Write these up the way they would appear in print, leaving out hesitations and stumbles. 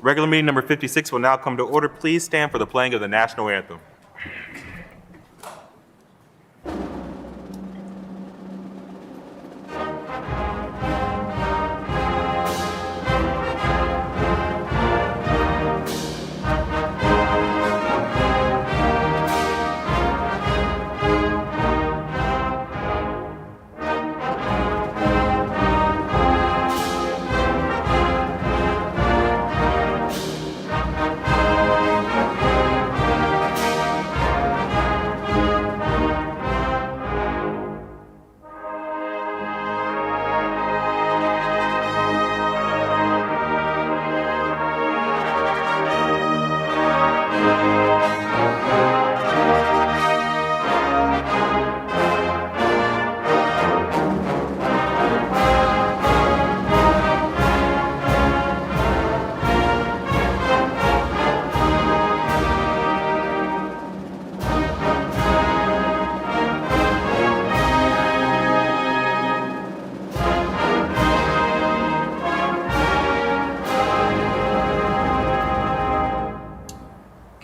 Regular meeting number 56 will now come to order. Please stand for the playing of the national anthem.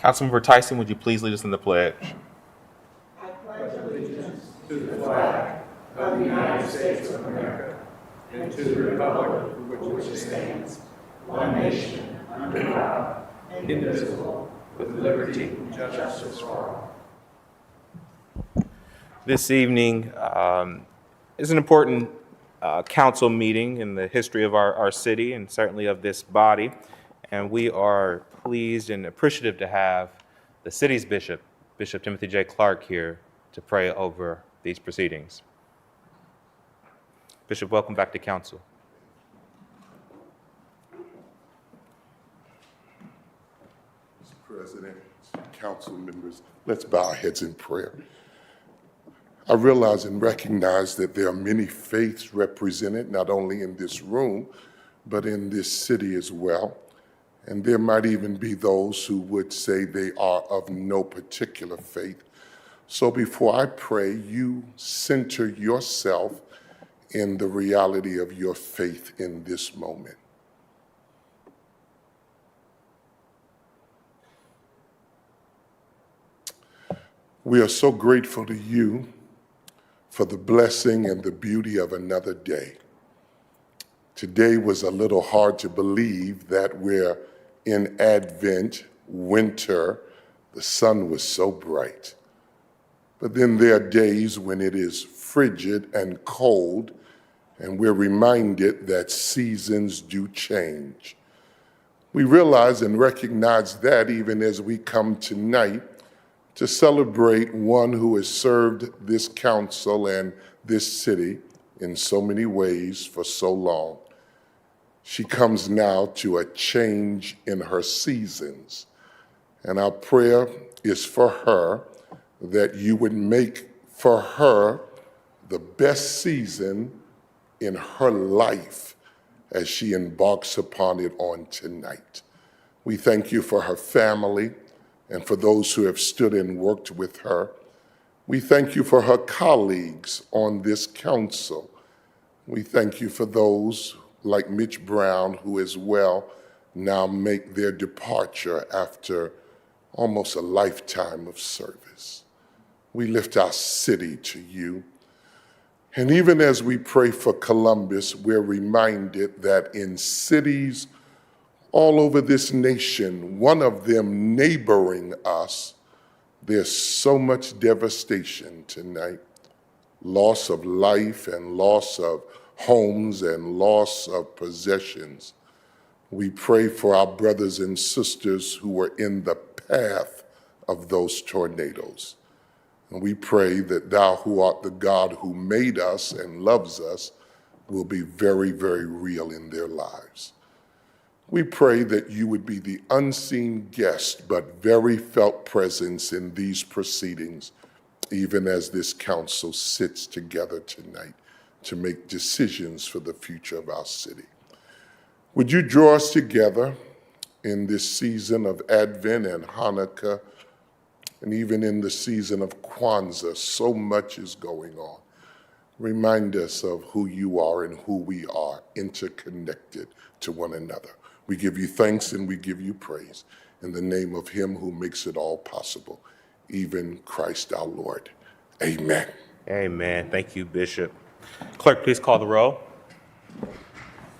Councilmember Tyson, would you please lead us in the pledge? This evening is an important council meeting in the history of our city and certainly of this body. And we are pleased and appreciative to have the city's bishop, Bishop Timothy J. Clark, here to pray over these proceedings. Bishop, welcome back to council. Mr. President, council members, let's bow our heads in prayer. I realize and recognize that there are many faiths represented, not only in this room, but in this city as well. And there might even be those who would say they are of no particular faith. So before I pray, you center yourself in the reality of your faith in this moment. We are so grateful to you for the blessing and the beauty of another day. Today was a little hard to believe that we're in Advent, winter, the sun was so bright. But then there are days when it is frigid and cold, and we're reminded that seasons do change. We realize and recognize that even as we come tonight to celebrate one who has served this council and this city in so many ways for so long. She comes now to a change in her seasons. And our prayer is for her that you would make for her the best season in her life as she embarks upon it on tonight. We thank you for her family and for those who have stood and worked with her. We thank you for her colleagues on this council. We thank you for those like Mitch Brown, who as well now make their departure after almost a lifetime of service. We lift our city to you. And even as we pray for Columbus, we're reminded that in cities all over this nation, one of them neighboring us, there's so much devastation tonight. Loss of life and loss of homes and loss of possessions. We pray for our brothers and sisters who were in the path of those tornadoes. And we pray that thou who art the God who made us and loves us will be very, very real in their lives. We pray that you would be the unseen guest, but very felt presence in these proceedings, even as this council sits together tonight to make decisions for the future of our city. Would you draw us together in this season of Advent and Hanukkah, and even in the season of Kwanzaa? So much is going on. Remind us of who you are and who we are, interconnected to one another. We give you thanks and we give you praise in the name of him who makes it all possible, even Christ our Lord. Amen. Amen. Thank you, Bishop. Clerk, please call the roll.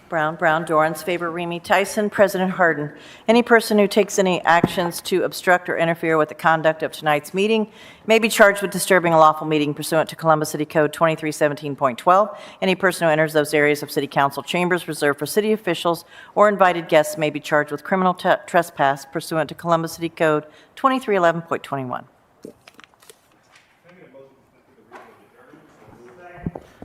Brown, Dorans, favor Remy Tyson, President Harden. Any person who takes any actions to obstruct or interfere with the conduct of tonight's meeting may be charged with disturbing a lawful meeting pursuant to Columbus City Code 2317.12. Any person who enters those areas of city council chambers reserved for city officials or invited guests may be charged with criminal trespass pursuant to Columbus City Code 2311.21.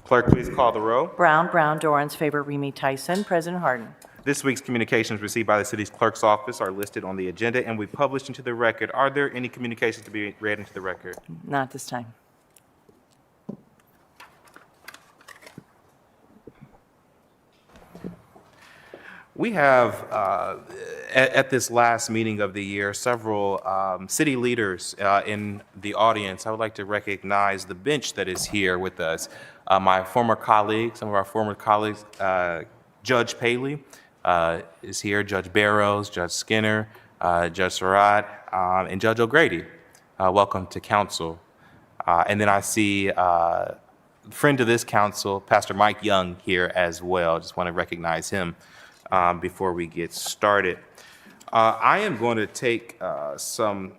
Clerk, please call the roll. Brown, Dorans, favor Remy Tyson, President Harden. This week's communications received by the city's clerk's office are listed on the agenda and we published into the record. Are there any communications to be read into the record? Not this time. We have, at this last meeting of the year, several city leaders in the audience. I would like to recognize the bench that is here with us. My former colleagues, some of our former colleagues, Judge Paley is here, Judge Barrows, Judge Skinner, Judge Surratt, and Judge O'Grady. Welcome to council. And then I see friend of this council, Pastor Mike Young, here as well. Just want to recognize him before we get started. I am going to take some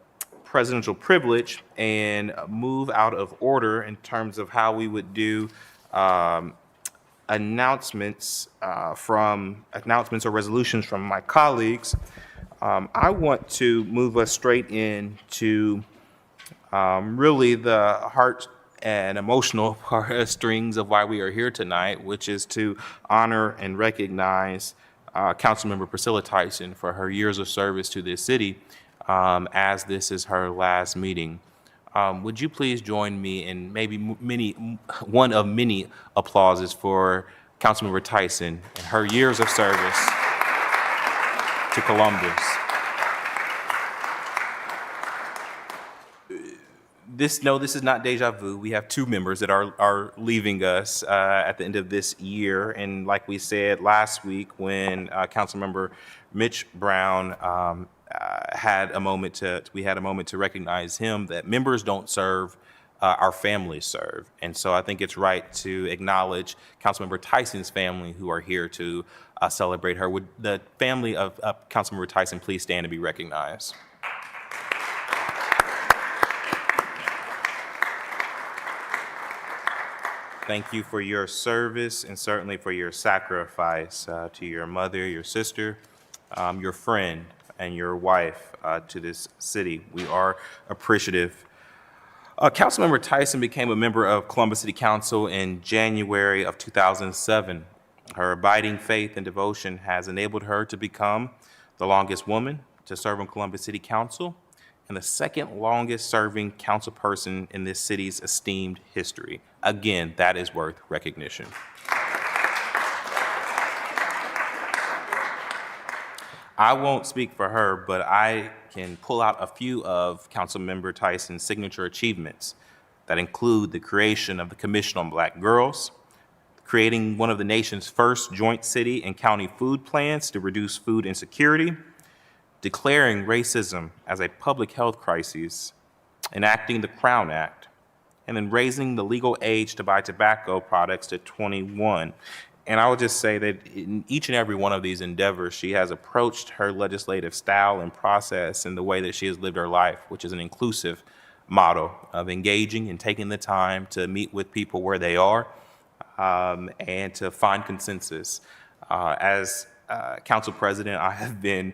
presidential privilege and move out of order in terms of how we would do announcements or resolutions from my colleagues. I want to move us straight into really the heart and emotional strings of why we are here tonight, which is to honor and recognize Councilmember Priscilla Tyson for her years of service to this city, as this is her last meeting. Would you please join me in maybe one of many applauses for Councilmember Tyson and her years of service to Columbus. This is not deja vu. We have two members that are leaving us at the end of this year. And like we said last week when Councilmember Mitch Brown we had a moment to recognize him, that members don't serve, our families serve. And so I think it's right to acknowledge Councilmember Tyson's family who are here to celebrate her. Would the family of Councilmember Tyson please stand and be recognized? Thank you for your service and certainly for your sacrifice to your mother, your sister, your friend, and your wife to this city. We are appreciative. Councilmember Tyson became a member of Columbus City Council in January of 2007. Her abiding faith and devotion has enabled her to become the longest woman to serve on Columbus City Council and the second longest serving council person in this city's esteemed history. Again, that is worth recognition. I won't speak for her, but I can pull out a few of Councilmember Tyson's signature achievements that include the creation of the Commission on Black Girls, creating one of the nation's first joint city and county food plans to reduce food insecurity, declaring racism as a public health crisis, enacting the Crown Act, and then raising the legal age to buy tobacco products to 21. And I would just say that in each and every one of these endeavors, she has approached her legislative style and process in the way that she has lived her life, which is an inclusive model of engaging and taking the time to meet with people where they are and to find consensus. As council president, I have been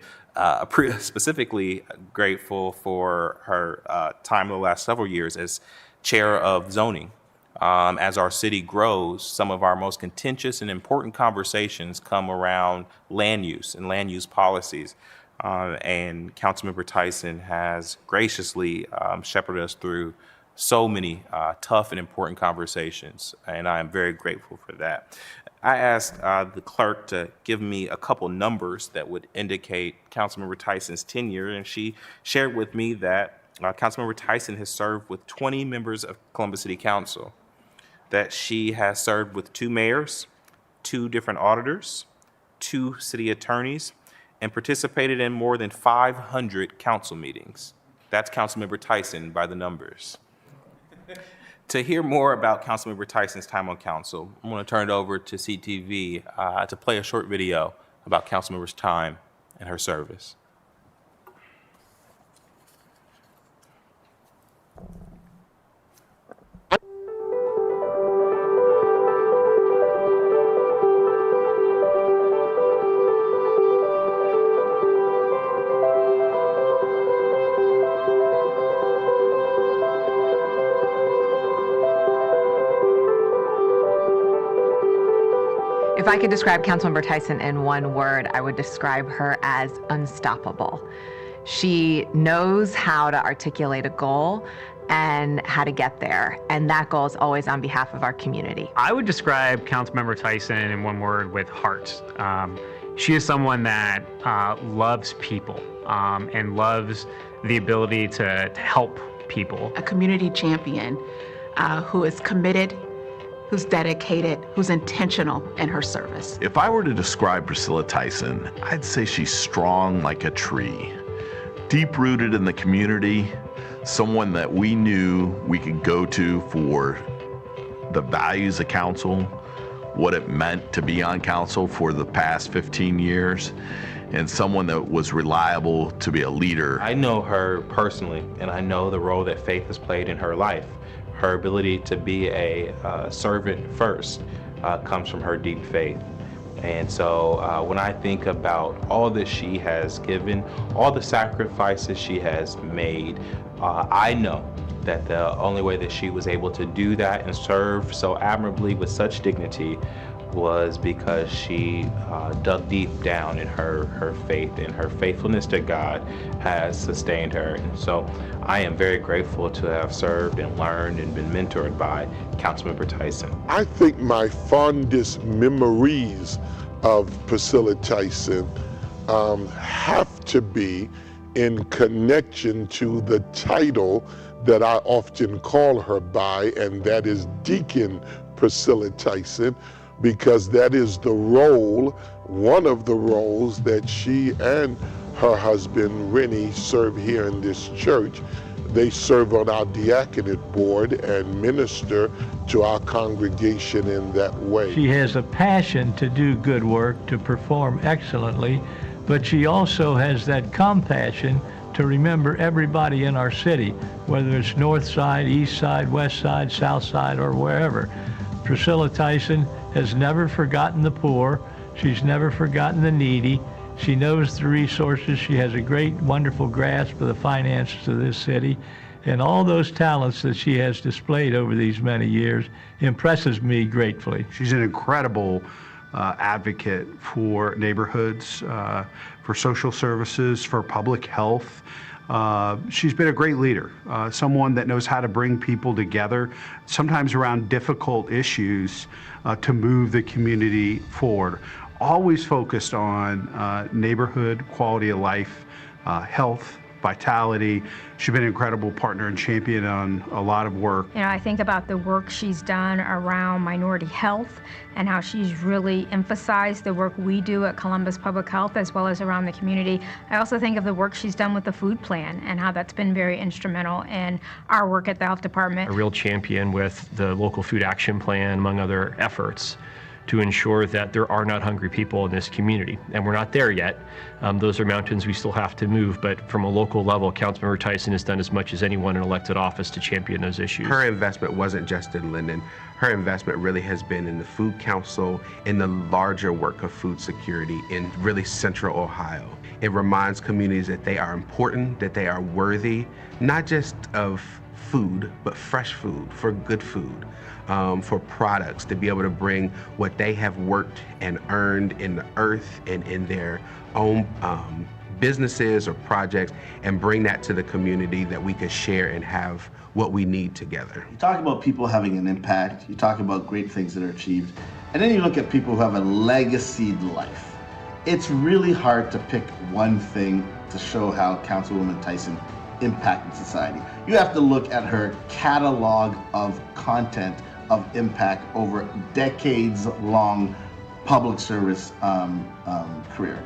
specifically grateful for her time in the last several years as chair of zoning. As our city grows, some of our most contentious and important conversations come around land use and land use policies. And Councilmember Tyson has graciously shepherded us through so many tough and important conversations, and I am very grateful for that. I asked the clerk to give me a couple numbers that would indicate Councilmember Tyson's tenure, and she shared with me that Councilmember Tyson has served with 20 members of Columbus City Council, that she has served with 2 mayors, 2 different auditors, 2 city attorneys, and participated in more than 500 council meetings. That's Councilmember Tyson by the numbers. To hear more about Councilmember Tyson's time on council, I'm going to turn it over to CTV to play a short video about Councilmember's time and her service. If I could describe Councilmember Tyson in one word, I would describe her as unstoppable. She knows how to articulate a goal and how to get there, and that goal is always on behalf of our community. I would describe Councilmember Tyson in one word with heart. She is someone that loves people and loves the ability to help people. A community champion who is committed, who's dedicated, who's intentional in her service. If I were to describe Priscilla Tyson, I'd say she's strong like a tree, deep-rooted in the community, someone that we knew we could go to for the values of council, what it meant to be on council for the past 15 years, and someone that was reliable to be a leader. I know her personally, and I know the role that faith has played in her life. Her ability to be a servant first comes from her deep faith. And so when I think about all that she has given, all the sacrifices she has made, I know that the only way that she was able to do that and serve so admirably with such dignity was because she dug deep down in her faith, and her faithfulness to God has sustained her. And so I am very grateful to have served and learned and been mentored by Councilmember Tyson. I think my fondest memories of Priscilla Tyson have to be in connection to the title that I often call her by, and that is Deacon Priscilla Tyson, because that is the role, one of the roles that she and her husband, Rennie, serve here in this church. They serve on our diaconate board and minister to our congregation in that way. She has a passion to do good work, to perform excellently, but she also has that compassion to remember everybody in our city, whether it's north side, east side, west side, south side, or wherever. Priscilla Tyson has never forgotten the poor. She's never forgotten the needy. She knows the resources. She has a great, wonderful grasp of the finances of this city. And all those talents that she has displayed over these many years impresses me gratefully. She's an incredible advocate for neighborhoods, for social services, for public health. She's been a great leader, someone that knows how to bring people together, sometimes around difficult issues, to move the community forward. Always focused on neighborhood, quality of life, health, vitality. She's been an incredible partner and champion on a lot of work. You know, I think about the work she's done around minority health and how she's really emphasized the work we do at Columbus Public Health as well as around the community. I also think of the work she's done with the food plan and how that's been very instrumental in our work at the health department. A real champion with the local food action plan, among other efforts, to ensure that there are not hungry people in this community. And we're not there yet. Those are mountains we still have to move, but from a local level, Councilmember Tyson has done as much as anyone in elected office to champion those issues. Her investment wasn't just in Linden. Her investment really has been in the Food Council, in the larger work of food security in really central Ohio. It reminds communities that they are important, that they are worthy, not just of food, but fresh food, for good food. For products, to be able to bring what they have worked and earned in the earth and in their own businesses or projects, and bring that to the community that we could share and have what we need together. You talk about people having an impact, you talk about great things that are achieved, and then you look at people who have a legacied life. It's really hard to pick one thing to show how Councilwoman Tyson impacted society. You have to look at her catalog of content of impact over decades-long public service career.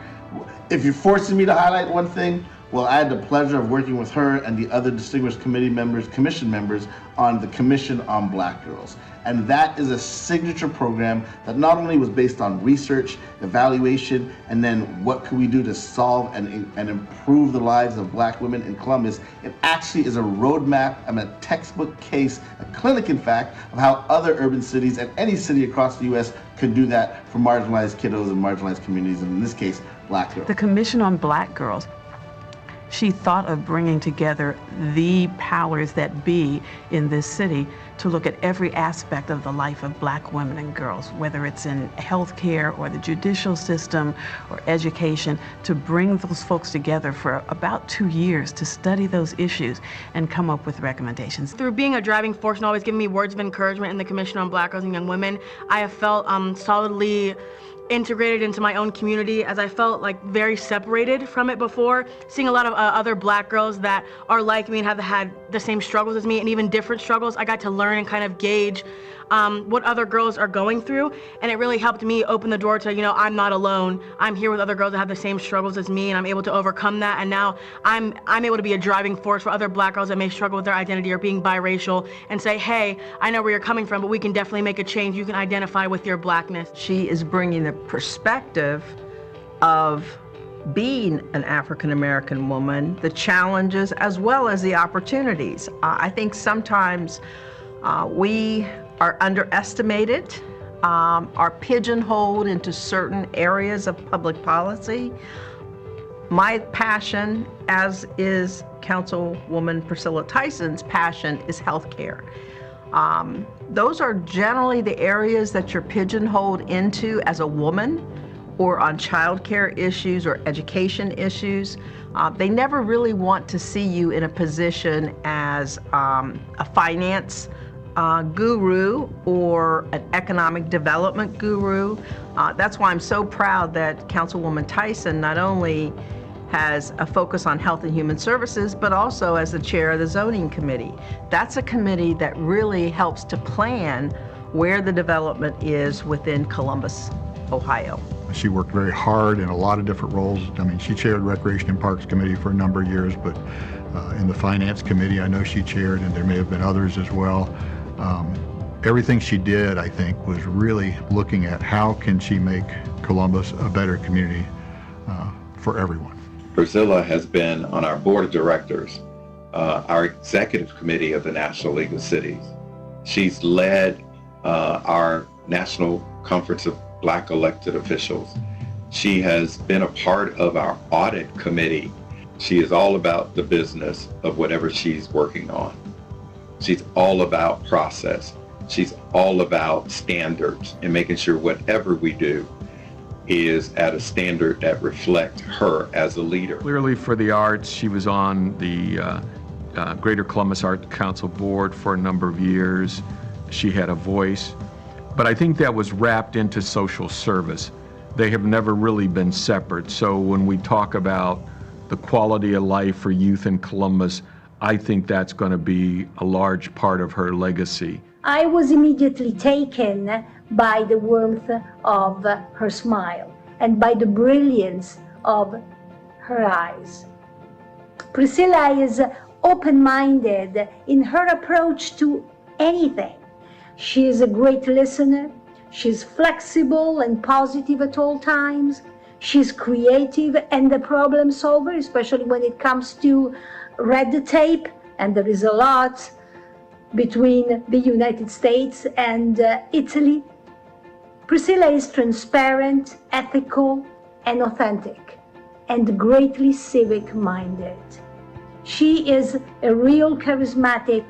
If you're forcing me to highlight one thing, well, I had the pleasure of working with her and the other distinguished commission members on the Commission on Black Girls. And that is a signature program that not only was based on research, evaluation, and then what could we do to solve and improve the lives of Black women in Columbus. It actually is a roadmap and a textbook case, a clinic in fact, of how other urban cities and any city across the U.S. could do that for marginalized kiddos and marginalized communities, and in this case, Black girls. The Commission on Black Girls, she thought of bringing together the powers that be in this city to look at every aspect of the life of Black women and girls, whether it's in healthcare or the judicial system or education, to bring those folks together for about 2 years to study those issues and come up with recommendations. Through being a driving force and always giving me words of encouragement in the Commission on Black Girls and Young Women, I have felt solidly integrated into my own community, as I felt like very separated from it before. Seeing a lot of other Black girls that are like me and have had the same struggles as me and even different struggles, I got to learn and kind of gauge what other girls are going through, and it really helped me open the door to, you know, I'm not alone. I'm here with other girls that have the same struggles as me, and I'm able to overcome that, and now I'm able to be a driving force for other Black girls that may struggle with their identity or being biracial, and say, hey, I know where you're coming from, but we can definitely make a change. You can identify with your Blackness. She is bringing the perspective of being an African-American woman, the challenges as well as the opportunities. I think sometimes we are underestimated, are pigeonholed into certain areas of public policy. My passion, as is Councilwoman Priscilla Tyson's passion, is healthcare. Those are generally the areas that you're pigeonholed into as a woman, or on childcare issues or education issues. They never really want to see you in a position as a finance guru or an economic development guru. That's why I'm so proud that Councilwoman Tyson not only has a focus on health and human services, but also as the chair of the zoning committee. That's a committee that really helps to plan where the development is within Columbus, Ohio. She worked very hard in a lot of different roles. I mean, she chaired Recreation and Parks Committee for a number of years, but in the Finance Committee, I know she chaired, and there may have been others as well. Everything she did, I think, was really looking at how can she make Columbus a better community for everyone. Priscilla has been on our board of directors, our executive committee of the National League of Cities. She's led our National Conference of Black elected officials. She has been a part of our audit committee. She is all about the business of whatever she's working on. She's all about process. She's all about standards and making sure whatever we do is at a standard that reflects her as a leader. Clearly for the arts, she was on the Greater Columbus Art Council board for a number of years. She had a voice, but I think that was wrapped into social service. They have never really been separate. So when we talk about the quality of life for youth in Columbus, I think that's going to be a large part of her legacy. I was immediately taken by the warmth of her smile and by the brilliance of her eyes. Priscilla is open-minded in her approach to anything. She is a great listener. She's flexible and positive at all times. She's creative and a problem solver, especially when it comes to red tape, and there is a lot between the United States and Italy. Priscilla is transparent, ethical, and authentic, and greatly civic-minded. She is a real charismatic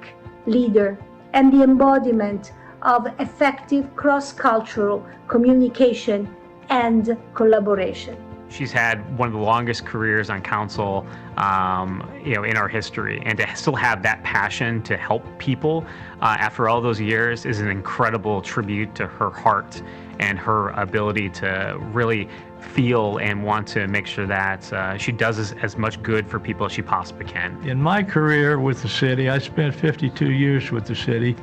leader and the embodiment of effective cross-cultural communication and collaboration. She's had one of the longest careers on council, in our history, and to still have that passion to help people after all those years is an incredible tribute to her heart and her ability to really feel and want to make sure that she does as much good for people as she possibly can. In my career with the city, I spent 52 years with the city,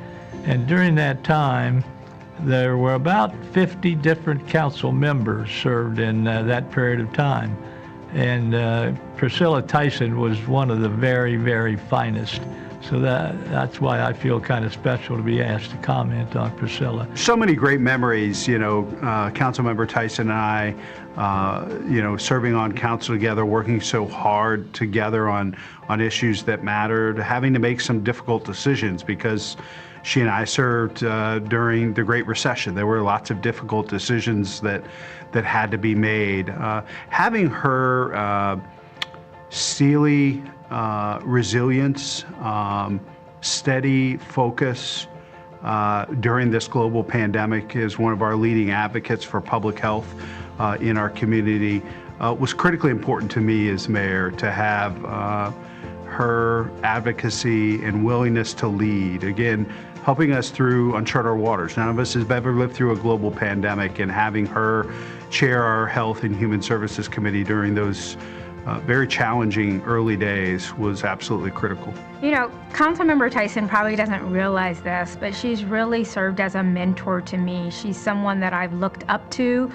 and during that time, there were about 50 different council members served in that period of time. And Priscilla Tyson was one of the very, very finest. So that's why I feel kind of special to be asked to comment on Priscilla. So many great memories, Councilmember Tyson and I, serving on council together, working so hard together on issues that mattered, having to make some difficult decisions because she and I served during the Great Recession. There were lots of difficult decisions that had to be made. Having her steely resilience, steady focus during this global pandemic as one of our leading advocates for public health in our community was critically important to me as mayor, to have her advocacy and willingness to lead. Again, helping us through uncharted waters. None of us has ever lived through a global pandemic, and having her chair our Health and Human Services Committee during those very challenging early days was absolutely critical. Councilmember Tyson probably doesn't realize this, but she's really served as a mentor to me. She's someone that I've looked up to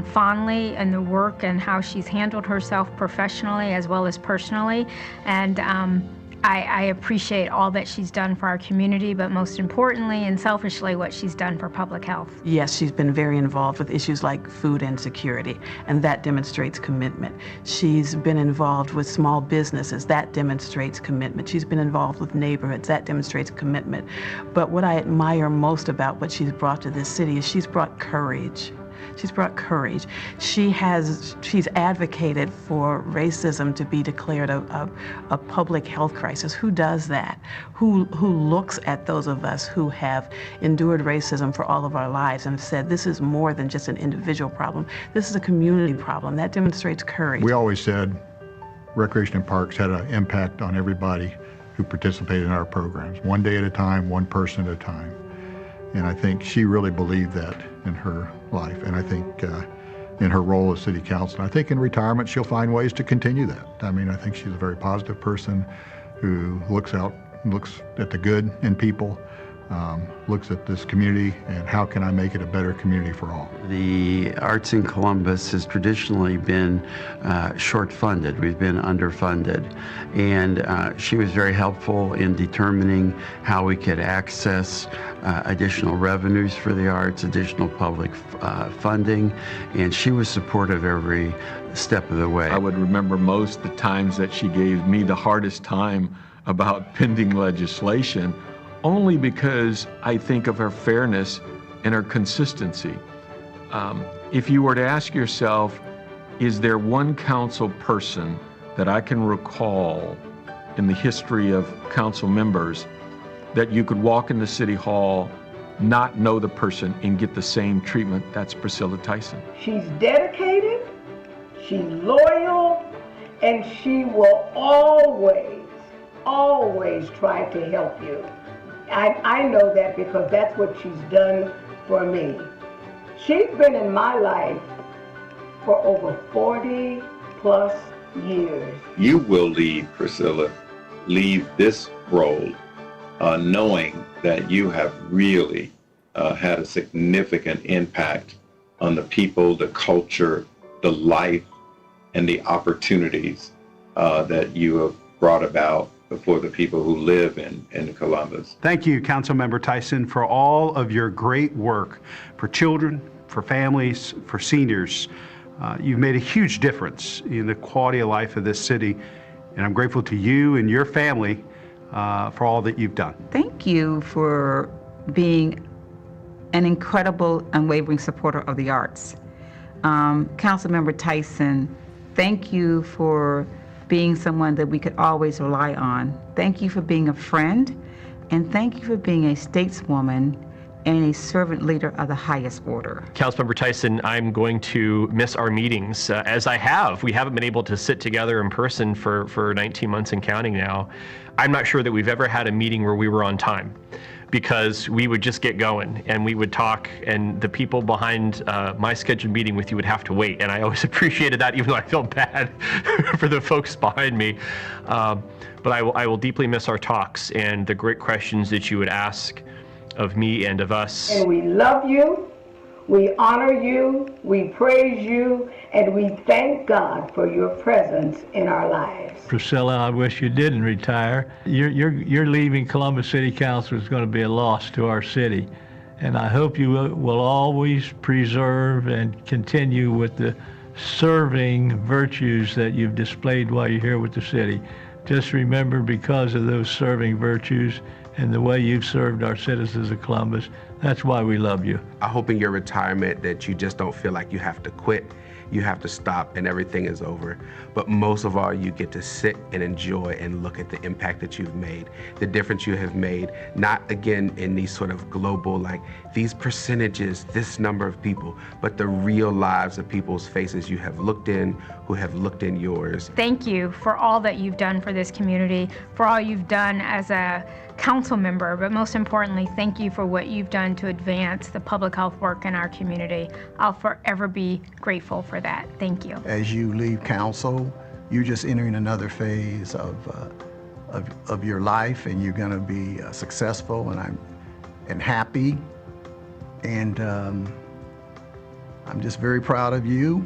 fondly in the work and how she's handled herself professionally as well as personally. And I appreciate all that she's done for our community, but most importantly and selfishly, what she's done for public health. Yes, she's been very involved with issues like food insecurity, and that demonstrates commitment. She's been involved with small businesses. That demonstrates commitment. She's been involved with neighborhoods. That demonstrates commitment. But what I admire most about what she's brought to this city is she's brought courage. She's brought courage. She's advocated for racism to be declared a public health crisis. Who does that? Who looks at those of us who have endured racism for all of our lives and said, this is more than just an individual problem. This is a community problem. That demonstrates courage. We always said Recreation and Parks had an impact on everybody who participated in our programs, one day at a time, one person at a time. And I think she really believed that in her life, and I think in her role as city council. I think in retirement she'll find ways to continue that. I mean, I think she's a very positive person who looks at the good in people, looks at this community and how can I make it a better community for all. The arts in Columbus has traditionally been short-funded. We've been underfunded. And she was very helpful in determining how we could access additional revenues for the arts, additional public funding, and she was supportive every step of the way. I would remember most the times that she gave me the hardest time about pending legislation, only because I think of her fairness and her consistency. If you were to ask yourself, is there one council person that I can recall in the history of council members that you could walk into City Hall not know the person and get the same treatment. That's Priscilla Tyson. She's dedicated, she's loyal, and she will always, always try to help you. I know that because that's what she's done for me. She's been in my life for over 40 plus years. You will leave, Priscilla, leave this role knowing that you have really had a significant impact on the people, the culture, the life, and the opportunities that you have brought about for the people who live in Columbus. Thank you, Councilmember Tyson, for all of your great work for children, for families, for seniors. You've made a huge difference in the quality of life of this city, and I'm grateful to you and your family for all that you've done. Thank you for being an incredible, unwavering supporter of the arts. Councilmember Tyson, thank you for being someone that we could always rely on. Thank you for being a friend, and thank you for being a stateswoman and a servant leader of the highest order. Councilmember Tyson, I'm going to miss our meetings, as I have. We haven't been able to sit together in person for 19 months and counting now. I'm not sure that we've ever had a meeting where we were on time, because we would just get going and we would talk, and the people behind my scheduled meeting with you would have to wait. And I always appreciated that, even though I felt bad for the folks behind me. But I will deeply miss our talks and the great questions that you would ask of me and of us. And we love you, we honor you, we praise you, and we thank God for your presence in our lives. Priscilla, I wish you didn't retire. You're leaving Columbus City Council is going to be a loss to our city. And I hope you will always preserve and continue with the serving virtues that you've displayed while you're here with the city. Just remember, because of those serving virtues and the way you've served our citizens of Columbus, that's why we love you. I hope in your retirement that you just don't feel like you have to quit, you have to stop and everything is over. But most of all, you get to sit and enjoy and look at the impact that you've made, the difference you have made, not again in these sort of global, like these percentages, this number of people, but the real lives of people's faces you have looked in, who have looked in yours. Thank you for all that you've done for this community, for all you've done as a council member, but most importantly, thank you for what you've done to advance the public health work in our community. I'll forever be grateful for that. Thank you. As you leave council, you're just entering another phase of your life, and you're going to be successful, and happy. And I'm just very proud of you.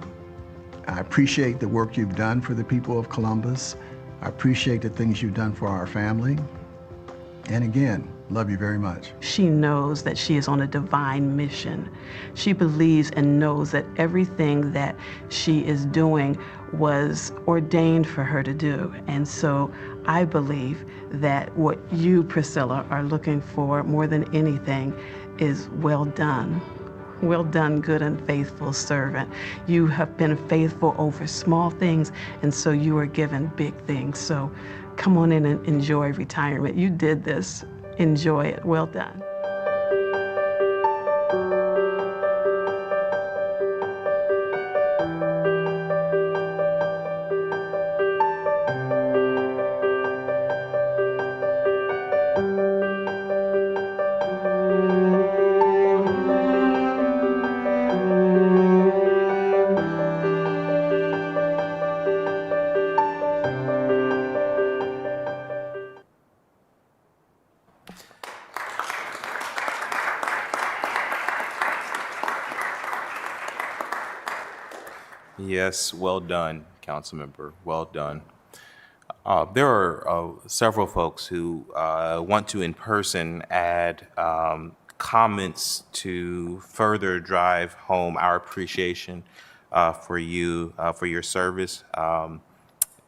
I appreciate the work you've done for the people of Columbus. I appreciate the things you've done for our family. And again, love you very much. She knows that she is on a divine mission. She believes and knows that everything that she is doing was ordained for her to do. And so I believe that what you, Priscilla, are looking for more than anything is well done. Well done, good and faithful servant. You have been faithful over small things, and so you are given big things. So come on in and enjoy retirement. You did this. Enjoy it. Well done. Yes, well done, Councilmember, well done. There are several folks who want to in person add comments to further drive home our appreciation for you, for your service.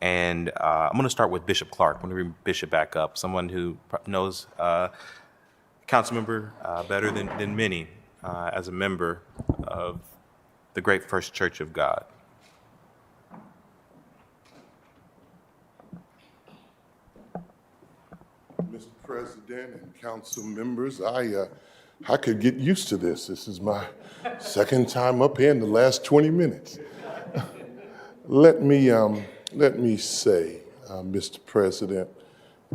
And I'm going to start with Bishop Clark. I'm going to bring Bishop back up, someone who knows Councilmember better than many as a member of the Great First Church of God. Mr. President and council members, I I could get used to this. This is my second time up here in the last 20 minutes. Let me say, Mr. President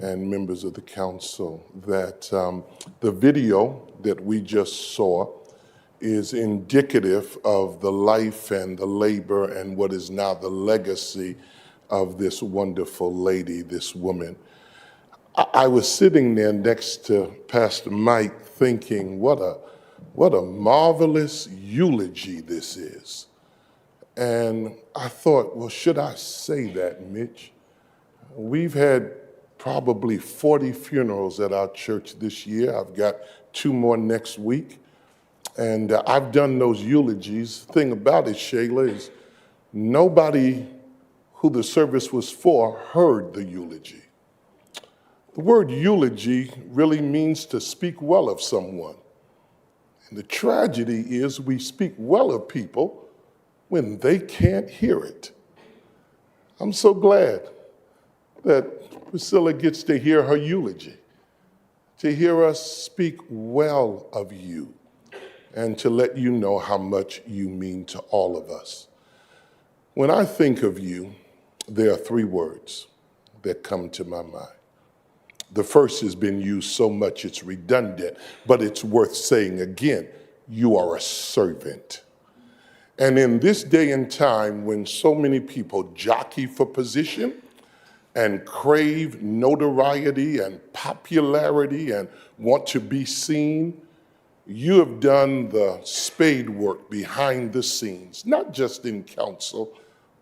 and members of the council, that the video that we just saw is indicative of the life and the labor and what is now the legacy of this wonderful lady, this woman. I was sitting there next to Pastor Mike thinking, what a marvelous eulogy this is. And I thought, well, should I say that, Mitch? We've had probably 40 funerals at our church this year. I've got 2 more next week. And I've done those eulogies. The thing about it, Shayla, is nobody who the service was for heard the eulogy. The word eulogy really means to speak well of someone. And the tragedy is we speak well of people when they can't hear it. I'm so glad that Priscilla gets to hear her eulogy, to hear us speak well of you, and to let you know how much you mean to all of us. When I think of you, there are 3 words that come to my mind. The first has been used so much it's redundant, but it's worth saying again. You are a servant. And in this day and time when so many people jockey for position and crave notoriety and popularity and want to be seen, you have done the spade work behind the scenes, not just in council,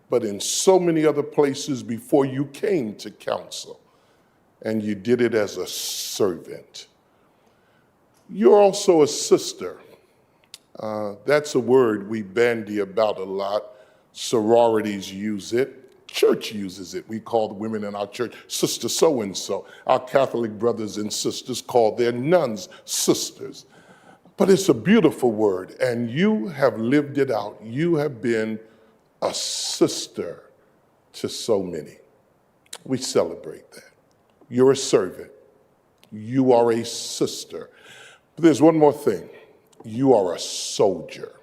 but in so many other places before you came to council. And you did it as a servant. You're also a sister. That's a word we bandy about a lot. Sororities use it. Church uses it. We call the women in our church sister so-and-so. Our Catholic brothers and sisters call their nuns sisters. But it's a beautiful word, and you have lived it out. You have been a sister to so many. We celebrate that. You're a servant. You are a sister. But there's one more thing. You are a soldier.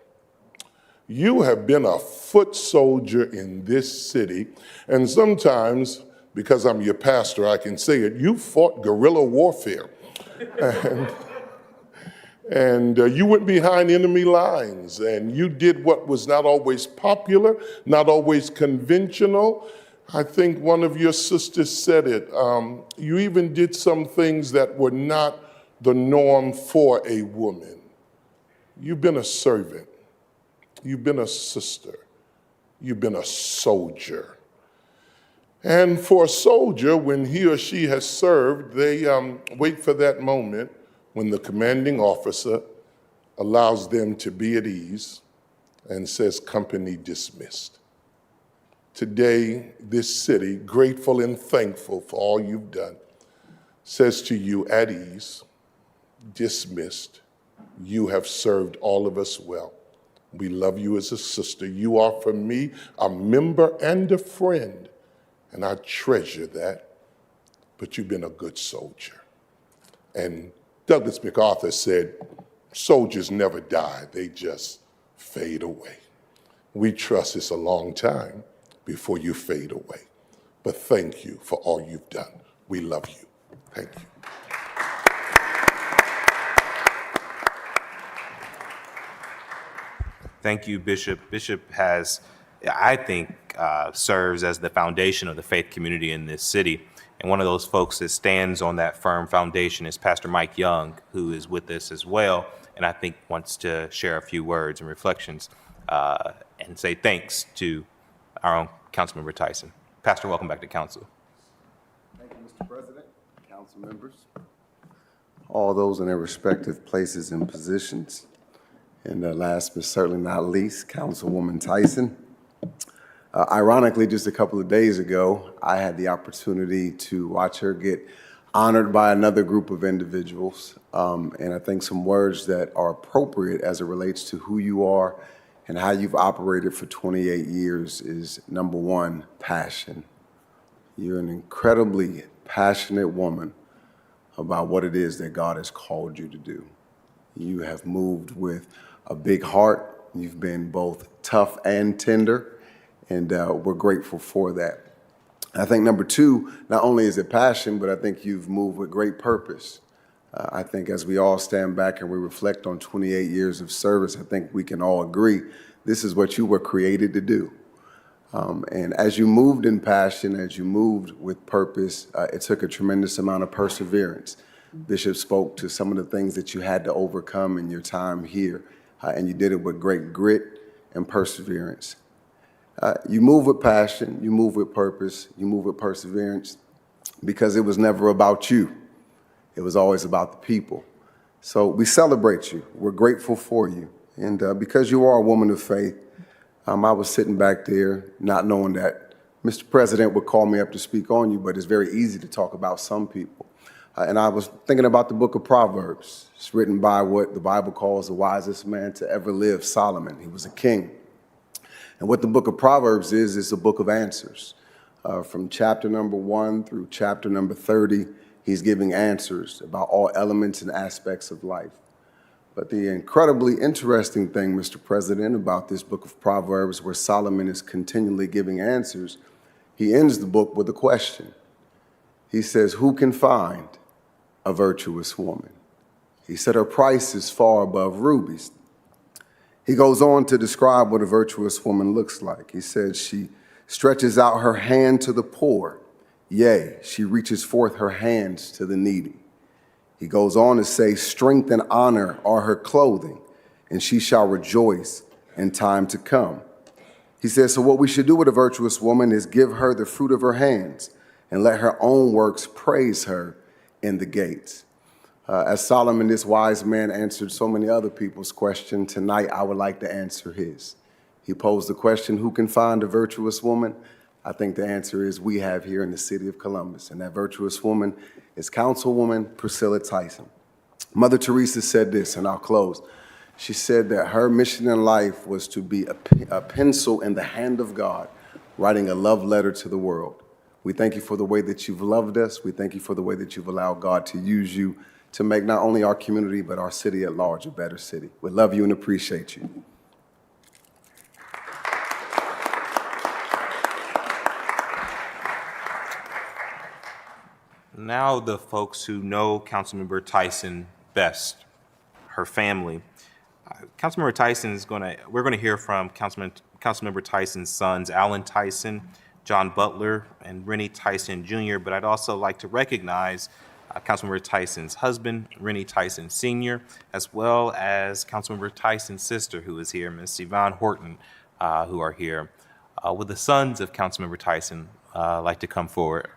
You have been a foot soldier in this city, and sometimes, because I'm your pastor, I can say it, you fought guerrilla warfare. And you went behind enemy lines, and you did what was not always popular, not always conventional. I think one of your sisters said it. You even did some things that were not the norm for a woman. You've been a servant. You've been a sister. You've been a soldier. And for a soldier, when he or she has served, they wait for that moment when the commanding officer allows them to be at ease and says, company dismissed. Today, this city, grateful and thankful for all you've done, says to you, at ease, dismissed. You have served all of us well. We love you as a sister. You are for me a member and a friend, and I treasure that. But you've been a good soldier. And Douglas MacArthur said, soldiers never die, they just fade away. We trust it's a long time before you fade away. But thank you for all you've done. We love you. Thank you. Thank you, Bishop. Bishop has, I think, serves as the foundation of the faith community in this city. And one of those folks that stands on that firm foundation is Pastor Mike Young, who is with us as well, and I think wants to share a few words and reflections and say thanks to our own Councilmember Tyson. Pastor, welcome back to council. Thank you, Mr. President, council members, all those in their respective places and positions. And last but certainly not least, Councilwoman Tyson. Ironically, just a couple of days ago, I had the opportunity to watch her get honored by another group of individuals. And I think some words that are appropriate as it relates to who you are and how you've operated for 28 years is, number one, passion. You're an incredibly passionate woman about what it is that God has called you to do. You have moved with a big heart. You've been both tough and tender, and we're grateful for that. I think number two, not only is it passion, but I think you've moved with great purpose. I think as we all stand back and we reflect on 28 years of service, I think we can all agree this is what you were created to do. And as you moved in passion, as you moved with purpose, it took a tremendous amount of perseverance. Bishop spoke to some of the things that you had to overcome in your time here, and you did it with great grit and perseverance. You move with passion, you move with purpose, you move with perseverance, because it was never about you. It was always about the people. So we celebrate you. We're grateful for you. And because you are a woman of faith, I was sitting back there not knowing that Mr. President would call me up to speak on you, but it's very easy to talk about some people. And I was thinking about the book of Proverbs. It's written by what the Bible calls the wisest man to ever live, Solomon. He was a king. And what the book of Proverbs is a book of answers. From chapter number 1 through chapter number 30, he's giving answers about all elements and aspects of life. But the incredibly interesting thing, Mr. President, about this book of Proverbs, where Solomon is continually giving answers, he ends the book with a question. He says, who can find a virtuous woman? He said her price is far above rubies. He goes on to describe what a virtuous woman looks like. He said she stretches out her hand to the poor. Yea, she reaches forth her hands to the needy. He goes on to say, strength and honor are her clothing, and she shall rejoice in time to come. He says, so what we should do with a virtuous woman is give her the fruit of her hands and let her own works praise her in the gates. As Solomon, this wise man, answered so many other people's questions, tonight I would like to answer his. He posed the question, who can find a virtuous woman? I think the answer is we have here in the city of Columbus, and that virtuous woman is Councilwoman Priscilla Tyson. Mother Teresa said this, and I'll close. She said that her mission in life was to be a pencil in the hand of God, writing a love letter to the world. We thank you for the way that you've loved us. We thank you for the way that you've allowed God to use you to make not only our community, but our city at large a better city. We love you and appreciate you. Now the folks who know Councilmember Tyson best, her family. Councilmember Tyson is we're going to hear from Councilmember Tyson's sons, Alan Tyson, John Butler, and Rennie Tyson Jr., but I'd also like to recognize Councilmember Tyson's husband, Rennie Tyson Sr., as well as Councilmember Tyson's sister, who is here, Ms. Yvonne Horton, who are here. Would the sons of Councilmember Tyson like to come forward?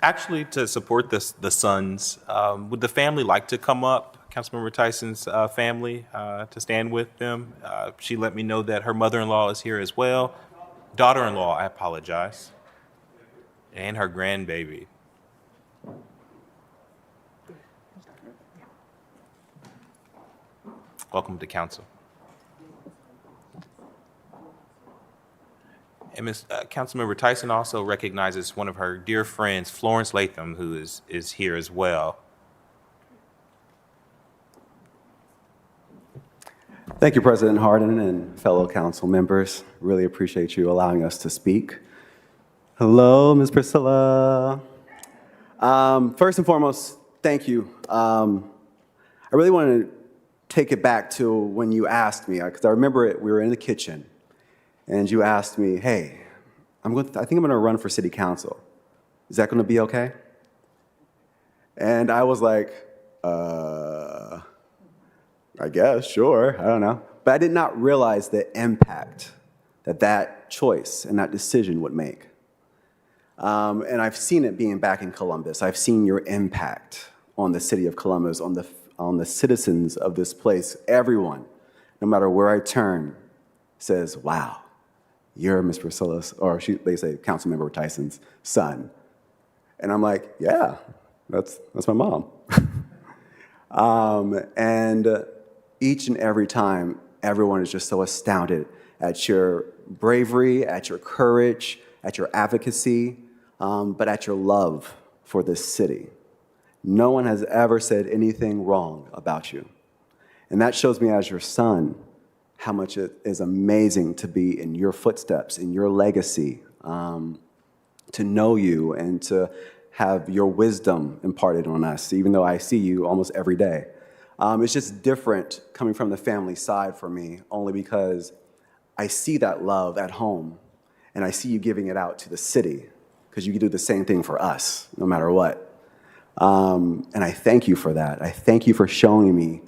Actually, to support the sons, would the family like to come up, Councilmember Tyson's family, to stand with them? She let me know that her mother-in-law is here as well. Daughter-in-law, I apologize. And her grandbaby. Welcome to council. And Councilmember Tyson also recognizes one of her dear friends, Florence Latham, who is here as well. Thank you, President Hardin and fellow council members. Really appreciate you allowing us to speak. Hello, Ms. Priscilla. First and foremost, thank you. I really want to take it back to when you asked me, because I remember we were in the kitchen, and you asked me, hey, I think I'm going to run for city council. Is that going to be okay? And I was like, I guess, sure, I don't know. But I did not realize the impact that choice and that decision would make. And I've seen it being back in Columbus. I've seen your impact on the city of Columbus, on the citizens of this place. Everyone, no matter where I turn, says, wow, you're Ms. Priscilla's, or they say Councilmember Tyson's son. And I'm like, yeah, that's my mom. And each and every time, everyone is just so astounded at your bravery, at your courage, at your advocacy, but at your love for this city. No one has ever said anything wrong about you. And that shows me as your son how much it is amazing to be in your footsteps, in your legacy, to know you and to have your wisdom imparted on us, even though I see you almost every day. It's just different coming from the family side for me, only because I see that love at home, and I see you giving it out to the city, because you can do the same thing for us, no matter what. And I thank you for that. I thank you for showing me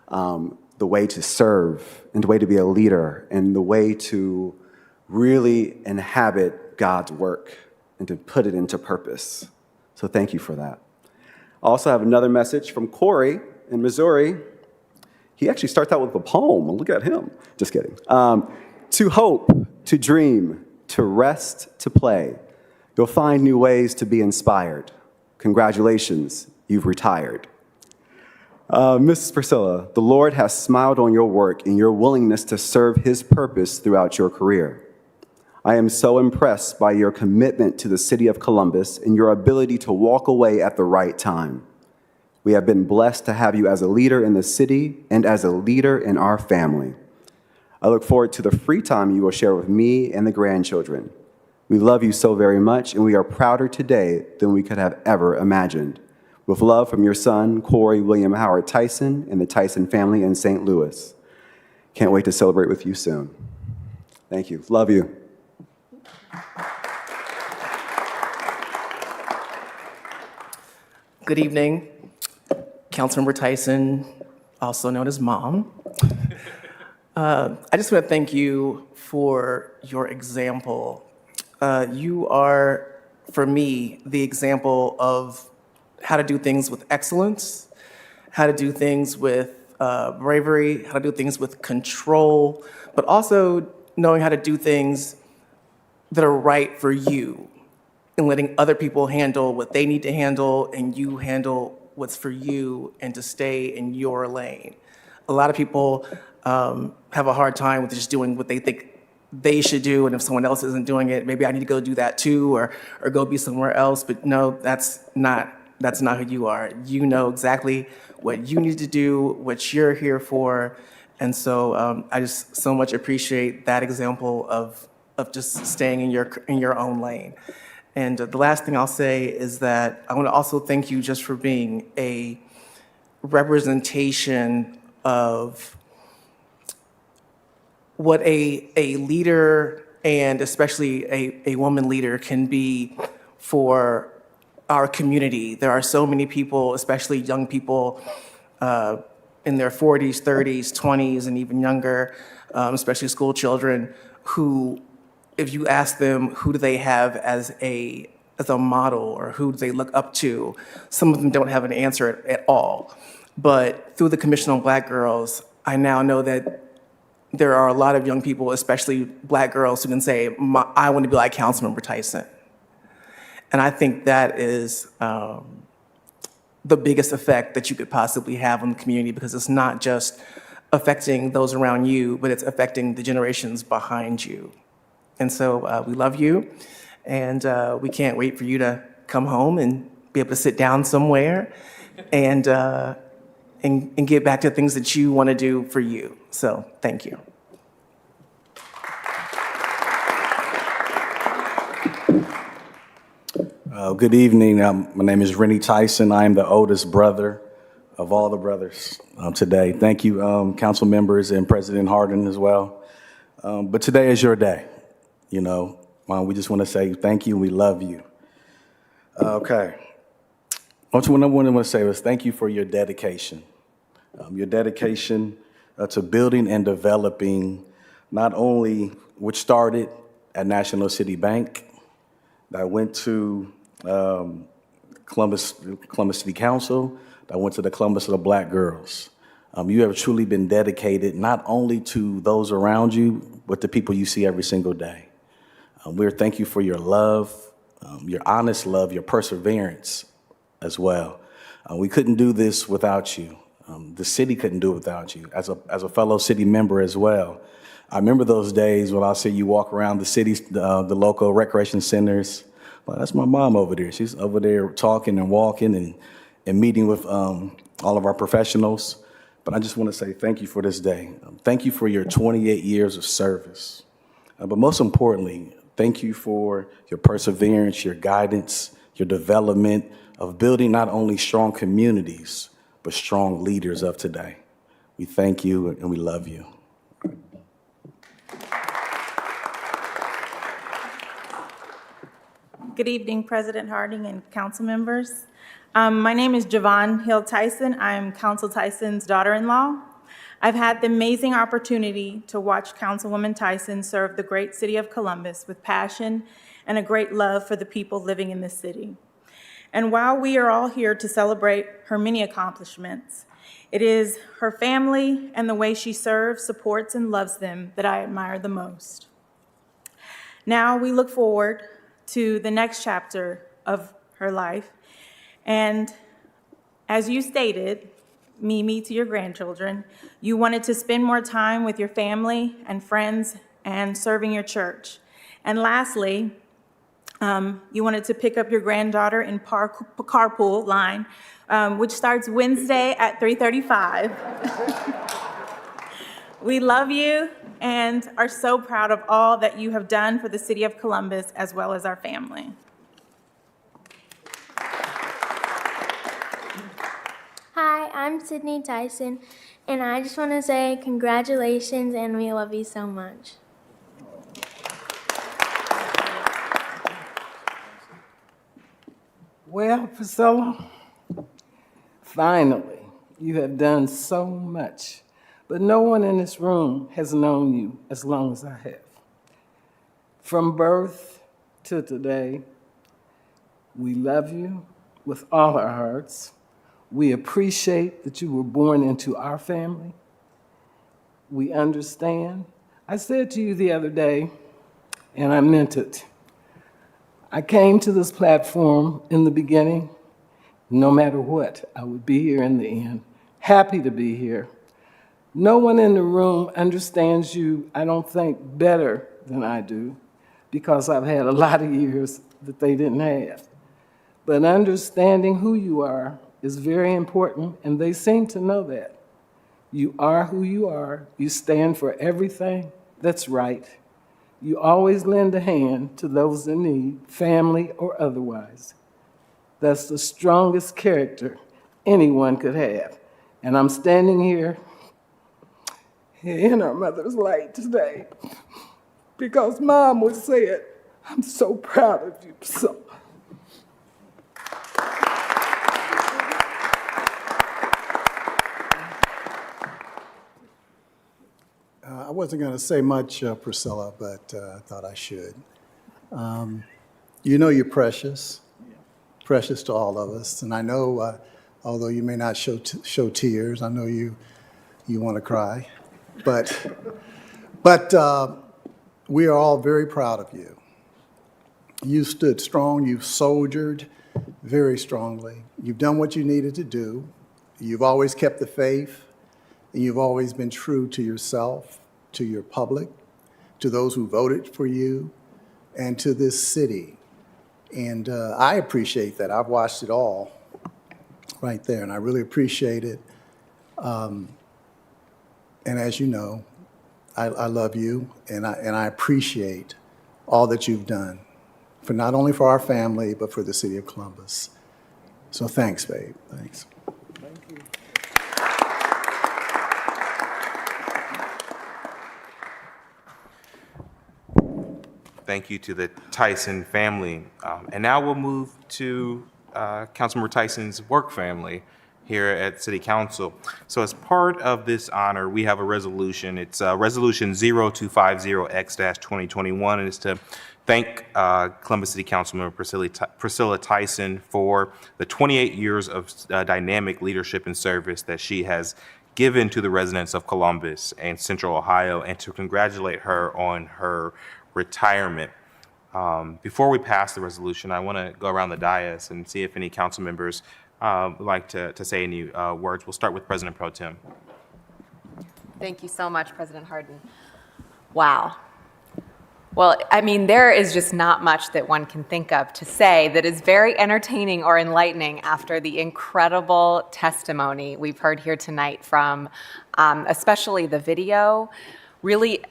the way to serve, and the way to be a leader, and the way to really inhabit God's work and to put it into purpose. So thank you for that. I also have another message from Corey in Missouri. He actually starts out with a poem. Look at him. Just kidding. To hope, to dream, to rest, to play. You'll find new ways to be inspired. Congratulations, you've retired. Mrs. Priscilla, the Lord has smiled on your work and your willingness to serve his purpose throughout your career. I am so impressed by your commitment to the city of Columbus and your ability to walk away at the right time. We have been blessed to have you as a leader in the city and as a leader in our family. I look forward to the free time you will share with me and the grandchildren. We love you so very much, and we are prouder today than we could have ever imagined. With love from your son, Corey William Howard Tyson, and the Tyson family in St. Louis. Can't wait to celebrate with you soon. Thank you. Love you. Good evening, Councilmember Tyson, also known as Mom. I just want to thank you for your example. You are, for me, the example of how to do things with excellence, how to do things with bravery, how to do things with control, but also knowing how to do things that are right for you and letting other people handle what they need to handle and you handle what's for you and to stay in your lane. A lot of people have a hard time with just doing what they think they should do, and if someone else isn't doing it, maybe I need to go do that too, or go be somewhere else. But no, that's not who you are. You know exactly what you need to do, what you're here for, and so I just so much appreciate that example of just staying in your own lane. And the last thing I'll say is that I want to also thank you just for being a representation of what a leader, and especially a woman leader, can be for our community. There are so many people, especially young people in their 40s, 30s, 20s, and even younger, especially school children, who, if you ask them who do they have as a model or who do they look up to, some of them don't have an answer at all. But through the Commission on Black Girls, I now know that there are a lot of young people, especially Black girls, who can say, I want to be like Councilmember Tyson. And I think that is the biggest effect that you could possibly have on the community, because it's not just affecting those around you, but it's affecting the generations behind you. And so we love you, and we can't wait for you to come home and be able to sit down somewhere and get back to things that you want to do for you. So thank you. Good evening. My name is Rennie Tyson. I am the oldest brother of all the brothers today. Thank you, council members and President Hardin as well. But today is your day. You know, we just want to say thank you and we love you. Okay. What I want to say is thank you for your dedication. Your dedication to building and developing not only which started at National City Bank, that went to Columbus City Council, that went to the Columbus of the Black Girls. You have truly been dedicated not only to those around you, but the people you see every single day. We're thank you for your love, your honest love, your perseverance as well. We couldn't do this without you. The city couldn't do it without you, as a fellow city member as well. I remember those days when I see you walk around the cities, the local recreation centers. Well, that's my mom over there. She's over there talking and walking and meeting with all of our professionals. But I just want to say thank you for this day. Thank you for your 28 years of service. But most importantly, thank you for your perseverance, your guidance, your development of building not only strong communities, but strong leaders of today. We thank you and we love you. Good evening, President Harding and council members. My name is Javon Hill Tyson. I'm Council Tyson's daughter-in-law. I've had the amazing opportunity to watch Councilwoman Tyson serve the great city of Columbus with passion and a great love for the people living in this city. And while we are all here to celebrate her many accomplishments, it is her family and the way she serves, supports, and loves them that I admire the most. Now we look forward to the next chapter of her life. And as you stated, Mimi, to your grandchildren, you wanted to spend more time with your family and friends and serving your church. And lastly, you wanted to pick up your granddaughter in carpool line, which starts Wednesday at 3:35. We love you and are so proud of all that you have done for the city of Columbus as well as our family. Hi, I'm Sydney Tyson, and I just want to say congratulations and we love you so much. Well, Priscilla, finally, you have done so much, but no one in this room has known you as long as I have. From birth to today, we love you with all our hearts. We appreciate that you were born into our family. We understand. I said to you the other day, and I meant it, I came to this platform in the beginning, no matter what, I would be here in the end, happy to be here. No one in the room understands you, I don't think, better than I do, because I've had a lot of years that they didn't have. But understanding who you are is very important, and they seem to know that. You are who you are. You stand for everything that's right. You always lend a hand to those in need, family or otherwise. That's the strongest character anyone could have. And I'm standing here in our mother's light today because Mom would say it. I'm so proud of you, so. I wasn't going to say much, Priscilla, but I thought I should. You know you're precious, precious to all of us. And I know, although you may not show tears, I know you want to cry. But we are all very proud of you. You stood strong. You've soldiered very strongly. You've done what you needed to do. You've always kept the faith. And you've always been true to yourself, to your public, to those who voted for you, and to this city. And I appreciate that. I've watched it all right there, and I really appreciate it. And as you know, I love you, and I appreciate all that you've done, for not only for our family, but for the city of Columbus. So thanks, babe. Thanks. Thank you to the Tyson family. And now we'll move to Councilmember Tyson's work family here at City Council. So as part of this honor, we have a resolution. It's Resolution 0250X-2021, and it's to thank Columbus City Councilmember Priscilla Tyson for the 28 years of dynamic leadership and service that she has given to the residents of Columbus and Central Ohio, and to congratulate her on her retirement. Before we pass the resolution, I want to go around the dais and see if any council members would like to say any words. We'll start with President Pro Tem. Thank you so much, President Hardin. Wow. Well, I mean, there is just not much that one can think of to say that is very entertaining or enlightening after the incredible testimony we've heard here tonight from, especially the video. Really,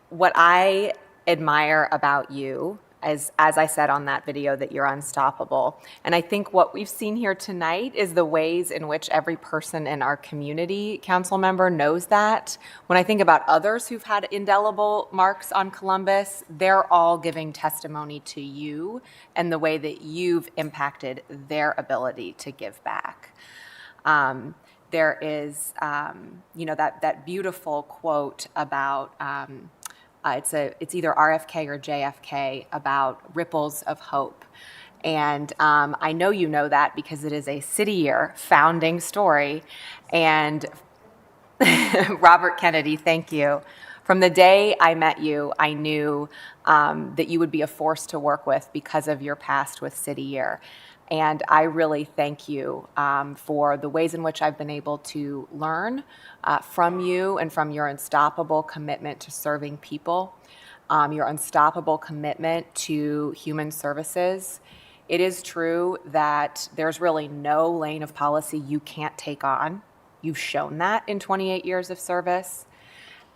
what I admire about you, as I said on that video, that you're unstoppable. And I think what we've seen here tonight is the ways in which every person in our community, council member, knows that. When I think about others who've had indelible marks on Columbus, they're all giving testimony to you and the way that you've impacted their ability to give back. There is, that beautiful quote about, it's either RFK or JFK, about ripples of hope. And I know you know that because it is a City Year founding story. And Robert Kennedy, thank you. From the day I met you, I knew that you would be a force to work with because of your past with City Year. And I really thank you for the ways in which I've been able to learn from you and from your unstoppable commitment to serving people, your unstoppable commitment to human services. It is true that there's really no lane of policy you can't take on. You've shown that in 28 years of service.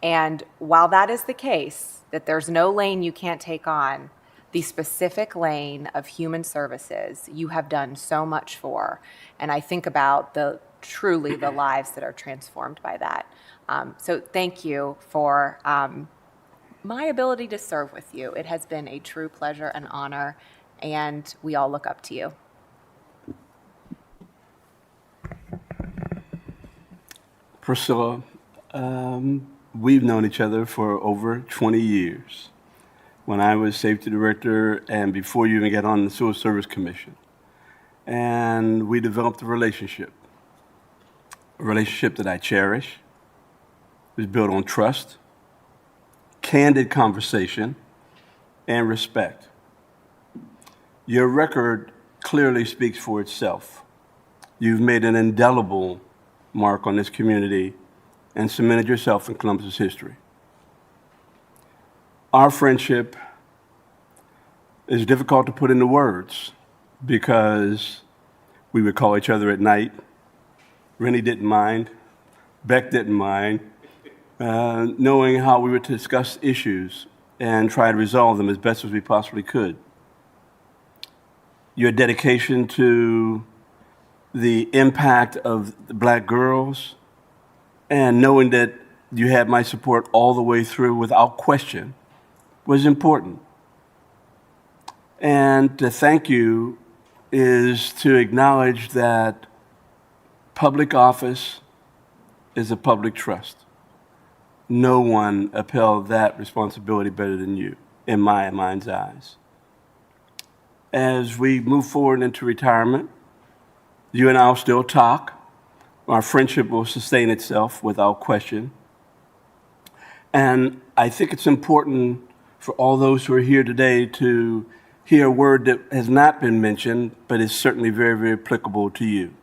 And while that is the case, that there's no lane you can't take on, the specific lane of human services you have done so much for. And I think about truly the lives that are transformed by that. So thank you for my ability to serve with you. It has been a true pleasure and honor, and we all look up to you. Priscilla, we've known each other for over 20 years. When I was safety director and before you even got on the Civil Service Commission. And we developed a relationship that I cherish. It was built on trust, candid conversation, and respect. Your record clearly speaks for itself. You've made an indelible mark on this community and cemented yourself in Columbus's history. Our friendship is difficult to put into words because we would call each other at night. Rennie didn't mind. Beck didn't mind. Knowing how we would discuss issues and try to resolve them as best as we possibly could. Your dedication to the impact of the Black girls and knowing that you had my support all the way through without question was important. And to thank you is to acknowledge that public office is a public trust. No one upheld that responsibility better than you, in my mind's eyes. As we move forward into retirement, you and I will still talk. Our friendship will sustain itself without question. And I think it's important for all those who are here today to hear a word that has not been mentioned, but is certainly very, very applicable to you.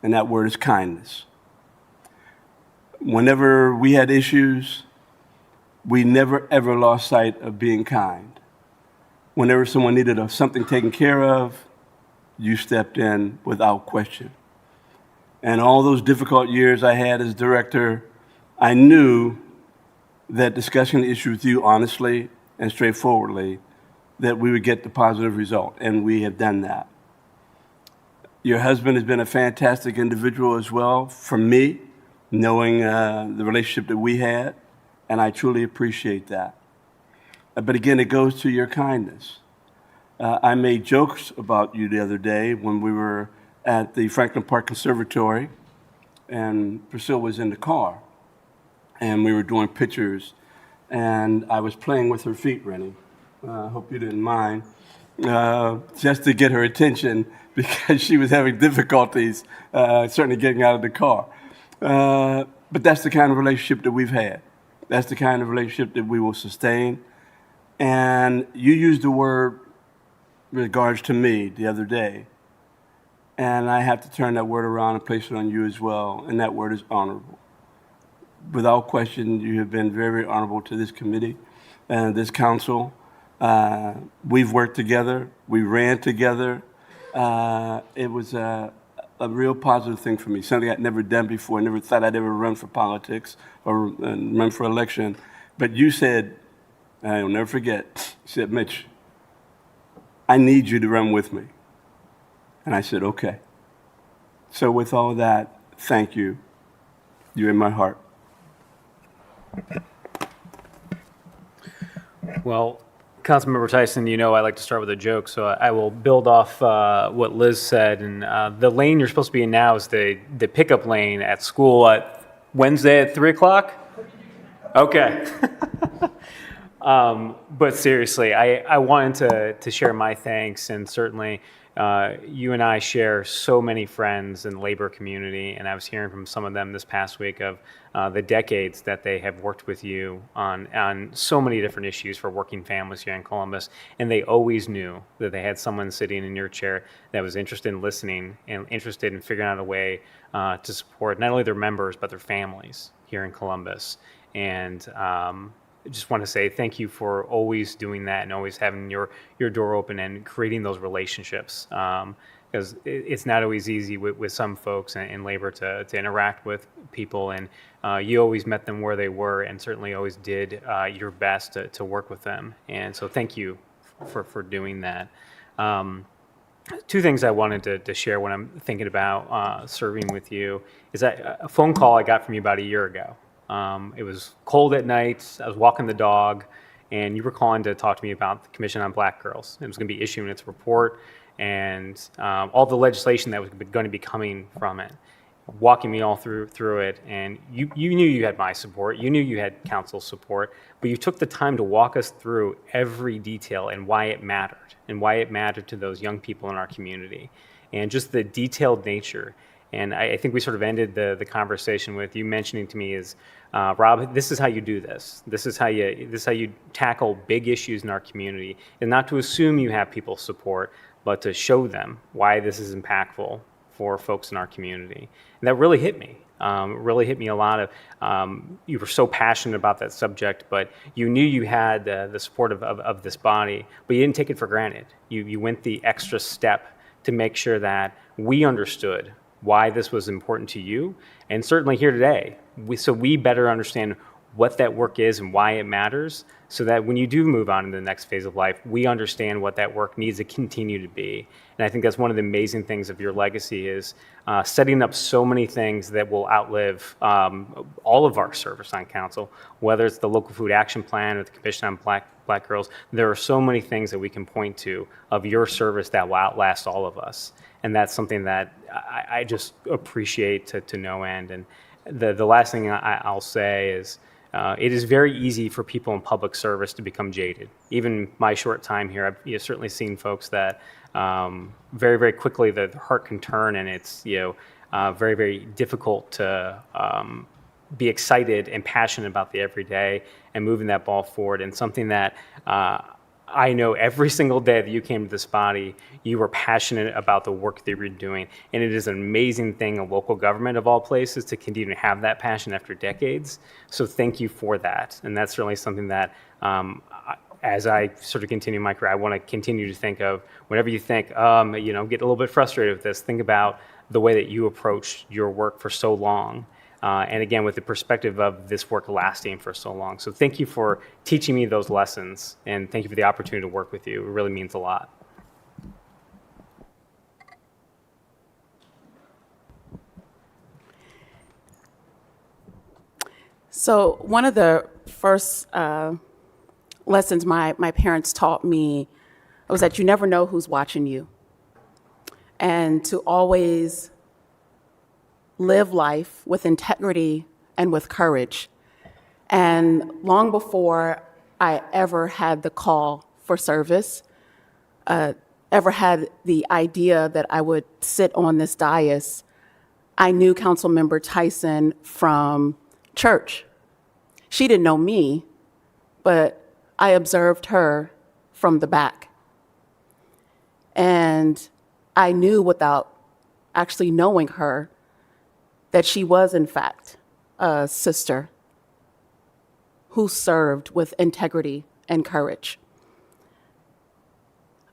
And that word is kindness. Whenever we had issues, we never, ever lost sight of being kind. Whenever someone needed something taken care of, you stepped in without question. And all those difficult years I had as director, I knew that discussing the issue with you honestly and straightforwardly, that we would get the positive result, and we have done that. Your husband has been a fantastic individual as well for me, knowing the relationship that we had, and I truly appreciate that. But again, it goes to your kindness. I made jokes about you the other day when we were at the Franklin Park Conservatory, and Priscilla was in the car, and we were doing pictures, and I was playing with her feet, Rennie. I hope you didn't mind, just to get her attention because she was having difficulties certainly getting out of the car. But that's the kind of relationship that we've had. That's the kind of relationship that we will sustain. And you used the word in regards to me the other day, And I have to turn that word around and place it on you as well, and that word is honorable. Without question, you have been very, very honorable to this committee and this council. We've worked together. We ran together. It was a real positive thing for me, something I'd never done before. I never thought I'd ever run for politics or run for election. But you said, I'll never forget, you said, Mitch, I need you to run with me. And I said, okay. So with all that, thank you. You're in my heart. Well, Councilmember Tyson, you know I like to start with a joke, so I will build off what Liz said. And the lane you're supposed to be in now is the pickup lane at school at Wednesday at 3 o'clock? Okay. But seriously, I wanted to share my thanks, and certainly you and I share so many friends in the labor community, and I was hearing from some of them this past week of the decades that they have worked with you on so many different issues for working families here in Columbus, and they always knew that they had someone sitting in your chair that was interested in listening and interested in figuring out a way to support not only their members but their families here in Columbus. And I just want to say thank you for always doing that and always having your door open and creating those relationships. Because it's not always easy with some folks in labor to interact with people, and you always met them where they were and certainly always did your best to work with them. And so thank you for doing that. Two things I wanted to share when I'm thinking about serving with you is that a phone call I got from you about a year ago. It was cold at night, I was walking the dog, and you were calling to talk to me about the Commission on Black Girls. It was going to be issuing its report and all the legislation that was going to be coming from it, walking me all through it. And you knew you had my support, you knew you had council's support, but you took the time to walk us through every detail and why it mattered to those young people in our community, and just the detailed nature. And I think we sort of ended the conversation with you mentioning to me is, Rob, this is how you do this. This is how you tackle big issues in our community, and not to assume you have people's support, but to show them why this is impactful for folks in our community. And that really hit me. Really hit me a lot. You were so passionate about that subject, but you knew you had the support of this body, but you didn't take it for granted. You went the extra step to make sure that we understood why this was important to you, and certainly here today, so we better understand what that work is and why it matters, so that when you do move on to the next phase of life, we understand what that work needs to continue to be. And I think that's one of the amazing things of your legacy is setting up so many things that will outlive all of our service on council, whether it's the Local Food Action Plan or the Commission on Black Girls. There are so many things that we can point to of your service that will outlast all of us. And that's something that I just appreciate to no end. And the last thing I'll say is it is very easy for people in public service to become jaded. Even my short time here, I've certainly seen folks that very, very quickly the heart can turn, and it's very, very difficult to be excited and passionate about the everyday and moving that ball forward. And something that I know every single day that you came to this body, you were passionate about the work that you're doing. And it is an amazing thing in local government of all places to continue to have that passion after decades. So thank you for that. And that's certainly something that as I sort of continue my career, I want to continue to think of whenever you think, get a little bit frustrated with this, think about the way that you approached your work for so long. And again, with the perspective of this work lasting for so long. So thank you for teaching me those lessons, and thank you for the opportunity to work with you. It really means a lot. So one of the first lessons my parents taught me was that you never know who's watching you, and to always live life with integrity and with courage. And long before I ever had the call for service, ever had the idea that I would sit on this dais, I knew Councilmember Tyson from church. She didn't know me, but I observed her from the back. And I knew without actually knowing her, that she was, in fact, a sister who served with integrity and courage.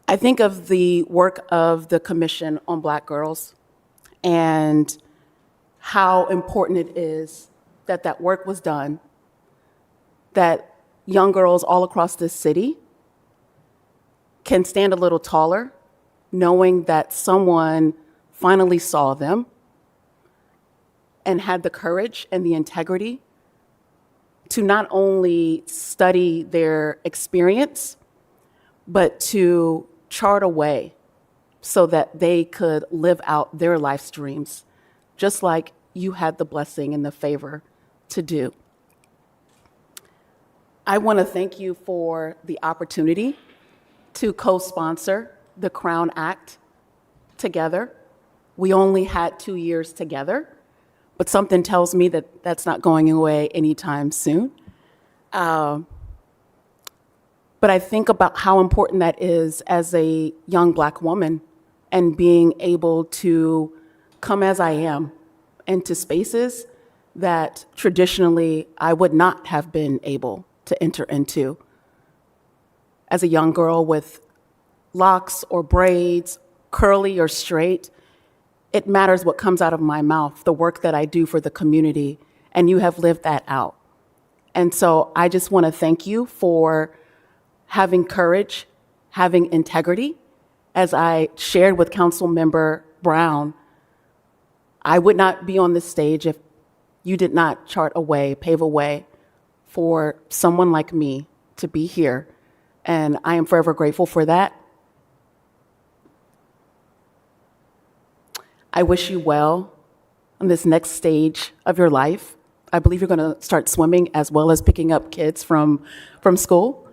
I think of the work of the Commission on Black Girls and how important it is that that work was done, that young girls all across this city can stand a little taller, knowing that someone finally saw them and had the courage and the integrity to not only study their experience, but to chart a way so that they could live out their life's dreams, just like you had the blessing and the favor to do. I want to thank you for the opportunity to co-sponsor the Crown Act together. We only had 2 years together, but something tells me that that's not going away anytime soon. But I think about how important that is as a young Black woman and being able to come as I am into spaces that traditionally I would not have been able to enter into. As a young girl with locks or braids, curly or straight, it matters what comes out of my mouth, the work that I do for the community, and you have lived that out. And so I just want to thank you for having courage, having integrity. As I shared with Councilmember Brown, I would not be on this stage if you did not chart a way, pave a way for someone like me to be here. And I am forever grateful for that. I wish you well on this next stage of your life. I believe you're going to start swimming as well as picking up kids from school.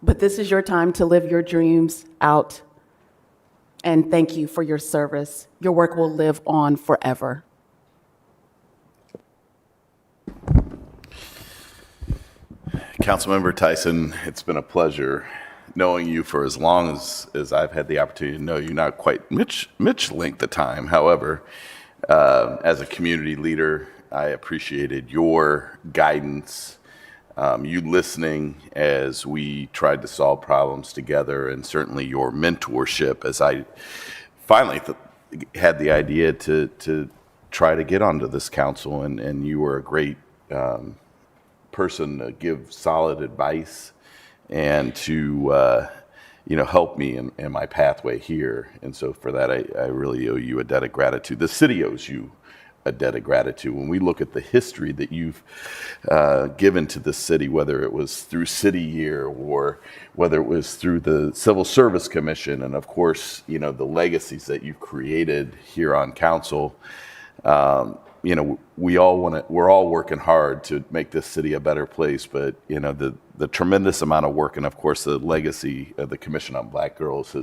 But this is your time to live your dreams out. And thank you for your service. Your work will live on forever. Councilmember Tyson, it's been a pleasure knowing you for as long as I've had the opportunity to know you, not quite Mitch length of time. However, as a community leader, I appreciated your guidance, you listening as we tried to solve problems together, and certainly your mentorship as I finally had the idea to try to get onto this council, and you were a great person to give solid advice and to help me in my pathway here. And so for that, I really owe you a debt of gratitude. The city owes you a debt of gratitude. When we look at the history that you've given to the city, whether it was through City Year or whether it was through the Civil Service Commission, and of course, the legacies that you've created here on council, we're all working hard to make this city a better place, but the tremendous amount of work and of course the legacy of the Commission on Black Girls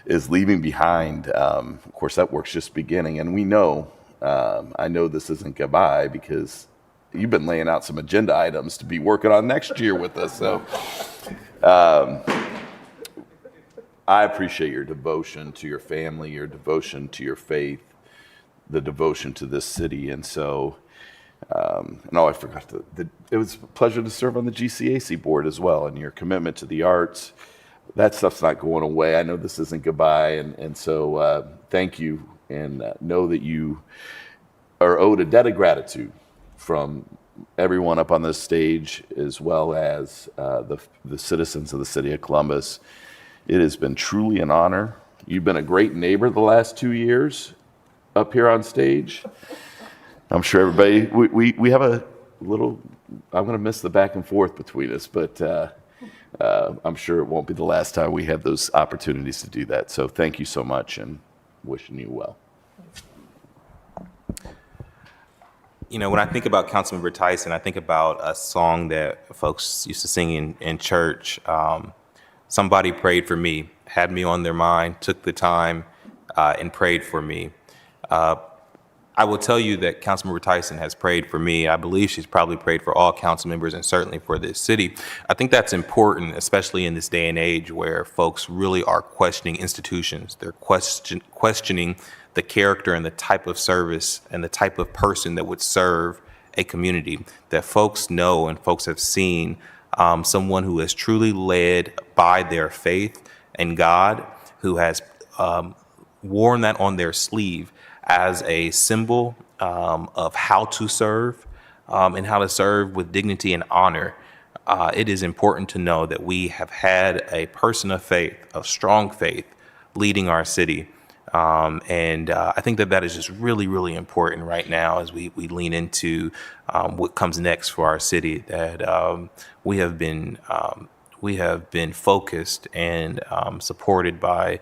is leaving behind. Of course, that work's just beginning, and we know, I know this isn't goodbye because you've been laying out some agenda items to be working on next year with us. So I appreciate your devotion to your family, your devotion to your faith, the devotion to this city. And so, I forgot it was a pleasure to serve on the GCAC board as well, and your commitment to the arts. That stuff's not going away. I know this isn't goodbye. And so thank you, and know that you are owed a debt of gratitude from everyone up on this stage, as well as the citizens of the city of Columbus. It has been truly an honor. You've been a great neighbor the last 2 years up here on stage. I'm sure everybody, we have a little, I'm going to miss the back and forth between us, but I'm sure it won't be the last time we have those opportunities to do that. So thank you so much, and wishing you well. When I think about Councilmember Tyson, I think about a song that folks used to sing in church. Somebody prayed for me, had me on their mind, took the time and prayed for me. I will tell you that Councilmember Tyson has prayed for me. I believe she's probably prayed for all council members and certainly for this city. I think that's important, especially in this day and age where folks really are questioning institutions. They're questioning the character and the type of service and the type of person that would serve a community, that folks know and folks have seen someone who is truly led by their faith in God, who has worn that on their sleeve as a symbol of how to serve and how to serve with dignity and honor. It is important to know that we have had a person of faith, of strong faith, leading our city. And I think that is just really, really important right now as we lean into what comes next for our city, that we have been focused and supported by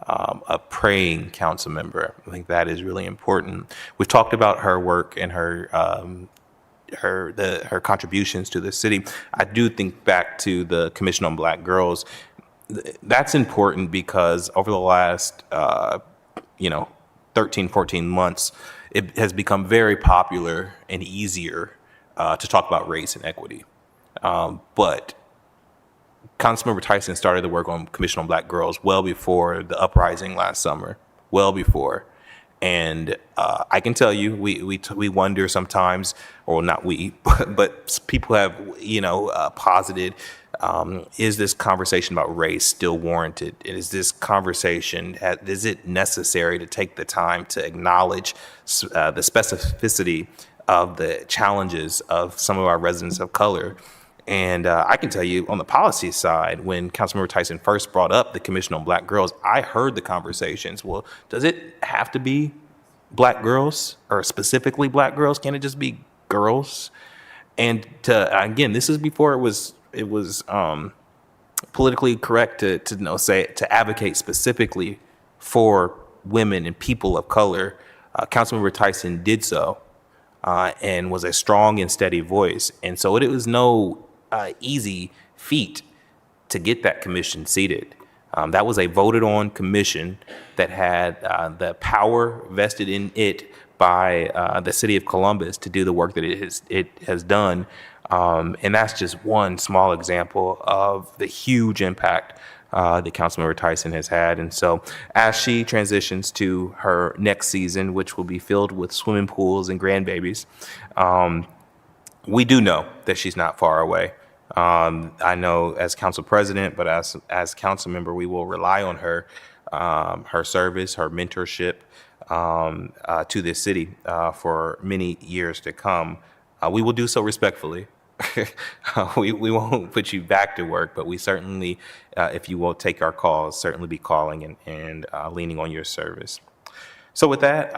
a praying council member. I think that is really important. We've talked about her work and her contributions to the city. I do think back to the Commission on Black Girls. That's important because over the last 13, 14 months, it has become very popular and easier to talk about race and equity. But Councilmember Tyson started the work on Commission on Black Girls well before the uprising last summer, well before. And I can tell you, we wonder sometimes, or not we, but people have, posited, is this conversation about race still warranted? Is this conversation, is it necessary to take the time to acknowledge the specificity of the challenges of some of our residents of color? And I can tell you on the policy side, when Councilmember Tyson first brought up the Commission on Black Girls, I heard the conversations. Well, does it have to be Black girls or specifically Black girls? Can it just be girls? And again, this is before it was politically correct to advocate specifically for women and people of color. Councilmember Tyson did so and was a strong and steady voice. And so it was no easy feat to get that commission seated. That was a voted on commission that had the power vested in it by the city of Columbus to do the work that it has done. And that's just one small example of the huge impact that Councilmember Tyson has had. And so as she transitions to her next season, which will be filled with swimming pools and grandbabies, we do know that she's not far away. I know as council president, but as council member, we will rely on her, her service, her mentorship to this city for many years to come. We will do so respectfully. We won't put you back to work, but we certainly, if you will take our calls, certainly be calling and leaning on your service. So with that,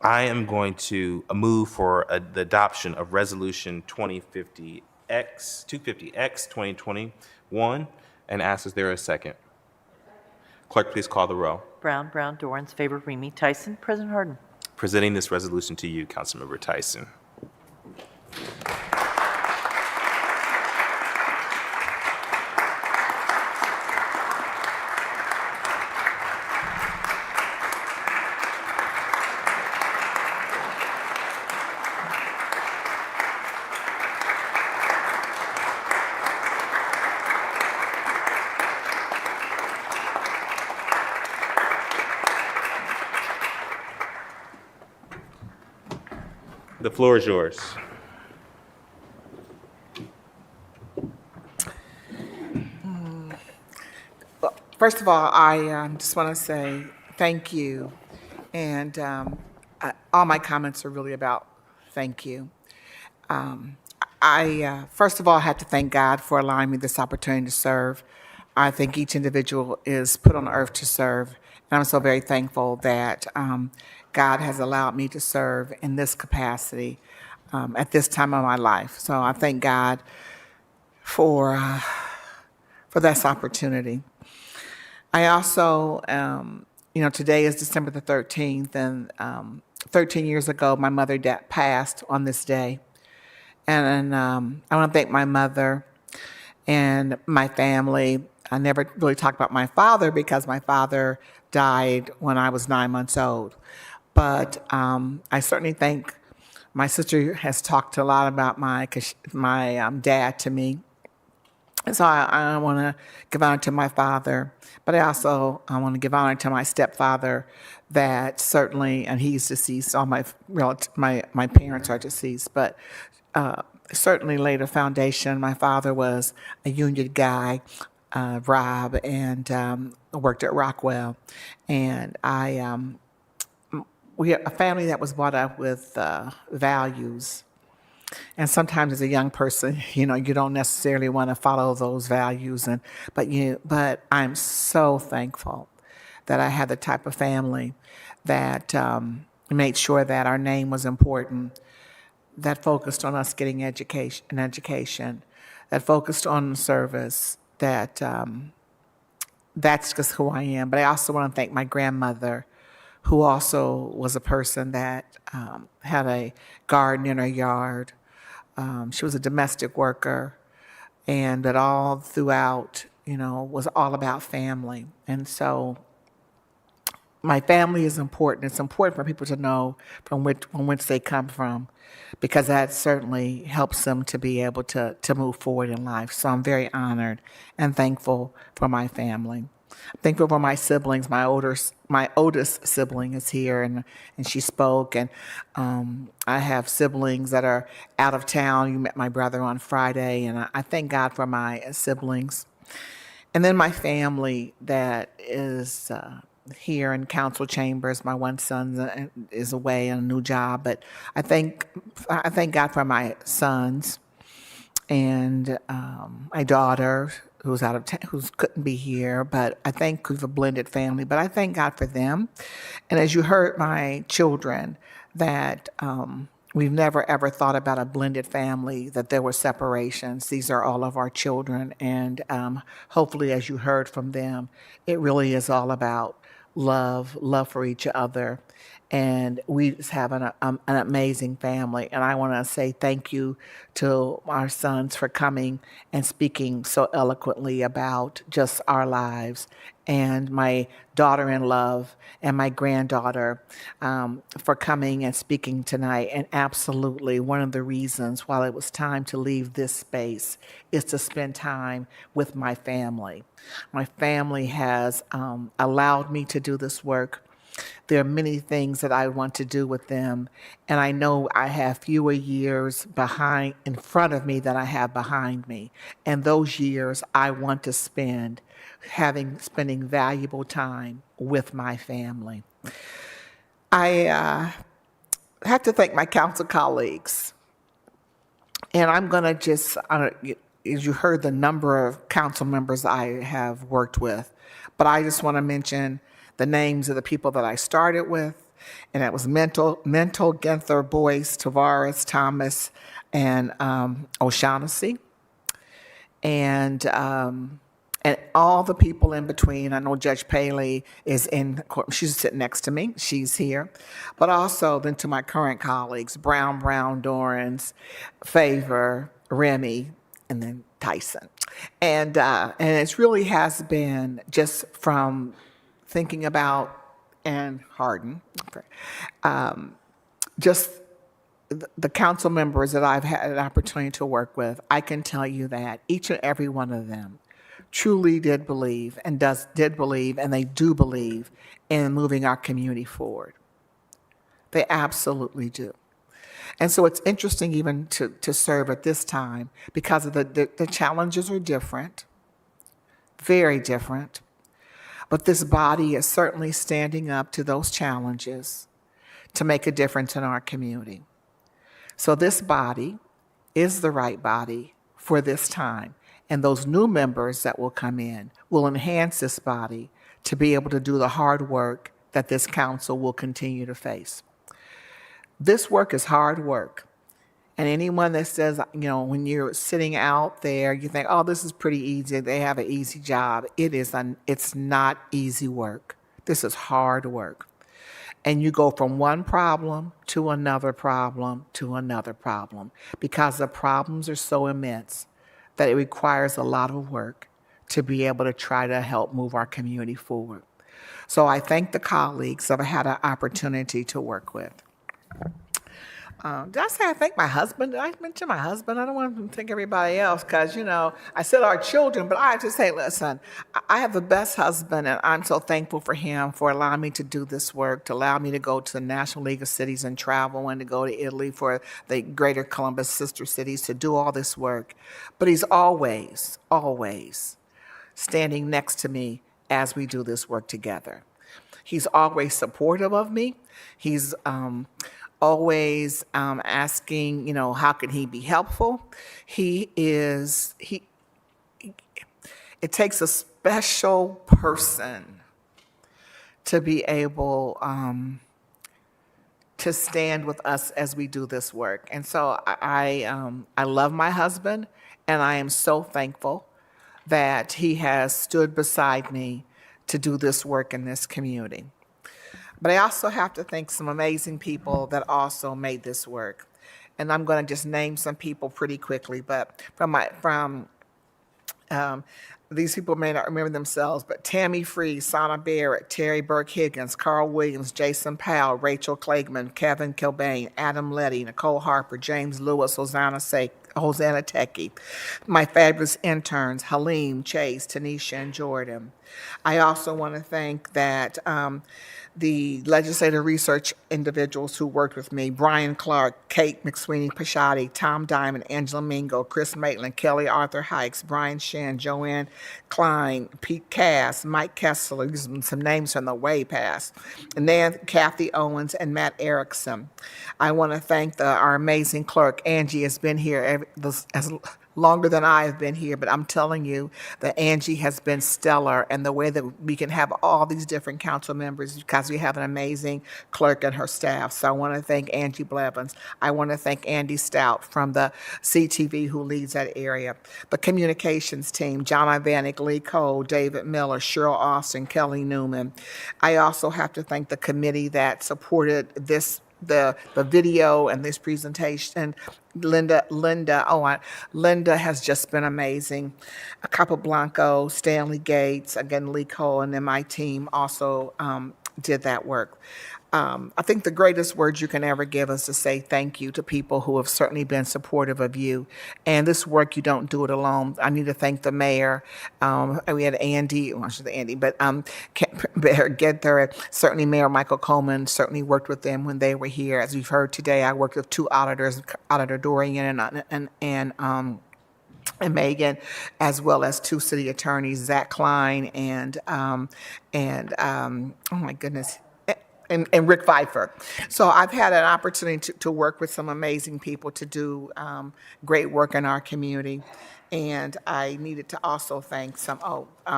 I am going to move for the adoption of Resolution 250X 2021 and ask, is there a second? Clerk, please call the row. Brown, Dorans, favor, Remy, Tyson, President Harden. Presenting this resolution to you, Councilmember Tyson. The floor is yours. Well, first of all, I just want to say thank you. And all my comments are really about thank you. I first of all, had to thank God for allowing me this opportunity to serve. I think each individual is put on earth to serve. And I'm so very thankful that God has allowed me to serve in this capacity at this time of my life. So I thank God for this opportunity. I also, today is December the 13th, and 13 years ago, my mother passed on this day. And I want to thank my mother and my family. I never really talk about my father because my father died when I was 9 months old. But I certainly think my sister has talked a lot about my dad to me. And so I want to give honor to my father, but I want to give honor to my stepfather that certainly, and he's deceased, all my my parents are deceased, but certainly laid a foundation. My father was a union guy, Rob, and worked at Rockwell. And we had a family that was brought up with values. And sometimes as a young person, you don't necessarily want to follow those values. But I'm so thankful that I had the type of family that made sure that our name was important, that focused on us getting education, that focused on service, that's just who I am. But I also want to thank my grandmother, who also was a person that had a garden in her yard. She was a domestic worker, and that all throughout, was all about family. And so my family is important. It's important for people to know from which they come from, because that certainly helps them to be able to move forward in life. So I'm very honored and thankful for my family. I'm thankful for my siblings. My oldest sibling is here, and she spoke. And I have siblings that are out of town. You met my brother on Friday, and I thank God for my siblings. And then my family that is here in council chambers. My one son is away on a new job, but I thank God for my sons and my daughter who's out of who couldn't be here. But I thank we've a blended family. But I thank God for them. And as you heard my children, that we've never ever thought about a blended family, that there were separations. These are all of our children, and hopefully, as you heard from them, it really is all about love for each other. And we just have an amazing family. And I want to say thank you to our sons for coming and speaking so eloquently about just our lives, and my daughter-in-law and my granddaughter for coming and speaking tonight. And absolutely, one of the reasons while it was time to leave this space is to spend time with my family. My family has allowed me to do this work. There are many things that I want to do with them, and I know I have fewer years in front of me than I have behind me. And those years I want to spend spending valuable time with my family. I have to thank my council colleagues, and I'm going to just, as you heard the number of council members I have worked with, but I just want to mention the names of the people that I started with, and that was Mental, Ginther, Boyce, Tavares, Thomas, and O'Shaughnessy, and all the people in between. I know Judge Paley is in the court. She's sitting next to me. She's here. But also then to my current colleagues, Brown, Dorrance, Favor, Remy, and then Tyson. And it really has been just from thinking about, and Hardin, just the council members that I've had an opportunity to work with, I can tell you that each and every one of them truly did believe, and they do believe in moving our community forward. They absolutely do. And so it's interesting even to serve at this time, because of the challenges are different, very different. But this body is certainly standing up to those challenges to make a difference in our community. So this body is the right body for this time. And those new members that will come in will enhance this body to be able to do the hard work that this council will continue to face. This work is hard work. And anyone that says, when you're sitting out there, you think, oh, this is pretty easy, they have an easy job. It's not easy work. This is hard work. And you go from one problem to another problem to another problem, because the problems are so immense that it requires a lot of work to be able to try to help move our community forward. So I thank the colleagues that I had an opportunity to work with. Did I say I thank my husband? Did I mention my husband? I don't want to thank everybody else because, I said our children, but I have to say, listen, I have the best husband, and I'm so thankful for him for allowing me to do this work, to allow me to go to the National League of Cities and travel, and to go to Italy for the Greater Columbus sister cities to do all this work. But he's always, always standing next to me as we do this work together. He's always supportive of me. He's always asking, how can he be helpful? It takes a special person to be able to stand with us as we do this work. And so I love my husband, and I am so thankful that he has stood beside me to do this work in this community. But I also have to thank some amazing people that also made this work. And I'm going to just name some people pretty quickly, but these people may not remember themselves, but Tammy Free, Sana Barrett, Terry Burke-Higgins, Carl Williams, Jason Powell, Rachel Clegman, Kevin Kilbane, Adam Letty, Nicole Harper, James Lewis, Hosanna Techie, my fabulous interns, Halim, Chase, Tanisha, and Jordan. I also want to thank the legislative research individuals who worked with me: Brian Clark, Kate McSweeney Pashati, Tom Diamond, Angela Mingo, Chris Maitland, Kelly Arthur Hikes, Brian Shen, Joanne Klein, Pete Cass, Mike Kessler, using some names from the way past, and then Kathy Owens and Matt Erickson. I want to thank our amazing clerk. Angie has been here as longer than I have been here, but I'm telling you that Angie has been stellar, and the way that we can have all these different council members because we have an amazing clerk and her staff. So I want to thank Angie Blevins. I want to thank Andy Stout from the CTV who leads that area. The communications team: John Ivanek, Lee Cole, David Miller, Cheryl Austin, Kelly Newman. I also have to thank the committee that supported the video and this presentation. Linda has just been amazing. Capablanco, Stanley Gates, again, Lee Cole, and then my team also did that work. I think the greatest words you can ever give is to say thank you to people who have certainly been supportive of you. And this work, you don't do it alone. I need to thank the mayor. We had Andy, well, I should say Andy, but get there. Certainly Mayor Michael Coleman certainly worked with them when they were here. As we've heard today, I worked with two auditors, Auditor Dorian and Megan, as well as two city attorneys, Zach Klein and oh my goodness, and Rick Pfeiffer. So I've had an opportunity to work with some amazing people to do great work in our community. And I needed to also thank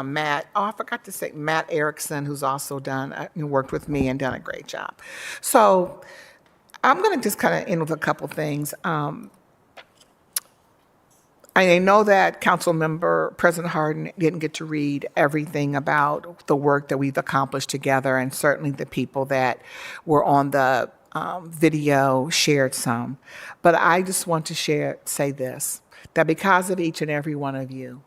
Matt. I forgot to say Matt Erickson, who's also worked with me and done a great job. So I'm going to just kind of end with a couple things. I know that Councilmember President Hardin didn't get to read everything about the work that we've accomplished together, and certainly the people that were on the video shared some. But I just want to say this, that because of each and every one of you,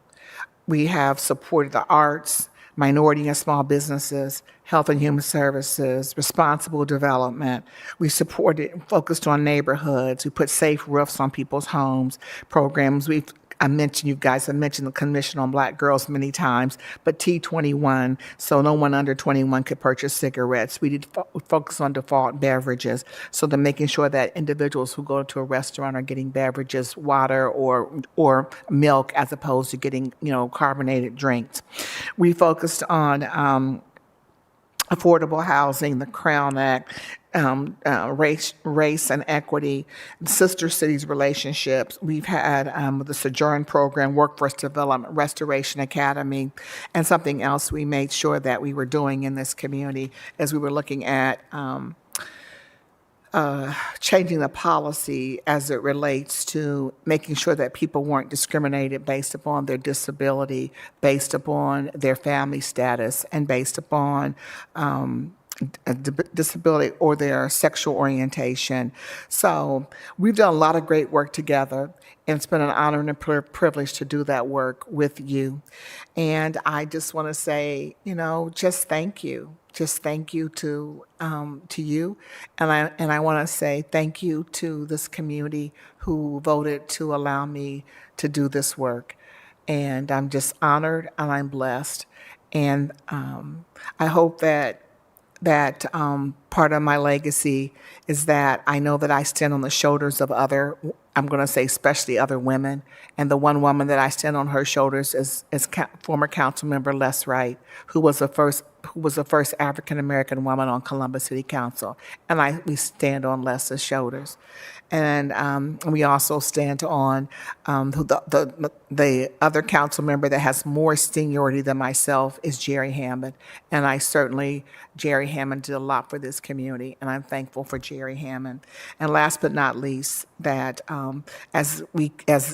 we have supported the arts, minority and small businesses, health and human services, responsible development. We focused on neighborhoods. We put safe roofs on people's homes, programs. You guys have mentioned the Commission on Black Girls many times, but T21, so no one under 21 could purchase cigarettes. We did focus on default beverages, so they're making sure that individuals who go to a restaurant are getting beverages, water or milk, as opposed to getting, carbonated drinks. We focused on affordable housing, the Crown Act, race and equity, sister cities relationships. We've had the Sojourn Program, Workforce Development, Restoration Academy, and something else we made sure that we were doing in this community as we were looking at changing the policy as it relates to making sure that people weren't discriminated based upon their disability, based upon their family status, and based upon disability or their sexual orientation. So we've done a lot of great work together, and it's been an honor and a privilege to do that work with you. And I just want to say, just thank you. Just thank you to you, and I want to say thank you to this community who voted to allow me to do this work. And I'm just honored and I'm blessed. And I hope that part of my legacy is that I know that I stand on the shoulders of other, I'm going to say especially other women. And the one woman that I stand on her shoulders is former council member Les Wright, who was the first African American woman on Columbus City Council. And we stand on Les's shoulders. And we also stand on the other council member that has more seniority than myself is Jerry Hammond. And Jerry Hammond did a lot for this community, and I'm thankful for Jerry Hammond. And last but not least, that as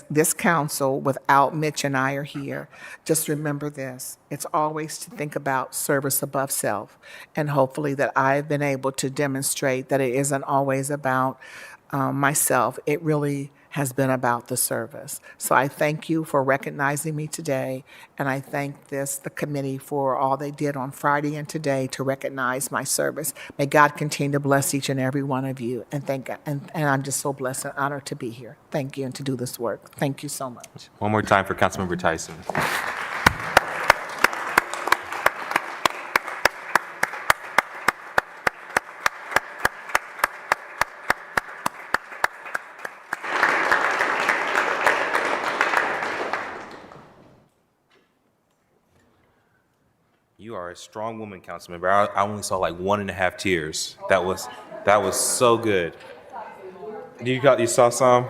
this council, without Mitch and I are here, just remember this. It's always to think about service above self. And hopefully that I've been able to demonstrate that it isn't always about myself. It really has been about the service. So I thank you for recognizing me today, and I thank the committee for all they did on Friday and today to recognize my service. May God continue to bless each and every one of you, and I'm just so blessed and honored to be here. Thank you, and to do this work. Thank you so much. One more time for Councilmember Tyson. You are a strong woman, Councilmember. I only saw like 1.5 tears. That was so good. You saw some?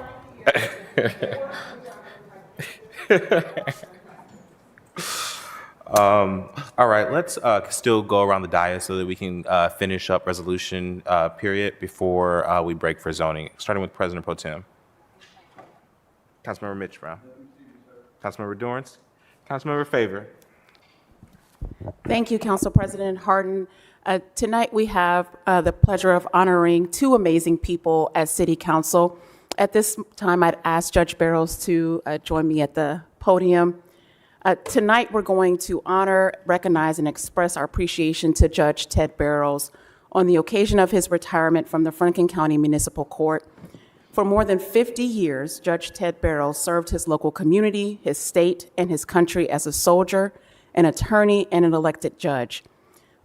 All right, let's still go around the dais so that we can finish up resolution period before we break for zoning, starting with President Pro Tem. Councilmember Mitch Brown. Councilmember Dorrance. Councilmember Favor. Thank you, Council President Harden. Tonight we have the pleasure of honoring two amazing people at City Council. At this time, I'd ask Judge Barrows to join me at the podium. Tonight we're going to honor, recognize, and express our appreciation to Judge Ted Barrows on the occasion of his retirement from the Franklin County Municipal Court. For more than 50 years, Judge Ted Barrows served his local community, his state, and his country as a soldier, an attorney, and an elected judge.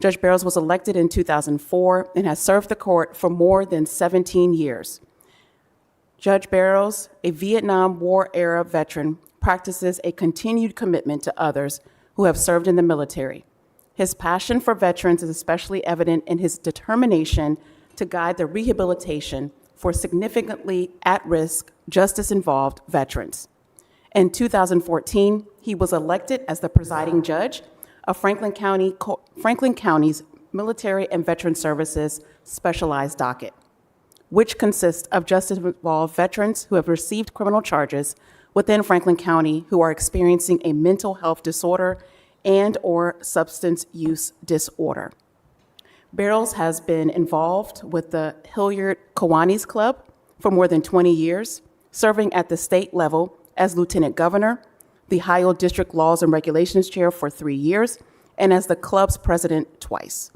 Judge Barrows was elected in 2004 and has served the court for more than 17 years. Judge Barrows, a Vietnam War-era veteran, practices a continued commitment to others who have served in the military. His passion for veterans is especially evident in his determination to guide the rehabilitation for significantly at-risk, justice-involved veterans. In 2014, he was elected as the presiding judge of Franklin County's Military and Veteran Services Specialized Docket, which consists of justice-involved veterans who have received criminal charges within Franklin County who are experiencing a mental health disorder and/or substance use disorder. Barrows has been involved with the Hilliard Kiwanis Club for more than 20 years, serving at the state level as Lieutenant Governor, the Ohio District Laws and Regulations Chair for 3 years, and as the club's president twice.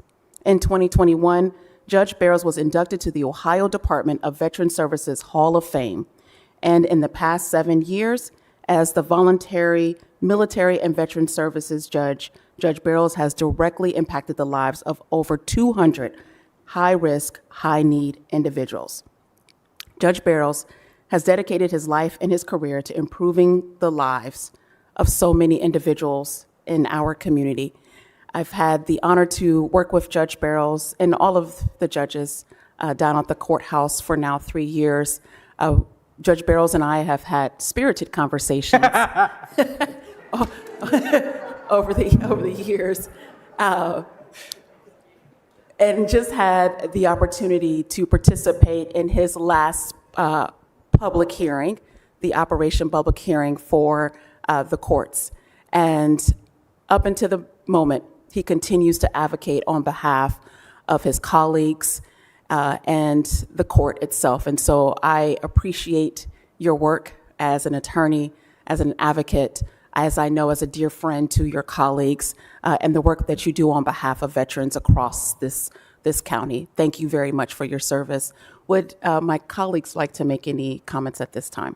In 2021, Judge Barrows was inducted to the Ohio Department of Veteran Services Hall of Fame, and in the past 7 years, as the voluntary military and veteran services judge, Judge Barrows has directly impacted the lives of over 200 high-risk, high-need individuals. Judge Barrows has dedicated his life and his career to improving the lives of so many individuals in our community. I've had the honor to work with Judge Barrows and all of the judges down at the courthouse for now 3 years. Judge Barrows and I have had spirited conversations over the years, and just had the opportunity to participate in his last public hearing, the Operation Public Hearing for the courts. And up until the moment, he continues to advocate on behalf of his colleagues, and the court itself. And so I appreciate your work as an attorney, as an advocate, as I know as a dear friend to your colleagues, and the work that you do on behalf of veterans across this county. Thank you very much for your service. Would my colleagues like to make any comments at this time?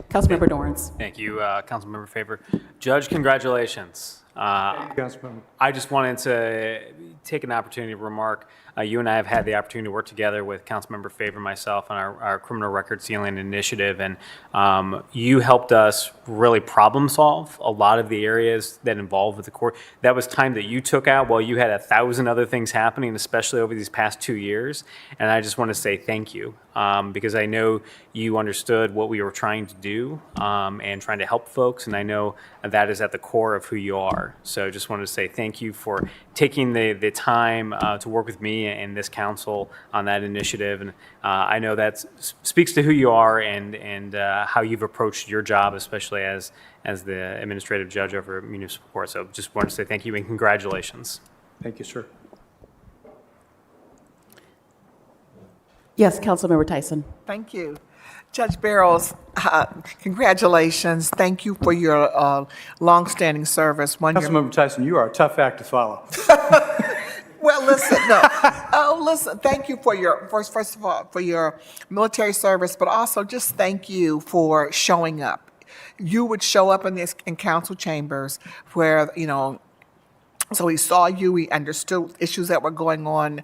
Councilmember Dorrance. Thank you, Councilmember Favor. Judge, congratulations. I just wanted to take an opportunity to remark, you and I have had the opportunity to work together with Councilmember Favor and myself on our criminal record sealing initiative, and you helped us really problem solve a lot of the areas that involved with the court. That was time that you took out while you had 1,000 other things happening, especially over these past 2 years, and I just want to say thank you, because I know you understood what we were trying to do and trying to help folks, and I know that is at the core of who you are. So just wanted to say thank you for taking the time to work with me and this council on that initiative. And I know that speaks to who you are and how you've approached your job, especially as the administrative judge over municipal court. So just wanted to say thank you and congratulations. Thank you, sir. Yes, Councilmember Tyson. Thank you. Judge Barrows, congratulations. Thank you for your longstanding service. Councilmember Tyson, you are a tough act to follow. Well, listen, no. Oh, listen, thank you for your, first of all, for your military service, but also just thank you for showing up. You would show up in council chambers where, so we saw you, we understood issues that were going on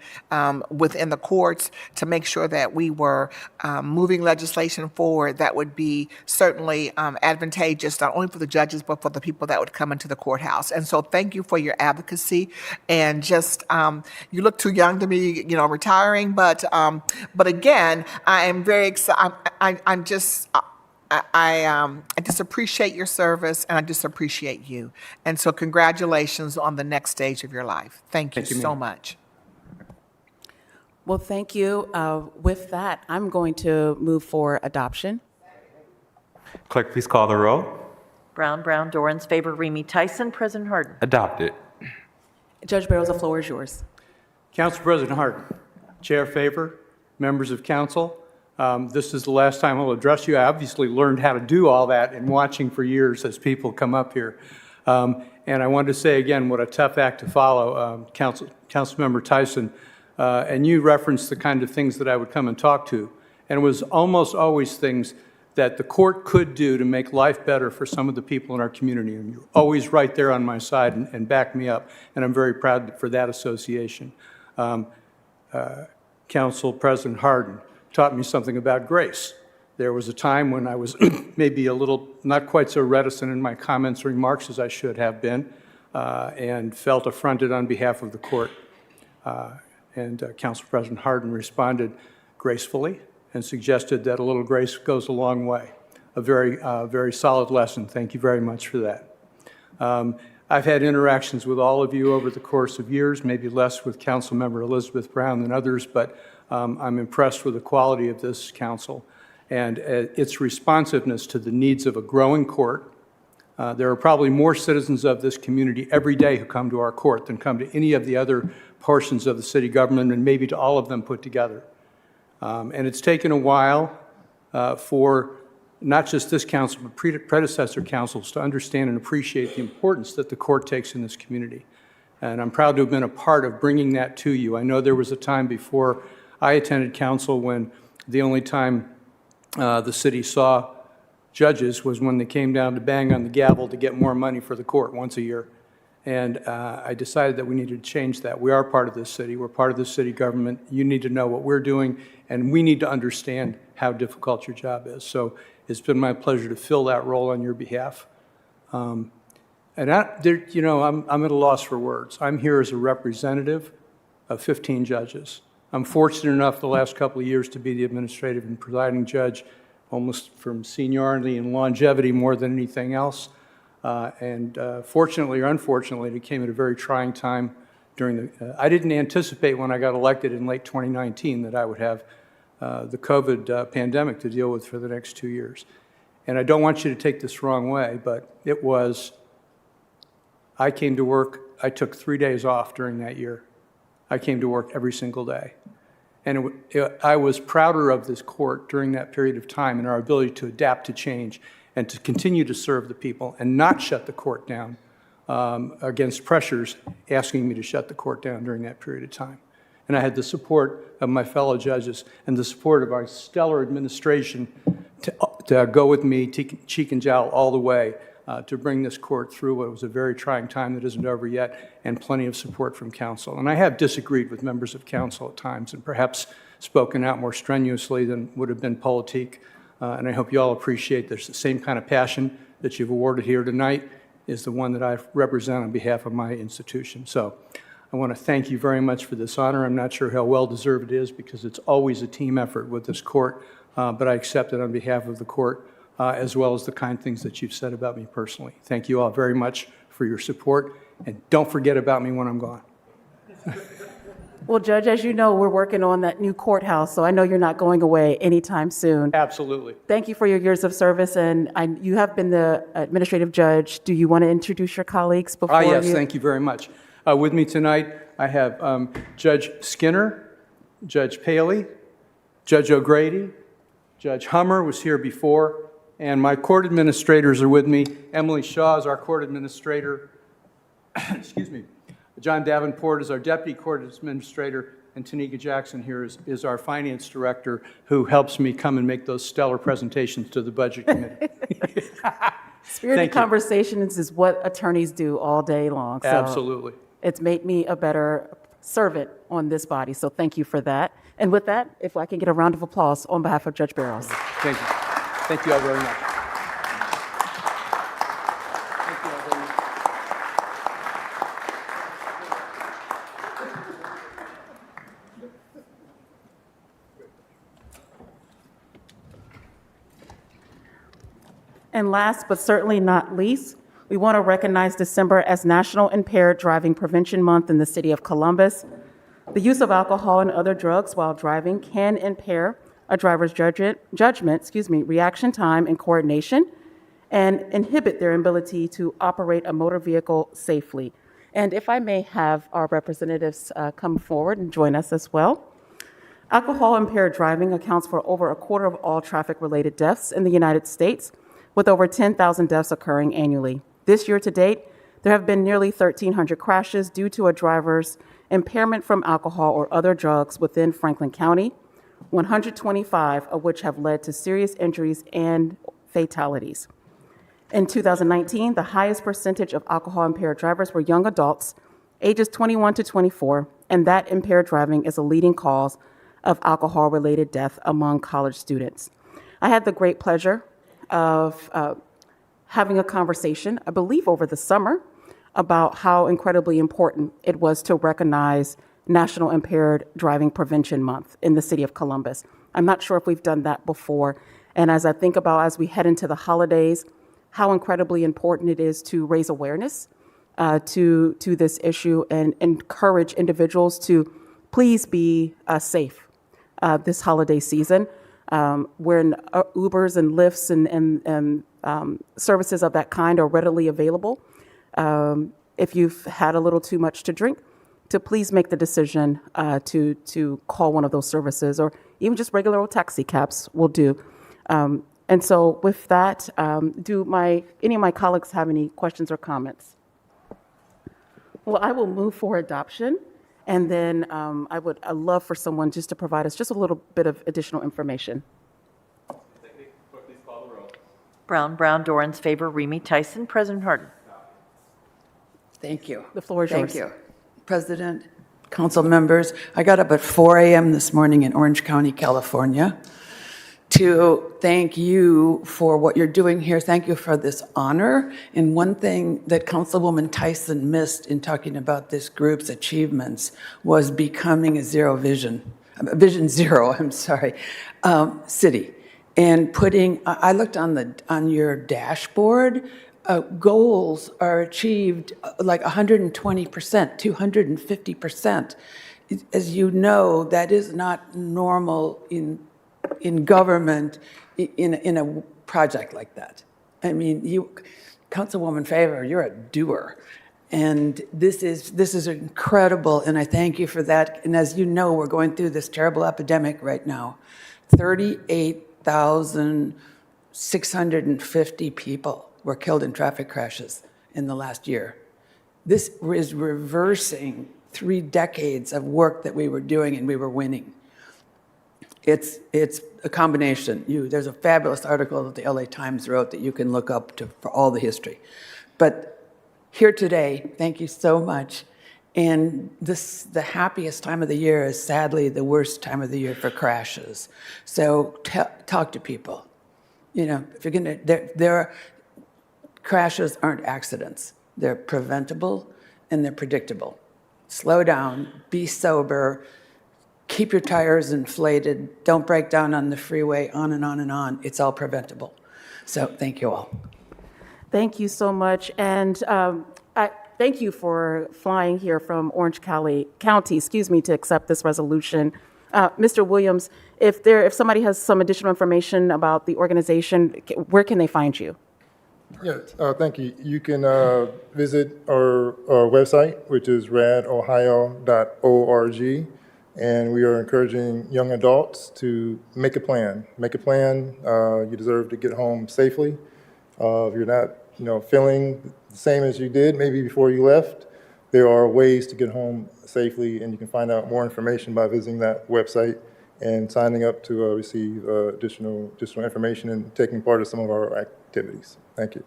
within the courts to make sure that we were moving legislation forward that would be certainly advantageous, not only for the judges, but for the people that would come into the courthouse. And so thank you for your advocacy. And just, you look too young to be, retiring, but again, I am very excited. I'm just, I just appreciate your service, and I just appreciate you. And so congratulations on the next stage of your life. Thank you so much. Well, thank you. With that, I'm going to move for adoption. Clerk, please call the roll. Brown, Dorrance, Favor, Remy Tyson. President Harden. Adopted. Judge Barrows, the floor is yours. Council President Harden, Chair Favor, members of council, this is the last time I'll address you. I obviously learned how to do all that in watching for years as people come up here. And I wanted to say again what a tough act to follow, Councilmember Tyson. And you referenced the kind of things that I would come and talk to. And it was almost always things that the court could do to make life better for some of the people in our community. And you're always right there on my side and back me up. And I'm very proud for that association. Council President Harden taught me something about grace. There was a time when I was maybe a little, not quite so reticent in my comments or remarks as I should have been, and felt affronted on behalf of the court. And Council President Harden responded gracefully and suggested that a little grace goes a long way. A very solid lesson. Thank you very much for that. I've had interactions with all of you over the course of years, maybe less with Councilmember Elizabeth Brown than others, but I'm impressed with the quality of this council and its responsiveness to the needs of a growing court. There are probably more citizens of this community every day who come to our court than come to any of the other portions of the city government, and maybe to all of them put together. And it's taken a while for not just this council, but predecessor councils to understand and appreciate the importance that the court takes in this community. And I'm proud to have been a part of bringing that to you. I know there was a time before I attended council when the only time the city saw judges was when they came down to bang on the gavel to get more money for the court once a year. And I decided that we needed to change that. We are part of this city. We're part of the city government. You need to know what we're doing, and we need to understand how difficult your job is. So it's been my pleasure to fill that role on your behalf. And I'm at a loss for words. I'm here as a representative of 15 judges. I'm fortunate enough the last couple of years to be the administrative and presiding judge, almost from seniority and longevity more than anything else. Fortunately or unfortunately, it came at a very trying time during I didn't anticipate when I got elected in late 2019 that I would have the COVID pandemic to deal with for the next 2 years. And I don't want you to take this wrong way, but I came to work I took 3 days off during that year. I came to work every single day. And I was prouder of this court during that period of time and our ability to adapt to change and to continue to serve the people and not shut the court down against pressures asking me to shut the court down during that period of time. And I had the support of my fellow judges and the support of our stellar administration to go with me cheek and jowl all the way to bring this court through what was a very trying time that isn't over yet, and plenty of support from counsel. And I have disagreed with members of council at times and perhaps spoken out more strenuously than would have been politique. And I hope you all appreciate there's the same kind of passion that you've awarded here tonight is the one that I represent on behalf of my institution. So I want to thank you very much for this honor. I'm not sure how well-deserved it is because it's always a team effort with this court, but I accept it on behalf of the court, as well as the kind things that you've said about me personally. Thank you all very much for your support, and don't forget about me when I'm gone. Well, Judge, as you know, we're working on that new courthouse, so I know you're not going away anytime soon. Absolutely. Thank you for your years of service, and you have been the administrative judge. Do you want to introduce your colleagues before Yes, you? thank you very much. With me tonight, I have Judge Skinner, Judge Paley, Judge O'Grady, Judge Hummer was here before, and my court administrators are with me. Emily Shaw is our court administrator. Excuse me. John Davenport is our deputy court administrator, and Tanika Jackson here is our finance director, who helps me come and make those stellar presentations to the budget committee. Spirited conversations is what attorneys do all day long. So Absolutely. It's made me a better servant on this body, so thank you for that. And with that, if I can get a round of applause on behalf of Judge Barrows. Thank you. Thank you all very much. And last but certainly not least, we want to recognize December as National Impaired Driving Prevention Month in the city of Columbus. The use of alcohol and other drugs while driving can impair a driver's judgment, reaction time and coordination, and inhibit their ability to operate a motor vehicle safely. And if I may have our representatives come forward and join us as well. Alcohol-impaired driving accounts for over a quarter of all traffic-related deaths in the United States, with over 10,000 deaths occurring annually. This year to date, there have been nearly 1,300 crashes due to a driver's impairment from alcohol or other drugs within Franklin County, 125 of which have led to serious injuries and fatalities. In 2019, the highest percentage of alcohol-impaired drivers were young adults, ages 21 to 24, and that impaired driving is a leading cause of alcohol-related death among college students. I had the great pleasure of having a conversation, I believe over the summer, about how incredibly important it was to recognize National Impaired Driving Prevention Month in the city of Columbus. I'm not sure if we've done that before. And as I think about as we head into the holidays, how incredibly important it is to raise awareness to this issue and encourage individuals to please be safe this holiday season. When Ubers and Lyfts and services of that kind are readily available, if you've had a little too much to drink, to please make the decision to call one of those services, or even just regular old taxi cabs will do. And so with that, do any of my colleagues have any questions or comments? Well, I will move for adoption. And then I'd love for someone just to provide us just a little bit of additional information. Brown, Dorans, favor, Remy Tyson. President Harden. Thank you. The floor is yours. Thank you. President, council members, I got up at 4 a.m. this morning in Orange County, California, to thank you for what you're doing here. Thank you for this honor. And one thing that Councilwoman Tyson missed in talking about this group's achievements was becoming a vision zero, city. And I looked on your dashboard, goals are achieved like 120%, 250%. As you know, that is not normal in government in a project like that. I mean, Councilwoman Favor, you're a doer. And this is incredible, and I thank you for that. And as you know, we're going through this terrible epidemic right now. 38,650 people were killed in traffic crashes in the last year. This is reversing 3 decades of work that we were doing, and we were winning. It's a combination. There's a fabulous article that the LA Times wrote that you can look up for all the history. But here today, thank you so much. And the happiest time of the year is sadly the worst time of the year for crashes. So talk to people. If you're gonna, crashes aren't accidents. They're preventable and they're predictable. Slow down, be sober, keep your tires inflated, don't break down on the freeway, on and on and on. It's all preventable. So thank you all. Thank you so much, and I thank you for flying here from Orange County, to accept this resolution. Mr. Williams, if somebody has some additional information about the organization, where can they find you? Yes, thank you. You can visit our website, which is radohio.org, and we are encouraging young adults to make a plan. Make a plan. You deserve to get home safely. If you're not, feeling the same as you did maybe before you left, there are ways to get home safely, and you can find out more information by visiting that website and signing up to receive additional information and taking part of some of our activities. Thank you.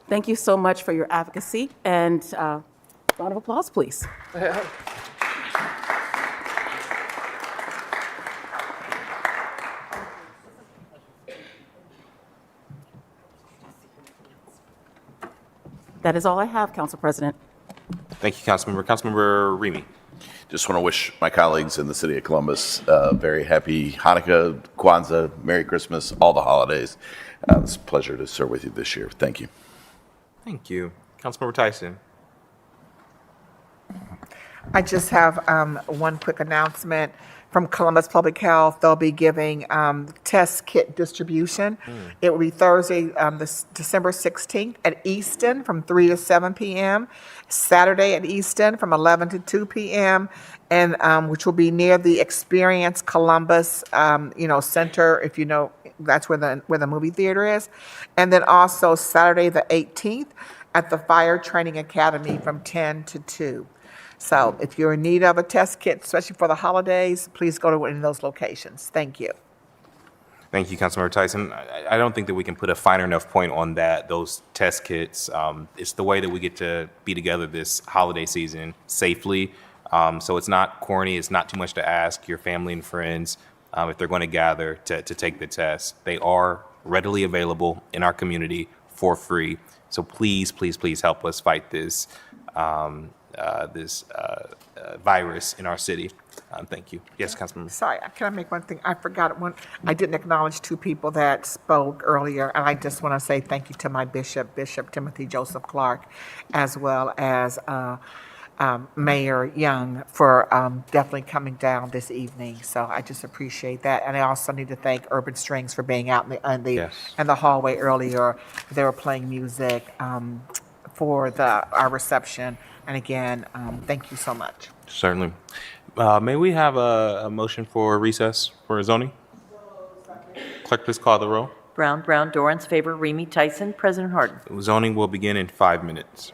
Thank you so much for your advocacy, and round of applause, please. That is all I have, Council President. Thank you, Councilmember. Councilmember Remy. Just want to wish my colleagues in the city of Columbus a very happy Hanukkah, Kwanzaa, Merry Christmas, all the holidays. It's a pleasure to serve with you this year. Thank you. Thank you. Councilmember Tyson. I just have one quick announcement from Columbus Public Health. They'll be giving test kit distribution. It will be Thursday, December 16th at Easton from 3 to 7 p.m., Saturday at Easton from 11 to 2 p.m., and which will be near the Experience Columbus, center, if you know, that's where the movie theater is. And then also Saturday the 18th at the Fire Training Academy from 10 to 2. So if you're in need of a test kit, especially for the holidays, please go to one of those locations. Thank you. Thank you, Councilmember Tyson. I don't think that we can put a finer enough point on that, those test kits. It's the way that we get to be together this holiday season safely. So it's not corny, it's not too much to ask your family and friends if they're going to gather to take the test. They are readily available in our community for free. So please, please, please help us fight this virus in our city. Thank you. Yes, Councilmember. Sorry, can I make one thing? I forgot one. I didn't acknowledge 2 people that spoke earlier, and I just want to say thank you to my bishop, Bishop Timothy Joseph Clark, as well as Mayor Young for definitely coming down this evening. So I just appreciate that. And I also need to thank Urban Strings for being out in the hallway earlier. They were playing music for our reception. And again, thank you so much. Certainly. May we have a motion for recess for zoning? Clerk, please call the roll. Brown, Dorans, favor, Remy Tyson. President Harden. Zoning will begin in 5 minutes.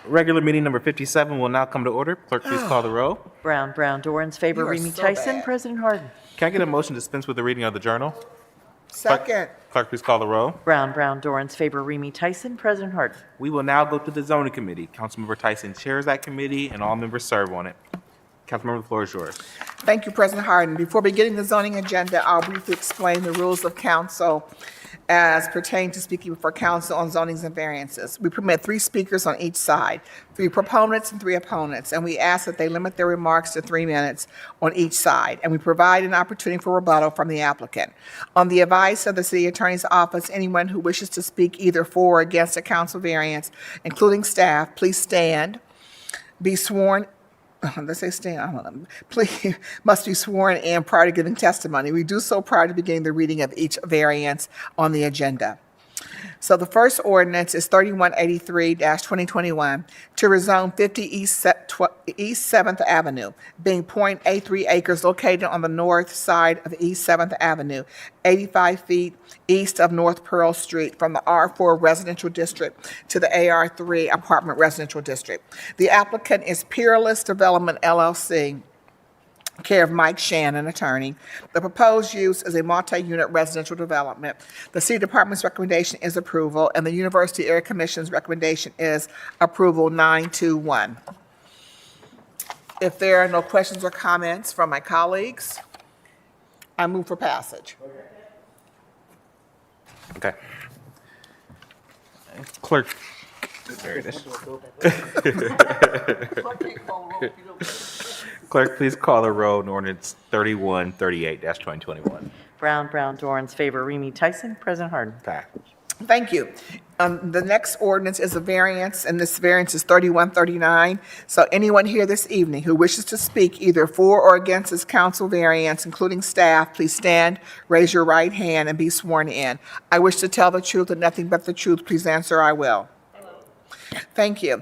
Regular meeting number 57 will now come to order. Clerk, please call the roll. Brown, Dorans, favor, You are Remy so Tyson. bad. President Harden. Can I get a motion to dispense with the reading of the journal? Second. Clerk, please call the roll. Brown, Dorans, favor, Remy Tyson. President Harden. We will now go to the zoning committee. Councilmember Tyson chairs that committee, and all members serve on it. Councilmember, the floor is yours. Thank you, President Harden. Before beginning the zoning agenda, I'll briefly explain the rules of council as pertain to speaking before council on zonings and variances. We permit 3 speakers on each side, 3 proponents and 3 opponents, and we ask that they limit their remarks to 3 minutes on each side, and we provide an opportunity for rebuttal from the applicant. On the advice of the city attorney's office, anyone who wishes to speak either for or against a council variance, including staff, please stand, be sworn. Let's say stand. Please must be sworn in prior to giving testimony. We do so prior to beginning the reading of each variance on the agenda. So the first ordinance is 3183-2021 to rezone 50 East 7th Avenue, being .83 acres located on the north side of East 7th Avenue, 85 feet east of North Pearl Street from the R4 residential district to the AR3 apartment residential district. The applicant is Peerless Development LLC, care of Mike Shannon, attorney. The proposed use is a multi-unit residential development. The City Department's recommendation is approval, and the University Area Commission's recommendation is approval 9-1. If there are no questions or comments from my colleagues, I move for passage. Okay. Clerk. There it is. Clerk, please call the roll on ordinance 3138-2021. Brown, Dorans, favor, Remy Tyson. President Harden. Okay. Thank you. The next ordinance is a variance, and this variance is 3139. So anyone here this evening who wishes to speak either for or against this council variance, including staff, please stand, raise your right hand, and be sworn in. I wish to tell the truth and nothing but the truth. Please answer, I will. Thank you.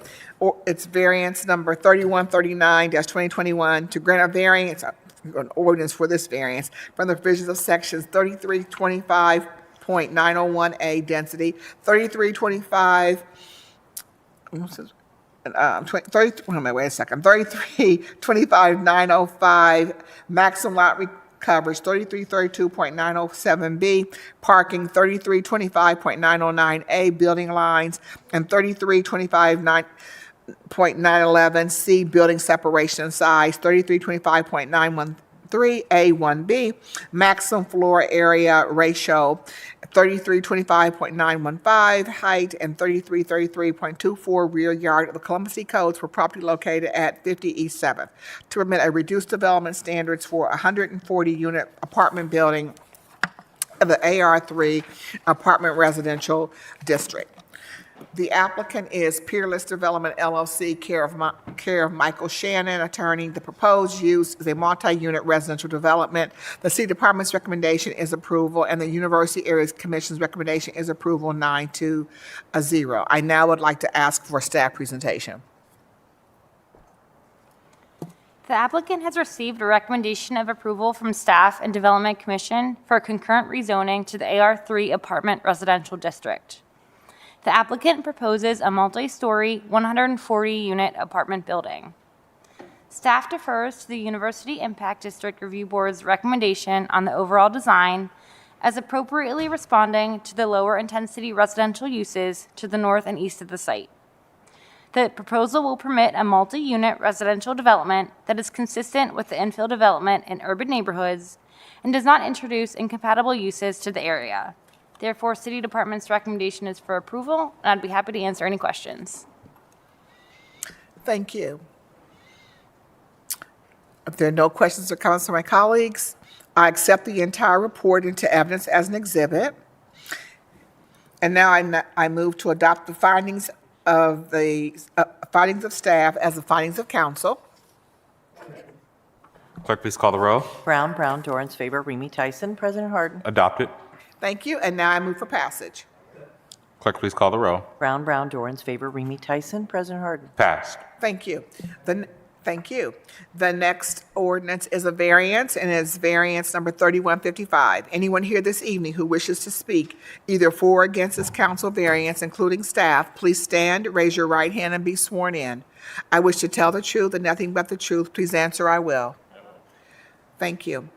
It's variance number 3139-2021 to grant a variance, an ordinance for this variance from the provisions of sections 3325.901A density, 3325.905 maximum lot coverage, 3332.907B, parking, 3325.909A, building lines, and 3325.911C, building separation size, 3325.913A1B, maximum floor area ratio, 3325.915 height, and 3333.24 rear yard of the Columbus City Codes for property located at 50 East 7th, to permit a reduced development standards for a 140-unit apartment building of the AR3 apartment residential district. The applicant is Peerless Development LLC, care of Michael Shannon, attorney. The proposed use is a multi-unit residential development. The City Department's recommendation is approval, and the University Area Commission's recommendation is approval 9-0. I now would like to ask for a staff presentation. The applicant has received a recommendation of approval from Staff and Development Commission for concurrent rezoning to the AR3 apartment residential district. The applicant proposes a multi-story, 140-unit apartment building. Staff defers to the University Impact District Review Board's recommendation on the overall design as appropriately responding to the lower intensity residential uses to the north and east of the site. The proposal will permit a multi-unit residential development that is consistent with the infill development in urban neighborhoods and does not introduce incompatible uses to the area. Therefore, City Department's recommendation is for approval, and I'd be happy to answer any questions. Thank you. If there are no questions or comments from my colleagues, I accept the entire report into evidence as an exhibit. And now I move to adopt the findings of staff as the findings of council. Clerk, please call the roll. Brown, Dorans, favor, Remy Tyson. President Harden. Adopted. Thank you, and now I move for passage. Clerk, please call the roll. Brown, Dorans, favor, Remy Tyson. President Harden. Passed. Thank you. Thank you. The next ordinance is a variance, and it's variance number 3155. Anyone here this evening who wishes to speak either for or against this council variance, including staff, please stand, raise your right hand, and be sworn in. I wish to tell the truth and nothing but the truth. Please answer, I will. Thank you.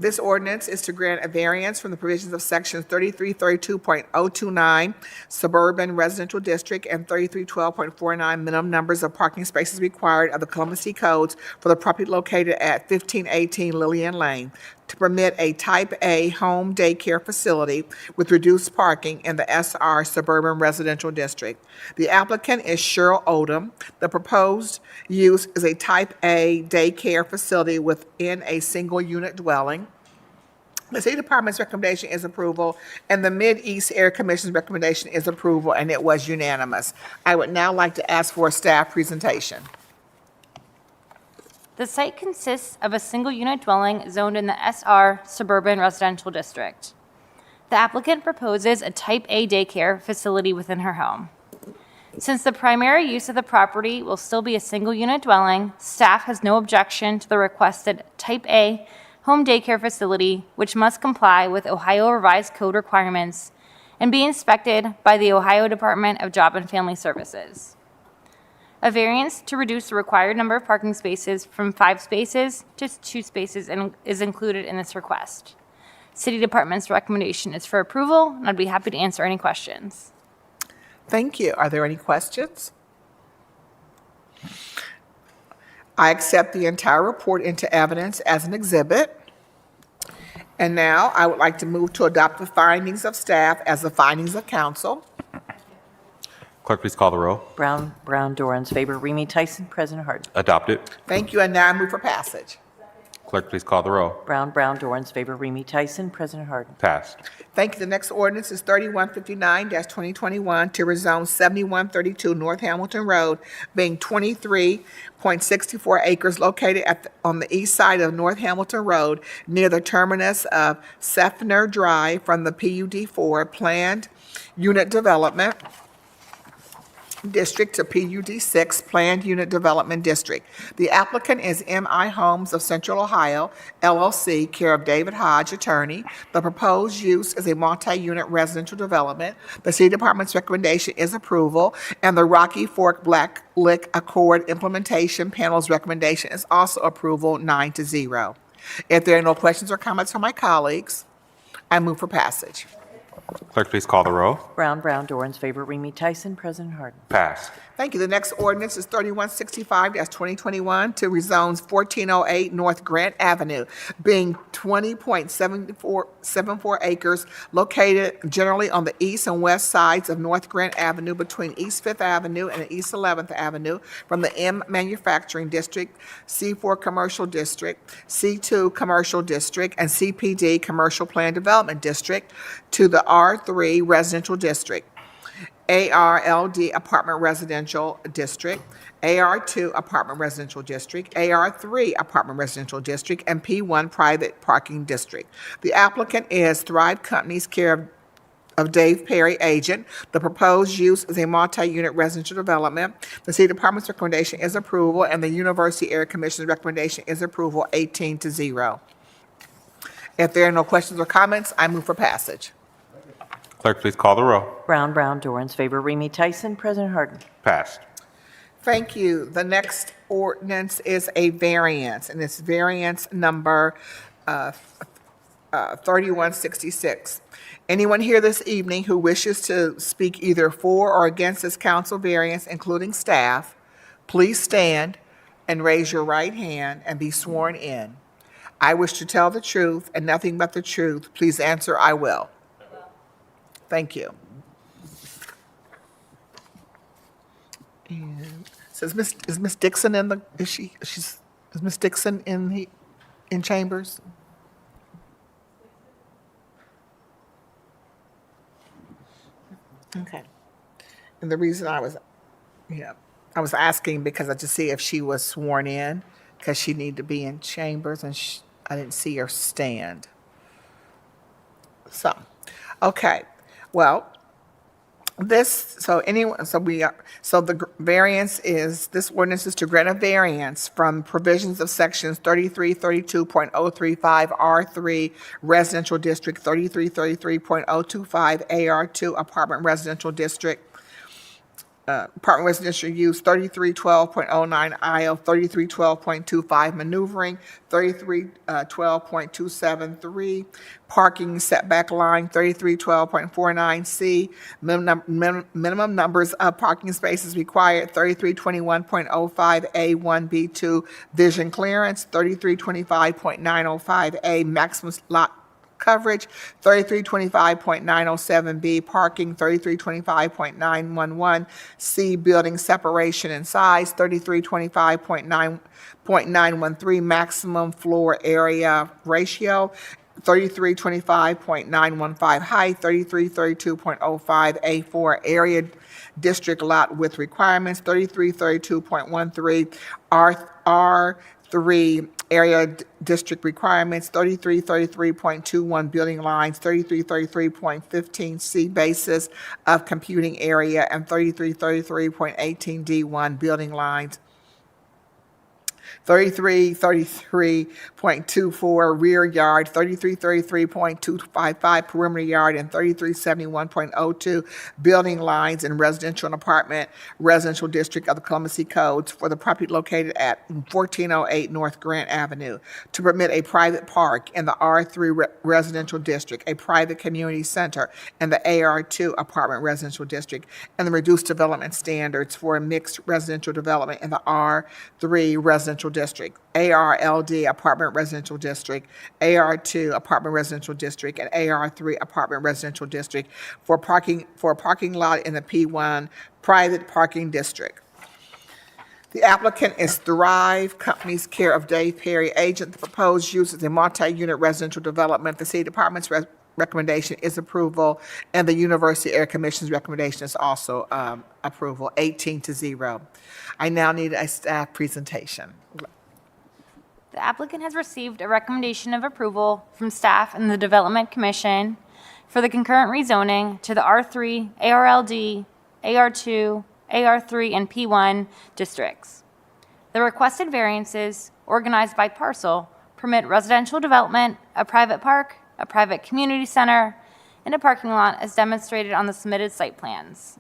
This ordinance is to grant a variance from the provisions of Section 3332.029 Suburban Residential District and 3312.49 minimum numbers of parking spaces required of the Columbus City Codes for the property located at 1518 Lillian Lane to permit a Type A home daycare facility with reduced parking in the SR Suburban Residential District. The applicant is Cheryl Odom. The proposed use is a Type A daycare facility within a single-unit dwelling. The City Department's recommendation is approval, and the Mid-East Area Commission's recommendation is approval, and it was unanimous. I would now like to ask for a staff presentation. The site consists of a single-unit dwelling zoned in the SR Suburban Residential District. The applicant proposes a Type A daycare facility within her home. Since the primary use of the property will still be a single-unit dwelling, staff has no objection to the requested Type A home daycare facility, which must comply with Ohio Revised Code requirements and be inspected by the Ohio Department of Job and Family Services. A variance to reduce the required number of parking spaces from 5 spaces to 2 spaces is included in this request. City Department's recommendation is for approval, and I'd be happy to answer any questions. Thank you. Are there any questions? I accept the entire report into evidence as an exhibit. And now I would like to move to adopt the findings of staff as the findings of council. Clerk, please call the row. Brown, Dorans, favor, Remy Tyson, President Harden. Adopted. Thank you, and now I move for passage. Clerk, please call the row. Brown, Dorans, favor, Remy Tyson, President Harden. Passed. Thank you. The next ordinance is 3159-2021 to rezone 7132 North Hamilton Road, being 23.64 acres located on the east side of North Hamilton Road near the terminus of Seffner Drive from the PUD4 Planned Unit Development District to PUD6 Planned Unit Development District. The applicant is M.I. Homes of Central Ohio, LLC, care of David Hodge, attorney. The proposed use is a multi-unit residential development. The City Department's recommendation is approval, and the Rocky Fork Black Lick Accord Implementation Panel's recommendation is also approval, 9-0. If there are no questions or comments from my colleagues, I move for passage. Clerk, please call the row. Brown, Dorans, favor, Remy Tyson, President Harden. Passed. Thank you. The next ordinance is 3165-2021 to rezone 1408 North Grant Avenue, being 20.74 acres located generally on the east and west sides of North Grant Avenue between East 5th Avenue and East 11th Avenue from the M Manufacturing District, C4 Commercial District, C2 Commercial District, and CPD Commercial Plan Development District to the R3 Residential District, ARLD Apartment Residential District, AR2 Apartment Residential District, AR3 Apartment Residential District, and P1 Private Parking District. The applicant is Thrive Companies, care of Dave Perry, agent. The proposed use is a multi-unit residential development. The City Department's recommendation is approval, and the University Area Commission's recommendation is approval, 18-0. If there are no questions or comments, I move for passage. Clerk, please call the row. Brown, Dorans, favor, Remy Tyson, President Harden. Passed. Thank you. The next ordinance is a variance, and it's variance number 3166. Anyone here this evening who wishes to speak either for or against this council variance, including staff, please stand and raise your right hand and be sworn in. I wish to tell the truth and nothing but the truth. Please answer, I will. Thank you. And so is Miss Dixon in the, is Miss Dixon in chambers? Okay. And the reason I was asking because I just see if she was sworn in, because she needed to be in chambers, and I didn't see her stand. So, okay. Well, Variance is, this ordinance is to grant a variance from provisions of sections 3332.035 R3 Residential District, 3333.025 AR2 Apartment Residential District, apartment residential use, 3312.09 IO, 3312.25 maneuvering, 3312.273 parking setback line, 3312.49 C minimum numbers of parking spaces required, 3321.05 A 1B2 vision clearance, 3325.905 A maximum lot coverage, 3325.907B parking, 3325.911 C building separation and size, 3325.913 maximum floor area ratio, 3325.915 height, 3332.05 A4 area district lot width requirements, 3332.13 R3 area district requirements, 3333.21 building lines, 3333.15 C basis of computing area, and 3333.18 D1 building lines, 3333.24 rear yard, 3333.255 perimeter yard, and 3371.02 building lines in residential and apartment residential district of the Columbus City Codes for the property located at 1408 North Grant Avenue to permit a private park in the R3 residential district, a private community center in the AR2 apartment residential district, and the reduced development standards for a mixed residential development in the R3 residential district, ARLD apartment residential district, AR2 apartment residential district, and AR3 apartment residential district for a parking lot in the P1 private parking district. The applicant is Thrive Companies, care of Dave Perry, agent. The proposed use is a multi-unit residential development. The city department's recommendation is approval, and the University Area Commission's recommendation is also approval, 18-0. I now need a staff presentation. The applicant has received a recommendation of approval from staff and the Development Commission for the concurrent rezoning to the R3, ARLD, AR2, AR3, and P1 districts. The requested variances, organized by parcel, permit residential development, a private park, a private community center, and a parking lot as demonstrated on the submitted site plans.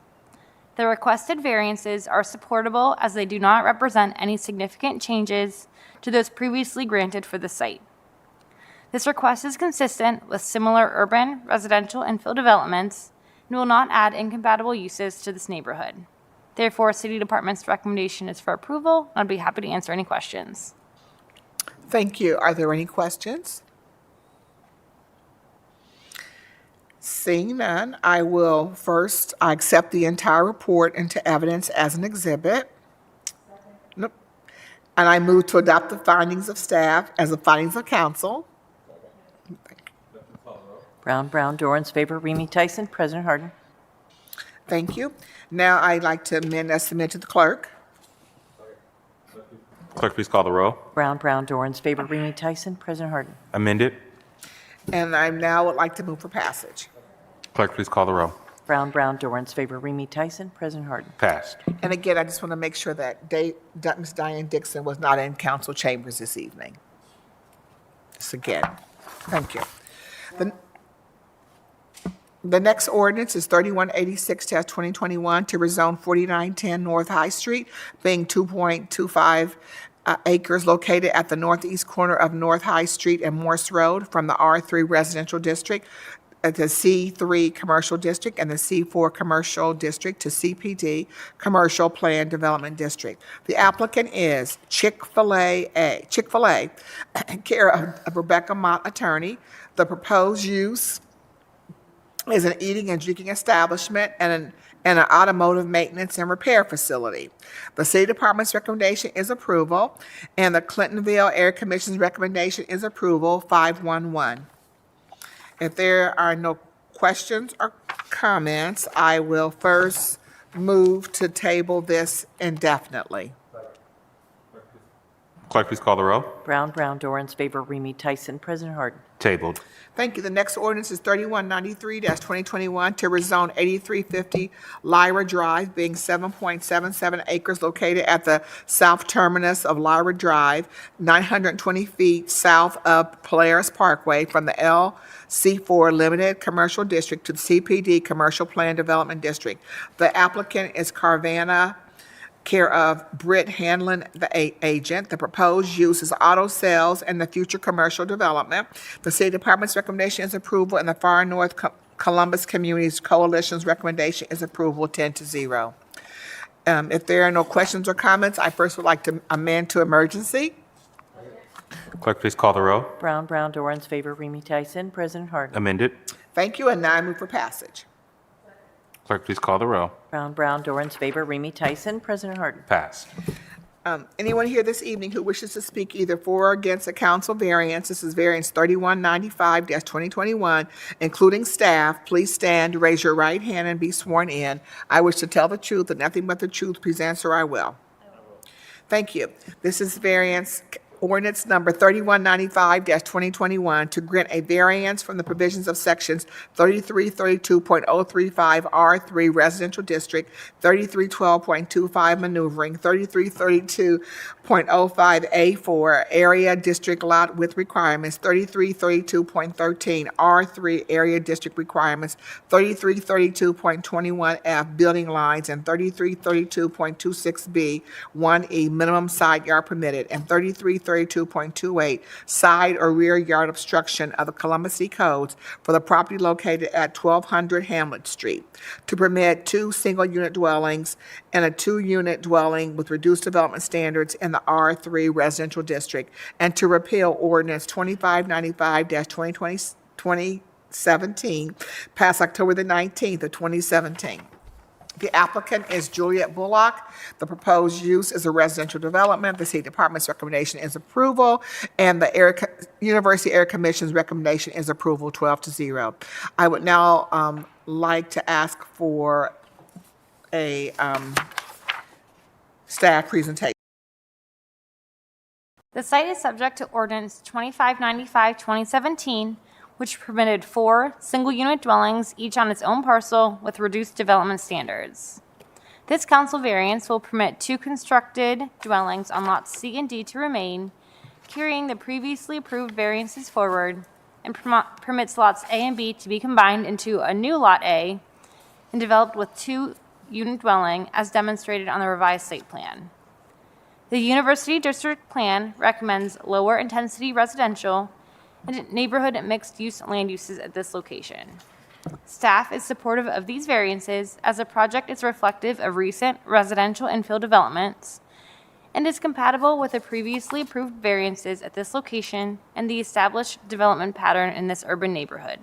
The requested variances are supportable as they do not represent any significant changes to those previously granted for the site. This request is consistent with similar urban, residential infill developments and will not add incompatible uses to this neighborhood. Therefore, City Department's recommendation is for approval, and I'd be happy to answer any questions. Thank you. Are there any questions? Seeing none, I accept the entire report into evidence as an exhibit. Nope. And I move to adopt the findings of staff as the findings of council. Brown, Dorans, favor, Remy Tyson, President Harden. Thank you. Now I'd like to amend as submitted to the clerk. Clerk, please call the row. Brown, Dorans, favor, Remy Tyson, President Harden. Amended. And I now would like to move for passage. Clerk, please call the row. Brown, Dorans, favor, Remy Tyson, President Harden. Passed. And again, I just want to make sure that Ms. Diane Dixon was not in council chambers this evening. Just again, thank you. The next ordinance is 3186-2021 to rezone 4910 North High Street, being 2.25 acres located at the northeast corner of North High Street and Morse Road from the R3 Residential District, the C3 Commercial District, and the C4 Commercial District to CPD Commercial Plan Development District. The applicant is Chick-fil-A, care of Rebecca Mott, attorney. The proposed use is an eating and drinking establishment and an automotive maintenance and repair facility. The City Department's recommendation is approval, and the Clintonville Area Commission's recommendation is approval, 511. If there are no questions or comments, I will first move to table this indefinitely. Clerk, please call the row. Brown, Dorans, favor, Remy Tyson. President Harden. Tabled. Thank you. The next ordinance is 3193-2021 to rezone 8350 Lyra Drive, being 7.77 acres located at the south terminus of Lyra Drive, 920 feet south of Polaris Parkway, from the LC4 Limited Commercial District to the CPD Commercial Plan Development District. The applicant is Carvana, care of Britt Hanlon, the agent. The proposed use is auto sales and the future commercial development. The City Department's recommendation is approval, and the Far North Columbus Communities Coalition's recommendation is approval, 10-0. If there are no questions or comments, I first would like to amend to emergency. Clerk, please call the row. Brown, Dorans, favor, Remy Tyson. President Harden. Amended. Thank you, and now I move for passage. Clerk, please call the row. Brown, Dorans, favor, Remy Tyson. President Harden. Passed. Anyone here this evening who wishes to speak either for or against a council variance, this is variance 3195-2021, including staff, please stand, raise your right hand, and be sworn in. I wish to tell the truth and nothing but the truth, please answer I will. Thank you. This is variance ordinance number 3195-2021 to grant a variance from the provisions of sections 3332.035 R3 Residential District, 3312.25 Maneuvering, 3332.05 A4 Area District Lot with Requirements, 3332.13 R3 Area District Requirements, 3332.21 F Building Lines, and 3332.26B 1E Minimum Side Yard Permitted, and 3332.28 side or rear yard obstruction of the Columbus City Codes for the property located at 1200 Hamlet Street, to permit 2 single-unit dwellings and a 2-unit dwelling with reduced development standards in the R3 Residential District, and to repeal ordinance 2595-2017, passed October the 19th of 2017. The applicant is Juliet Bullock. The proposed use is a residential development. The City Department's recommendation is approval, and the University Area Commission's recommendation is approval, 12-0. I would now like to ask for a staff presentation. The site is subject to ordinance 2595-2017, which permitted 4 single-unit dwellings, each on its own parcel with reduced development standards. This council variance will permit 2 constructed dwellings on lots C and D to remain, carrying the previously approved variances forward, and permits lots A and B to be combined into a new Lot A and developed with 2-unit dwelling as demonstrated on the revised site plan. The University District Plan recommends lower intensity residential and neighborhood mixed-use land uses at this location. Staff is supportive of these variances as the project is reflective of recent residential infill developments and is compatible with the previously approved variances at this location and the established development pattern in this urban neighborhood.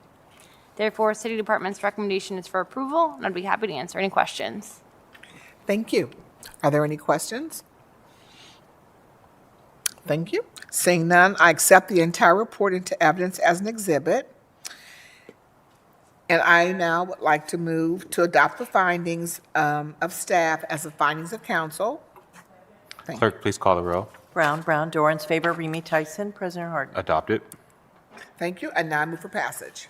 Therefore, City Department's recommendation is for approval, and I'd be happy to answer any questions. Thank you. Are there any questions? Thank you. Seeing none, I accept the entire report into evidence as an exhibit. And I now would like to move to adopt the findings of staff as the findings of council. Thank you. Clerk, please call the row. Brown, Dorans, favor, Remy Tyson. President Harden. Adopted. Thank you, and now I move for passage.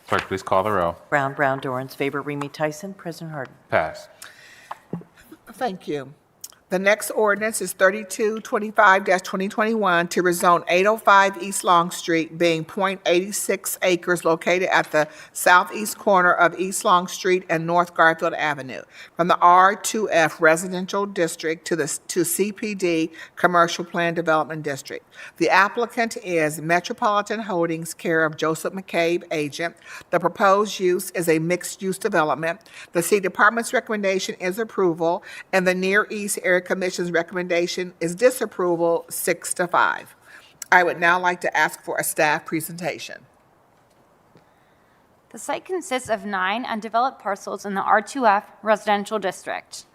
Clerk, please call the row. Brown, Dorans, favor, Remy Tyson. President Harden. Passed. Thank you. The next ordinance is 3225-2021 to rezone 805 East Long Street, being .86 acres located at the southeast corner of East Long Street and North Garfield Avenue, from the R2F Residential District to CPD Commercial Plan Development District. The applicant is Metropolitan Holdings, care of Joseph McCabe, agent. The proposed use is a mixed-use development. The City Department's recommendation is approval, and the Near East Area Commission's recommendation is disapproval, 6-5. I would now like to ask for a staff presentation. The site consists of 9 undeveloped parcels in the R2F Residential District.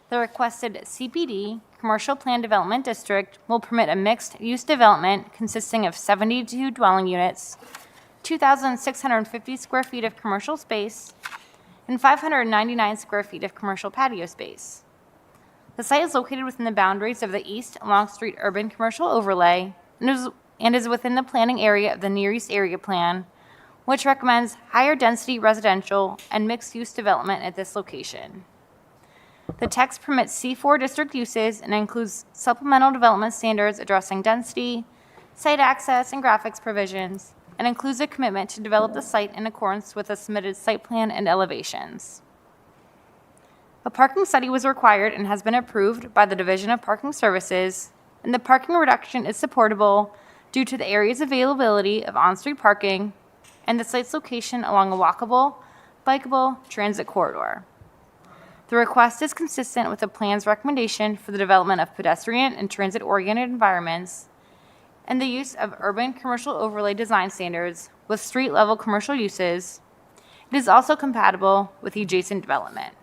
The requested CPD, Commercial Plan Development District, will permit a mixed-use development consisting of 72 dwelling units, 2,650 square feet of commercial space, and 599 square feet of commercial patio space. The site is located within the boundaries of the East Longstreet Urban Commercial Overlay and is within the planning area of the Near East Area Plan, which recommends higher density residential and mixed-use development at this location. The text permits C4 district uses and includes supplemental development standards addressing density, site access, and graphics provisions, and includes a commitment to develop the site in accordance with the submitted site plan and elevations. A parking study was required and has been approved by the Division of Parking Services, and the parking reduction is supportable due to the area's availability of on-street parking and the site's location along a walkable, bikeable transit corridor. The request is consistent with the plan's recommendation for the development of pedestrian and transit-oriented environments and the use of urban commercial overlay design standards with street-level commercial uses. It is also compatible with adjacent development.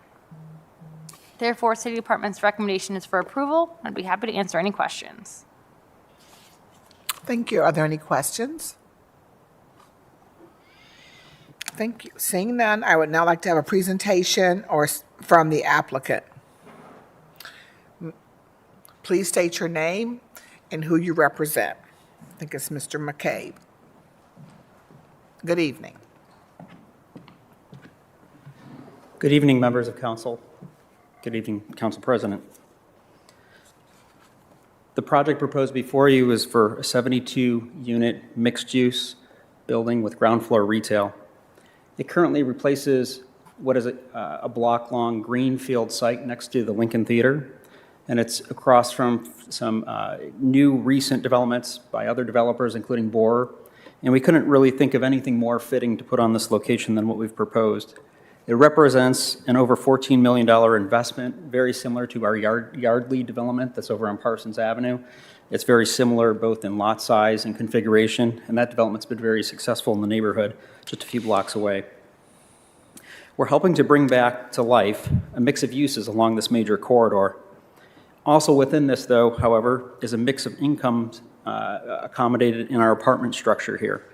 Therefore, City Department's recommendation is for approval. I'd be happy to answer any questions. Thank you. Are there any questions? Thank you. Seeing none, I would now like to have a presentation from the applicant. Please state your name and who you represent. I think it's Mr. McCabe. Good evening. Good evening, members of council. Good evening, Council President. The project proposed before you is for a 72-unit mixed-use building with ground floor retail. It currently replaces what is a block-long greenfield site next to the Lincoln Theater, and it's across from some new recent developments by other developers, including Borer, and we couldn't really think of anything more fitting to put on this location than what we've proposed. It represents an over $14 million investment, very similar to our Yardley development that's over on Parsons Avenue. It's very similar both in lot size and configuration, and that development's been very successful in the neighborhood, just a few blocks away. We're helping to bring back to life a mix of uses along this major corridor. Also within this, though, however, is a mix of incomes accommodated in our apartment structure here.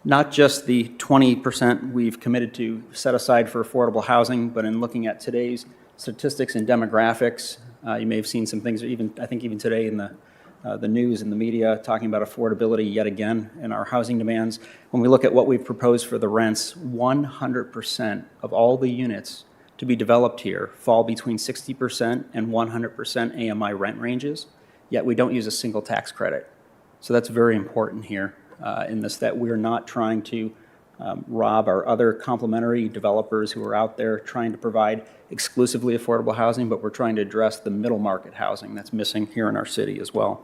Not just the 20% we've committed to set aside for affordable housing, but in looking at today's statistics and demographics, you may have seen some things, I think even today in the news and the media, talking about affordability yet again in our housing demands. When we look at what we've proposed for the rents, 100% of all the units to be developed here fall between 60% and 100% AMI rent ranges, yet we don't use a single tax credit. So that's very important here. In this, that we're not trying to rob our other complementary developers who are out there trying to provide exclusively affordable housing, but we're trying to address the middle market housing that's missing here in our city as well.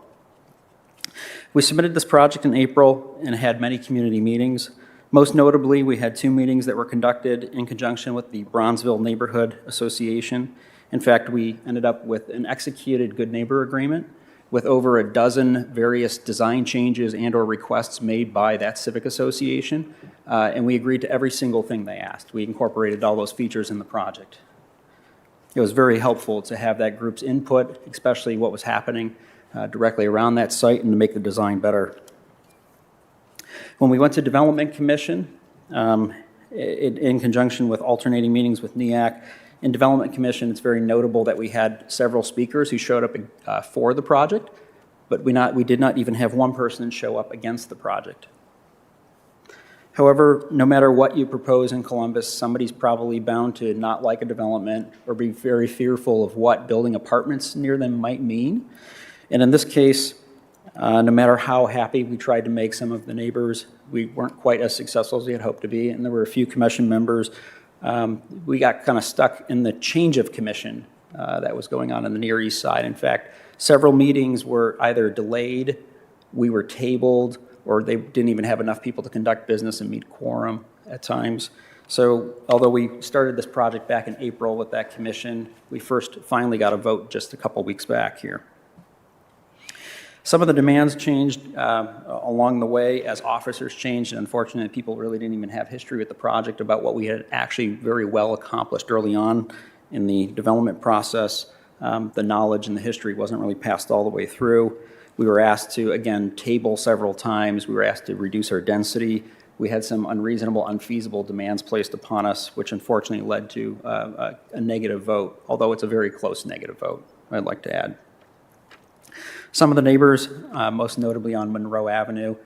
We submitted this project in April and had many community meetings. Most notably, we had 2 meetings that were conducted in conjunction with the Bronzeville Neighborhood Association. In fact, we ended up with an executed good neighbor agreement with over a dozen various design changes and or requests made by that civic association, and we agreed to every single thing they asked. We incorporated all those features in the project. It was very helpful to have that group's input, especially what was happening directly around that site, and to make the design better. When we went to Development Commission, in conjunction with alternating meetings with NEAC, in Development Commission, it's very notable that we had several speakers who showed up for the project, but we did not even have one person show up against the project. However, no matter what you propose in Columbus, somebody's probably bound to not like a development or be very fearful of what building apartments near them might mean. And in this case, no matter how happy we tried to make some of the neighbors, we weren't quite as successful as we had hoped to be, and there were a few commission members. We got kind of stuck in the change of commission that was going on the Near East Side. In fact, several meetings were either delayed, we were tabled, or they didn't even have enough people to conduct business and meet quorum at times. So although we started this project back in April with that commission, we finally got a vote just a couple weeks back here. Some of the demands changed along the way as officers changed, and unfortunately people really didn't even have history with the project about what we had actually very well accomplished early on in the development process. The knowledge and the history wasn't really passed all the way through. We were asked to, again, table several times. We were asked to reduce our density. We had some unreasonable, unfeasible demands placed upon us, which unfortunately led to a negative vote, although it's a very close negative vote. I'd like to add. Some of the neighbors, most notably on Monroe Avenue,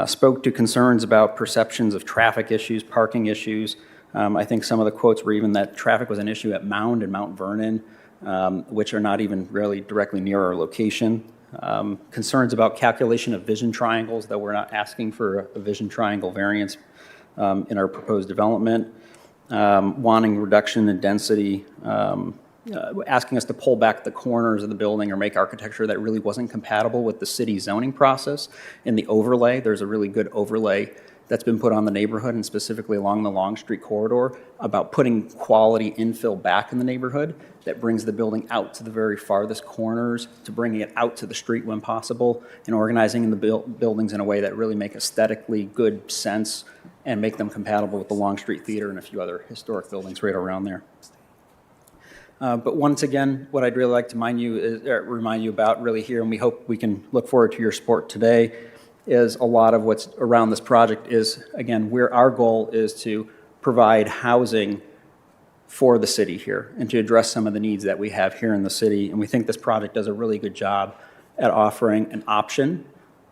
spoke to concerns about perceptions of traffic issues, parking issues. I think some of the quotes were even that traffic was an issue at Mound and Mount Vernon, which are not even really directly near our location. Concerns about calculation of vision triangles, though we're not asking for a vision triangle variance in our proposed development. Wanting reduction in density, asking us to pull back the corners of the building or make architecture that really wasn't compatible with the city zoning process. In the overlay, there's a really good overlay that's been put on the neighborhood and specifically along the Long Street corridor about putting quality infill back in the neighborhood that brings the building out to the very farthest corners, to bringing it out to the street when possible, and organizing in the buildings in a way that really make aesthetically good sense and make them compatible with the Long Street Theater and a few other historic buildings right around there. But once again, what I'd really like to remind you about really here, and we hope we can look forward to your support today, is a lot of what's around this project is, again, where our goal is to provide housing for the city here and to address some of the needs that we have here in the city. And we think this project does a really good job at offering an option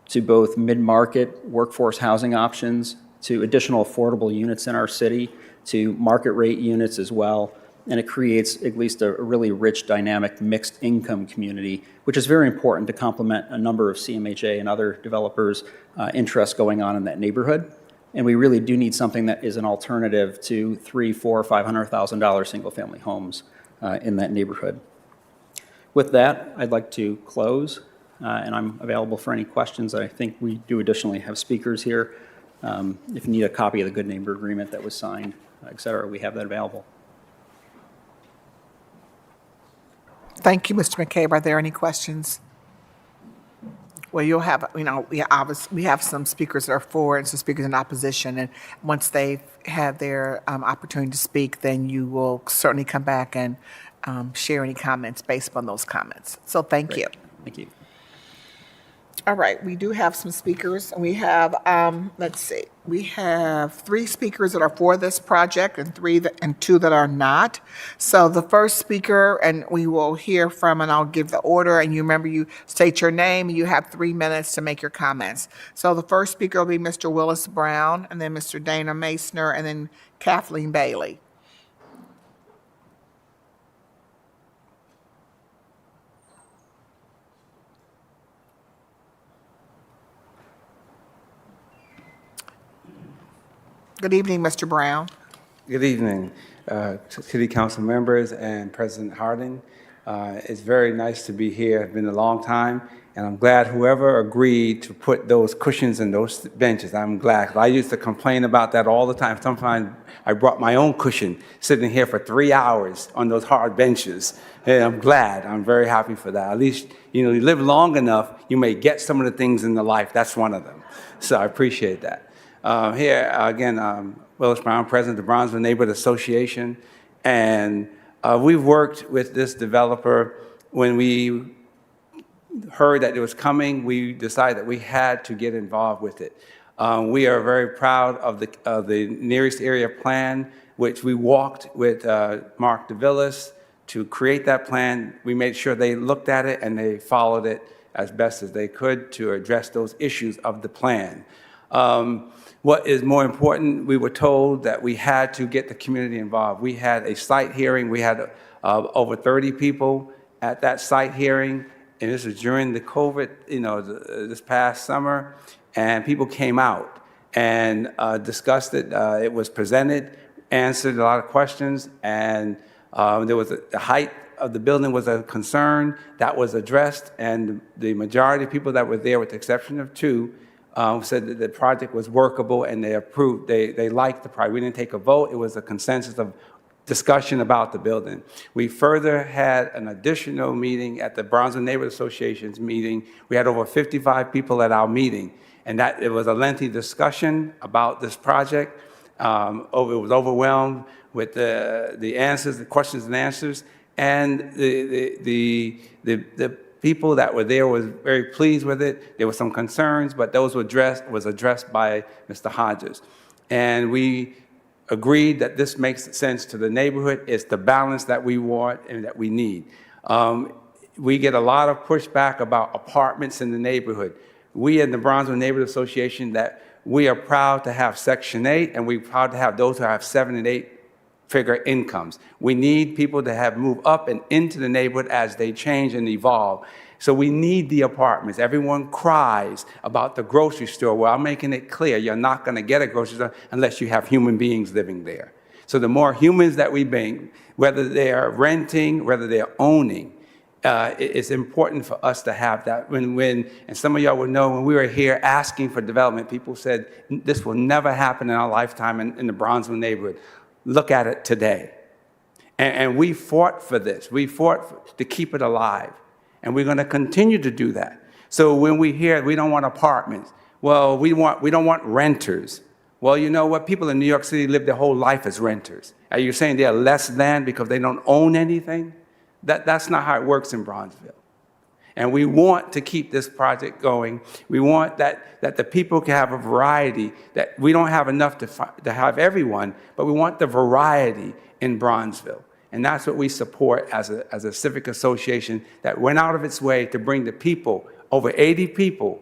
to both mid-market workforce housing options, to additional affordable units in our city, to market rate units as well. And it creates at least a really rich, dynamic, mixed income community, which is very important to complement a number of CMHA and other developers' interests going on in that neighborhood. And we really do need something that is an alternative to $300,000, $400,000, $500,000 single-family homes in that neighborhood. With that, I'd like to close, and I'm available for any questions. I think we do additionally have speakers here. If you need a copy of the Good Neighbor Agreement that was signed, et cetera, we have that available. Thank you, Mr. McCabe. Are there any questions? Well, you'll have, we have some speakers that are for and some speakers in opposition. And once they've had their opportunity to speak, then you will certainly come back and share any comments based upon those comments. So thank you. Thank you. All right, we do have some speakers. We have, let's see, we have 3 speakers that are for this project and 2 that are not. So the first speaker, and we will hear from, and I'll give the order, and you remember you state your name, and you have 3 minutes to make your comments. So the first speaker will be Mr. Willis Brown, and then Mr. Dana Masner, and then Kathleen Bailey. Good evening, Mr. Brown. Good evening, City Council members and President Harding. It's very nice to be here. It's been a long time, and I'm glad whoever agreed to put those cushions and those benches, I'm glad. I used to complain about that all the time. Sometimes I brought my own cushion, sitting here for 3 hours on those hard benches. And I'm glad. I'm very happy for that. At least, you live long enough, you may get some of the things in the life. That's one of them. So I appreciate that. Here, again, Willis Brown, President of the Bronzeville Neighborhood Association, and we've worked with this developer. When we heard that it was coming, we decided that we had to get involved with it. We are very proud of the nearest area plan, which we walked with Mark DeVillis to create that plan. We made sure they looked at it and they followed it as best as they could to address those issues of the plan. What is more important, we were told that we had to get the community involved. We had a site hearing. We had over 30 people at that site hearing, and this was during the COVID, this past summer, and people came out and discussed it. It was presented, answered a lot of questions, and there was the height of the building was a concern that was addressed, and the majority of people that were there, with the exception of 2, said that the project was workable, and they approved. They liked the project. We didn't take a vote. It was a consensus of discussion about the building. We further had an additional meeting at the Bronzeville Neighborhood Association's meeting. We had over 55 people at our meeting, and that it was a lengthy discussion about this project. It was overwhelmed with the answers, the questions and answers, and the people that were there was very pleased with it. There were some concerns, but those were addressed by Mr. Hodges. And we agreed that this makes sense to the neighborhood. It's the balance that we want and that we need. we get a lot of pushback about apartments in the neighborhood. We in the Bronzeville Neighborhood Association, that we are proud to have Section 8, and we're proud to have those who have 7- and 8-figure incomes. We need people to have moved up and into the neighborhood as they change and evolve. So we need the apartments. Everyone cries about the grocery store. Well, I'm making it clear, you're not going to get a grocery store unless you have human beings living there. So the more humans that we bring, whether they are renting, whether they're owning, it's important for us to have that. And some of y'all would know, when we were here asking for development, people said, this will never happen in our lifetime in the Bronzeville neighborhood. Look at it today. And we fought for this. We fought to keep it alive. And we're going to continue to do that. So when we hear we don't want apartments, well, we don't want renters. Well, you know what? People in New York City live their whole life as renters. Are you saying they're less than because they don't own anything? That's not how it works in Bronzeville. And we want to keep this project going. We want that the people can have a variety, that we don't have enough to have everyone, but we want the variety in Bronzeville. And that's what we support as a civic association that went out of its way to bring the people. Over 80 people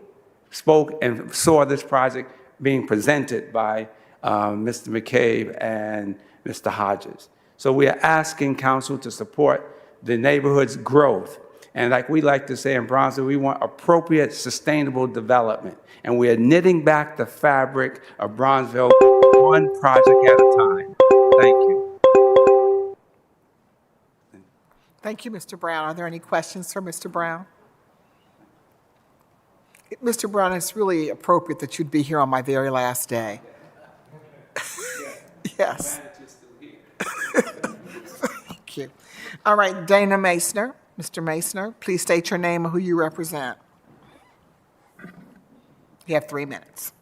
spoke and saw this project being presented by Mr. McCabe and Mr. Hodges. So we are asking council to support the neighborhood's growth. And like we like to say in Bronzeville, we want appropriate, sustainable development. And we are knitting back the fabric of Bronzeville one project at a time. Thank you. Thank you, Mr. Brown. Are there any questions for Mr. Brown? Mr. Brown, it's really appropriate that you'd be here on my very last day. Yes. Thank you. All right, Dana Meissner. Mr. Meissner, please state your name and who you represent. You have 3 minutes.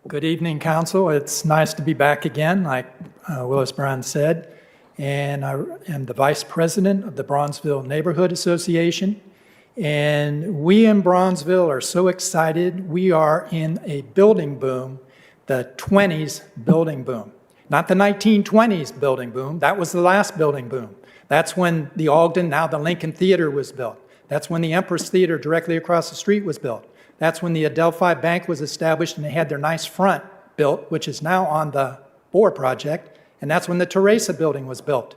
Good evening, Council. It's nice to be back again, like Willis Brown said. And I am the Vice President of the Bronzeville Neighborhood Association. And we in Bronzeville are so excited. We are in a building boom, the 20s building boom. Not the 1920s building boom. That was the last building boom. That's when the Ogden, now the Lincoln Theater, was built. That's when the Empress Theater directly across the street was built. That's when the Adelphi Bank was established and they had their nice front built, which is now on the Bohr project. And that's when the Teresa building was built.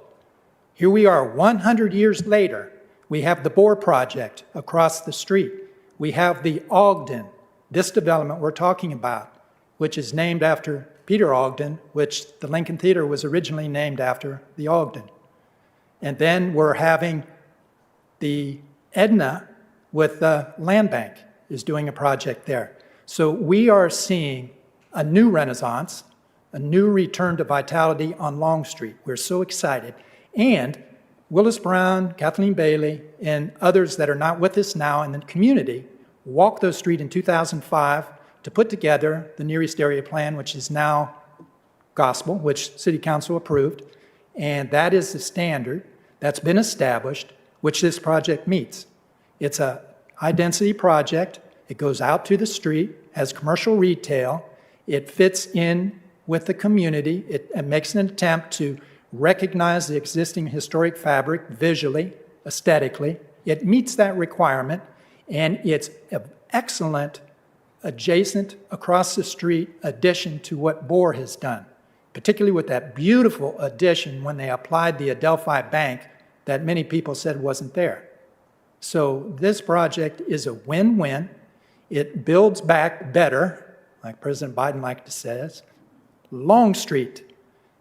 Here we are 100 years later. We have the Bohr project across the street. We have the Ogden, this development we're talking about, which is named after Peter Ogden, which the Lincoln Theater was originally named after the Ogden. And then we're having the Edna with the Land Bank is doing a project there. So we are seeing a new renaissance, a new return to vitality on Long Street. We're so excited. And Willis Brown, Kathleen Bailey, and others that are not with us now in the community walked those streets in 2005 to put together the Near East Area Plan, which is now gospel, which City Council approved. And that is the standard that's been established, which this project meets. It's a high-density project. It goes out to the street, has commercial retail. It fits in with the community. It makes an attempt to recognize the existing historic fabric visually, aesthetically. It meets that requirement, and it's an excellent adjacent, across the street addition to what Bohr has done, particularly with that beautiful addition when they applied the Adelphi Bank that many people said wasn't there. So this project is a win-win. It builds back better, like President Biden liked to say, Long Street.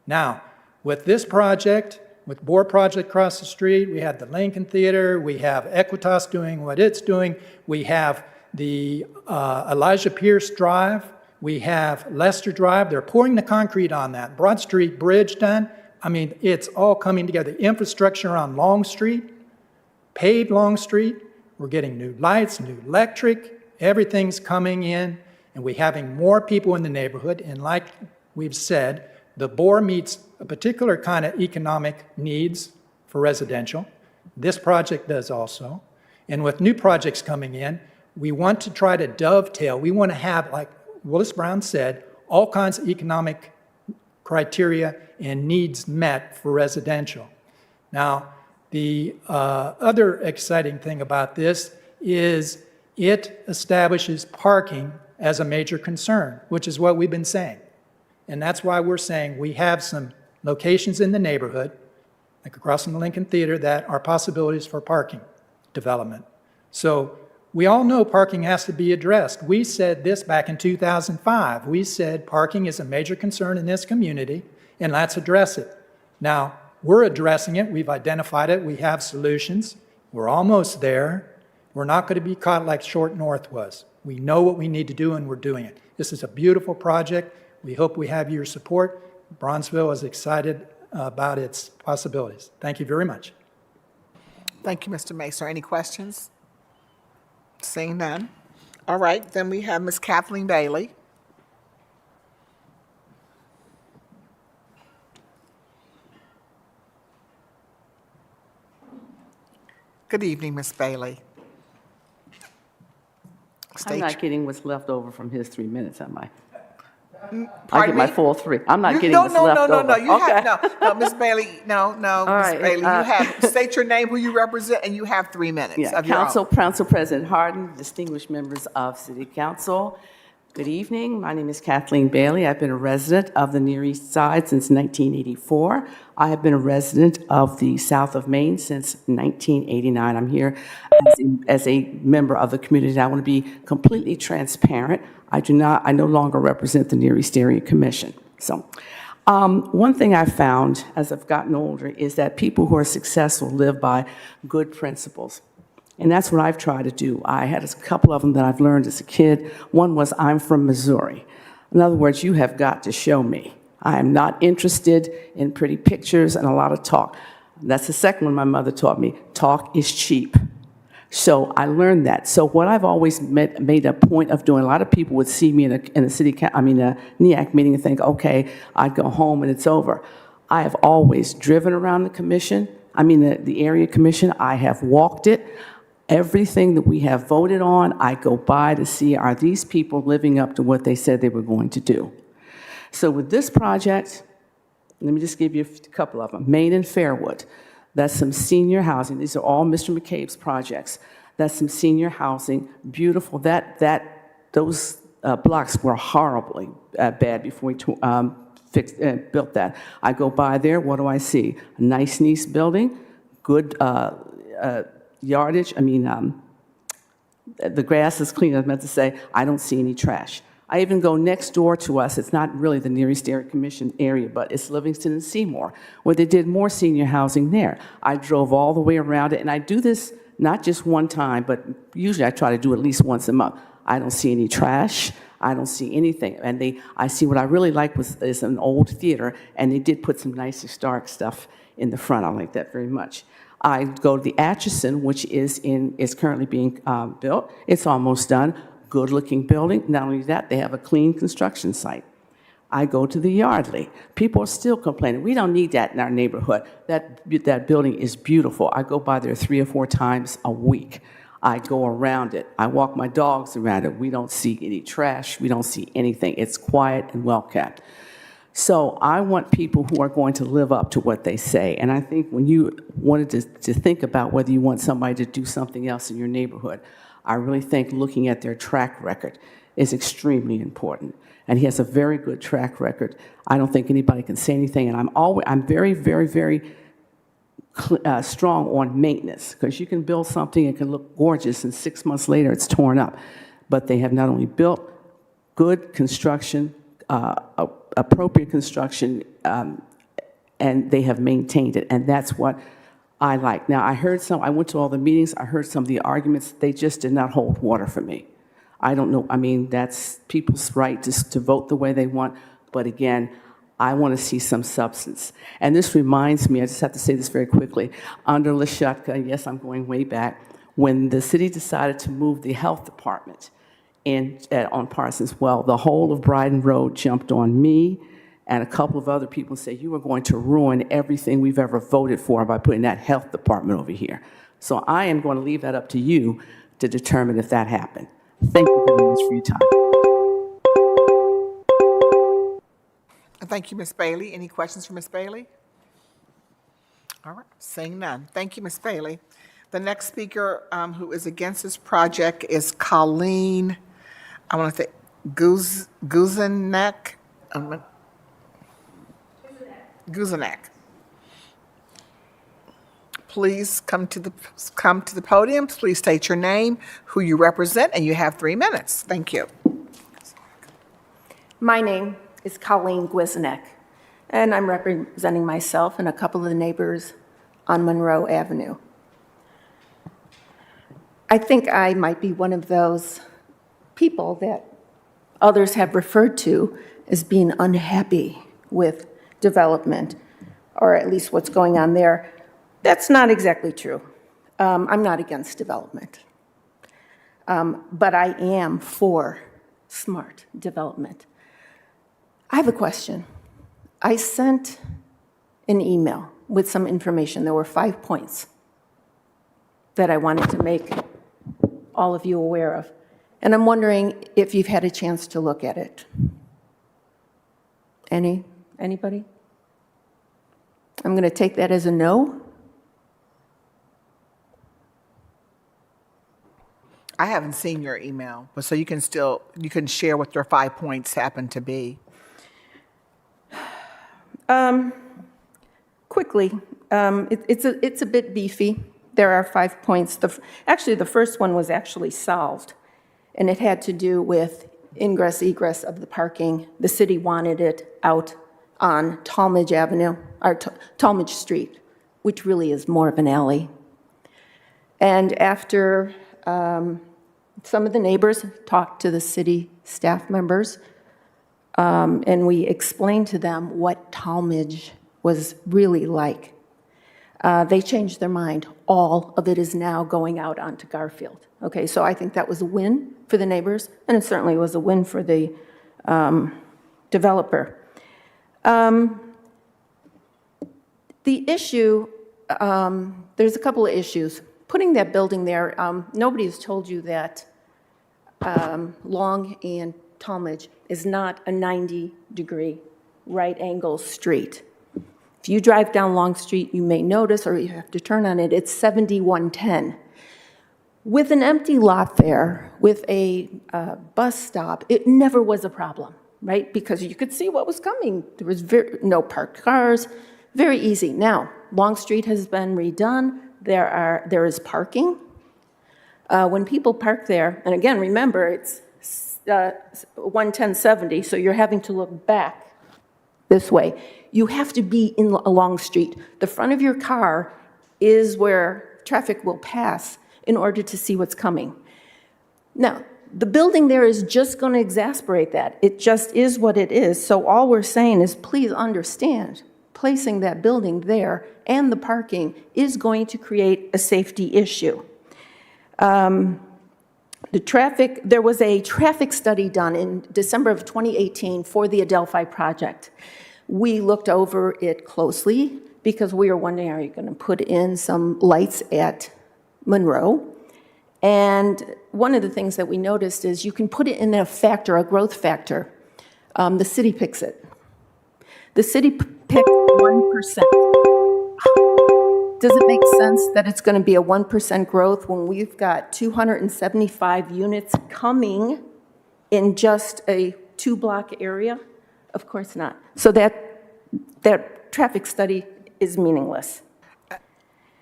Now, with this project, with Bohr project across the street, we have the Lincoln Theater, we have Equitas doing what it's doing, we have the Elijah Pierce Drive, we have Lester Drive. They're pouring the concrete on that. Broad Street Bridge done. I mean, it's all coming together. Infrastructure on Long Street, paved Long Street. We're getting new lights, new electric. Everything's coming in, and we're having more people in the neighborhood. And like we've said, the Bohr meets a particular kind of economic needs for residential. This project does also. And with new projects coming in, we want to try to dovetail. We want to have, like Willis Brown said, all kinds of economic criteria and needs met for residential. Now, The other exciting thing about this is it establishes parking as a major concern, which is what we've been saying. And that's why we're saying we have some locations in the neighborhood, like across from the Lincoln Theater, that are possibilities for parking development. So we all know parking has to be addressed. We said this back in 2005. We said parking is a major concern in this community, and let's address it. Now, we're addressing it. We've identified it. We have solutions. We're almost there. We're not going to be caught like Short North was. We know what we need to do, and we're doing it. This is a beautiful project. We hope we have your support. Bronzeville is excited about its possibilities. Thank you very much. Thank you, Mr. Mason. Any questions? Seeing none. All right, then we have Ms. Kathleen Bailey. Good evening, Ms. Bailey. I'm not getting what's left over from his 3 minutes, am I? I Pardon get my me? full 3. I'm not getting No, what's no, left no, over. no, no. You Okay. have no, Ms. Bailey. No, Ms. right, Bailey. You have state your name, who you represent, and you have 3 minutes Yeah, of your own. Council President Harden, distinguished members of City Council, good evening. My name is Kathleen Bailey. I've been a resident of the Near East Side since 1984. I have been a resident of the South of Maine since 1989. I'm here as a member of the community. I want to be completely transparent. I no longer represent the Near East Area Commission. So, one thing I've found as I've gotten older is that people who are successful live by good principles. And that's what I've tried to do. I had a couple of them that I've learned as a kid. One was, I'm from Missouri. In other words, you have got to show me. I am not interested in pretty pictures and a lot of talk. That's the second one my mother taught me. Talk is cheap. So I learned that. So what I've always made a point of doing, a lot of people would see me in a NEAC meeting and think, okay, I'd go home and it's over. I have always driven around the area commission. I have walked it. Everything that we have voted on, I go by to see, are these people living up to what they said they were going to do? So with this project, let me just give you a couple of them. Main and Fairwood, that's some senior housing. These are all Mr. McCabe's projects. That's some senior housing, beautiful. Those blocks were horribly bad before we built that. I go by there, what do I see? A nice building, good yardage. The grass is clean. I meant to say, I don't see any trash. I even go next door to us. It's not really the Near East Area Commission area, but it's Livingston and Seymour, where they did more senior housing there. I drove all the way around it, and I do this not just one time, but usually I try to do at least once a month. I don't see any trash. I don't see anything. And I see what I really like is an old theater, and they did put some nice historic stuff in the front. I like that very much. I go to the Atchison, which is currently being built. It's almost done. Good-looking building. Not only that, they have a clean construction site. I go to the Yardley. People are still complaining. We don't need that in our neighborhood. That building is beautiful. I go by there 3 or 4 times a week. I go around it. I walk my dogs around it. We don't see any trash. We don't see anything. It's quiet and well-kept. So I want people who are going to live up to what they say. And I think when you wanted to think about whether you want somebody to do something else in your neighborhood, I really think looking at their track record is extremely important. And he has a very good track record. I don't think anybody can say anything. And I'm very, very, very strong on maintenance, because you can build something, it can look gorgeous, and 6 months later it's torn up. But they have not only built good construction, appropriate construction, and they have maintained it, and that's what I like. Now, I went to all the meetings, I heard some of the arguments, they just did not hold water for me. I don't know, that's people's right to vote the way they want, but again, I want to see some substance. And this reminds me, I just have to say this very quickly, under Lashutka, yes, I'm going way back, when the city decided to move the health department on Parsons Well, the whole of Bryden Road jumped on me and a couple of other people and said, you are going to ruin everything we've ever voted for by putting that health department over here. So I am going to leave that up to you to determine if that happened. Thank you very much for your time. Thank you, Ms. Bailey. Any questions for Ms. Bailey? All right, seeing none. Thank you, Ms. Bailey. The next speaker who is against this project is Colleen, I want to say Guzenek. Guzenek. Please come to the podium. Please state your name, who you represent, and you have 3 minutes. Thank you. My name is Colleen Guzenek, and I'm representing myself and a couple of the neighbors on Monroe Avenue. I think I might be one of those people that others have referred to as being unhappy with development, or at least what's going on there. That's not exactly true. I'm not against development, but I am for smart development. I have a question. I sent an email with some information. There were 5 points that I wanted to make all of you aware of. And I'm wondering if you've had a chance to look at it. Anybody? I'm going to take that as a no. I haven't seen your email, but so you can share what your 5 points happen to be. Quickly, it's a bit beefy. There are 5 points. Actually, the first one was actually solved, and it had to do with ingress, egress of the parking. The city wanted it out on Talmadge Avenue, or Talmadge Street, which really is more of an alley. And after some of the neighbors talked to the city staff members, and we explained to them what Talmadge was really like. They changed their mind. All of it is now going out onto Garfield. Okay, so I think that was a win for the neighbors, and it certainly was a win for the developer. The issue, there's a couple of issues. Putting that building there, nobody has told you that Long and Talmadge is not a 90-degree right-angle street. If you drive down Long Street, you may notice, or you have to turn on it, it's 7110. With an empty lot there, with a bus stop, it never was a problem, right? Because you could see what was coming. There was no parked cars, very easy. Now, Long Street has been redone. There is parking. When people park there, and again, remember, it's 11070, so you're having to look back this way. You have to be in a Long Street. The front of your car is where traffic will pass in order to see what's coming. Now, the building there is just going to exacerbate that. It just is what it is. So all we're saying is please understand, placing that building there and the parking is going to create a safety issue. There was a traffic study done in December of 2018 for the Adelphi project. We looked over it closely because we were wondering, are you going to put in some lights at Monroe? And one of the things that we noticed is you can put it in a factor, a growth factor. The city picks it. The city picked 1%. Does it make sense that it's going to be a 1% growth when we've got 275 units coming in just a 2-block area? Of course not. So that traffic study is meaningless.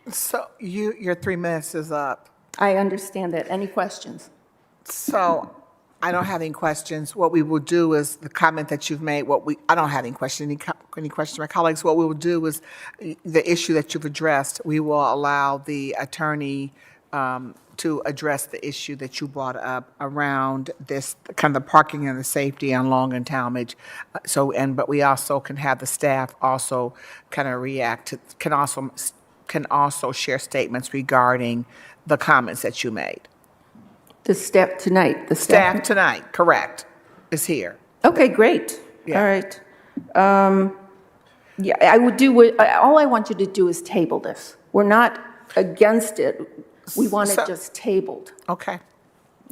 So your 3 minutes is up. I understand that. Any questions? So I don't have any questions. What we will do is the comment that you've made. I don't have any questions. Any questions, my colleagues? What we will do is the issue that you've addressed. We will allow the attorney to address the issue that you brought up around this kind of the parking and the safety on Long and Talmadge. But we also can have the staff also kind of react to, can also share statements regarding the comments that you made. The staff tonight. The staff tonight, correct, is here. Okay, great. Yeah. All right. Yeah, I would do. All I want you to do is table this. We're not against it. We want it just tabled. Okay.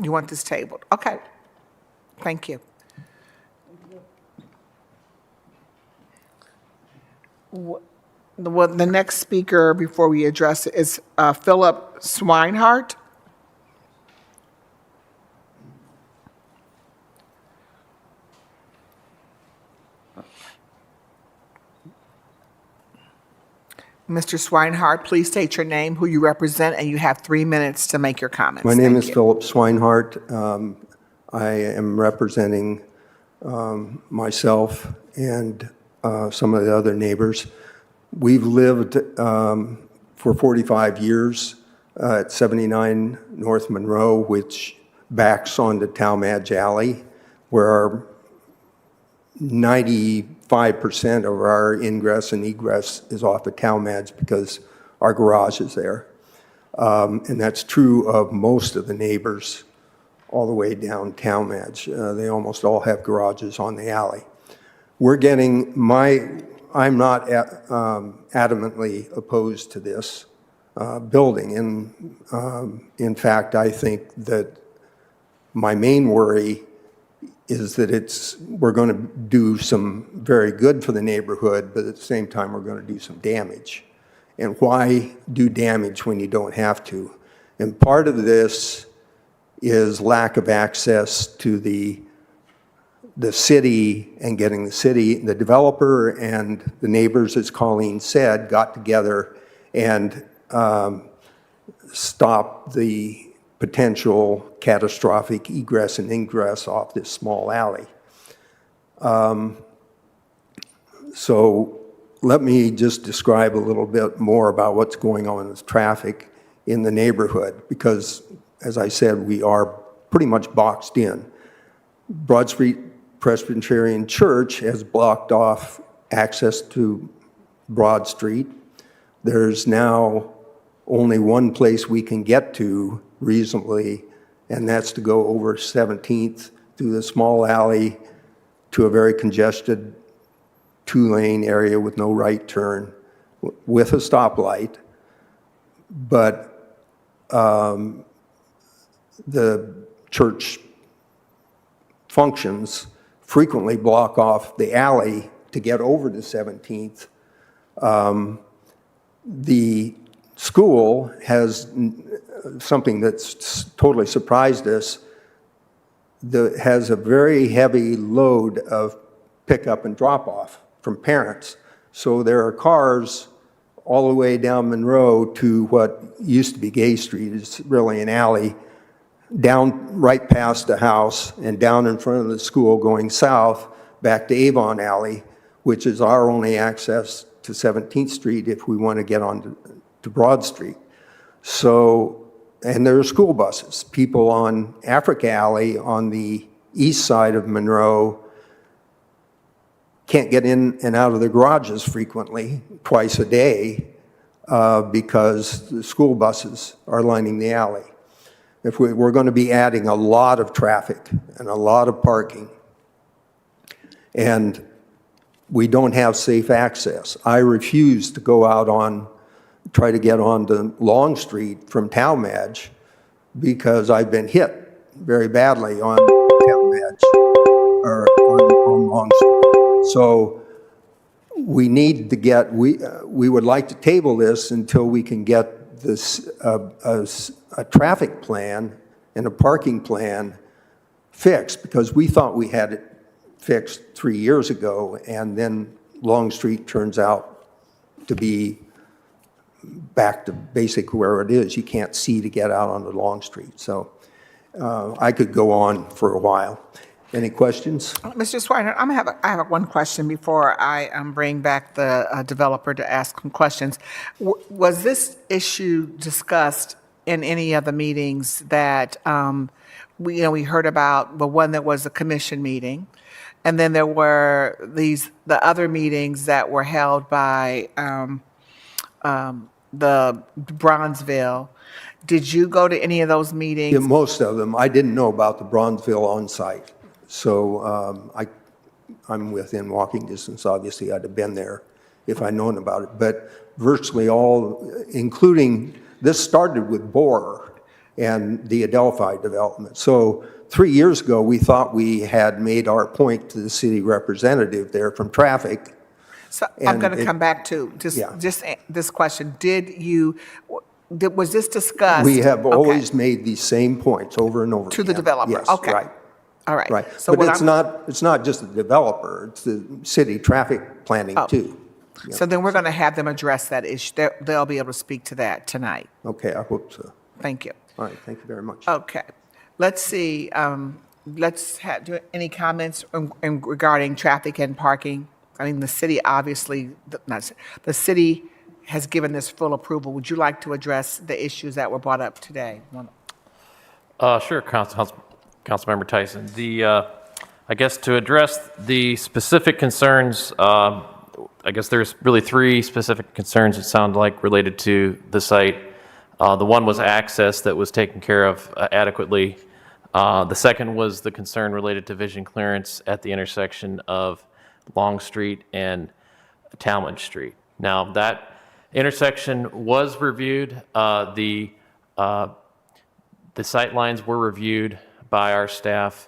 You want this tabled? Okay. Thank you. The next speaker before we address it is Philip Swinehart. Mr. Swinehart, please state your name, who you represent, and you have 3 minutes to make your comments. My name Thank is you. Philip Swinehart. I am representing myself and some of the other neighbors. We've lived for 45 years at 79 North Monroe, which backs onto Talmadge Alley, where 95% of our ingress and egress is off of Talmadge because our garage is there. And that's true of most of the neighbors all the way down Talmadge. They almost all have garages on the alley. I'm not adamantly opposed to this building. And in fact, I think that my main worry is that we're going to do some very good for the neighborhood, but at the same time, we're going to do some damage. And why do damage when you don't have to? And part of this is lack of access to the city and getting the developer and the neighbors, as Colleen said, got together and stopped the potential catastrophic egress and ingress off this small alley. So let me just describe a little bit more about what's going on with traffic in the neighborhood, because, as I said, we are pretty much boxed in. Broad Street Presbyterian Church has blocked off access to Broad Street. There's now only one place we can get to reasonably, and that's to go over 17th through the small alley to a very congested two-lane area with no right turn with a stoplight. But the church functions frequently block off the alley to get over to 17th. The school has something that's totally surprised us, that has a very heavy load of pickup and drop-off from parents. So there are cars all the way down Monroe to what used to be Gay Street. It's really an alley, down right past the house and down in front of the school going south back to Avon Alley, which is our only access to 17th Street if we want to get on to Broad Street. So, and there are school buses. People on Africa Alley on the east side of Monroe can't get in and out of their garages frequently, twice a day, because the school buses are lining the alley. If we're going to be adding a lot of traffic and a lot of parking, and we don't have safe access. I refuse to go out try to get onto Long Street from Talmadge because I've been hit very badly on Talmadge or on Long Street. So we need to we would like to table this until we can get this a traffic plan and a parking plan fixed, because we thought we had it fixed 3 years ago, and then Long Street turns out to be back to basic where it is. You can't see to get out onto Long Street. So I could go on for a while. Any questions? Mr. Swiner, I have one question before I bring back the developer to ask some questions. Was this issue discussed in any of the meetings that we heard about? The one that was a commission meeting, and then there were the other meetings that were held by the Bronzeville. Did you go to any of those meetings? Yeah, most of them. I didn't know about the Bronzeville on-site. So I'm within walking distance. Obviously, I'd have been there if I'd known about it. But virtually all, including, this started with Borer and the Adelphi development. So 3 years ago, we thought we had made our point to the city representative there from traffic So I'm And going to it- come back to just Yeah. this question. Was this discussed? We have Okay. always made these same points over and over To the again. developer, Yes, okay. right. All right. Right. So But what it's not just the developer, it's the city traffic planning Oh. too. So then we're going to have them address that issue. They'll be able to speak to that tonight. Okay, I hope so. Thank you. All right, thank you very much. Okay. Let's see. Do any comments regarding traffic and parking? I mean, the city obviously, the city has given this full approval. Would you like to address the issues that were brought up today? Sure, Councilmember Tyson. I guess to address the specific concerns, I guess there's really three specific concerns it sounded like related to the site. The one was access that was taken care of adequately. The second was the concern related to vision clearance at the intersection of Long Street and Talmadge Street. Now, that intersection was reviewed. The sight lines were reviewed by our staff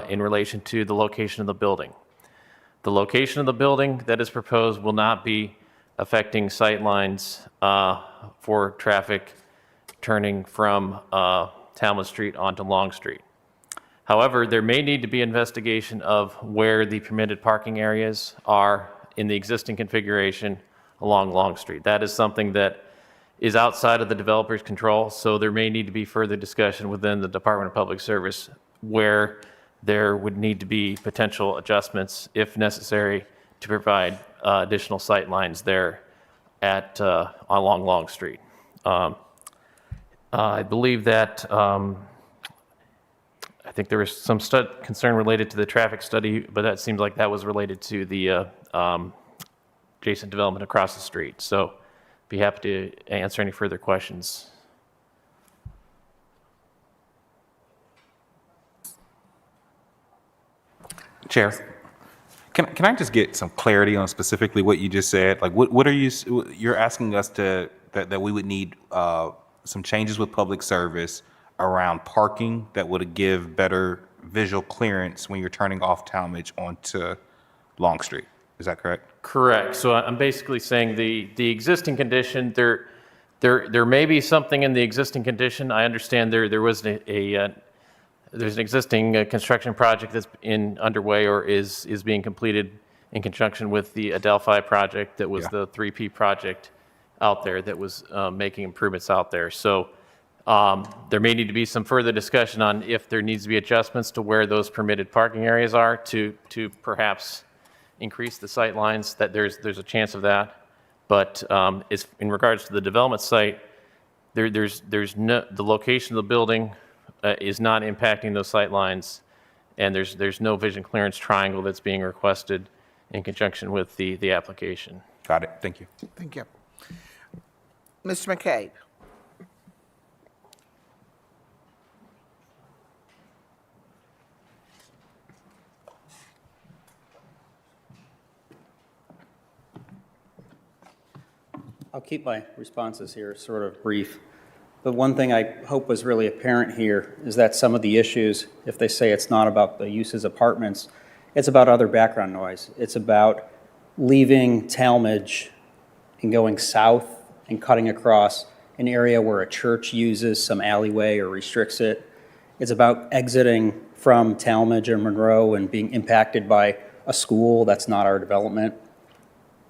in relation to the location of the building. The location of the building that is proposed will not be affecting sight lines for traffic turning from Talmadge Street onto Long Street. However, there may need to be investigation of where the permitted parking areas are in the existing configuration along Long Street. That is something that is outside of the developer's control, so there may need to be further discussion within the Department of Public Service where there would need to be potential adjustments, if necessary, to provide additional sight lines there at along Long Street. I believe that I think there was some concern related to the traffic study, but that seems like that was related to the adjacent development across the street. So be happy to answer any further questions. Chair, can I just get some clarity on specifically what you just said? Like, what are you're asking us that we would need some changes with public service around parking that would give better visual clearance when you're turning off Talmadge onto Long Street. Is that correct? Correct. So I'm basically saying the existing condition, there may be something in the existing condition. I understand there was there's an existing construction project that's underway or is being completed in conjunction with the Adelphi project that was the 3P project out there that was making improvements out there. So there may need to be some further discussion on if there needs to be adjustments to where those permitted parking areas are to perhaps increase the sight lines. That there's a chance of that. But it's in regards to the development site, there's no, the location of the building is not impacting those sight lines, and there's no vision clearance triangle that's being requested in conjunction with the application. Got it. Thank you. Thank you. Mr. McCabe. I'll keep my responses here sort of brief. The one thing I hope was really apparent here is that some of the issues, if they say it's not about the use as apartments, it's about other background noise. It's about leaving Talmadge and going south and cutting across an area where a church uses some alleyway or restricts it. It's about exiting from Talmadge or Monroe and being impacted by a school that's not our development.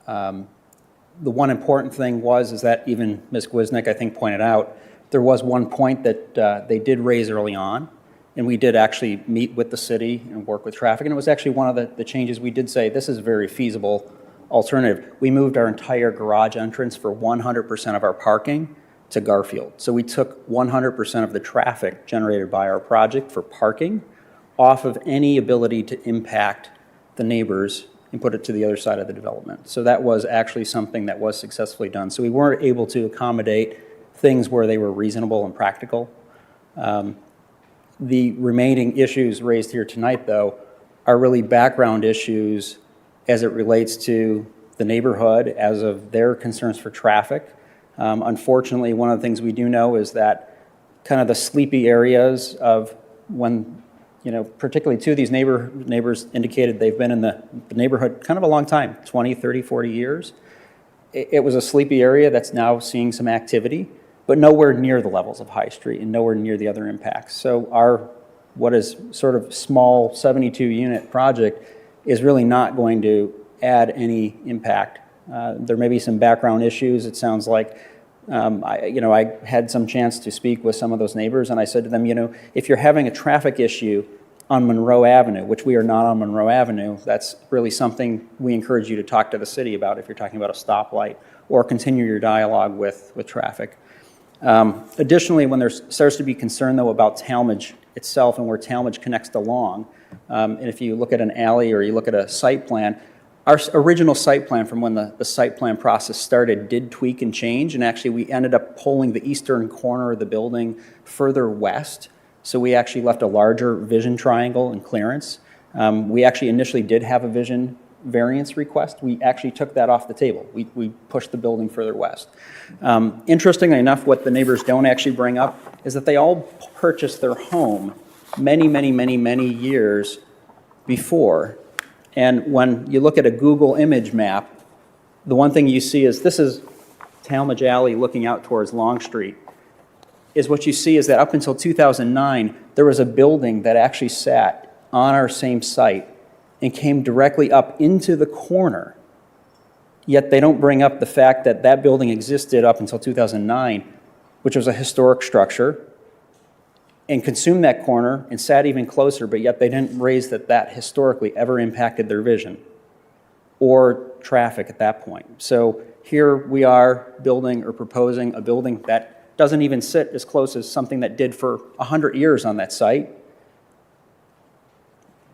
The one important thing is that even Ms. Wisnick, I think, pointed out, there was one point that they did raise early on, and we did actually meet with the city and work with traffic, and it was actually one of the changes we did say, this is a very feasible alternative. We moved our entire garage entrance for 100% of our parking to Garfield. So we took 100% of the traffic generated by our project for parking off of any ability to impact the neighbors and put it to the other side of the development. So that was actually something that was successfully done. So we weren't able to accommodate things where they were reasonable and practical. The remaining issues raised here tonight, though, are really background issues as it relates to the neighborhood, as of their concerns for traffic. Unfortunately, one of the things we do know is that kind of the sleepy areas of when particularly two of these neighbors indicated they've been in the neighborhood kind of a long time, 20, 30, 40 years. It was a sleepy area that's now seeing some activity, but nowhere near the levels of High Street and nowhere near the other impacts. So our, what is sort of small 72-unit project is really not going to add any impact. There may be some background issues. It sounds like, I had some chance to speak with some of those neighbors, and I said to them, if you're having a traffic issue on Monroe Avenue, which we are not on Monroe Avenue, that's really something we encourage you to talk to the city about if you're talking about a stoplight, or continue your dialogue with traffic. Additionally, when there starts to be concern, though, about Talmadge itself and where Talmadge connects to Long, and if you look at an alley or you look at a site plan, our original site plan from when the site plan process started did tweak and change, and actually we ended up pulling the eastern corner of the building further west. So we actually left a larger vision triangle and clearance. We actually initially did have a vision variance request. We actually took that off the table. We pushed the building further west. Interestingly enough, what the neighbors don't actually bring up is that they all purchased their home many years before. And when you look at a Google image map, the one thing you see is this is Talmadge Alley looking out towards Long Street. Is what you see is that up until 2009, there was a building that actually sat on our same site and came directly up into the corner. Yet they don't bring up the fact that that building existed up until 2009, which was a historic structure, and consumed that corner and sat even closer, but yet they didn't raise that historically ever impacted their vision or traffic at that point. So here we are building or proposing a building that doesn't even sit as close as something that did for 100 years on that site.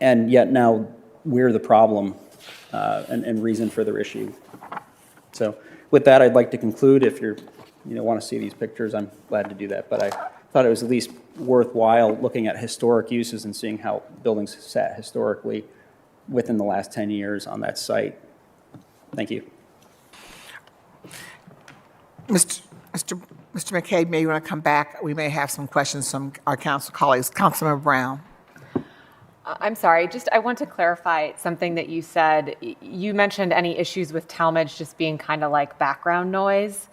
And yet now we're the problem and reason for their issue. So with that, I'd like to conclude. If you want to see these pictures, I'm glad to do that. But I thought it was at least worthwhile looking at historic uses and seeing how buildings sat historically within the last 10 years on that site. Thank you. Mr. McCabe, may you want to come back? We may have some questions from our council colleagues. Councilmember Brown. I'm sorry, I want to clarify something that you said. You mentioned any issues with Talmadge just being kind of like background noise.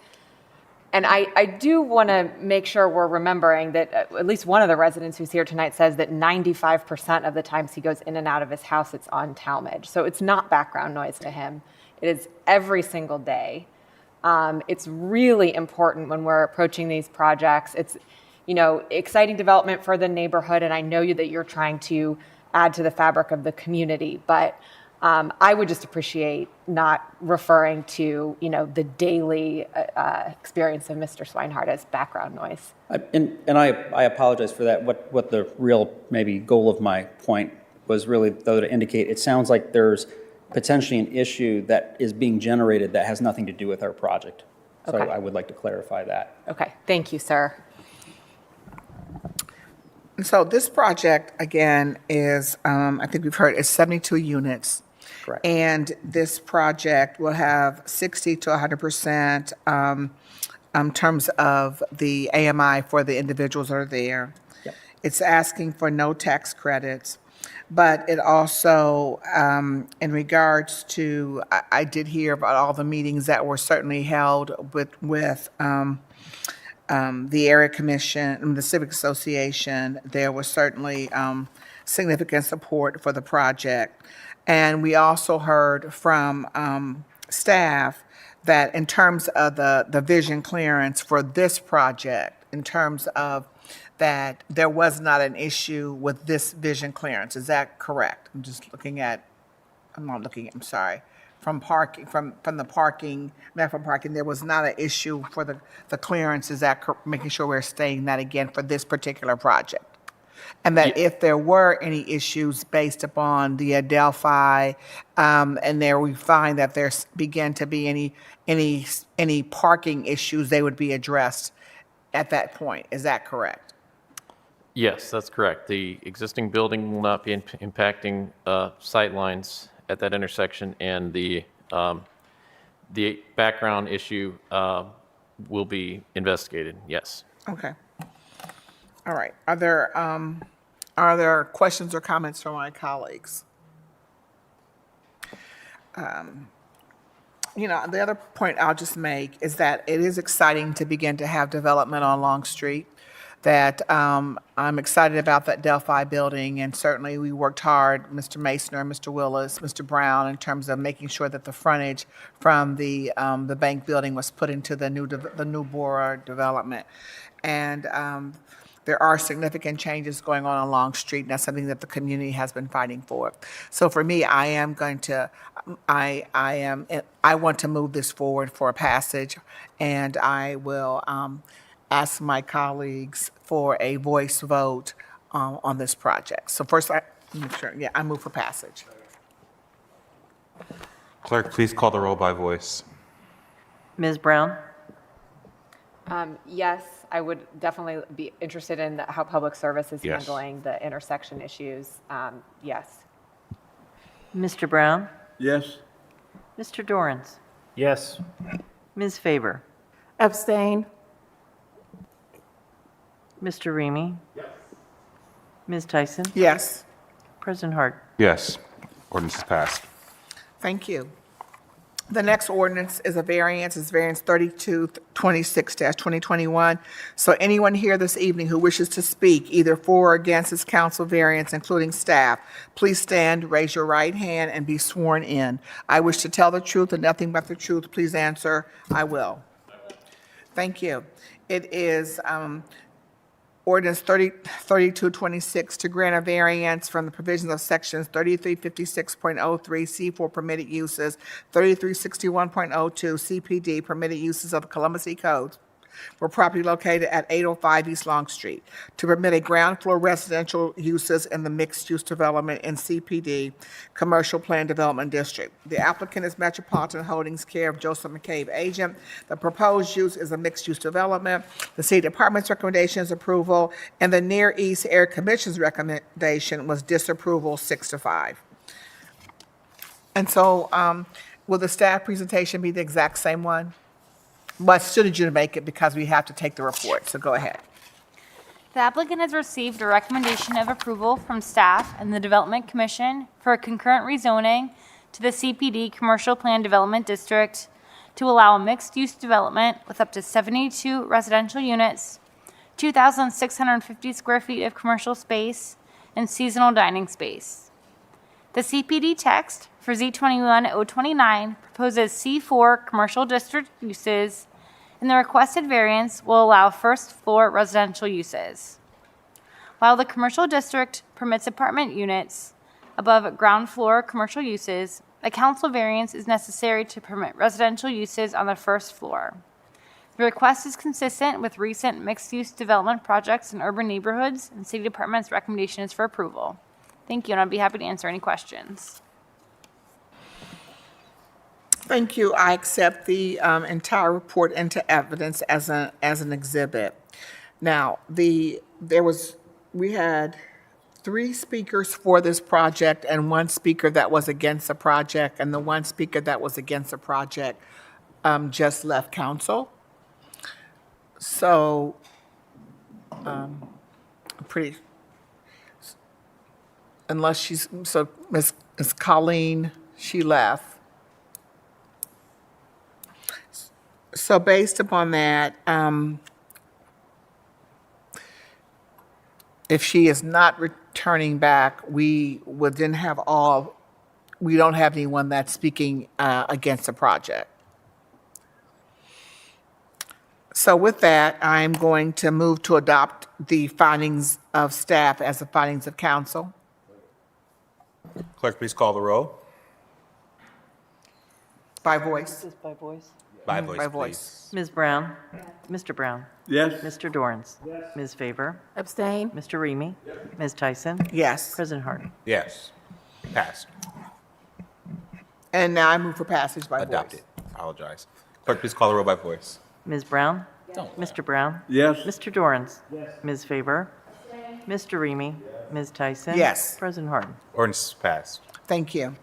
And I do want to make sure we're remembering that at least one of the residents who's here tonight says that 95% of the times he goes in and out of his house, it's on Talmadge. So it's not background noise to him. It is every single day. It's really important when we're approaching these projects. It's, exciting development for the neighborhood, and I know that you're trying to add to the fabric of the community, but I would just appreciate not referring to, the daily experience of Mr. Swinehart as background noise. And I apologize for that. What the real maybe goal of my point was really, though, to indicate it sounds like there's potentially an issue that is being generated that has nothing to do with our project. So Okay. I would like to clarify that. Okay, thank you, sir. So this project, again, is, I think we've heard, is 72 units. Correct. And this project will have 60 to 100% in terms of the AMI for the individuals that are there. Yep. It's asking for no tax credits, but it also, in regards to, I did hear about all the meetings that were certainly held with the area commission and the civic association. There was certainly significant support for the project. And we also heard from staff that in terms of the vision clearance for this project, in terms of that there was not an issue with this vision clearance. Is that correct? I'm just looking at, I'm sorry. From parking, from the parking, from parking, there was not an issue for the clearance. Is that making sure we're stating that again for this particular project? And that if there were any issues based upon the Adelphi, and there we find that there's begin to be any parking issues, they would be addressed at that point. Is that correct? Yes, that's correct. The existing building will not be impacting sight lines at that intersection, and the background issue will be investigated, yes. Okay. All right. Are there Are there questions or comments from my colleagues? The other point I'll just make is that it is exciting to begin to have development on Long Street, that I'm excited about that Delphi building, and certainly we worked hard, Mr. Masner, Mr. Willis, Mr. Brown, in terms of making sure that the frontage from the bank building was put into the new Bora development. And there are significant changes going on Long Street, and that's something that the community has been fighting for. So for me, I want to move this forward for a passage, and I will ask my colleagues for a voice vote on this project. So first, I move for passage. Clerk, please call the roll by voice. Ms. Brown? Yes, I would definitely be interested in how public service is Yes. handling the intersection issues. Yes. Mr. Brown? Yes. Mr. Dorrance? Yes. Ms. Faber? Abstain. Mr. Remy? Ms. Tyson? Yes. President Hart? Yes. Ordinance is passed. Thank you. The next ordinance is variance 3226-2021. So anyone here this evening who wishes to speak either for or against this council variance, including staff, please stand, raise your right hand, and be sworn in. I wish to tell the truth and nothing but the truth. Please answer, I will. Thank you. It is Ordinance 3226 to grant a variance from the provisions of sections 3356.03 C4 permitted uses, 3361.02 CPD permitted uses of the Columbus E Code for property located at 805 East Long Street, to permit a ground floor residential uses in the mixed-use development in CPD Commercial Plan Development District. The applicant is Metropolitan Holdings, care of Joseph McCabe, agent. The proposed use is a mixed-use development. The City Department's recommendation is approval, and the Near East Area Commission's recommendation was disapproval 6-5. And so, will the staff presentation be the exact same one? But I still need you to make it because we have to take the report, so go ahead. The applicant has received a recommendation of approval from staff and the Development Commission for a concurrent rezoning to the CPD Commercial Plan Development District to allow a mixed-use development with up to 72 residential units, 2,650 square feet of commercial space, and seasonal dining space. The CPD text for Z21-029 proposes C4 commercial district uses, and the requested variance will allow first-floor residential uses. While the commercial district permits apartment units above ground floor commercial uses, a council variance is necessary to permit residential uses on the first floor. The request is consistent with recent mixed-use development projects in urban neighborhoods, and City Department's recommendation is for approval. Thank you, and I'd be happy to answer any questions. Thank you. I accept the entire report into evidence as an exhibit. Now, we had 3 speakers for this project and 1 speaker that was against the project, and the 1 speaker that was against the project just left council. So, Miss Colleen, she left. So based upon that, if she is not returning back, we would then we don't have anyone that's speaking against the project. So with that, I'm going to move to adopt the findings of staff as the findings of council. Clerk, please call the roll. By voice. Just by voice? By voice, By please. voice. Ms. Brown? Mr. Brown? Yes. Mr. Dorrance? Ms. Faber? Abstain. Mr. Remy? Ms. Tyson? Yes. President Hart? Yes. Passed. And now I move for passage by voice. Adopted. Apologize. Clerk, please call the roll by voice. Ms. Brown? Mr. Brown? Yes. Mr. Dorrance? Ms. Faber? Mr. Remy? Ms. Tyson? Yes. President Hart? Ordinance is passed. Thank you.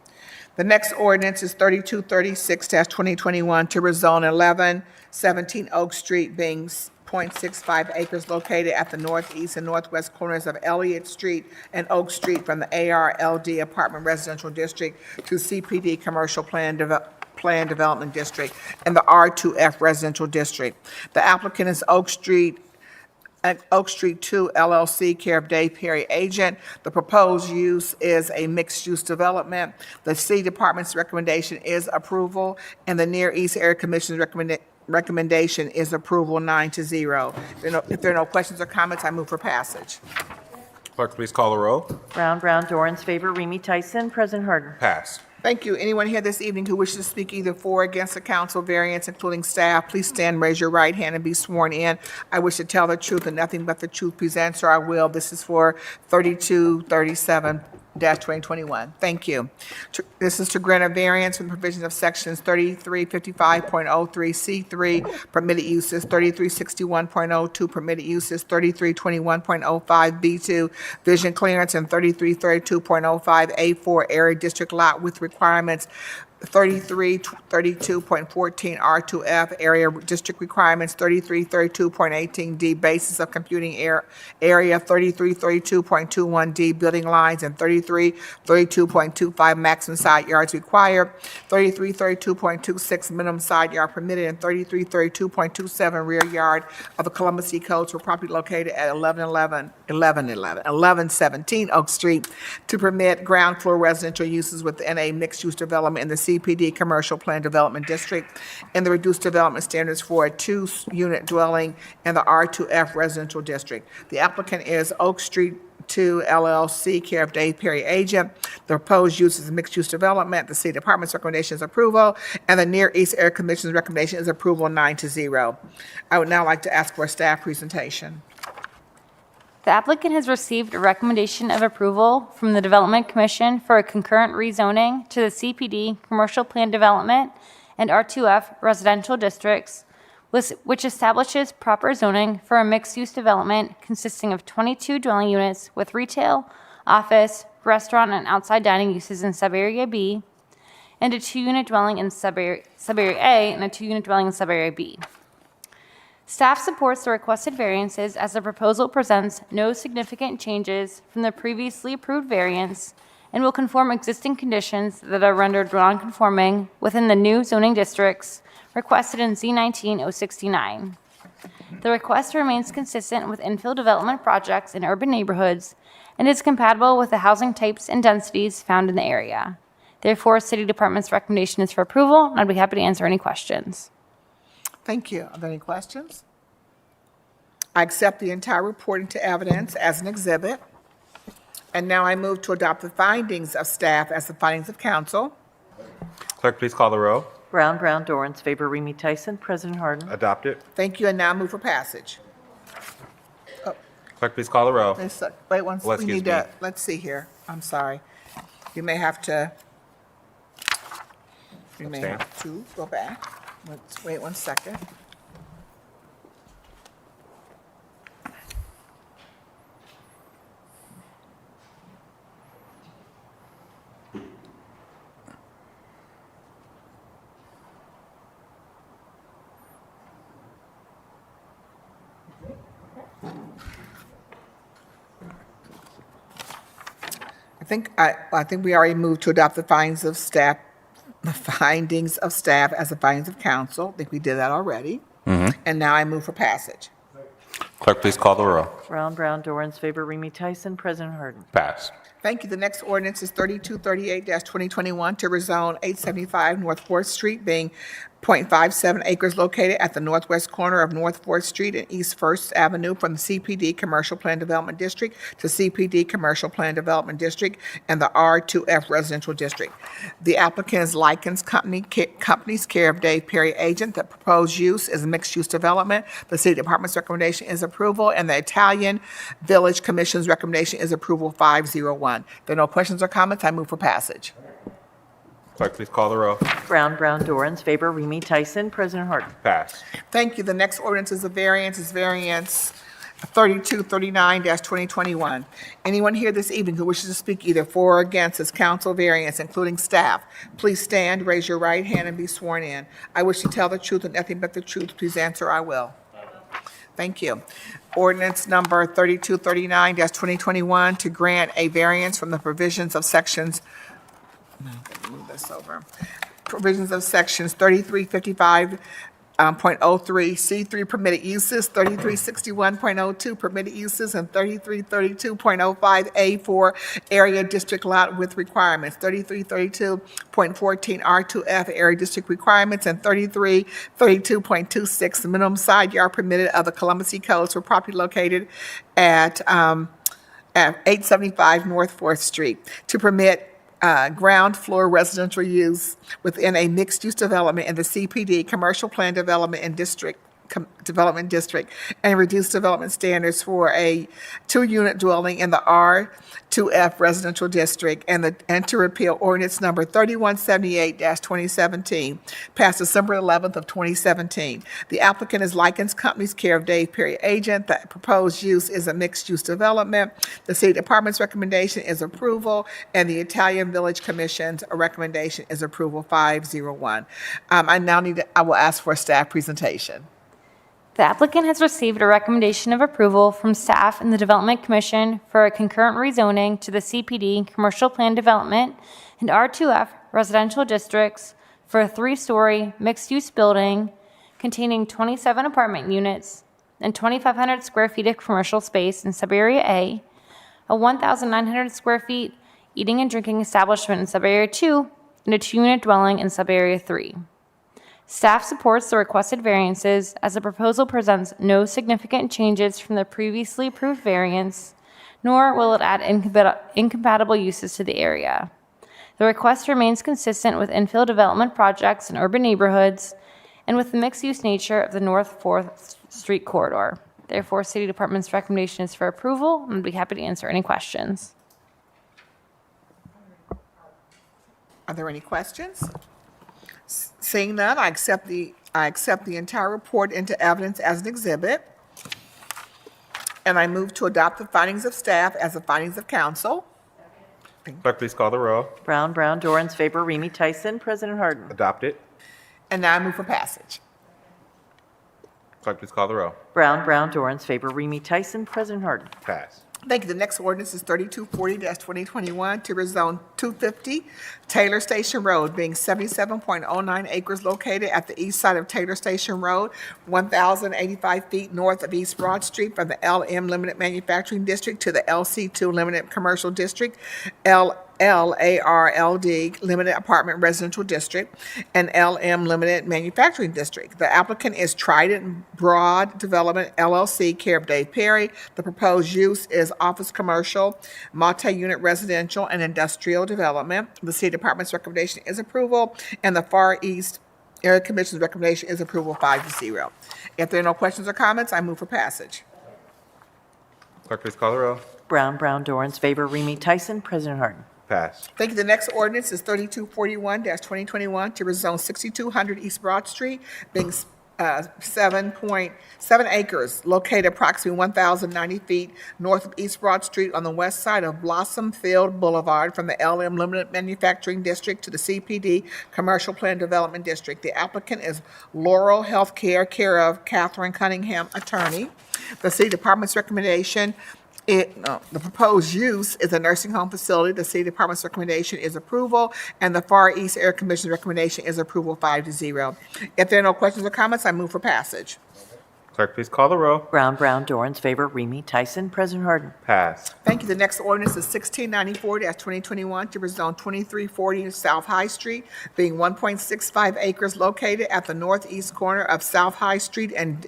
The next ordinance is 3236-2021 to rezone 1117 Oak Street being 0.65 acres located at the northeast and northwest corners of Elliott Street and Oak Street from the ARLD Apartment Residential District to CPD Commercial Plan Development District and the R2F Residential District. The applicant is Oak Street 2 LLC, care of Dave Perry Agent. The proposed use is a mixed-use development. The city department's recommendation is approval, and the Near East Area Commission's recommendation is approval 9-0. If there are no questions or comments, I move for passage. Clerk, please call the row. Brown, Dorans, favor, Remy Tyson. President Harden. Pass. Thank you. Anyone here this evening who wishes to speak either for or against the council variance, including staff, please stand, raise your right hand, and be sworn in. I wish to tell the truth and nothing but the truth. Please answer, I will. This is for 3237-2021. Thank you. This is to grant a variance from provisions of sections 3355.03C3 permitted uses, 3361.02 permitted uses, 3321.05B2 vision clearance, and 3332.05A4 area district lot with requirements, 3332.14 R2F area district requirements, 3332.18D basis of computing area, 3332.21D building lines, and 3332.25 maximum side yards required, 3332.26 minimum side yard permitted, and 3332.27 rear yard of the Columbus City Codes for property located at 1117 Oak Street to permit ground floor residential uses within a mixed-use development in the CPD Commercial Plan Development District and the reduced development standards for a 2-unit dwelling in the R2F Residential District. The applicant is Oak Street 2 LLC, care of Dave Perry Agent. The proposed use is mixed-use development. The city department's recommendation is approval, and the Near East Area Commission's recommendation is approval 9-0. I would now like to ask for a staff presentation. The applicant has received a recommendation of approval from the Development Commission for a concurrent rezoning to the CPD Commercial Plan Development and R2F Residential Districts, which establishes proper zoning for a mixed-use development consisting of 22 dwelling units with retail, office, restaurant, and outside dining uses in Subarea B, and a 2-unit dwelling in Subarea A and a 2-unit dwelling in Subarea B. Staff supports the requested variances as the proposal presents no significant changes from the previously approved variance and will conform existing conditions that are rendered non-conforming within the new zoning districts requested in Z19-069. The request remains consistent with infill development projects in urban neighborhoods and is compatible with the housing types and densities found in the area. Therefore, City Department's recommendation is for approval, and I'd be happy to answer any questions. Thank you. Are there any questions? I accept the entire report into evidence as an exhibit. And now I move to adopt the findings of staff as the findings of council. Clerk, please call the row. Brown, Dorans, favor, Remy Tyson. President Harden. Adopt it. Thank you, and now move for passage. Clerk, please call the row. Wait one Well, second. We excuse need to, me. let's see here. I'm sorry. You may have to go back. Let's wait 1 second. I think we already moved to adopt the findings of staff, as the findings of council. I think we did that already. And now I move for passage. Clerk, please call the row. Brown, Dorans, favor, Remy Tyson. President Harden. Pass. Thank you. The next ordinance is 3238-2021 to rezone 875 North 4th Street, being 0.57 acres located at the northwest corner of North 4th Street and East 1st Avenue from the CPD Commercial Plan Development District to CPD Commercial Plan Development District and the R2F Residential District. The applicant is Likens Companies, care of Dave Perry Agent. The proposed use is a mixed-use development. The City Department's recommendation is approval, and the Italian Village Commission's recommendation is approval 501. There are no questions or comments. I move for passage. Clerk, please call the row. Brown, Dorans, favor, Remy Tyson. President Harden. Pass. Thank you. The next ordinance is variance 3239-2021. Anyone here this evening who wishes to speak either for or against this council variance, including staff, please stand, raise your right hand, and be sworn in. I wish to tell the truth and nothing but the truth. Please answer, I will. Thank you. Ordinance number 3239-2021 to grant a variance from the provisions of sections, move this over, provisions of sections 3355, .03, C3 permitted uses, 3361.02 permitted uses, and 3332.05 A4 area district lot with requirements, 3332.14 R2F area district requirements, and 3332.26 minimum side yard permitted of the Columbus Codes for property located at 875 North 4th Street to permit ground floor residential use within a mixed-use development in the CPD Commercial Plan Development and Development District and reduce development standards for a 2-unit dwelling in the R2F Residential District and to repeal ordinance number 3178-2017, passed December 11th of 2017. The applicant is Lycans Companies, care of Dave Perry Agent. The proposed use is a mixed-use development. The City Department's recommendation is approval, and the Italian Village Commission's recommendation is approval 501. I will ask for a staff presentation. The applicant has received a recommendation of approval from staff and the Development Commission for a concurrent rezoning to the CPD Commercial Plan Development and R2F Residential Districts for a 3-story mixed-use building containing 27 apartment units and 2,500 square feet of commercial space in Subarea A, a 1,900 square feet eating and drinking establishment in Subarea 2, and a 2-unit dwelling in Subarea 3. Staff supports the requested variances as the proposal presents no significant changes from the previously approved variance, nor will it add incompatible uses to the area. The request remains consistent with infill development projects in urban neighborhoods and with the mixed-use nature of the North 4th Street corridor. Therefore, City Department's recommendation is for approval, and I'd be happy to answer any questions. Are there any questions? Seeing none, I accept the entire report into evidence as an exhibit. And I move to adopt the findings of staff as the findings of council. Clerk, please call the row. Brown, Dorans, favor, Remy, Tyson, President Harden. Adopted. And now I move for passage. Clerk, please call the row. Brown, Dorans, favor, Remy, Tyson, President Harden. Pass. Thank you. The next ordinance is 3240-2021 to rezone 250 Taylor Station Road, being 77.09 acres located at the east side of Taylor Station Road, 1,085 feet north of East Broad Street from the LM Limited Manufacturing District to the LC2 Limited Commercial District, LARLD Limited Apartment Residential District, and LM Limited Manufacturing District. The applicant is Trident Broad Development LLC, care of Dave Perry. The proposed use is office commercial, multi-unit residential, and industrial development. The City Department's recommendation is approval, and the Far East Area Commission's recommendation is approval 5-0. If there are no questions or comments, I move for passage. Clerk, please call the row. Brown, Dorans, favor, Remy, Tyson, President Harden. Pass. Thank you. The next ordinance is 3241-2021 to rezone 6200 East Broad Street, being 7.7 acres, located approximately 1,090 feet north of East Broad Street on the west side of Blossom Field Boulevard from the LM Limited Manufacturing District to the CPD Commercial Plan Development District. The applicant is Laurel Healthcare, care of Catherine Cunningham, attorney. The City Department's recommendation the proposed use is a nursing home facility. The City Department's recommendation is approval, and the Far East Area Commission's recommendation is approval 5-0. If there are no questions or comments, I move for passage. Clerk, please call the row. Brown, Dorans, favor, Remy, Tyson, President Harden. Pass. Thank you. The next ordinance is 1694-2021 to rezone 2340 South High Street, being 1.65 acres located at the northeast corner of South High Street and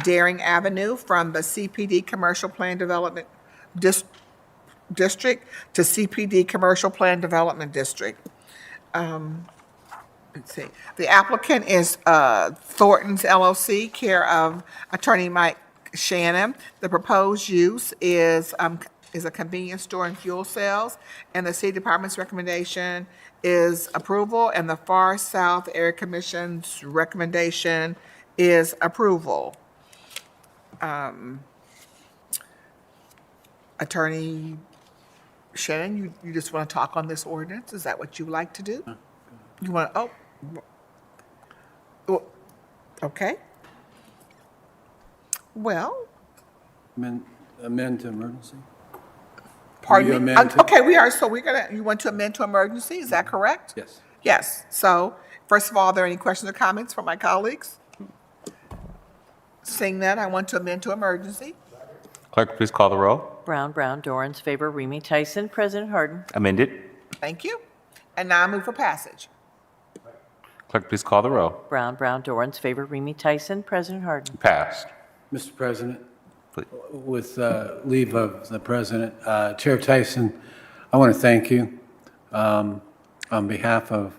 Daring Avenue from the CPD Commercial Plan Development District to CPD Commercial Plan Development District. Let's see. The applicant is Thornton's LLC, care of attorney Mike Shannon. The proposed use is a convenience store and fuel sales, and the City Department's recommendation is approval, and the Far South Area Commission's recommendation is approval. Attorney Shannon, you just want to talk on this ordinance? Is that what you would like to do? You want to, okay. Well, Amend to emergency? pardon You me? amend to- Okay, you want to amend to emergency, is that correct? Yes. Yes. So, first of all, are there any questions or comments from my colleagues? Seeing none, I want to amend to emergency. Clerk, please call the roll. Brown, Brown, Dorans, favor, Remy Tyson, President Harden. Amended. Thank you. And now I move for passage. Clerk, please call the roll. Brown, Brown, Dorans, favor, Remy Tyson, President Harden. Passed. Mr. President, Please. with leave of the President, Chair Tyson, I want to thank you on behalf of,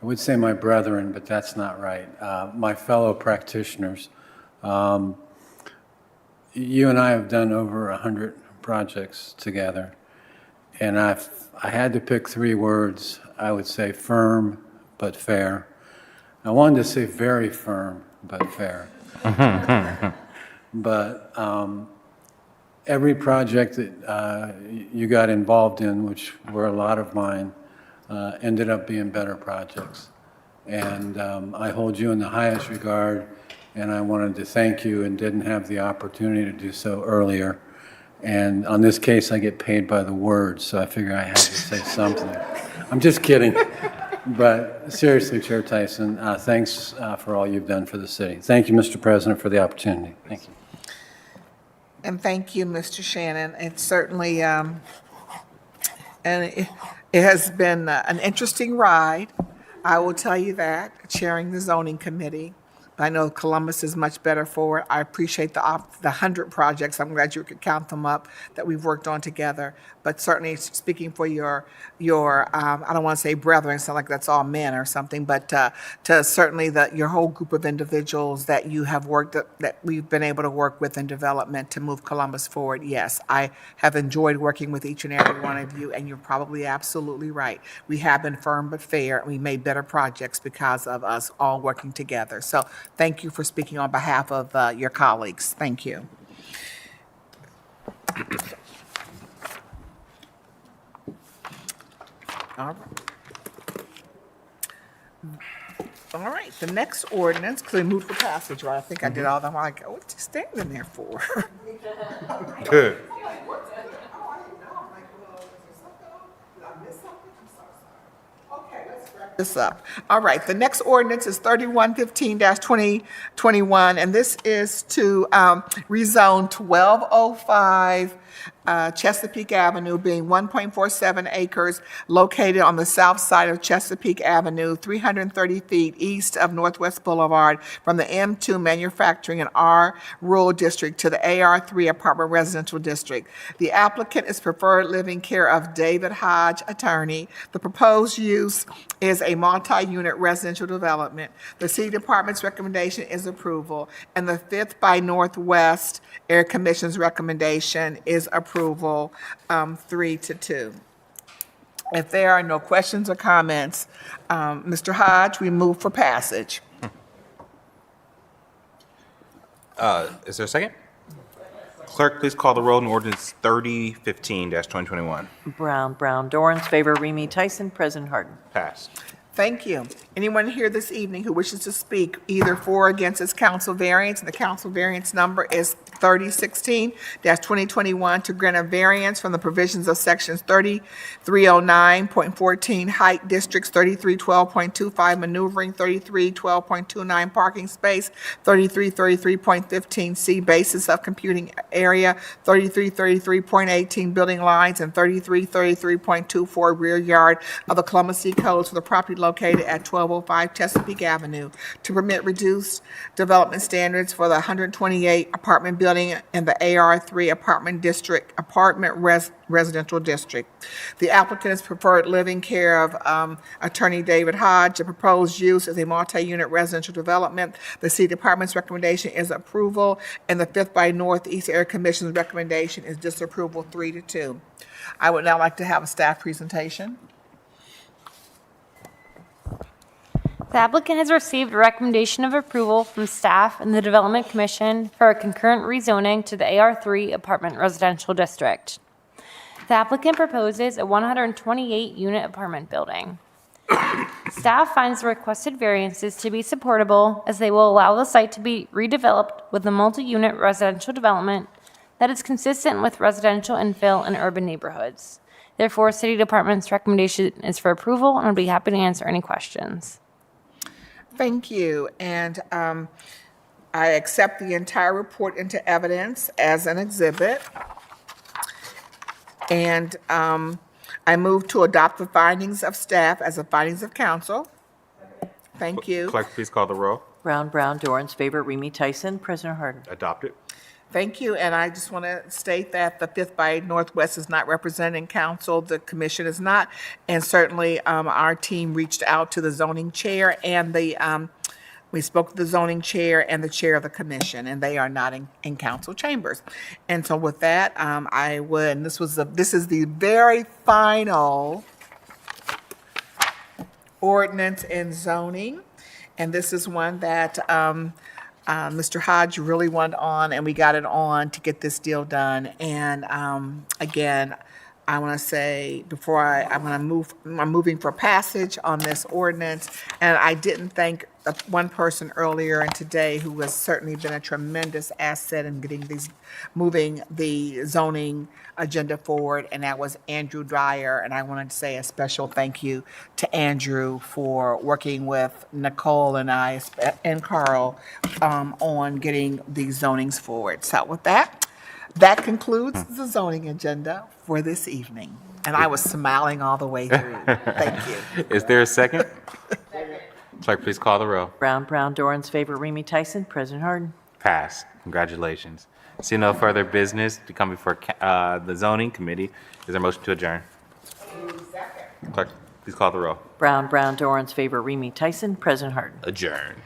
I would say my brethren, but that's not right, my fellow practitioners. You and I have done over 100 projects together, and I had to pick 3 words. I would say firm but fair. I wanted to say very firm but fair. But every project that you got involved in, which were a lot of mine, ended up being better projects. And I hold you in the highest regard, and I wanted to thank you and didn't have the opportunity to do so earlier. And on this case, I get paid by the word, so I figure I had to say something. I'm just kidding. But seriously, Chair Tyson, thanks for all you've done for the city. Thank you, Mr. President, for the opportunity. Thank you. And thank you, Mr. Shannon. It's certainly, and it has been an interesting ride. I will tell you that, chairing the zoning committee. I know Columbus is much better for it. I appreciate the 100 projects. I'm glad you could count them up that we've worked on together. But certainly speaking for your I don't want to say brethren, sound like that's all men or something, but to certainly your whole group of individuals that you have worked, that we've been able to work with in development to move Columbus forward. Yes, I have enjoyed working with each and every one of you, and you're probably absolutely right. We have been firm but fair, and we made better projects because of us all working together. So thank you for speaking on behalf of your colleagues. Thank you. All right, the next ordinance, because we moved for passage, right? I think I did all them. I'm like, oh, what's he standing there for? Good. This up. All right, the next ordinance is 3115-2021, and this is to rezone 1205 Chesapeake Avenue, being 1.47 acres, located on the south side of Chesapeake Avenue, 330 feet east of Northwest Boulevard, from the M2 Manufacturing and R Rural District to the AR3 Apartment Residential District. The applicant is Preferred Living Care of David Hodge, attorney. The proposed use is a multi-unit residential development. The city department's recommendation is approval, and the 5th by Northwest Air Commission's recommendation is approval, 3-2. If there are no questions or comments, Mr. Hodge, we move for passage. Is there a second? Clerk, please call the roll on ordinance 3015-2021. Brown, Brown, Dorans, favor, Remy Tyson, President Harden. Passed. Thank you. Anyone here this evening who wishes to speak either for or against this council variance, and the council variance number is 3016-2021, to grant a variance from the provisions of sections 3309.14 height districts, 3312.25 maneuvering, 3312.29 parking space, 3333.15 C basis of computing area, 3333.18 building lines, and 3333.24 rear yard of the Columbus City Codes for the property located at 1205 Chesapeake Avenue, to permit reduced development standards for the 128 apartment building in the AR3 residential district. The applicant is Preferred Living Care of attorney David Hodge. The proposed use is a multi-unit residential development. The city department's recommendation is approval, and the 5th by Northeast Air Commission's recommendation is disapproval, 3-2. I would now like to have a staff presentation. The applicant has received a recommendation of approval from staff and the Development Commission for a concurrent rezoning to the AR3 Apartment Residential District. The applicant proposes a 128-unit apartment building. Staff finds the requested variances to be supportable as they will allow the site to be redeveloped with a multi-unit residential development that is consistent with residential infill in urban neighborhoods. Therefore, City Department's recommendation is for approval, and I'll be happy to answer any questions. Thank you. And I accept the entire report into evidence as an exhibit. And I move to adopt the findings of staff as the findings of council. Thank you. Clerk, please call the roll. Brown, Dorans, favor, Remy Tyson. President Harden. Adopted. Thank you, and I just want to state that the Fifth by Northwest is not representing council, the commission is not, and certainly our team reached out to the zoning chair and we spoke to the zoning chair and the chair of the commission, and they are not in council chambers. And so with that, this is the very final ordinance in zoning, and this is one that Mr. Hodge really wanted on, and we got it on to get this deal done. And again, I want to say before I'm moving for passage on this ordinance, and I didn't thank one person earlier and today who has certainly been a tremendous asset in moving the zoning agenda forward, and that was Andrew Dyer. And I wanted to say a special thank you to Andrew for working with Nicole and I and Carl on getting these zonings forward. So with that concludes the zoning agenda for this evening. And I was smiling all the way through. Thank you. Is there a second? Clerk, please call the roll. Brown, Dorans, favor, Remy Tyson. President Harden. Pass. Congratulations. See no further business to come before the zoning committee. Is there a motion to adjourn? Clerk, please call the roll. Brown, Dorans, favor, Remy Tyson. President Harden. Adjourned.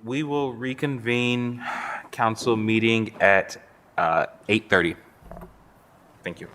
We will reconvene council meeting at 8:30. Thank you.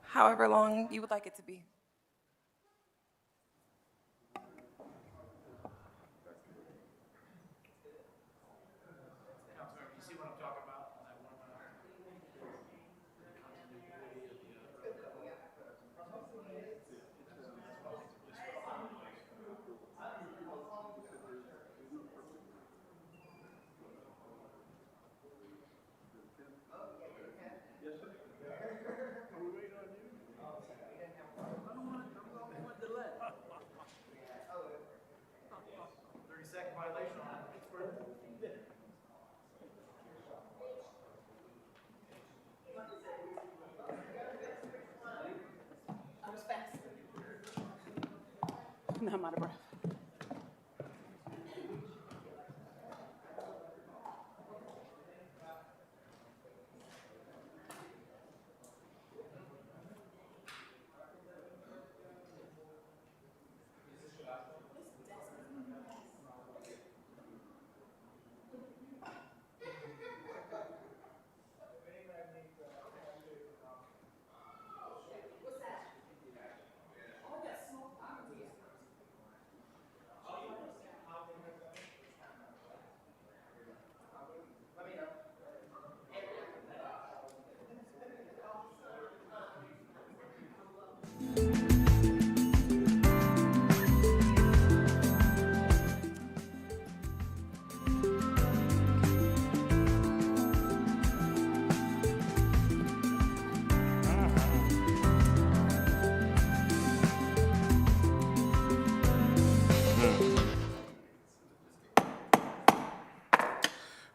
However long you would like it to be. No, I'm out of breath.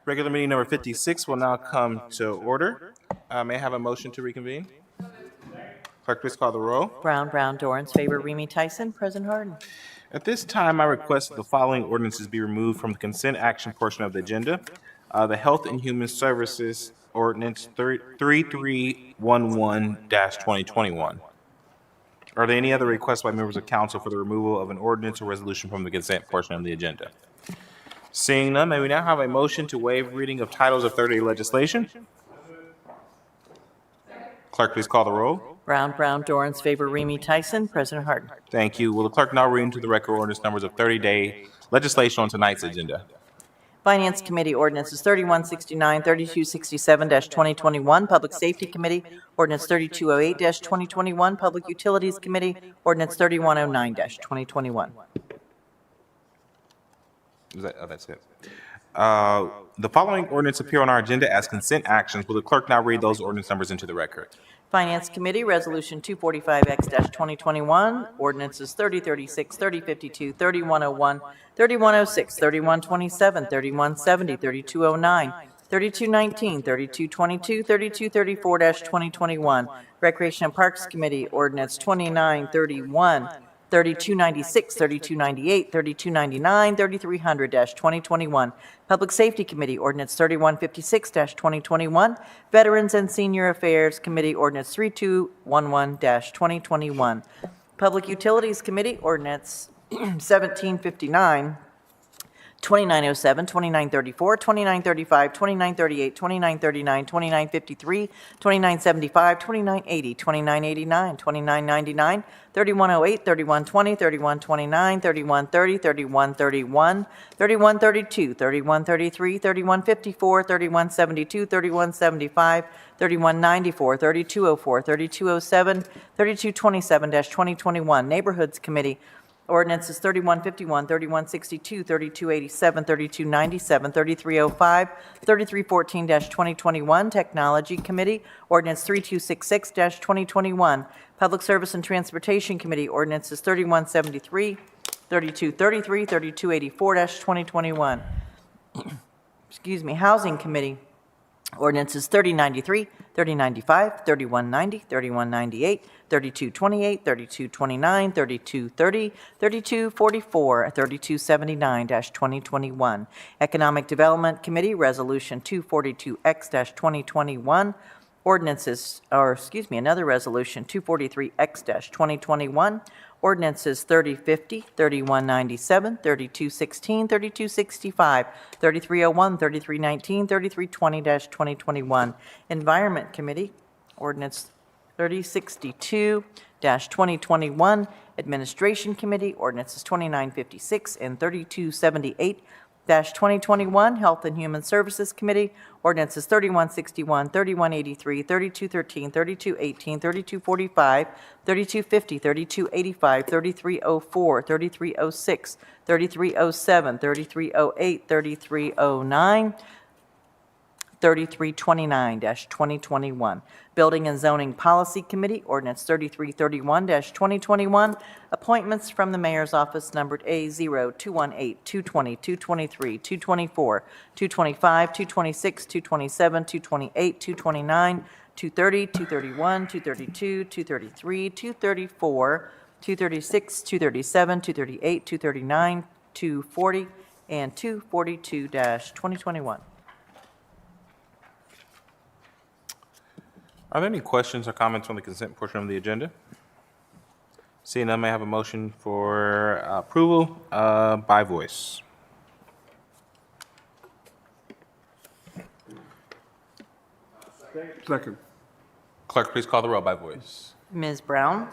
Regular meeting number 56 will now come to order. May I have a motion to reconvene? Clerk, please call the roll. Brown, Dorans, favor, Remy Tyson, President Harden. At this time, I request that the following ordinances be removed from the consent action portion of the agenda. The Health and Human Services Ordinance 3311-2021. Are there any other requests by members of council for the removal of an ordinance or resolution from the consent portion of the agenda? Seeing none, may we now have a motion to waive reading of titles of third-day legislation? Clerk, please call the roll. Brown, Dorans, favor, Remy Tyson, President Harden. Thank you. Will the clerk now read into the record ordinance numbers of 30-day legislation on tonight's agenda? Finance Committee ordinances 3169, 3267-2021. Public Safety Committee ordinance 3208-2021. Public Utilities Committee ordinance 3109-2021. That's it. The following ordinance appear on our agenda as consent actions. Will the clerk now read those ordinance numbers into the record? Finance Committee Resolution 245X-2021, ordinances 3036, 3052, 3101, 3106, 3127, 3170, 3209, 3219, 3222, 3234-2021. Recreation and Parks Committee Ordinance 2931, 3296, 3298, 3299, 3300-2021. Public Safety Committee Ordinance 3156-2021. Veterans and Senior Affairs Committee Ordinance 3211-2021. Public Utilities Committee Ordinance 1759. 2907, 2934, 2935, 2938, 2939, 2953, 2975, 2980, 2989, 2999, 3108, 3120, 3129, 3130, 3131, 3132, 3133, 3154, 3172, 3175, 3194, 3204, 3207, 3227-2021. Neighborhoods Committee Ordinances 3151, 3162, 3287, 3297, 3305, 3314-2021. Technology Committee, Ordinance 3266-2021. Public Service and Transportation Committee, Ordinances 3173, 3233, 3284-2021. Excuse me, Housing Committee, Ordinances 3093, 3095, 3190, 3198, 3228, 3229, 3230, 3244, 3279-2021. Economic Development Committee, Resolution 242X-2021. Ordinances, another resolution, 243X-2021. Ordinances 3050, 3197, 3216, 3265, 3301, 3319, 3320-2021. Environment Committee, Ordinance 3062-2021, Administration Committee, ordinances 2956 and 3278-2021, Health and Human Services Committee, ordinances 3161, 3183, 3213, 3218, 3245, 3250, 3285, 3304, 3306, 3307, 3308, 3309, 3329-2021. Building and Zoning Policy Committee, ordinance 3331-2021, appointments from the Mayor's Office numbered A0, 218, 220, 223, 224, 225, 226, 227, 228, 229, 230, 231, 232, 233, 234, 236, 237, 238, 239, 240, and 242-2021. Are there any questions or comments on the consent portion of the agenda? Seeing none, may I have a motion for approval by voice? Second. Clerk, please call the roll by voice. Ms. Brown?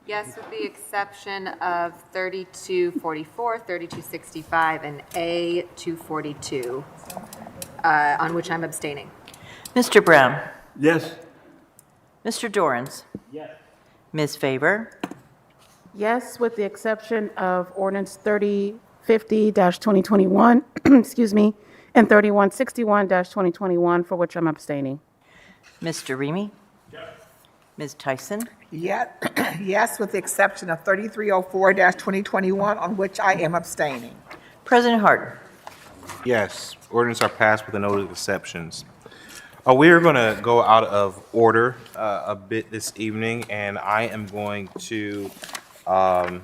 Yes, with the exception of 3244, 3265, and A242, on which I'm abstaining. Mr. Brown? Yes. Mr. Dorans? Yes. Ms. Favor? Yes, with the exception of ordinance 3050-2021, excuse me, and 3161-2021, for which I'm abstaining. Mr. Remy? Yes. Ms. Tyson? Yes, with the exception of 3304-2021, on which I am abstaining. President Harden? Yes, ordinances are passed with the noted exceptions. We are going to go out of order a bit this evening, and I am going to turn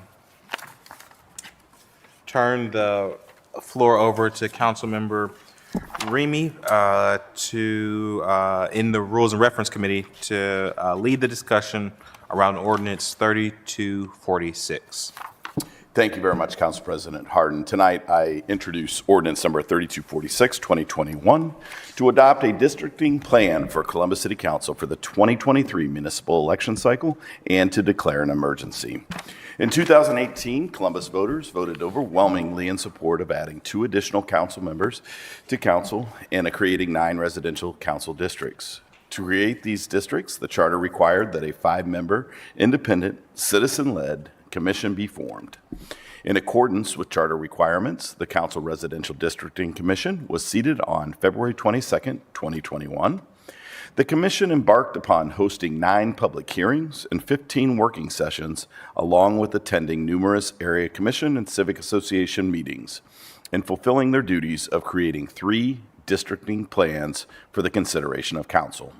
the floor over to Councilmember Remy in the Rules and Reference Committee to lead the discussion around ordinance 3246. Thank you very much, Council President Harden. Tonight, I introduce ordinance number 3246, 2021, to adopt a districting plan for Columbus City Council for the 2023 municipal election cycle and to declare an emergency. In 2018, Columbus voters voted overwhelmingly in support of adding 2 additional council members to council and creating 9 residential council districts. To create these districts, the charter required that a 5-member, independent, citizen-led commission be formed. In accordance with charter requirements, the Council Residential Districting Commission was seated on February 22nd, 2021. The commission embarked upon hosting 9 public hearings and 15 working sessions, along with attending numerous area commission and civic association meetings, and fulfilling their duties of creating 3 districting plans for the consideration of council.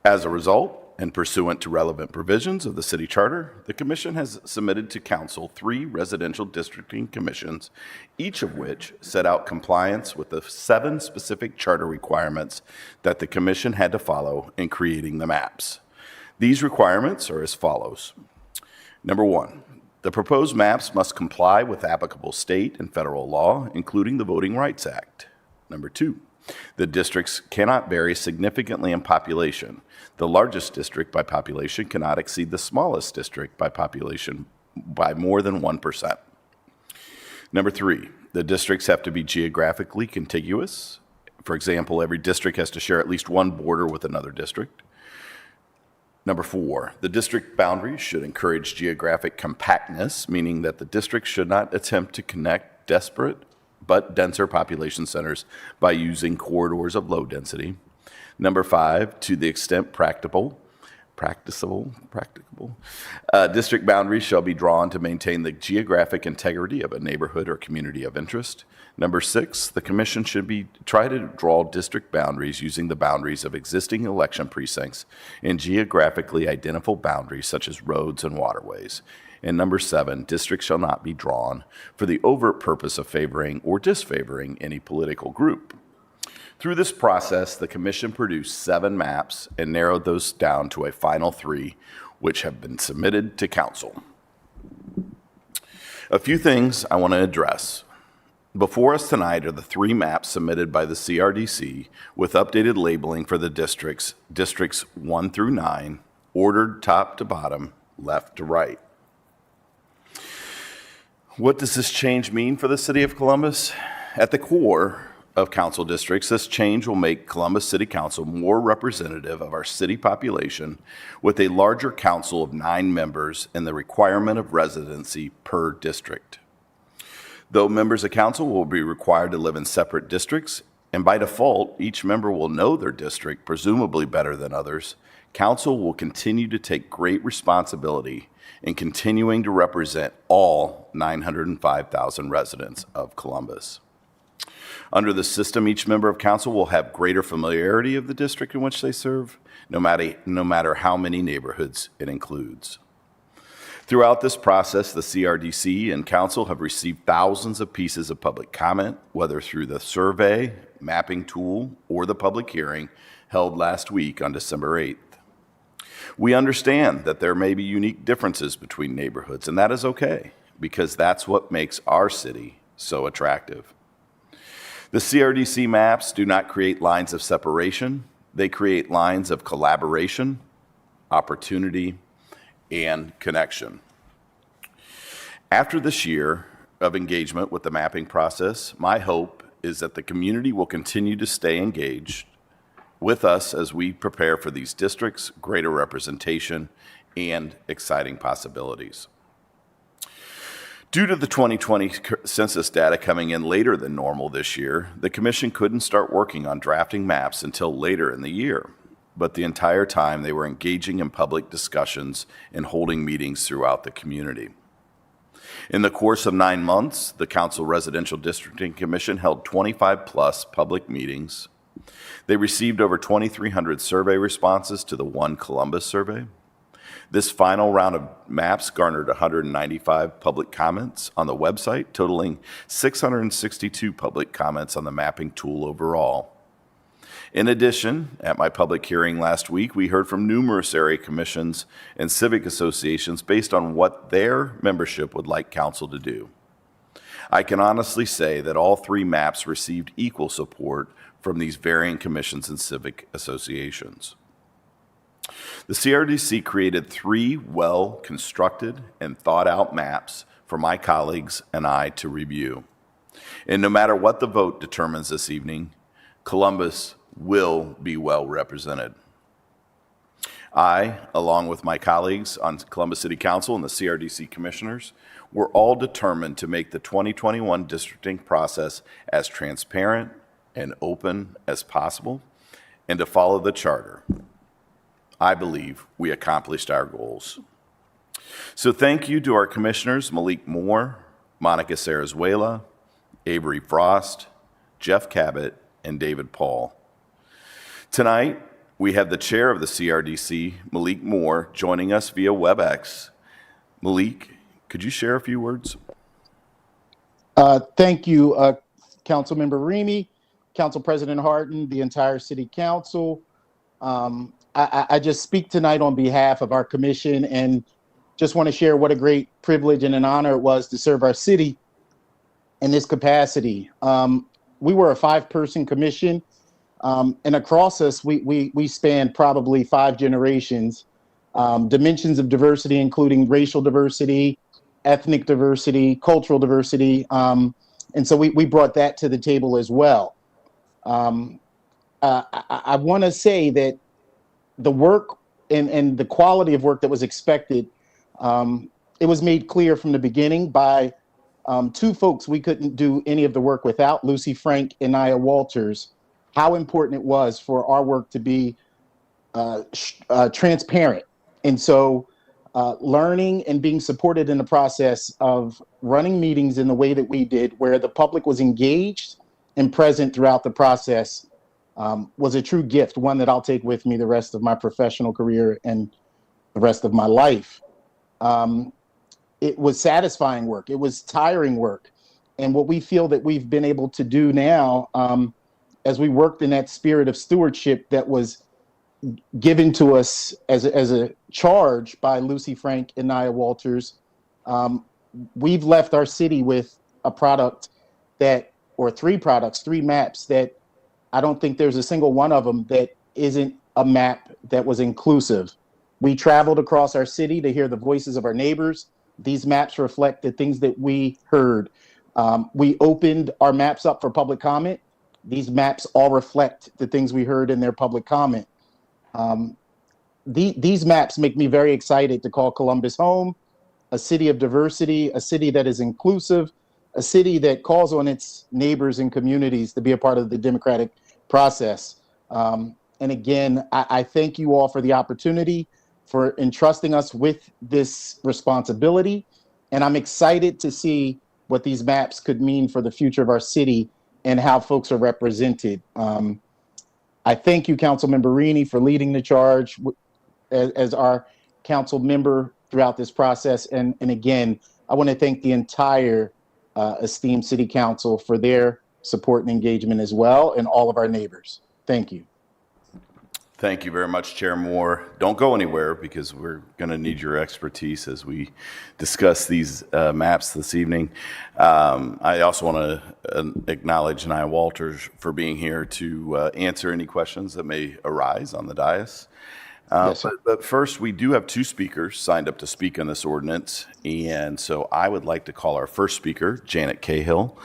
As a result, and pursuant to relevant provisions of the city charter, the commission has submitted to council 3 residential districting commissions, each of which set out compliance with the 7 specific charter requirements that the commission had to follow in creating the maps. These requirements are as follows. Number 1, the proposed maps must comply with applicable state and federal law, including the Voting Rights Act. Number 2, the districts cannot vary significantly in population. The largest district by population cannot exceed the smallest district by population by more than 1%. Number 3, the districts have to be geographically contiguous. For example, every district has to share at least one border with another district. Number 4, the district boundaries should encourage geographic compactness, meaning that the district should not attempt to connect disparate but denser population centers by using corridors of low density. Number 5, to the extent practicable, district boundaries shall be drawn to maintain the geographic integrity of a neighborhood or community of interest. Number 6, the commission should try to draw district boundaries using the boundaries of existing election precincts and geographically identifiable boundaries such as roads and waterways. And number 7, districts shall not be drawn for the overt purpose of favoring or disfavoring any political group. Through this process, the commission produced 7 maps and narrowed those down to a final 3, which have been submitted to council. A few things I want to address. Before us tonight are the 3 maps submitted by the CRDC with updated labeling for the districts 1 through 9, ordered top to bottom, left to right. What does this change mean for the City of Columbus? At the core of council districts, this change will make Columbus City Council more representative of our city population with a larger council of 9 members and the requirement of residency per district. Though members of council will be required to live in separate districts, and by default, each member will know their district presumably better than others, council will continue to take great responsibility in continuing to represent all 905,000 residents of Columbus. Under the system, each member of council will have greater familiarity of the district in which they serve, no matter how many neighborhoods it includes. Throughout this process, the CRDC and council have received thousands of pieces of public comment, whether through the survey, mapping tool, or the public hearing held last week on December 8th. We understand that there may be unique differences between neighborhoods, and that is okay, because that's what makes our city so attractive. The CRDC maps do not create lines of separation. They create lines of collaboration, opportunity, and connection. After this year of engagement with the mapping process, my hope is that the community will continue to stay engaged with us as we prepare for these districts, greater representation, and exciting possibilities. Due to the 2020 census data coming in later than normal this year, the Commission couldn't start working on drafting maps until later in the year. But the entire time, they were engaging in public discussions and holding meetings throughout the community. In the course of 9 months, the Council Residential Districting Commission held 25-plus public meetings. They received over 2,300 survey responses to the One Columbus survey. This final round of maps garnered 195 public comments on the website, totaling 662 public comments on the mapping tool overall. In addition, at my public hearing last week, we heard from numerous area commissions and civic associations based on what their membership would like council to do. I can honestly say that all 3 maps received equal support from these varying commissions and civic associations. The CRDC created 3 well-constructed and thought-out maps for my colleagues and I to review. And no matter what the vote determines this evening, Columbus will be well represented. I, along with my colleagues on Columbus City Council and the CRDC commissioners, were all determined to make the 2021 districting process as transparent and open as possible and to follow the charter. I believe we accomplished our goals. So thank you to our commissioners, Malik Moore, Monica Sarazuela, Avery Frost, Jeff Cabot, and David Paul. Tonight, we have the chair of the CRDC, Malik Moore, joining us via WebEx. Malik, could you share a few words? Thank you, Councilmember Remy, Council President Harden, the entire City Council. I just speak tonight on behalf of our commission and just want to share what a great privilege and an honor it was to serve our city in this capacity. We were a 5-person commission, and across us, we span probably 5 generations. Dimensions of diversity, including racial diversity, ethnic diversity, cultural diversity, and so we brought that to the table as well. I want to say that the work and the quality of work that was expected, it was made clear from the beginning by 2 folks we couldn't do any of the work without, Lucy Frank and Nia Walters, how important it was for our work to be transparent. And so learning and being supported in the process of running meetings in the way that we did, where the public was engaged and present throughout the process, was a true gift, one that I'll take with me the rest of my professional career and the rest of my life. It was satisfying work. It was tiring work. And what we feel that we've been able to do now, as we worked in that spirit of stewardship that was given to us as a charge by Lucy Frank and Nia Walters, we've left our city with a product that, or 3 products, 3 maps that I don't think there's a single one of them that isn't a map that was inclusive. We traveled across our city to hear the voices of our neighbors. These maps reflect the things that we heard. We opened our maps up for public comment. These maps all reflect the things we heard in their public comment. These maps make me very excited to call Columbus home, a city of diversity, a city that is inclusive, a city that calls on its neighbors and communities to be a part of the democratic process. And again, I thank you all for the opportunity, for entrusting us with this responsibility. And I'm excited to see what these maps could mean for the future of our city and how folks are represented. I thank you, Councilmember Rini, for leading the charge as our council member throughout this process. And again, I want to thank the entire esteemed City Council for their support and engagement as well, and all of our neighbors. Thank you. Thank you very much, Chair Moore. Don't go anywhere because we're going to need your expertise as we discuss these maps this evening. I also want to acknowledge Nia Walters for being here to answer any questions that may arise on the dais. Yes, sir. But first, we do have two speakers signed up to speak on this ordinance, and so I would like to call our first speaker, Janet Cahill.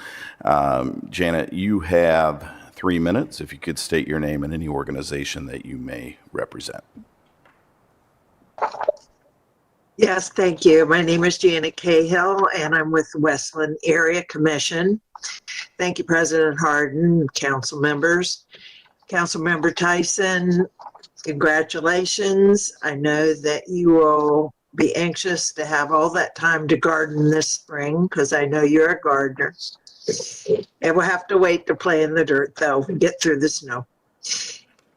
Janet, you have 3 minutes. If you could state your name and any organization that you may represent. Yes, thank you. My name is Janet Cahill, and I'm with the Westland Area Commission. Thank you, President Hardin, council members. Councilmember Tyson, congratulations. I know that you will be anxious to have all that time to garden this spring because I know you're a gardener. And we'll have to wait to play in the dirt, though, and get through the snow.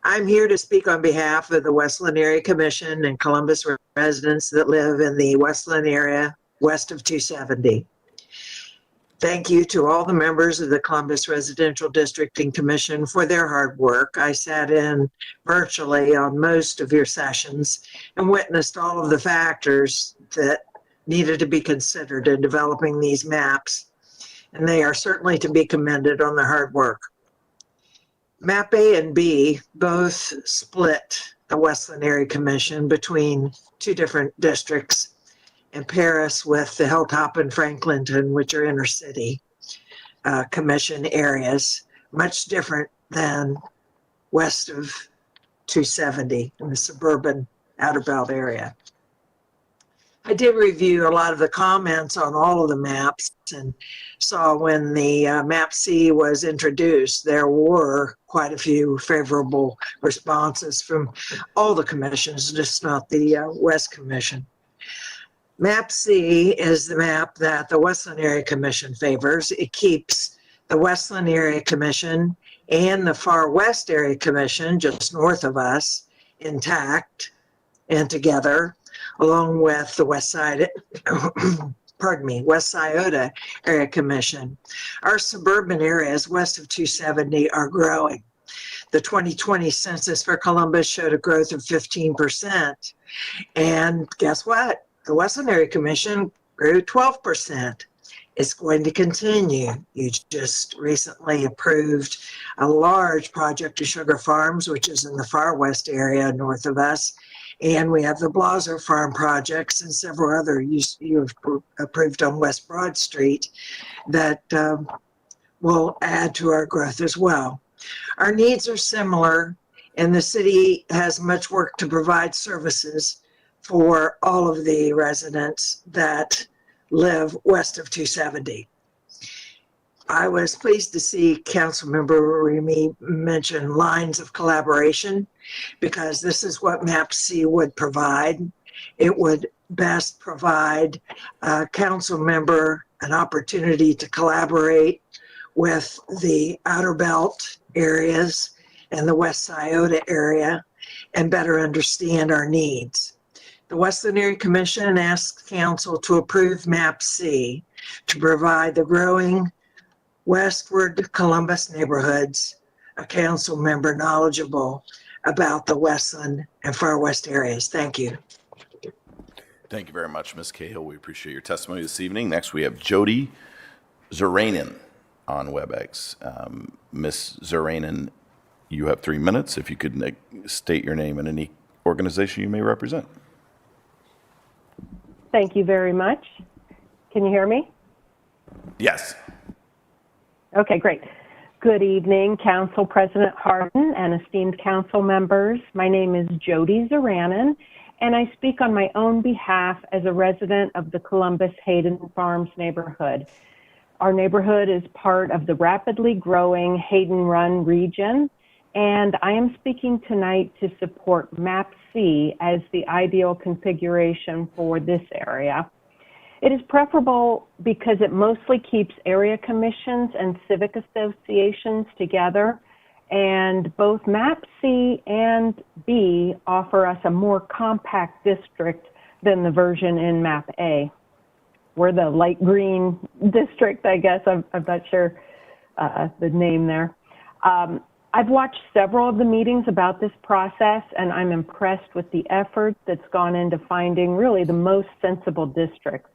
I'm here to speak on behalf of the Westland Area Commission and Columbus residents that live in the Westland area west of 270. Thank you to all the members of the Columbus Residential District and Commission for their hard work. I sat in virtually on most of your sessions and witnessed all of the factors that needed to be considered in developing these maps. And they are certainly to be commended on their hard work. Map A and B both split the Westland Area Commission between two different districts and pair us with the Hilltop and Franklinton, which are inner city commission areas, much different than west of 270 in the suburban Outer Belt area. I did review a lot of the comments on all of the maps and saw when the Map C was introduced, there were quite a few favorable responses from all the commissions, just not the West Commission. Map C is the map that the Westland Area Commission favors. It keeps the Westland Area Commission and the Far West Area Commission, just north of us, intact and together, along with the West Side, West Scioto Area Commission. Our suburban areas west of 270 are growing. The 2020 census for Columbus showed a growth of 15%. And guess what? The Westland Area Commission grew 12%. It's going to continue. You just recently approved a large project to Sugar Farms, which is in the far west area north of us. And we have the Blaser Farm projects and several other you have approved on West Broad Street that will add to our growth as well. Our needs are similar, and the city has much work to provide services for all of the residents that live west of 270. I was pleased to see Councilmember Remy mention lines of collaboration, because this is what Map C would provide. It would best provide a council member an opportunity to collaborate with the Outer Belt areas and the West Scioto area and better understand our needs. The Westland Area Commission asks Council to approve Map C to provide the growing westward Columbus neighborhoods a council member knowledgeable about the Westland and Far West areas. Thank you. Thank you very much, Ms. Cahill. We appreciate your testimony this evening. Next, we have Jody Zeranin on WebEx. Ms. Zeranin, you have 3 minutes. If you could state your name and any organization you may represent. Thank you very much. Can you hear me? Yes. Okay, great. Good evening, Council President Hardin and esteemed council members. My name is Jody Zaranin, and I speak on my own behalf as a resident of the Columbus Hayden Farms neighborhood. Our neighborhood is part of the rapidly growing Hayden Run region, and I am speaking tonight to support MAP C as the ideal configuration for this area. It is preferable because it mostly keeps area commissions and civic associations together, and both MAP C and B offer us a more compact district than the version in MAP A. We're the light green district, I guess. I'm not sure the name there. I've watched several of the meetings about this process, and I'm impressed with the effort that's gone into finding really the most sensible districts,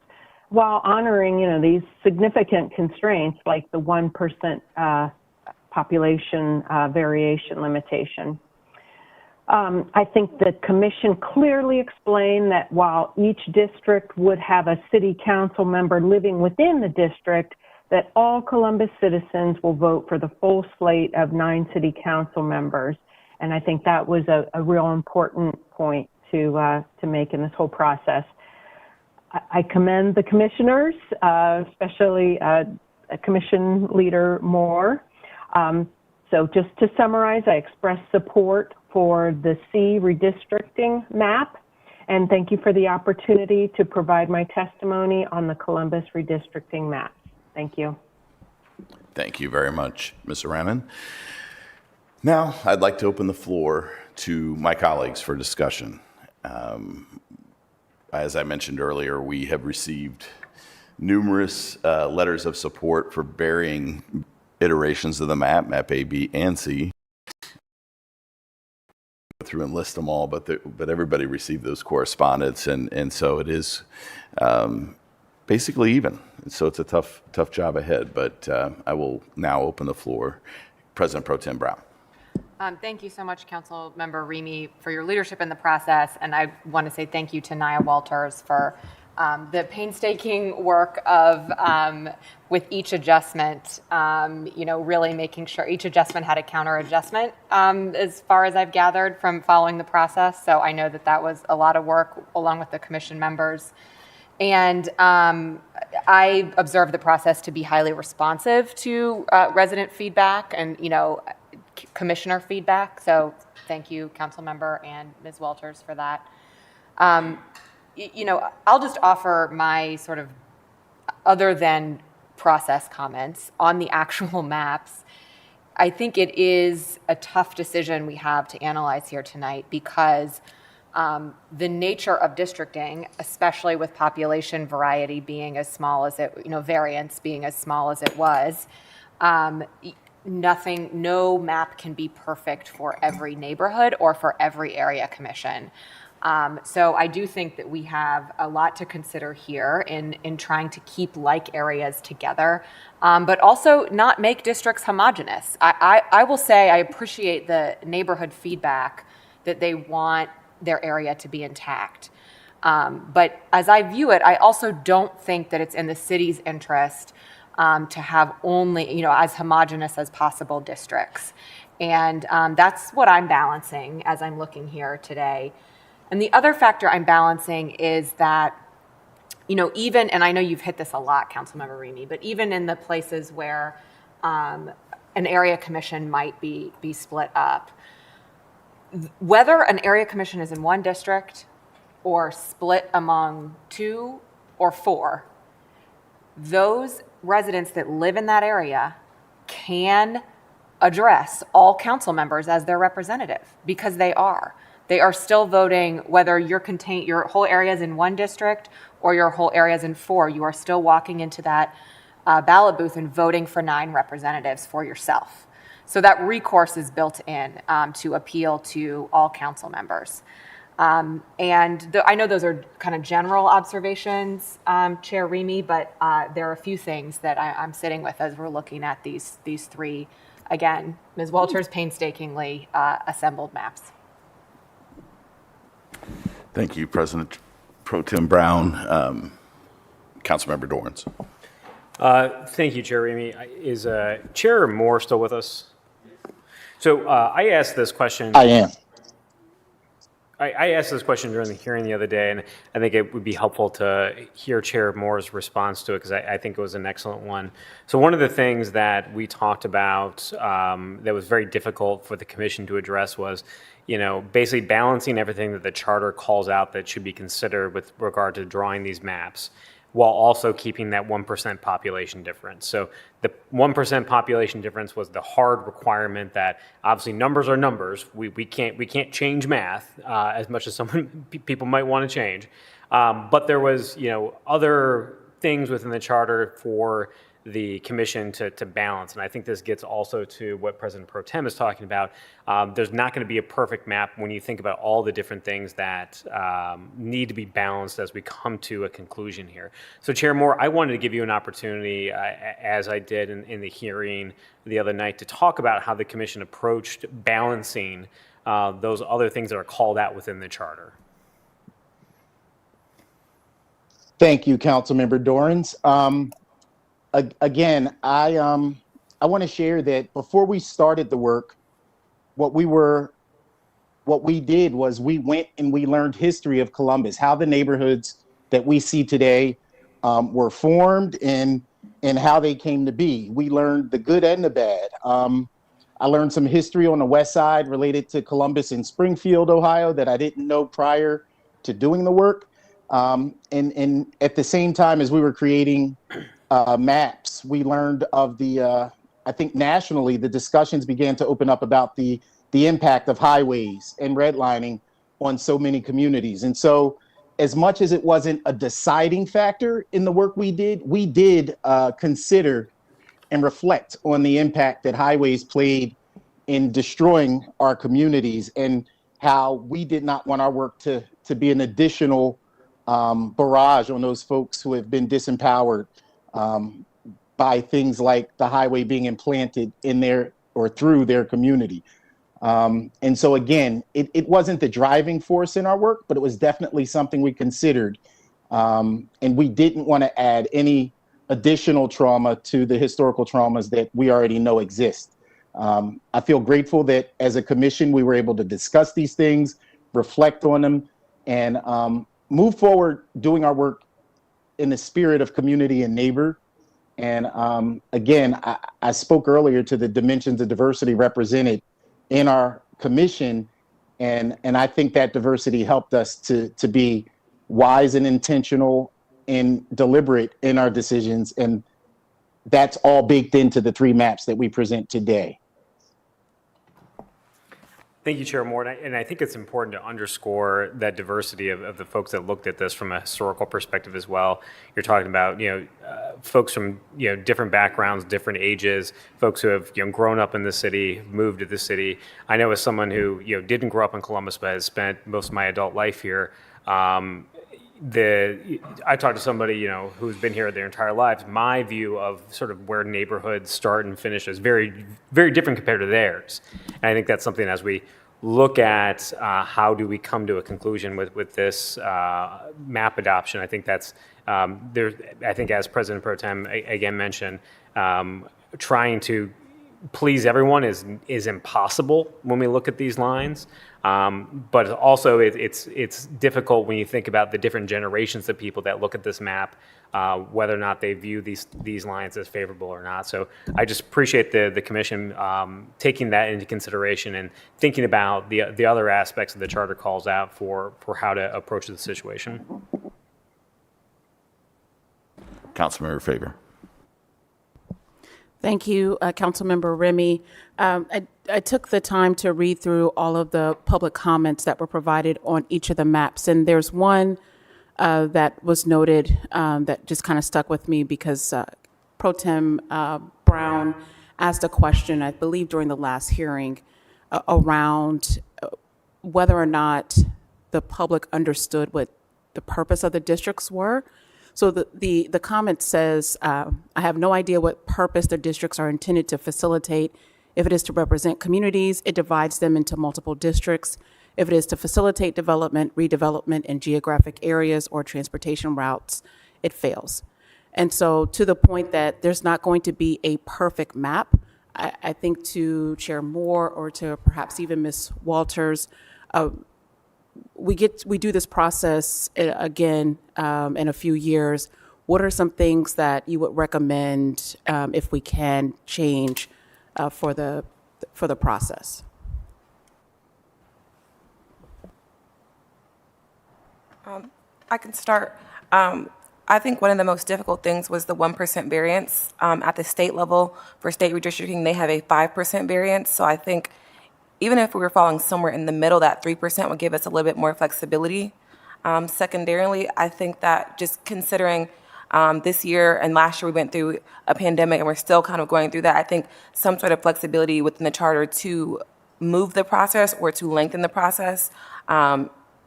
while honoring, these significant constraints like the 1% population variation limitation. I think the commission clearly explained that while each district would have a city council member living within the district, that all Columbus citizens will vote for the full slate of 9 city council members. And I think that was a real important point to make in this whole process. I commend the commissioners, especially Commission Leader Moore. So just to summarize, I express support for the C redistricting map, and thank you for the opportunity to provide my testimony on the Columbus redistricting map. Thank you. Thank you very much, Ms. Aranan. Now, I'd like to open the floor to my colleagues for discussion. As I mentioned earlier, we have received numerous letters of support for varying iterations of the map, map A, B, and C. Go through and list them all, but everybody received those correspondence, and so it is basically even. So it's a tough job ahead, but I will now open the floor. President Pro Tem Brown. Thank you so much, Council Member Remy, for your leadership in the process. And I want to say thank you to Nia Walters for the painstaking work of, with each adjustment, really making sure each adjustment had a counter adjustment, as far as I've gathered from following the process. So I know that was a lot of work along with the commission members. And I observed the process to be highly responsive to resident feedback and, commissioner feedback. So thank you, Council Member and Ms. Walters, for that. I'll just offer my sort of other than process comments on the actual maps. I think it is a tough decision we have to analyze here tonight because the nature of districting, especially with population variety being as small as it, variance being as small as it was, no map can be perfect for every neighborhood or for every area commission. So I do think that we have a lot to consider here in trying to keep like areas together, but also not make districts homogenous. I will say I appreciate the neighborhood feedback that they want their area to be intact. But as I view it, I also don't think that it's in the city's interest to have only, as homogenous as possible districts. And that's what I'm balancing as I'm looking here today. And the other factor I'm balancing is that, even, and I know you've hit this a lot, Councilmember Remy, but even in the places where an area commission might be split up, whether an area commission is in one district or split among 2 or 4, those residents that live in that area can address all council members as their representative because they are. They are still voting whether your whole area is in one district or your whole area is in 4. You are still walking into that ballot booth and voting for 9 representatives for yourself. So that recourse is built in to appeal to all council members. And I know those are kind of general observations, Chair Remy, but there are a few things that I'm sitting with as we're looking at these 3, again, Ms. Walters painstakingly assembled maps. Thank you, President Pro Tem Brown, Councilmember Dorans. Thank you, Chair Remy. Is Chair Moore still with us? So I asked this question. I am. I asked this question during the hearing the other day, and I think it would be helpful to hear Chair Moore's response to it because I think it was an excellent one. So one of the things that we talked about that was very difficult for the commission to address was, basically balancing everything that the charter calls out that should be considered with regard to drawing these maps, while also keeping that 1% population difference. So the 1% population difference was the hard requirement that obviously numbers are numbers. We can't change math as much as people might want to change. But there was other things within the charter for the commission to balance. And I think this gets also to what President Pro Tem is talking about. There's not going to be a perfect map when you think about all the different things that need to be balanced as we come to a conclusion here. So Chair Moore, I wanted to give you an opportunity, as I did in the hearing the other night, to talk about how the commission approached balancing those other things that are called out within the charter. Thank you, Councilmember Dorans. Again, I want to share that before we started the work, what we did was we went and we learned history of Columbus, how the neighborhoods that we see today were formed and how they came to be. We learned the good and the bad. I learned some history on the west side related to Columbus and Springfield, Ohio, that I didn't know prior to doing the work. And at the same time as we were creating maps, we learned of I think nationally, the discussions began to open up about the impact of highways and redlining on so many communities. And so as much as it wasn't a deciding factor in the work we did consider and reflect on the impact that highways played in destroying our communities and how we did not want our work to be an additional barrage on those folks who have been disempowered by things like the highway being implanted in their or through their community. And so again, it wasn't the driving force in our work, but it was definitely something we considered. And we didn't want to add any additional trauma to the historical traumas that we already know exist. I feel grateful that as a commission, we were able to discuss these things, reflect on them, and move forward doing our work in the spirit of community and neighbor. And again, I spoke earlier to the dimensions of diversity represented in our commission, and I think that diversity helped us to be wise and intentional and deliberate in our decisions, and that's all baked into the 3 maps that we present today. Thank you, Chair Moore. And I think it's important to underscore that diversity of the folks that looked at this from a historical perspective as well. You're talking about, folks from, different backgrounds, different ages, folks who have, grown up in the city, moved to the city. I know as someone who, didn't grow up in Columbus, but has spent most of my adult life here, I talked to somebody, who's been here their entire lives. My view of sort of where neighborhoods start and finish is very, very different compared to theirs. And I think that's something as we look at how do we come to a conclusion with this map adoption, I think that's, I think as President Pro Tem again mentioned, trying to please everyone is impossible when we look at these lines. But also it's difficult when you think about the different generations of people that look at this map, whether or not they view these lines as favorable or not. So I just appreciate the commission taking that into consideration and thinking about the other aspects of the charter calls out for how to approach the situation. Councilmember Faber. Thank you, Councilmember Remy. I took the time to read through all of the public comments that were provided on each of the maps, and there's one that was noted that just kind of stuck with me because Pro Tem Brown asked a question, I believe during the last hearing, around whether or not the public understood what the purpose of the districts were. So the comment says, I have no idea what purpose the districts are intended to facilitate. If it is to represent communities, it divides them into multiple districts. If it is to facilitate development, redevelopment in geographic areas or transportation routes, it fails. And so to the point that there's not going to be a perfect map, I think to Chair Moore or to perhaps even Ms. Walters, we do this process again in a few years. What are some things that you would recommend if we can change for the process? I can start. I think one of the most difficult things was the 1% variance. At the state level, for state redistricting, they have a 5% variance. So I think even if we were falling somewhere in the middle, that 3% would give us a little bit more flexibility. Secondarily, I think that just considering this year and last year we went through a pandemic and we're still kind of going through that, I think some sort of flexibility within the charter to move the process or to lengthen the process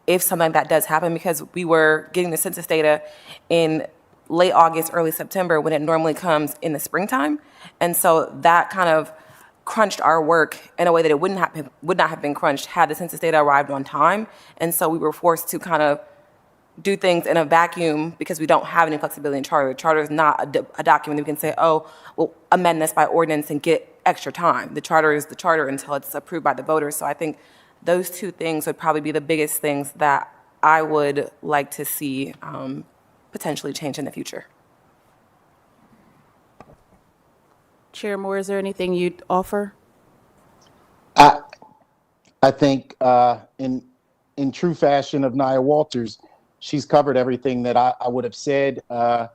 if something like that does happen, because we were getting the census data in late August, early September, when it normally comes in the springtime. And so that kind of crunched our work in a way that it would not have been crunched had the census data arrived on time. And so we were forced to kind of do things in a vacuum because we don't have any flexibility in charter. The charter is not a document that we can say, oh, we'll amend this by ordinance and get extra time. The charter is the charter until it's approved by the voters. So I think those two things would probably be the biggest things that I would like to see potentially change in the future. Chair Moore, is there anything you'd offer? I think in true fashion of Nia Walters, she's covered everything that I would have said. The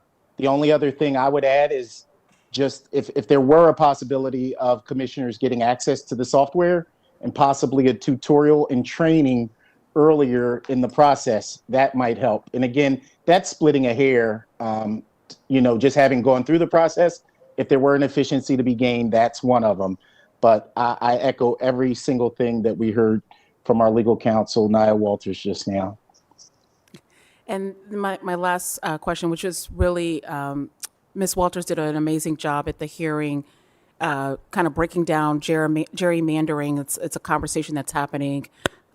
only other thing I would add is just if there were a possibility of commissioners getting access to the software and possibly a tutorial and training earlier in the process, that might help. And again, that's splitting a hair, just having gone through the process. If there were an efficiency to be gained, that's one of them. But I echo every single thing that we heard from our legal counsel, Nia Walters, just now. And my last question, which is really, Ms. Walters did an amazing job at the hearing, kind of breaking down gerrymandering. It's a conversation that's happening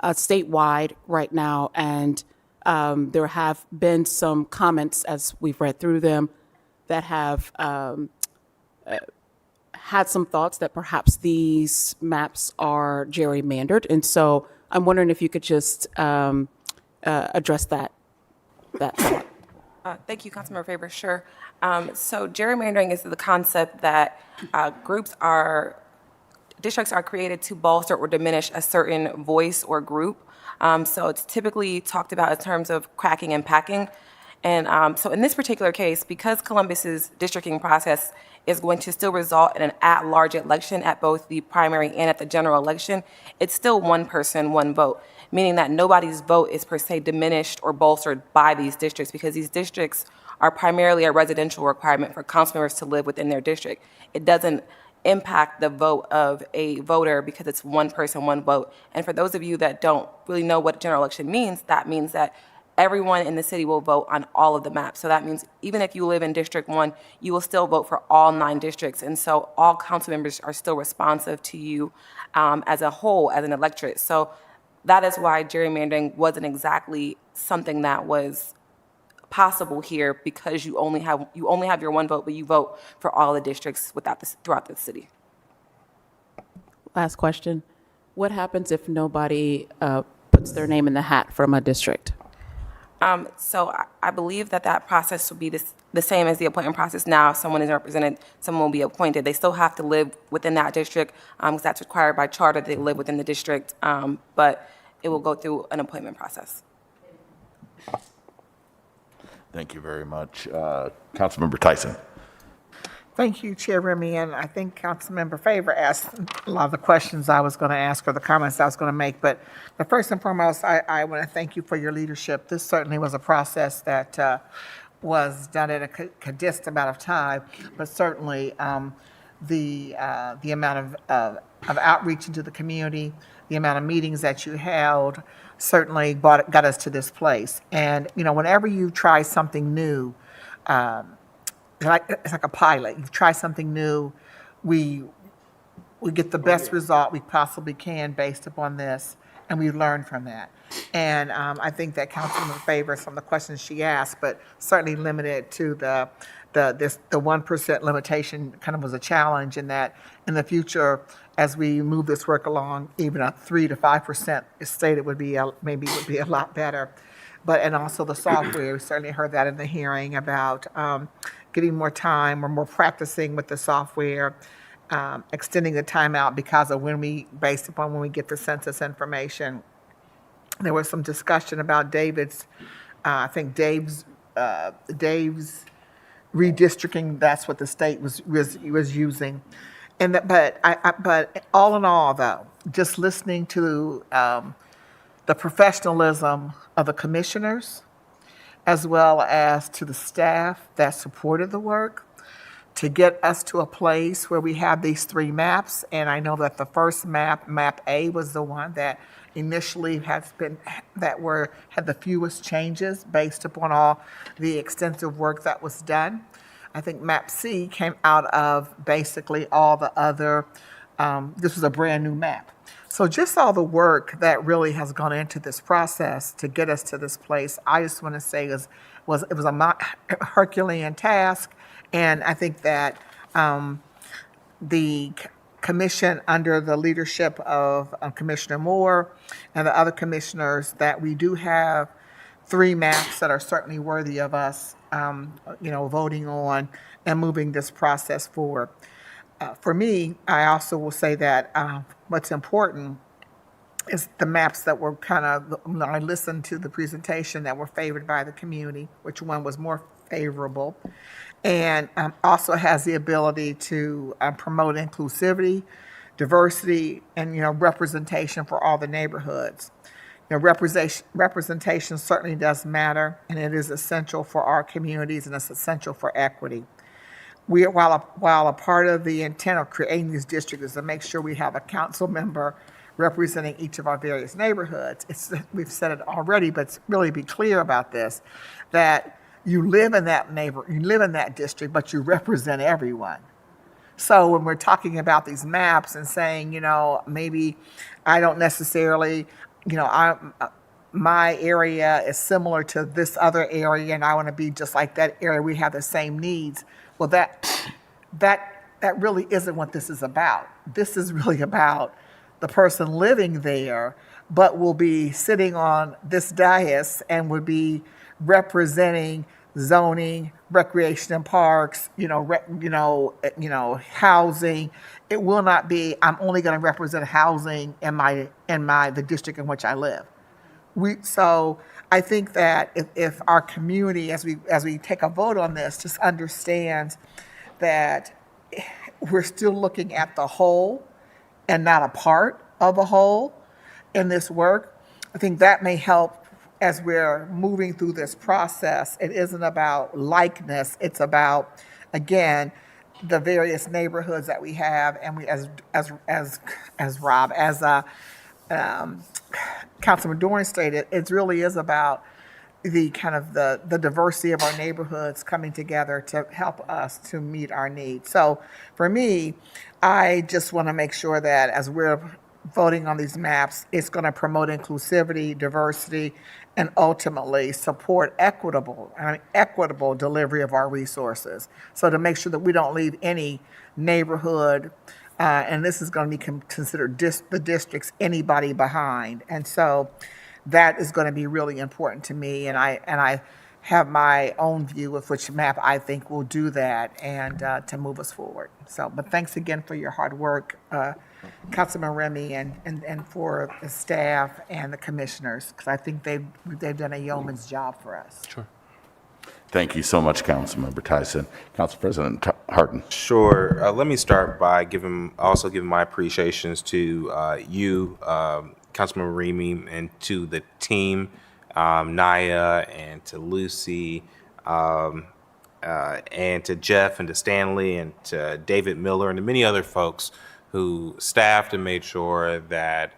statewide right now. And there have been some comments, as we've read through them, that have had some thoughts that perhaps these maps are gerrymandered. And so I'm wondering if you could just address that thought. Thank you, Councilmember Faber. Sure. So gerrymandering is the concept that districts are created to bolster or diminish a certain voice or group. So it's typically talked about in terms of cracking and packing. And so in this particular case, because Columbus's districting process is going to still result in an at-large election at both the primary and at the general election, it's still one person, one vote, meaning that nobody's vote is per se diminished or bolstered by these districts, because these districts are primarily a residential requirement for council members to live within their district. It doesn't impact the vote of a voter because it's one person, one vote. And for those of you that don't really know what general election means, that means that everyone in the city will vote on all of the maps. So that means even if you live in District 1, you will still vote for all 9 districts. And so all council members are still responsive to you as a whole, as an electorate. So that is why gerrymandering wasn't exactly something that was possible here, because you only have your one vote, but you vote for all the districts throughout the city. Last question. What happens if nobody puts their name in the hat from a district? So I believe that process will be the same as the appointment process now. If someone is represented, someone will be appointed. They still have to live within that district because that's required by charter. They live within the district, but it will go through an appointment process. Thank you very much. Councilmember Tyson. Thank you, Chair Remy, and I think Councilmember Faber asked a lot of the questions I was going to ask or the comments I was going to make. But first and foremost, I want to thank you for your leadership. This certainly was a process that was done in a condensed amount of time, but certainly the amount of outreach into the community, the amount of meetings that you held, certainly got us to this place. And whenever you try something new, it's like a pilot. You try something new, we get the best result we possibly can based upon this. and we learned from that. And I think that Councilman Favors from the questions she asked, but certainly limited to the 1% limitation kind of was a challenge in that in the future, as we move this work along, even a 3 to 5% is stated would be maybe would be a lot better. But, and also the software, we certainly heard that in the hearing about getting more time or more practicing with the software, extending the timeout because of based upon when we get the census information. There was some discussion about Dave's redistricting. That's what the state was using, and but all in all, though, just listening to the professionalism of the commissioners, as well as to the staff that supported the work, to get us to a place where we have these 3 maps. And I know that the first map, Map A, was the one that initially had the fewest changes based upon all the extensive work that was done. I think Map C came out of basically all the other, this was a brand new map. So just all the work that really has gone into this process to get us to this place, I just want to say it was a Herculean task. And I think that the commission, under the leadership of Commissioner Moore and the other commissioners, that we do have 3 maps that are certainly worthy of us, voting on and moving this process forward. For me, I also will say that what's important is the maps that were I listened to the presentation that were favored by the community, which one was more favorable, and also has the ability to promote inclusivity, diversity, and representation for all the neighborhoods. Representation certainly does matter, and it is essential for our communities, and it's essential for equity. While a part of the intent of creating these districts is to make sure we have a council member representing each of our various neighborhoods, we've said it already, but really be clear about this, that you live in that district, but you represent everyone. So when we're talking about these maps and saying, maybe I don't necessarily, my area is similar to this other area and I want to be just like that area, we have the same needs. Well, that really isn't what this is about. This is really about the person living there, but will be sitting on this dais and would be representing zoning, recreation and parks, housing. It will not be, I'm only going to represent housing in the district in which I live. So I think that if our community, as we take a vote on this, just understands that we're still looking at the whole and not a part of the whole in this work, I think that may help as we're moving through this process. It isn't about likeness. It's about, again, the various neighborhoods that we have, and we, as Councilman Doran stated, it really is about the the diversity of our neighborhoods coming together to help us to meet our needs. So for me, I just want to make sure that as we're voting on these maps, it's going to promote inclusivity, diversity, and ultimately support equitable delivery of our resources. So to make sure that we don't leave any neighborhood, and this is going to be considered the district's anybody behind. And so that is going to be really important to me. And I have my own view of which map I think will do that and to move us forward. So, but thanks again for your hard work, Councilman Remy, and for the staff and the commissioners, because I think they've done a yeoman's job for us. Sure. Thank you so much, Councilmember Tyson. Council President Harden. Sure. Let me start by giving my appreciations to you, Councilman Remy, and to the team, Naya, and to Lucy, and to Jeff, and to Stanley, and to David Miller, and to many other folks who staffed and made sure that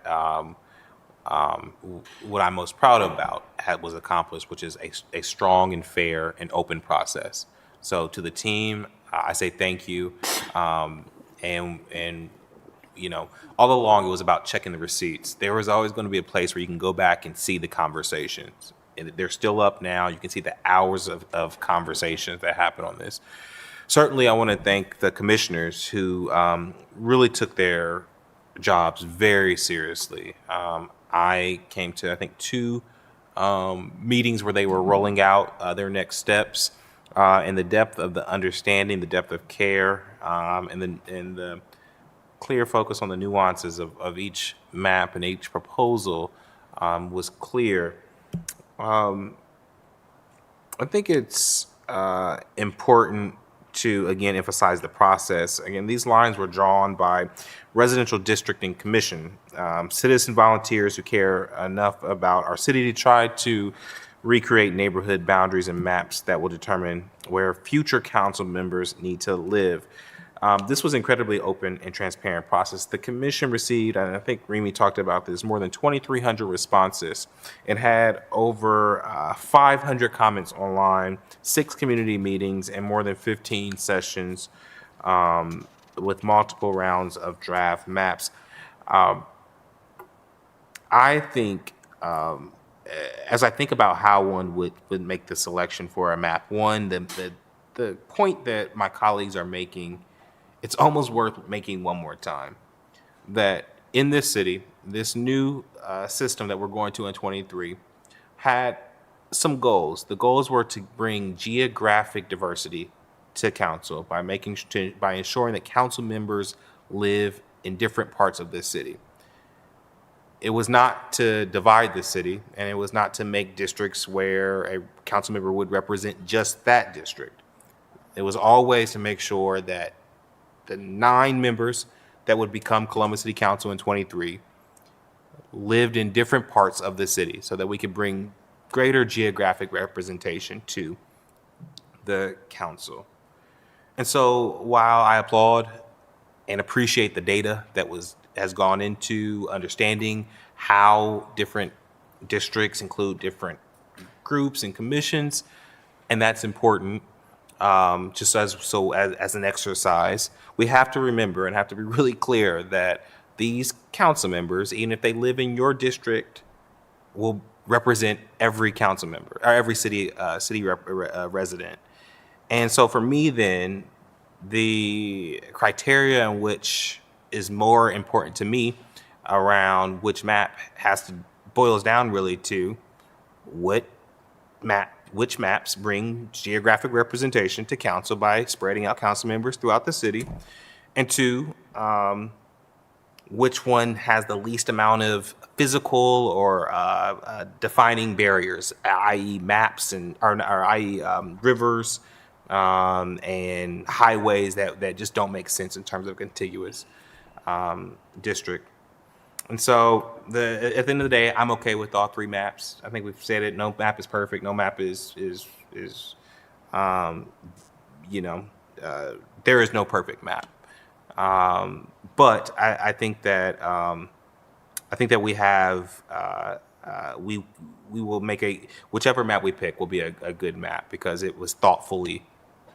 what I'm most proud about was accomplished, which is a strong and fair and open process. So to the team, I say thank you, and all along it was about checking the receipts. There was always going to be a place where you can go back and see the conversations. And they're still up now. You can see the hours of conversations that happen on this. Certainly, I want to thank the commissioners who really took their jobs very seriously. I came to, I think, 2 meetings where they were rolling out their next steps, and the depth of the understanding, the depth of care, and the clear focus on the nuances of each map and each proposal was clear. I think it's important to, again, emphasize the process. Again, these lines were drawn by residential districting commission, citizen volunteers who care enough about our city to try to recreate neighborhood boundaries and maps that will determine where future council members need to live. This was incredibly open and transparent process. The commission received, and I think Remy talked about this, more than 2,300 responses and had over 500 comments online, 6 community meetings, and more than 15 sessions with multiple rounds of draft maps. I think, as I think about how one would make the selection for a map, one, the point that my colleagues are making, it's almost worth making one more time, that in this city, this new system that we're going to in 23 had some goals. The goals were to bring geographic diversity to council by ensuring that council members live in different parts of this city. It was not to divide the city, and it was not to make districts where a council member would represent just that district. It was always to make sure that the 9 members that would become Columbus City Council in 23 lived in different parts of the city so that we could bring greater geographic representation to the council. And so while I applaud and appreciate the data that has gone into understanding how different districts include different groups and commissions, and that's important, just as an exercise, we have to remember and have to be really clear that these council members, even if they live in your district, will represent every council member or every city resident. And so for me, then, the criteria in which is more important to me around which map boils down really to which maps bring geographic representation to council by spreading out council members throughout the city, and 2, which one has the least amount of physical or defining barriers, i.e. maps i.e. Rivers and highways that just don't make sense in terms of contiguous district. And so at the end of the day, I'm okay with all 3 maps. I think we've said it. No map is perfect. No map is there is no perfect map. But I think that we have we will make whichever map we pick will be a good map because it was thoughtfully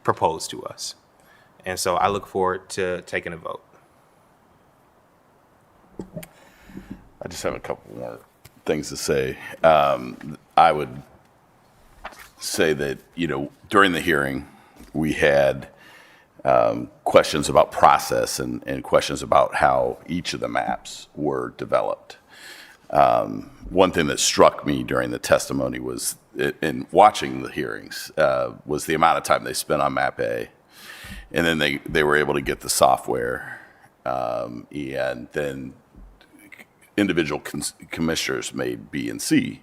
proposed to us. And so I look forward to taking a vote. I just have a couple more things to say. I would say that, during the hearing, we had questions about process and questions about how each of the maps were developed. One thing that struck me during the testimony was, in watching the hearings, was the amount of time they spent on Map A. And then they were able to get the software, and then individual commissioners made B and C.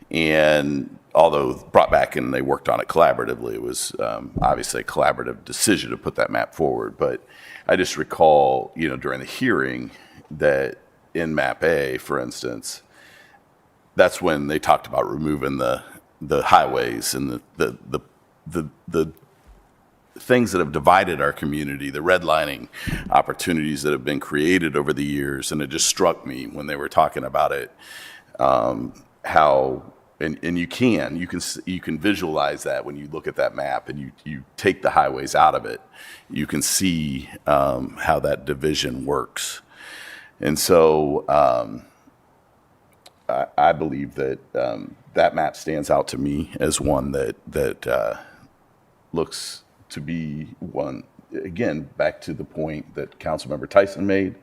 And although brought back and they worked on it collaboratively, it was obviously a collaborative decision to put that map forward. But I just recall, during the hearing that in Map A, for instance, that's when they talked about removing the highways and the things that have divided our community, the redlining opportunities that have been created over the years. And it just struck me when they were talking about it, how, and you can visualize that when you look at that map and you take the highways out of it, you can see how that division works. And so I believe that that map stands out to me as one that looks to be one, again, back to the point that Councilmember Tyson made.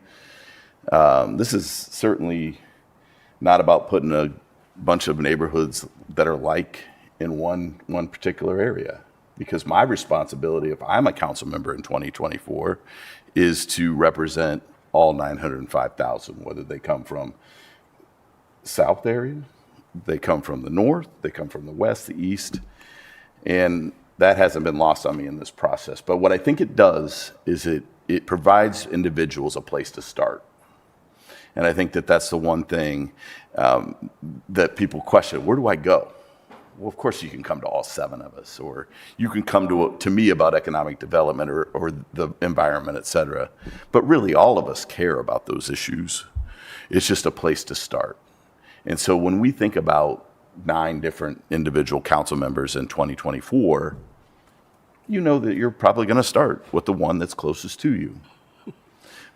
This is certainly not about putting a bunch of neighborhoods that are like in one particular area. Because my responsibility, if I'm a council member in 2024, is to represent all 905,000, whether they come from south area, they come from the north, they come from the west, the east, and that hasn't been lost on me in this process. But what I think it does is it provides individuals a place to start. And I think that that's the one thing that people question, where do I go? Well, of course you can come to all 7 of us, or you can come to me about economic development or the environment, et cetera. But really all of us care about those issues. It's just a place to start. And so when we think about 9 different individual council members in 2024, you know that you're probably going to start with the one that's closest to you.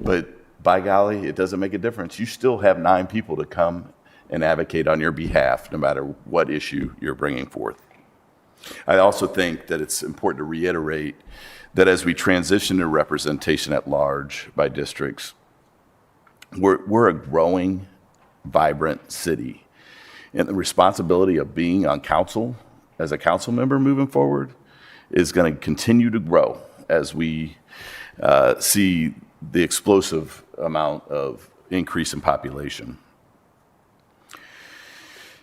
But by golly, it doesn't make a difference. You still have 9 people to come and advocate on your behalf, no matter what issue you're bringing forth. I also think that it's important to reiterate that as we transition to representation at large by districts, we're a growing, vibrant city. And the responsibility of being on council, as a council member moving forward, is going to continue to grow as we see the explosive amount of increase in population.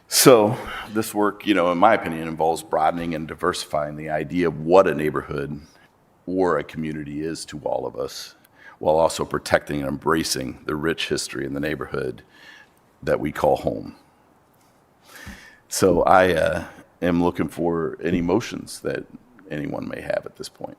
So this work, in my opinion, involves broadening and diversifying the idea of what a neighborhood or a community is to all of us, while also protecting and embracing the rich history in the neighborhood that we call home. So I am looking for any motions that anyone may have at this point.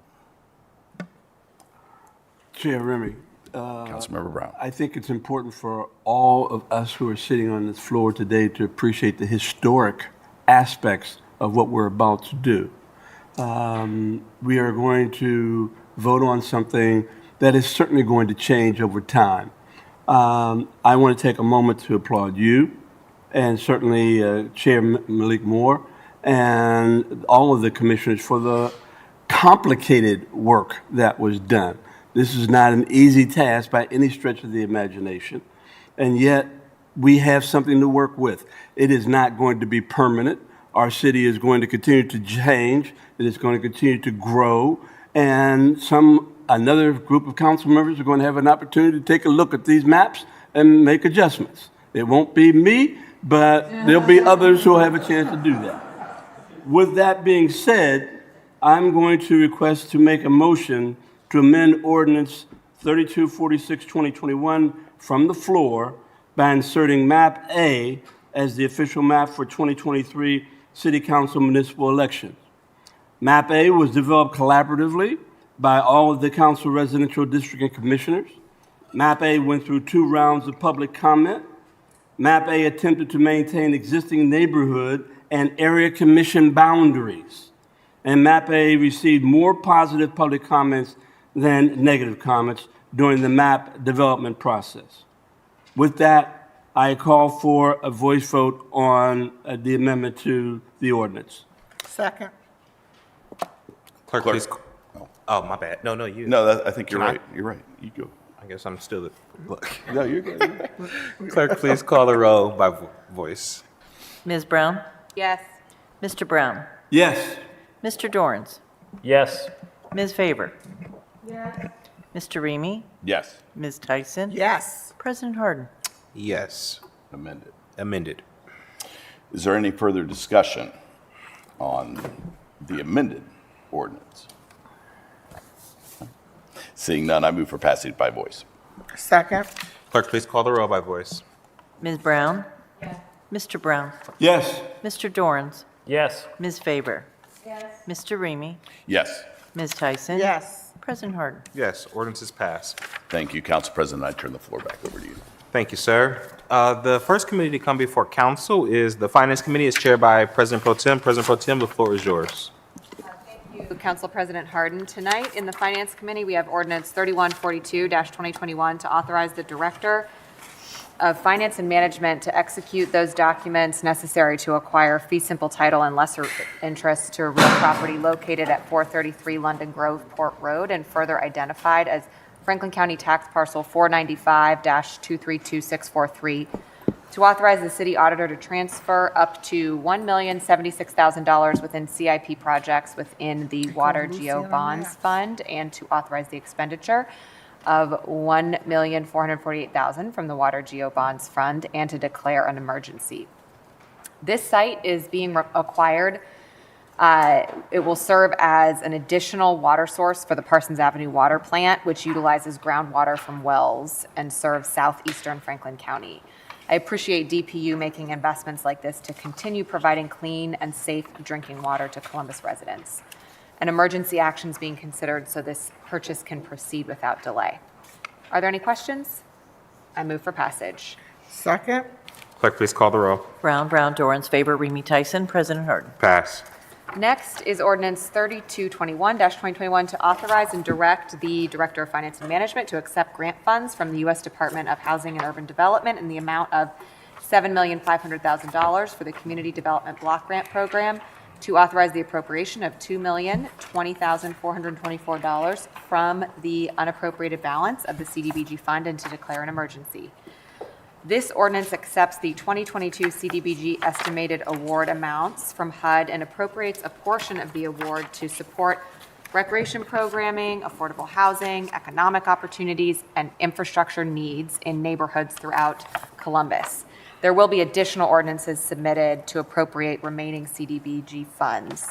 Chair Remy. Councilmember Brown. I think it's important for all of us who are sitting on this floor today to appreciate the historic aspects of what we're about to do. We are going to vote on something that is certainly going to change over time. I want to take a moment to applaud you and certainly Chair Malik Moore and all of the commissioners for the complicated work that was done. This is not an easy task by any stretch of the imagination, and yet we have something to work with. It is not going to be permanent. Our city is going to continue to change. It is going to continue to grow, and another group of council members are going to have an opportunity to take a look at these maps and make adjustments. It won't be me, but there'll be others who will have a chance to do that. With that being said, I'm going to request to make a motion to amend ordinance 3246-2021 from the floor by inserting map A as the official map for 2023 City Council municipal elections. Map A was developed collaboratively by all of the council residential district and commissioners. Map A went through 2 rounds of public comment. Map A attempted to maintain existing neighborhood and area commission boundaries. And Map A received more positive public comments than negative comments during the map development process. With that, I call for a voice vote on the amendment to the ordinance. Second. Clerk, please. Oh, my bad. No, you. No, I think you're right. You're right. You go. I guess I'm still look. No, you're good. Clerk, please call the roll by voice. Ms. Brown? Yes. Mr. Brown? Yes. Mr. Dorns? Yes. Ms. Favor? Yes. Mr. Remy? Yes. Ms. Tyson? Yes. President Harden? Yes. Amended. Is there any further discussion on the amended ordinance? Seeing none, I move for passage by voice. Second. Clerk, please call the roll by voice. Ms. Brown? Yes. Mr. Brown? Yes. Mr. Dorns? Yes. Ms. Favor? Yes. Mr. Remy? Yes. Ms. Tyson? Yes. President Harden? Yes, ordinance is passed. Thank you, Council President. I turn the floor back over to you. Thank you, sir. The first committee to come before council is the Finance Committee. It's chaired by President Pro Tem. President Pro Tem, the floor is yours. Thank you, Council President Harden. Tonight in the Finance Committee, we have ordinance 3142-2021 to authorize the director of Finance and Management to execute those documents necessary to acquire fee simple title and lesser interest to a real property located at 433 London Grove Port Road and further identified as Franklin County Tax Parcel 495-232643, to authorize the city auditor to transfer up to $1,076,000 within CIP projects within the Water Geo Bonds Fund, and to authorize the expenditure of $1,448,000 from the Water Geo Bonds Fund, and to declare an emergency. This site is being acquired. It will serve as an additional water source for the Parsons Avenue Water Plant, which utilizes groundwater from wells and serves southeastern Franklin County. I appreciate DPU making investments like this to continue providing clean and safe drinking water to Columbus residents. An emergency action is being considered so this purchase can proceed without delay. Are there any questions? I move for passage. Second. Clerk, please call the row. Brown, Dorans, favor, Remy Tyson, President Harden. Pass. Next is ordinance 3221-2021 to authorize and direct the Director of Finance and Management to accept grant funds from the U.S. Department of Housing and Urban Development in the amount of $7,500,000 for the Community Development Block Grant Program, to authorize the appropriation of $2,020,424 from the unappropriated balance of the CDBG fund, and to declare an emergency. This ordinance accepts the 2022 CDBG estimated award amounts from HUD and appropriates a portion of the award to support recreation programming, affordable housing, economic opportunities, and infrastructure needs in neighborhoods throughout Columbus. There will be additional ordinances submitted to appropriate remaining CDBG funds.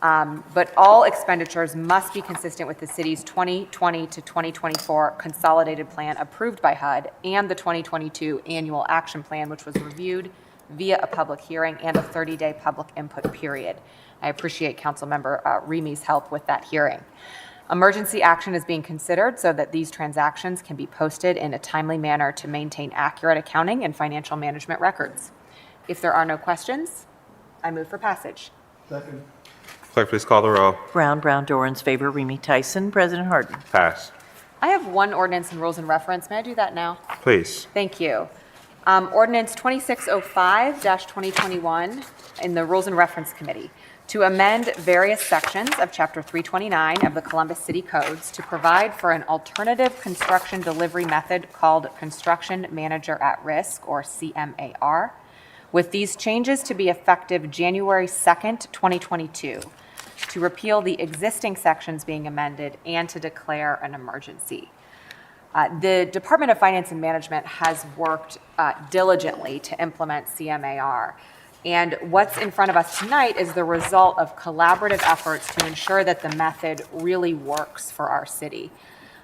But all expenditures must be consistent with the city's 2020 to 2024 consolidated plan approved by HUD and the 2022 annual action plan, which was reviewed via a public hearing and a 30-day public input period. I appreciate Councilmember Remy's help with that hearing. Emergency action is being considered so that these transactions can be posted in a timely manner to maintain accurate accounting and financial management records. If there are no questions, I move for passage. Second. Clerk, please call the row. Brown, Dorans, favor, Remy Tyson, President Harden. Pass. I have one ordinance and rules and reference. May I do that now? Please. Thank you. Ordinance 2605-2021 in the Rules and Reference Committee to amend various sections of Chapter 329 of the Columbus City Codes to provide for an alternative construction delivery method called Construction Manager at Risk, or CMAR, with these changes to be effective January 2nd, 2022, to repeal the existing sections being amended and to declare an emergency. The Department of Finance and Management has worked diligently to implement CMAR. And what's in front of us tonight is the result of collaborative efforts to ensure that the method really works for our city.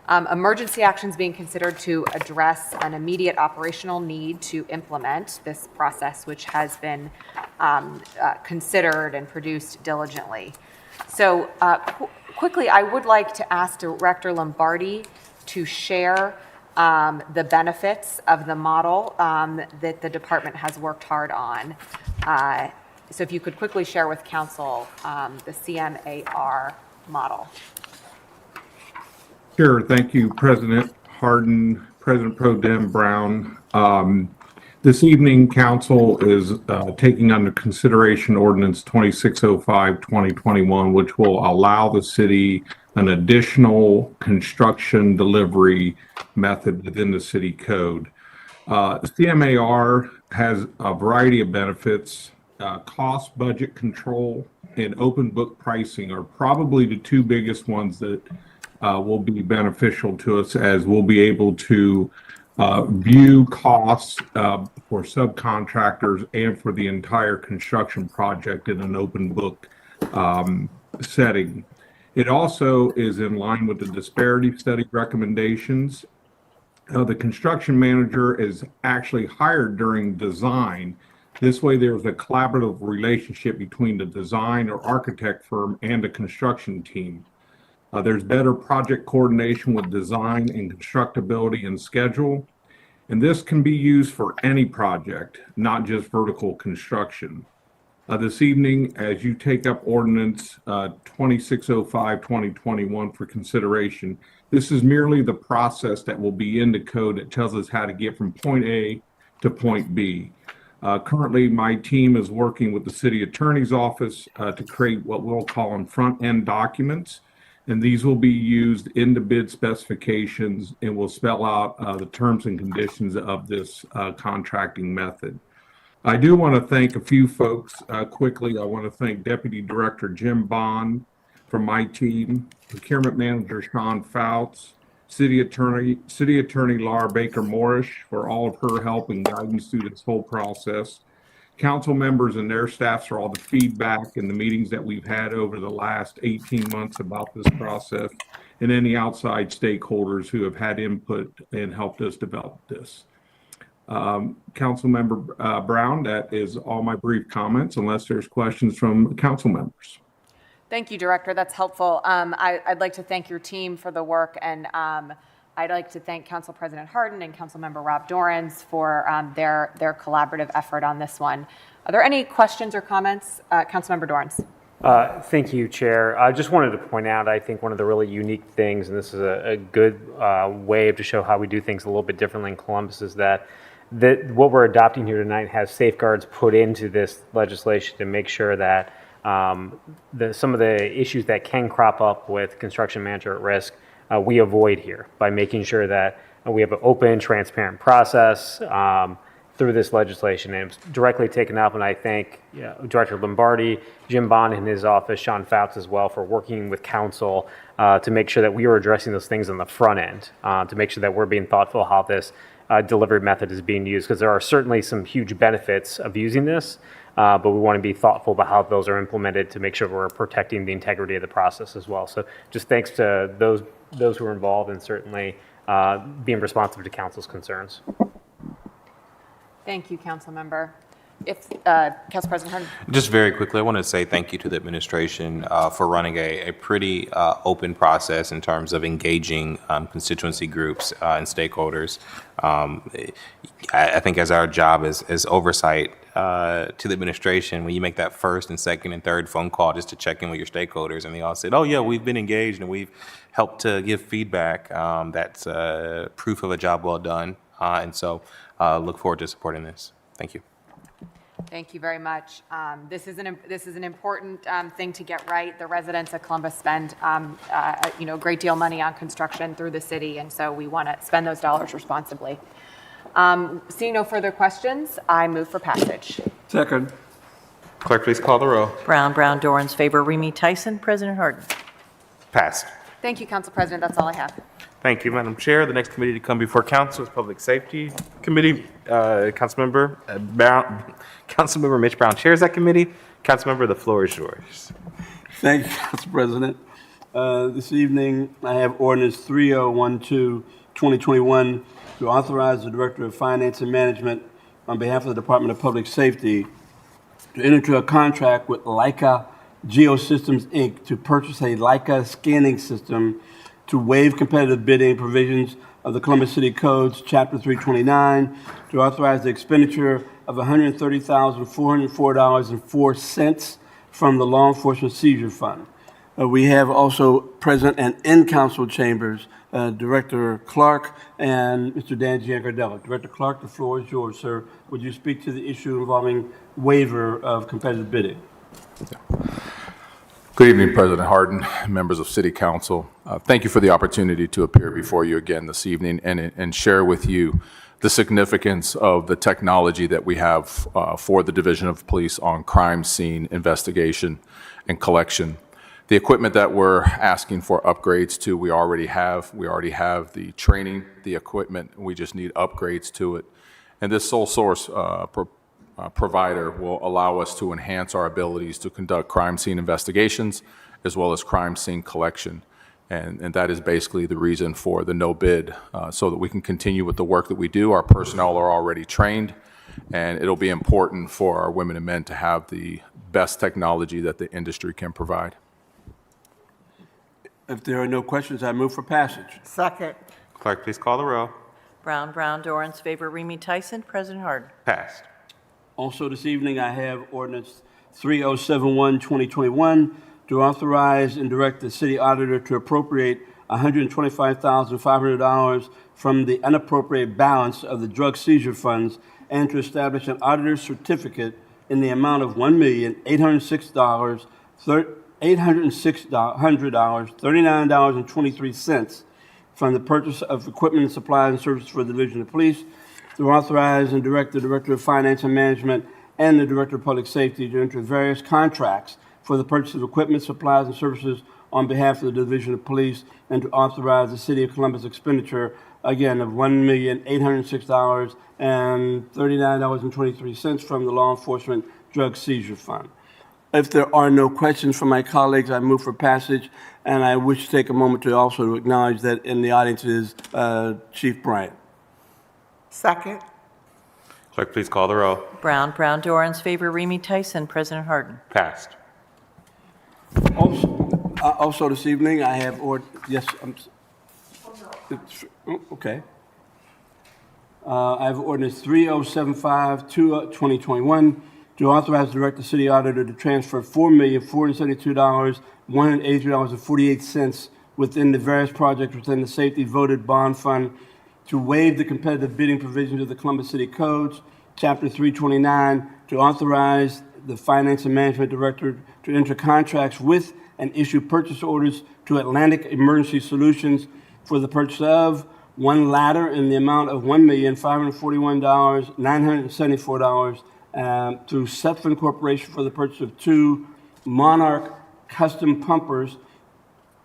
Emergency actions being considered to address an immediate operational need to implement this process, which has been considered and produced diligently. So quickly, I would like to ask Director Lombardi to share the benefits of the model that the department has worked hard on. So if you could quickly share with council the CMAR model. Sure. Thank you, President Harden, President Pro Dem Brown. This evening, council is taking under consideration ordinance 2605-2021, which will allow the city an additional construction delivery method within the city code. CMAR has a variety of benefits. Cost, budget control, and open book pricing are probably the two biggest ones that will be beneficial to us, as we'll be able to view costs for subcontractors and for the entire construction project in an open book setting. It also is in line with the disparity study recommendations. The construction manager is actually hired during design. This way, there's a collaborative relationship between the design or architect firm and the construction team. There's better project coordination with design and constructability and schedule. And this can be used for any project, not just vertical construction. This evening, as you take up ordinance 2605-2021 for consideration, This is merely the process that will be in the code that tells us how to get from point A to point B. Currently, my team is working with the city attorney's office to create what we'll call them front-end documents. And these will be used in the bid specifications and will spell out the terms and conditions of this contracting method. I do want to thank a few folks quickly. I want to thank Deputy Director Jim Bond from my team, Procurement Manager Sean Fouts, City Attorney Laura Baker Morrish for all of her help and guidance through this whole process. Council members and their staffs for all the feedback and the meetings that we've had over the last 18 months about this process, and any outside stakeholders who have had input and helped us develop this. Councilmember Brown, that is all my brief comments, unless there's questions from council members. Thank you, Director. That's helpful. I'd like to thank your team for the work, and I'd like to thank Council President Hardin and Councilmember Rob Dorans for their collaborative effort on this one. Are there any questions or comments? Councilmember Dorans. Thank you, Chair. I just wanted to point out, I think one of the really unique things, and this is a good way to show how we do things a little bit differently in Columbus, is that what we're adopting here tonight has safeguards put into this legislation to make sure that some of the issues that can crop up with construction manager at risk, we avoid here by making sure that we have an open, transparent process through this legislation. And it's directly taken up, and I thank Director Lombardi, Jim Bond in his office, Sean Fouts as well, for working with council to make sure that we are addressing those things on the front end, to make sure that we're being thoughtful how this delivery method is being used, because there are certainly some huge benefits of using this, but we want to be thoughtful about how those are implemented to make sure we're protecting the integrity of the process as well. So just thanks to those who are involved, and certainly being responsive to council's concerns. Thank you, Councilmember. If Council President Hardin. Just very quickly, I want to say thank you to the administration for running a pretty open process in terms of engaging constituency groups and stakeholders. I think as our job as oversight to the administration, when you make that first and second and third phone call just to check in with your stakeholders, and they all said, oh yeah, we've been engaged and we've helped to give feedback, that's proof of a job well done. And so look forward to supporting this. Thank you. Thank you very much. This is an important thing to get right. The residents of Columbus spend a great deal of money on construction through the city, and so we want to spend those dollars responsibly. Seeing no further questions, I move for passage. Second. Clerk, please call the row. Brown, Dorans, favor, Remy Tyson. President Hardin. Passed. Thank you, Council President. That's all I have. Thank you, Madam Chair. The next committee to come before council is Public Safety Committee. Councilmember Mitch Brown chairs that committee. Councilmember, the floor is yours. Thank you, Council President. This evening, I have ordinance 3012-2021 to authorize the Director of Finance and Management on behalf of the Department of Public Safety to enter into a contract with Leica Geosystems, Inc. to purchase a Leica scanning system to waive competitive bidding provisions of the Columbus City Codes, Chapter 329, to authorize the expenditure of $130,404.04 from the Law Enforcement Seizure Fund. We have also present and in council chambers, Director Clark and Mr. Dan Giancardello. Director Clark, the floor is yours, sir. Would you speak to the issue involving waiver of competitive bidding? Good evening, President Hardin, members of City Council. Thank you for the opportunity to appear before you again this evening and share with you the significance of the technology that we have for the Division of Police on crime scene investigation and collection. The equipment that we're asking for upgrades to, we already have. We already have the training, the equipment. We just need upgrades to it. And this sole source provider will allow us to enhance our abilities to conduct crime scene investigations as well as crime scene collection. And that is basically the reason for the no bid, so that we can continue with the work that we do. Our personnel are already trained, and it'll be important for our women and men to have the best technology that the industry can provide. If there are no questions, I move for passage. Second. Clerk, please call the row. Brown, Dorans, favor, Remy Tyson. President Hardin. Passed. Also this evening, I have ordinance 3071-2021 to authorize and direct the city auditor to appropriate $125,500 from the unappropriated balance of the drug seizure funds and to establish an auditor's certificate in the amount of $1,806,39.23 from the purchase of equipment and supplies and services for the Division of Police, to authorize and direct the Director of Finance and Management and the Director of Public Safety to enter various contracts for the purchase of equipment, supplies, and services on behalf of the Division of Police, and to authorize the City of Columbus expenditure, again, of $1,806,39.23 from the Law Enforcement Drug Seizure Fund. If there are no questions from my colleagues, I move for passage, and I wish to take a moment to also acknowledge that in the audience is Chief Bryant. Second. Clerk, please call the row. Brown, Dorans, favor, Remy Tyson, President Harden. Passed. Also this evening, I have, okay. I have ordinance 3075, 2021, to authorize the Director City Auditor to transfer $4,472,183.48 within the various projects within the Safety Voted Bond Fund, to waive the competitive bidding provisions of the Columbus City Codes, Chapter 329, to authorize the Finance and Management Director to enter contracts with and issue purchase orders to Atlantic Emergency Solutions for the purchase of one ladder in the amount of $1,541,974, to Sefton Corporation for the purchase of two Monarch custom pumpers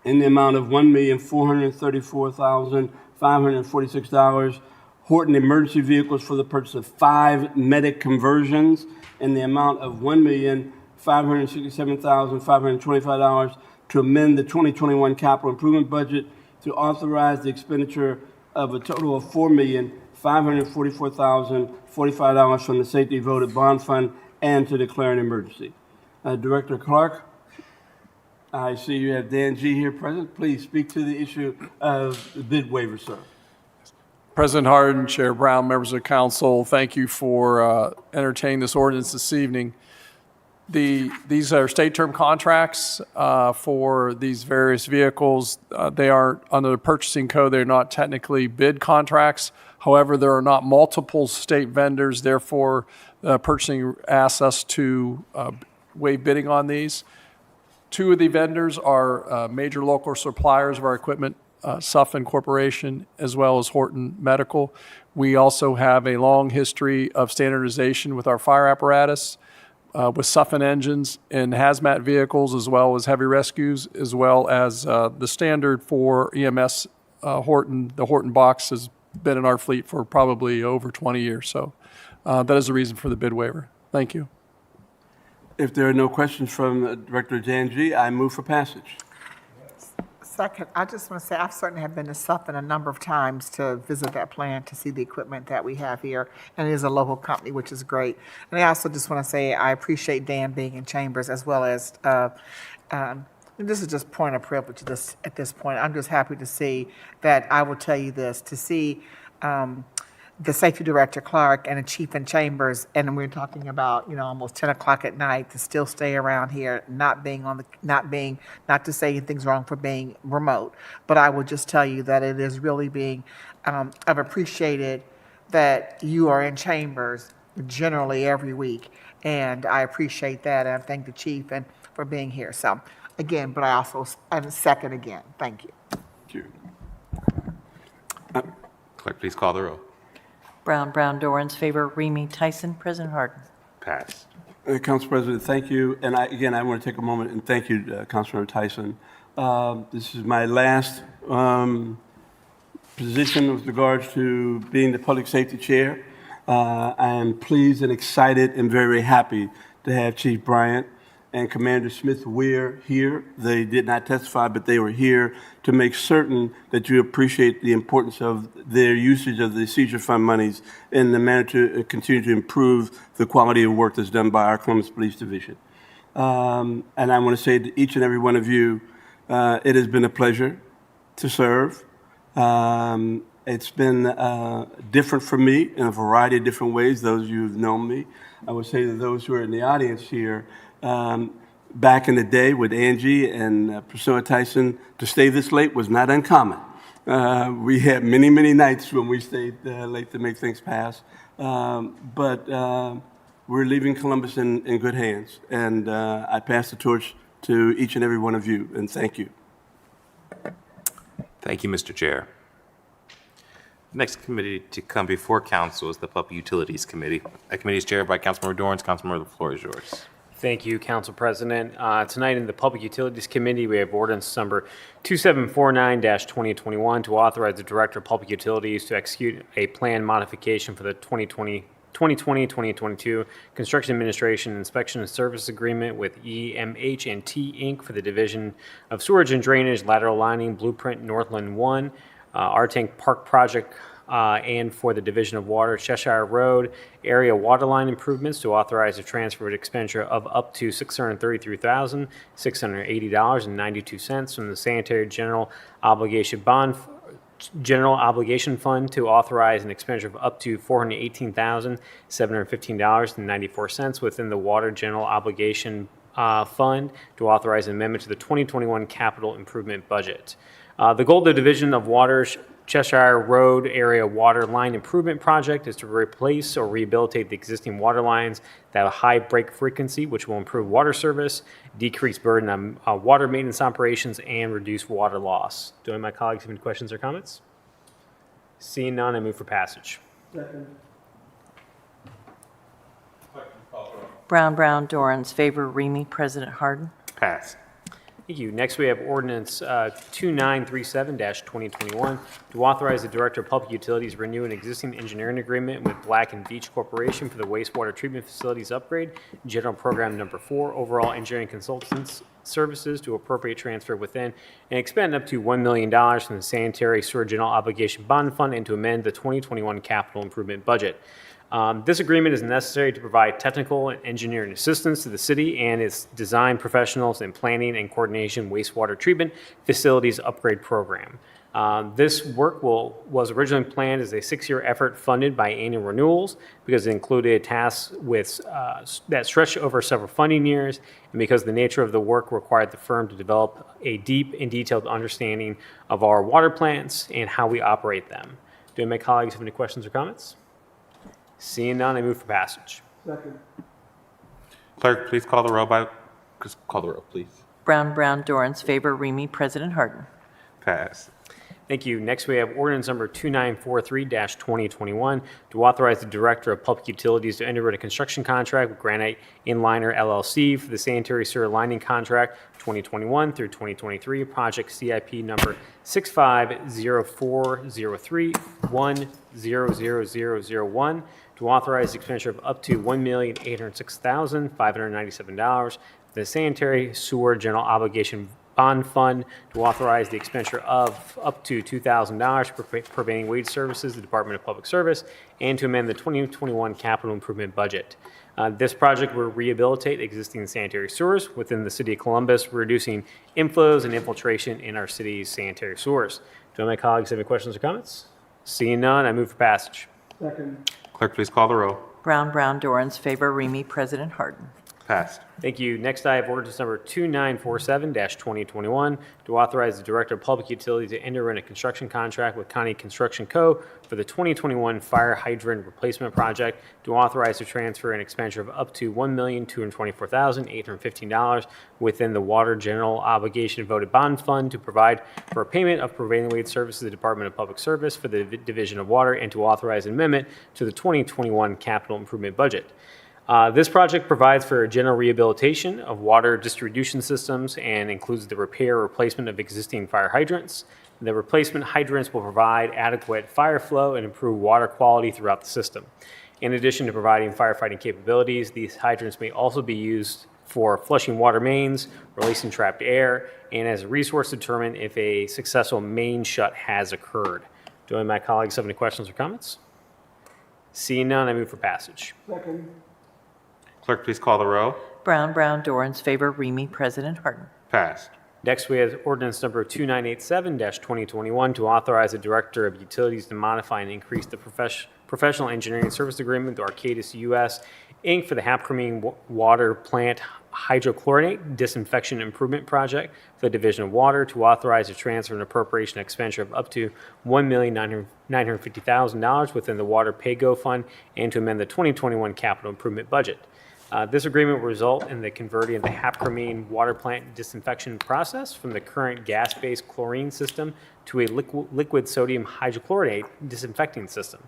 in the amount of $1,434,546, Horton Emergency Vehicles for the purchase of 5 medic conversions in the amount of $1,567,525, to amend the 2021 capital improvement budget to authorize the expenditure of a total of $4,544,045 from the Safety Voted Bond Fund, and to declare an emergency. Director Clark, I see you have Dan G. here present. Please speak to the issue of the bid waiver, sir. President Harden, Chair Brown, members of the council, thank you for entertaining this ordinance this evening. These are state term contracts for these various vehicles. They are under the purchasing code. They're not technically bid contracts. However, there are not multiple state vendors. Therefore, purchasing asks us to waive bidding on these. 2 of the vendors are major local suppliers of our equipment, Suffolk Corporation, as well as Horton Medical. We also have a long history of standardization with our fire apparatus, with Suffolk engines and hazmat vehicles, as well as heavy rescues, as well as the standard for EMS. Horton, the Horton box has been in our fleet for probably over 20 years. So that is the reason for the bid waiver. Thank you. If there are no questions from Director Janji, I move for passage. Second, I just want to say I've certainly have been to Suffolk a number of times to visit that plant, to see the equipment that we have here, and it is a local company, which is great. And I also just want to say I appreciate Dan being in Chambers, as well as this is just point of privilege at this point. I'm just happy to see that. I will tell you this, to see the Safety Director Clark and the Chief in Chambers, and we're talking about, almost 10 o'clock at night, to still stay around here, not to say anything's wrong for being remote, but I will just tell you that it is really being, I've appreciated that you are in Chambers generally every week, and I appreciate that, and I thank the Chief and for being here. So, again, but I second again. Thank you. Thank you. Clerk, please call the row. Brown, Dorans, favor, Remy Tyson, President Harden. Passed. Council President, thank you. And I want to take a moment and thank you, Councilmember Tyson. This is my last position with regards to being the Public Safety Chair. I am pleased and excited and very happy to have Chief Bryant and Commander Smith-Weir here. They did not testify, but they were here to make certain that you appreciate the importance of their usage of the seizure fund monies in the manner to continue to improve the quality of work that's done by our Columbus Police Division. And I want to say to each and every one of you, it has been a pleasure to serve. It's been different for me in a variety of different ways, those of you who've known me. I would say to those who are in the audience here, back in the day with Angie and Priscilla Tyson, to stay this late was not uncommon. We had many, many nights when we stayed late to make things pass. But we're leaving Columbus in good hands. And I pass the torch to each and every one of you, and thank you. Thank you, Mr. Chair. Next committee to come before council is the Public Utilities Committee. That committee is chaired by Councilmember Dorrance. Councilmember, the floor is yours. Thank you, Council President. Tonight in the Public Utilities Committee, we have ordinance number 2749-2021 to authorize the Director of Public Utilities to execute a plan modification for the 2020-2022 Construction Administration Inspection and Service Agreement with EMH&T Inc. for the Division of Sewerage and Drainage Lateral Lining Blueprint Northland 1, R-Tank Park Project, and for the Division of Water Cheshire Road area water line improvements to authorize a transfer of expenditure of up to $633,680.92 from the Sanitary General Obligation Fund to authorize an expenditure of up to $418,715.94 within the Water General Obligation Fund to authorize an amendment to the 2021 capital improvement budget. The goal of the Division of Water's Cheshire Road area water line improvement project is to replace or rehabilitate the existing water lines that have a high break frequency, which will improve water service, decrease burden on water maintenance operations, and reduce water loss. Do any of my colleagues have any questions or comments? Seeing none, I move for passage. Brown, Dorans, favor, Remy, President Harden. Pass. Thank you. Next, we have ordinance 2937-2021 to authorize the Director of Public Utilities to renew an existing engineering agreement with Black & Veatch Corporation for the wastewater treatment facilities upgrade, general program number 4, overall engineering consultants services to appropriate transfer within and expend up to $1 million from the Sanitary Sewer General Obligation Bond Fund and to amend the 2021 capital improvement budget. This agreement is necessary to provide technical and engineering assistance to the city and its design professionals in planning and coordination wastewater treatment facilities upgrade program. This work was originally planned as a 6-year effort funded by annual renewals because it included tasks that stretched over several funding years and because the nature of the work required the firm to develop a deep and detailed understanding of our water plants and how we operate them. Do any of my colleagues have any questions or comments? Seeing none, I move for passage. Clerk, please call the roll call the roll, please. Brown, Dorans, favor, Remy, President Harden. Pass. Thank you. Next, we have ordinance number 2943-2021 to authorize the Director of Public Utilities to enter into a construction contract with Granite Inliner LLC for the sanitary sewer lining contract 2021 through 2023, project CIP number 650403100001, to authorize the expenditure of up to $1,806,597 the Sanitary Sewer General Obligation Bond Fund to authorize the expenditure of up to $2,000 for prevailing wage services, the Department of Public Service, and to amend the 2021 capital improvement budget. This project will rehabilitate existing sanitary sewers within the city of Columbus, reducing inflows and infiltration in our city's sanitary sewers. Do my colleagues have any questions or comments? Seeing none, I move for passage. Clerk, please call the roll. Brown, Dorans, favor, Remy, President Harden. Passed. Thank you. Next, I have ordinance number 2947-2021 to authorize the Director of Public Utilities to enter in a construction contract with Connie Construction Co. for the 2021 fire hydrant replacement project to authorize the transfer and expenditure of up to $1,224,815 within the Water General Obligation Voted Bond Fund to provide for a payment of prevailing wage services to the Department of Public Service for the Division of Water and to authorize an amendment to the 2021 capital improvement budget. This project provides for a general rehabilitation of water distribution systems and includes the repair or replacement of existing fire hydrants. The replacement hydrants will provide adequate fire flow and improve water quality throughout the system. In addition to providing firefighting capabilities, these hydrants may also be used for flushing water mains, releasing trapped air, and as a resource to determine if a successful main shut has occurred. Do any of my colleagues have any questions or comments? Seeing none, I move for passage. Clerk, please call the roll. Brown, Dorans, favor, Remy, President Harden. Passed. Next, we have ordinance number 2987-2021 to authorize the Director of Utilities to modify and increase the professional engineering service agreement with Arcadis US, Inc. for the Hapcremene Water Plant Hydrochlorinate Disinfection Improvement Project for the Division of Water, to authorize a transfer and appropriation expenditure of up to $1,950,000 within the Water Pay-Go Fund, and to amend the 2021 capital improvement budget. This agreement will result in the converting of the Hapcremene water plant disinfection process from the current gas-based chlorine system to a liquid sodium hydrochlorinate disinfecting system.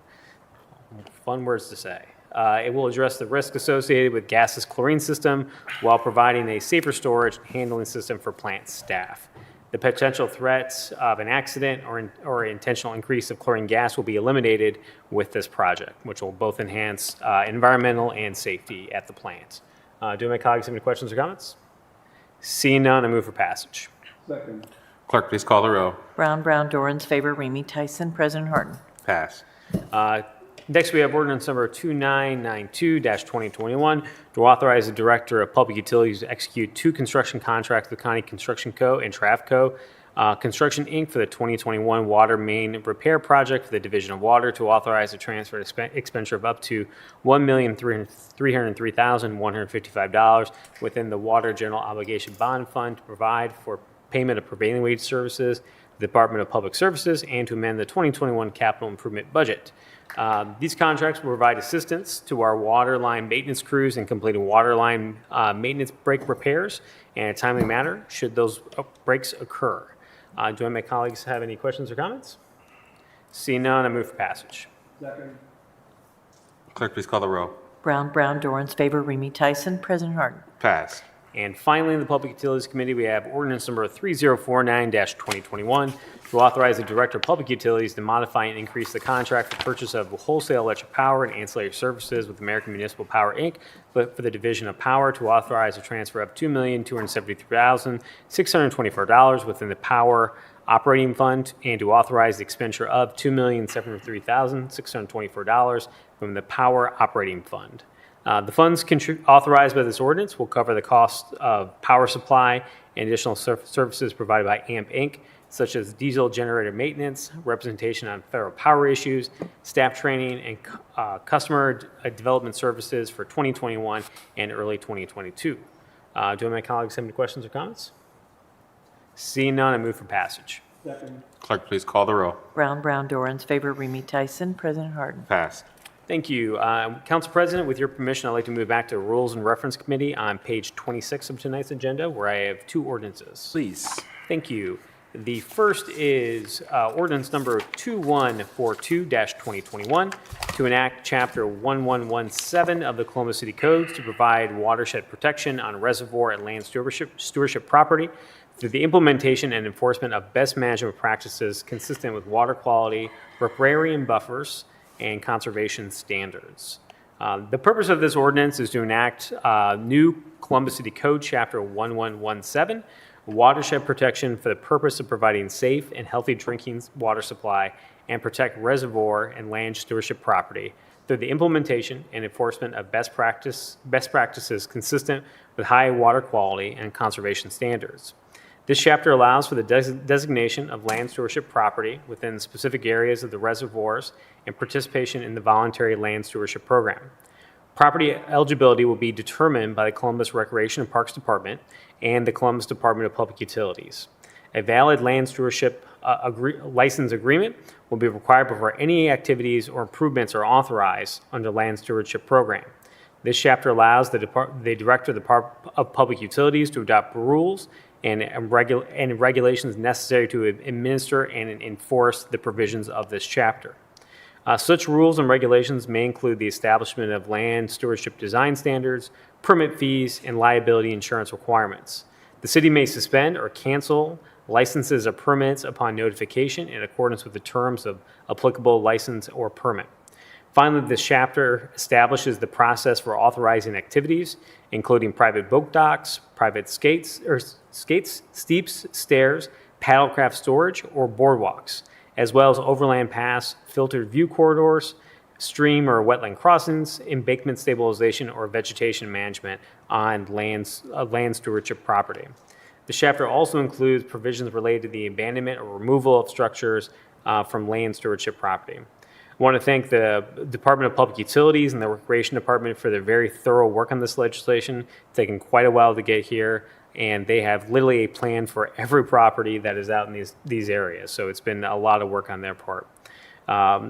Fun words to say. It will address the risk associated with gaseous chlorine system while providing a safer storage and handling system for plant staff. The potential threats of an accident or intentional increase of chlorine gas will be eliminated with this project, which will both enhance environmental and safety at the plant. Do my colleagues have any questions or comments? Seeing none, I move for passage. Second. Clerk, please call the row. Brown, Dorans, favor, Remy Tyson, President Harden. Pass. Next, we have ordinance number 2992-2021 to authorize the Director of Public Utilities to execute 2 construction contracts with County Construction Co. and Travco Construction, Inc. for the 2021 water main repair project for the Division of Water, to authorize a transfer expenditure of up to $1,303,155 within the Water General Obligation Bond Fund to provide for payment of prevailing wage services, the Department of Public Services, and to amend the 2021 capital improvement budget. These contracts will provide assistance to our water line maintenance crews in completing water line maintenance break repairs in a timely manner should those breaks occur. Do any of my colleagues have any questions or comments? Seeing none, I move for passage. Second. Clerk, please call the row. Brown, Dorans, favor, Remy Tyson, President Harden. Pass. And finally, in the Public Utilities Committee, we have ordinance number 3049-2021 to authorize the Director of Public Utilities to modify and increase the contract for purchase of wholesale electric power and ancillary services with American Municipal Power, Inc. for the Division of Power, to authorize a transfer of $2,273,624 within the Power Operating Fund, and to authorize the expenditure of $2,703,624 from the Power Operating Fund. The funds authorized by this ordinance will cover the cost of power supply and additional services provided by AMP Inc., such as diesel generator maintenance, representation on federal power issues, staff training, and customer development services for 2021 and early 2022. Do any of my colleagues have any questions or comments? Seeing none, I move for passage. Second. Clerk, please call the row. Brown, Dorans, favor, Remy Tyson, President Harden. Pass. Thank you. Council President, with your permission, I'd like to move back to Rules and Reference Committee on page 26 of tonight's agenda, where I have 2 ordinances. Please. Thank you. The first is ordinance number 2142-2021 to enact Chapter 1117 of the Columbus City Codes to provide watershed protection on reservoir and land stewardship property through the implementation and enforcement of best management practices consistent with water quality, riparian buffers, and conservation standards. The purpose of this ordinance is to enact new Columbus City Code Chapter 1117, watershed protection for the purpose of providing safe and healthy drinking water supply and protect reservoir and land stewardship property through the implementation and enforcement of best practices consistent with high water quality and conservation standards. This chapter allows for the designation of land stewardship property within specific areas of the reservoirs and participation in the voluntary land stewardship program. Property eligibility will be determined by the Columbus Recreation and Parks Department and the Columbus Department of Public Utilities. A valid land stewardship license agreement will be required before any activities or improvements are authorized under land stewardship program. This chapter allows the Director of Public Utilities to adopt rules and regulations necessary to administer and enforce the provisions of this chapter. Such rules and regulations may include the establishment of land stewardship design standards, permit fees, and liability insurance requirements. The city may suspend or cancel licenses or permits upon notification in accordance with the terms of applicable license or permit. Finally, this chapter establishes the process for authorizing activities, including private boat docks, private steeps, stairs, paddlecraft storage, or boardwalks, as well as overland pass, filtered view corridors, stream or wetland crossings, embankment stabilization, or vegetation management on land stewardship property. The chapter also includes provisions related to the abandonment or removal of structures from land stewardship property. I want to thank the Department of Public Utilities and the Recreation Department for their very thorough work on this legislation. It's taken quite a while to get here, and they have literally a plan for every property that is out in these areas. So it's been a lot of work on their part.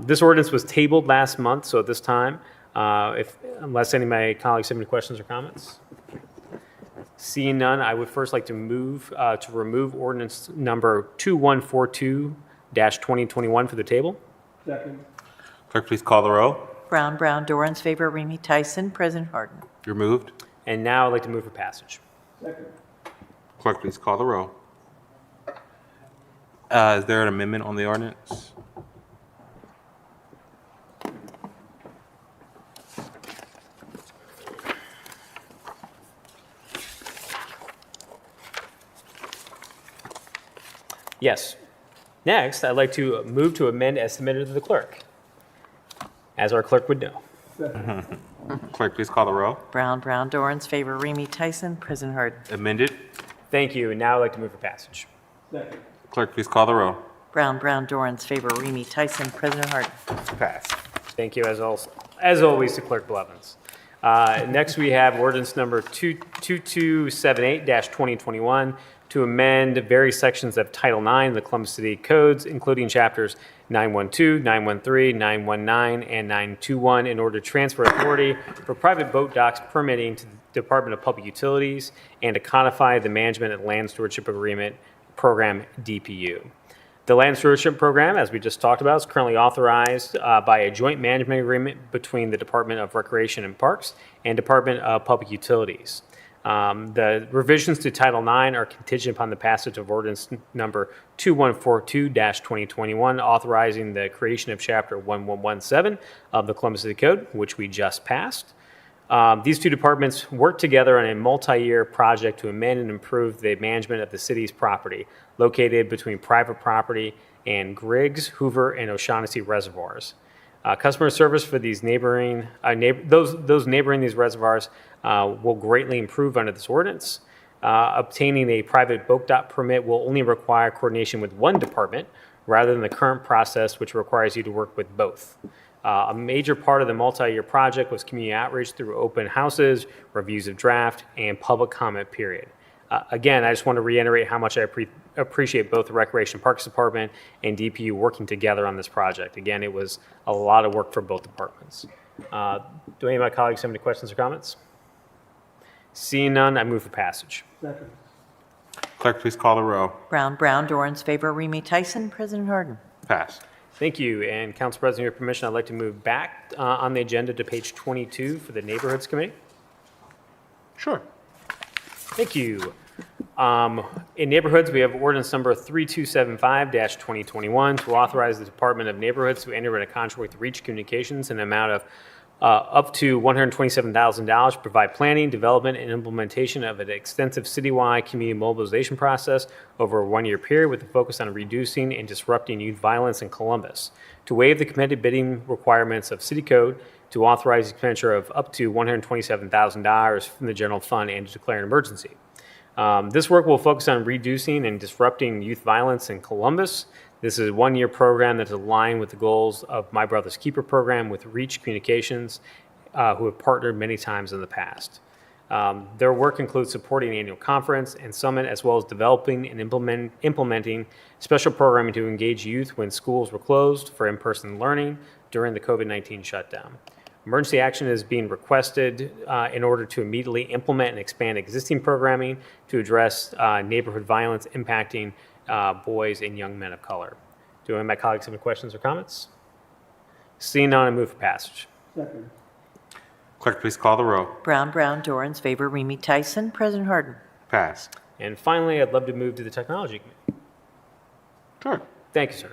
This ordinance was tabled last month, so at this time, unless any of my colleagues have any questions or comments. Seeing none, I would first like to move to remove ordinance number 2142-2021 for the table. Second. Clerk, please call the row. Brown, Brown, Dorans, favor, Remy Tyson, President Harden. Removed. And now I'd like to move for passage. Second. Clerk, please call the row. Is there an amendment on the ordinance? Yes. Next, I'd like to move to amend as submitted to the clerk, as our clerk would know. Clerk, please call the row. Brown, Brown, Dorans, favor, Remy Tyson, President Harden. Amended. Thank you. And now I'd like to move for passage. Second. Clerk, please call the row. Brown, Brown, Dorans, favor, Remy Tyson, President Harden. Pass. Thank you, as always, to Clerk Blevins. Next, we have ordinance number 2278-2021 to amend various sections of Title IX of the Columbus City Codes, including chapters 912, 913, 919, and 921, in order to transfer authority for private boat docks permitting to the Department of Public Utilities and to codify the Management and Land Stewardship Agreement Program, DPU. The Land Stewardship Program, as we just talked about, is currently authorized by a joint management agreement between the Department of Recreation and Parks and Department of Public Utilities. The revisions to Title IX are contingent upon the passage of ordinance number 2142-2021, authorizing the creation of Chapter 1117 of the Columbus City Code, which we just passed. These two departments work together on a multi-year project to amend and improve the management of the city's property, located between private property and Griggs, Hoover, and O'Shaughnessy reservoirs. Customer service for these neighboring those neighboring these reservoirs will greatly improve under this ordinance. Obtaining a private boat dock permit will only require coordination with one department rather than the current process, which requires you to work with both. A major part of the multi-year project was community outreach through open houses, reviews of draft, and public comment period. Again, I just want to reiterate how much I appreciate both the Recreation Parks Department and DPU working together on this project. Again, it was a lot of work for both departments. Do any of my colleagues have any questions or comments? Seeing none, I move for passage. Second. Clerk, please call the row. Brown, Brown, Dorans, favor, Remy Tyson, President Harden. Pass. Thank you. And Council President, with your permission, I'd like to move back on the agenda to page 22 for the Neighborhoods Committee. Sure. Thank you. In neighborhoods, we have ordinance number 3275-2021 to authorize the Department of Neighborhoods to enter into a contract with Reach Communications in an amount of up to $127,000 to provide planning, development, and implementation of an extensive citywide community mobilization process over a one-year period with a focus on reducing and disrupting youth violence in Columbus, to waive the competitive bidding requirements of City Code, to authorize the expenditure of up to $127,000 from the general fund, and to declare an emergency. This work will focus on reducing and disrupting youth violence in Columbus. This is a one-year program that's aligned with the goals of My Brother's Keeper program with Reach Communications, who have partnered many times in the past. Their work includes supporting the annual conference and summit, as well as developing and implementing special programming to engage youth when schools were closed for in-person learning during the COVID-19 shutdown. Emergency action is being requested in order to immediately implement and expand existing programming to address neighborhood violence impacting boys and young men of color. Do any of my colleagues have any questions or comments? Seeing none, I move for passage. Second. Clerk, please call the row. Brown, Brown, Dorans, favor, Remy Tyson, President Harden. Pass. And finally, I'd love to move to the Technology Committee. Sure. Thank you, sir.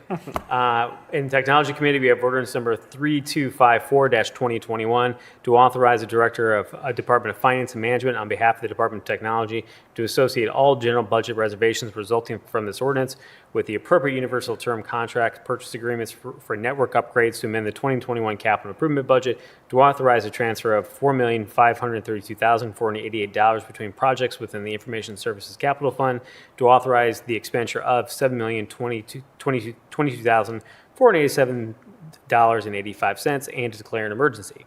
In the Technology Committee, we have ordinance number 3254-2021 to authorize the Director of Department of Finance and Management on behalf of the Department of Technology to associate all general budget reservations resulting from this ordinance with the appropriate universal term contract purchase agreements for network upgrades to amend the 2021 capital improvement budget to authorize a transfer of $4,532,488 between projects within the Information Services Capital Fund, to authorize the expenditure of $7,022,487.85, and to declare an emergency.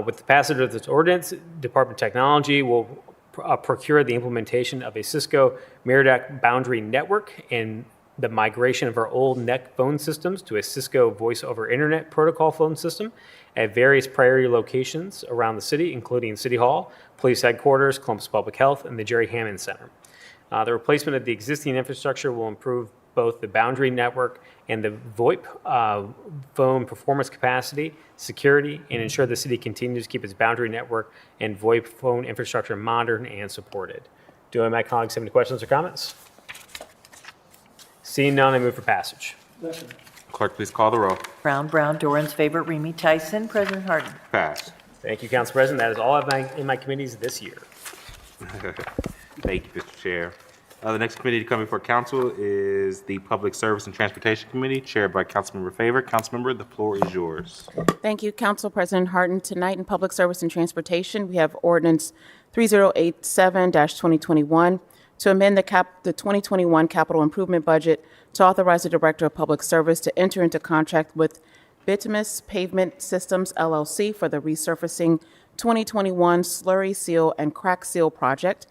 With the passage of this ordinance, Department of Technology will procure the implementation of a Cisco Meridac boundary network and the migration of our old NEC phone systems to a Cisco Voice over Internet Protocol phone system at various priority locations around the city, including City Hall, Police Headquarters, Columbus Public Health, and the Jerry Hammond Center. The replacement of the existing infrastructure will improve both the boundary network and the VoIP phone performance capacity, security, and ensure the city continues to keep its boundary network and VoIP phone infrastructure modern and supported. Do any of my colleagues have any questions or comments? Seeing none, I move for passage. Clerk, please call the row. Brown, Dorans, favor, Remy Tyson, President Harden. Pass. Thank you, Council President. That is all in my committees this year. Thank you, Mr. Chair. The next committee to come before council is the Public Service and Transportation Committee, chaired by Councilmember Favor. Councilmember, the floor is yours. Thank you, Council President Harden. Tonight in Public Service and Transportation, we have Ordinance 3087-2021 to amend the 2021 capital improvement budget to authorize the Director of Public Service to enter into contract with Bitumus Pavement Systems LLC for the resurfacing 2021 slurry seal and crack seal project,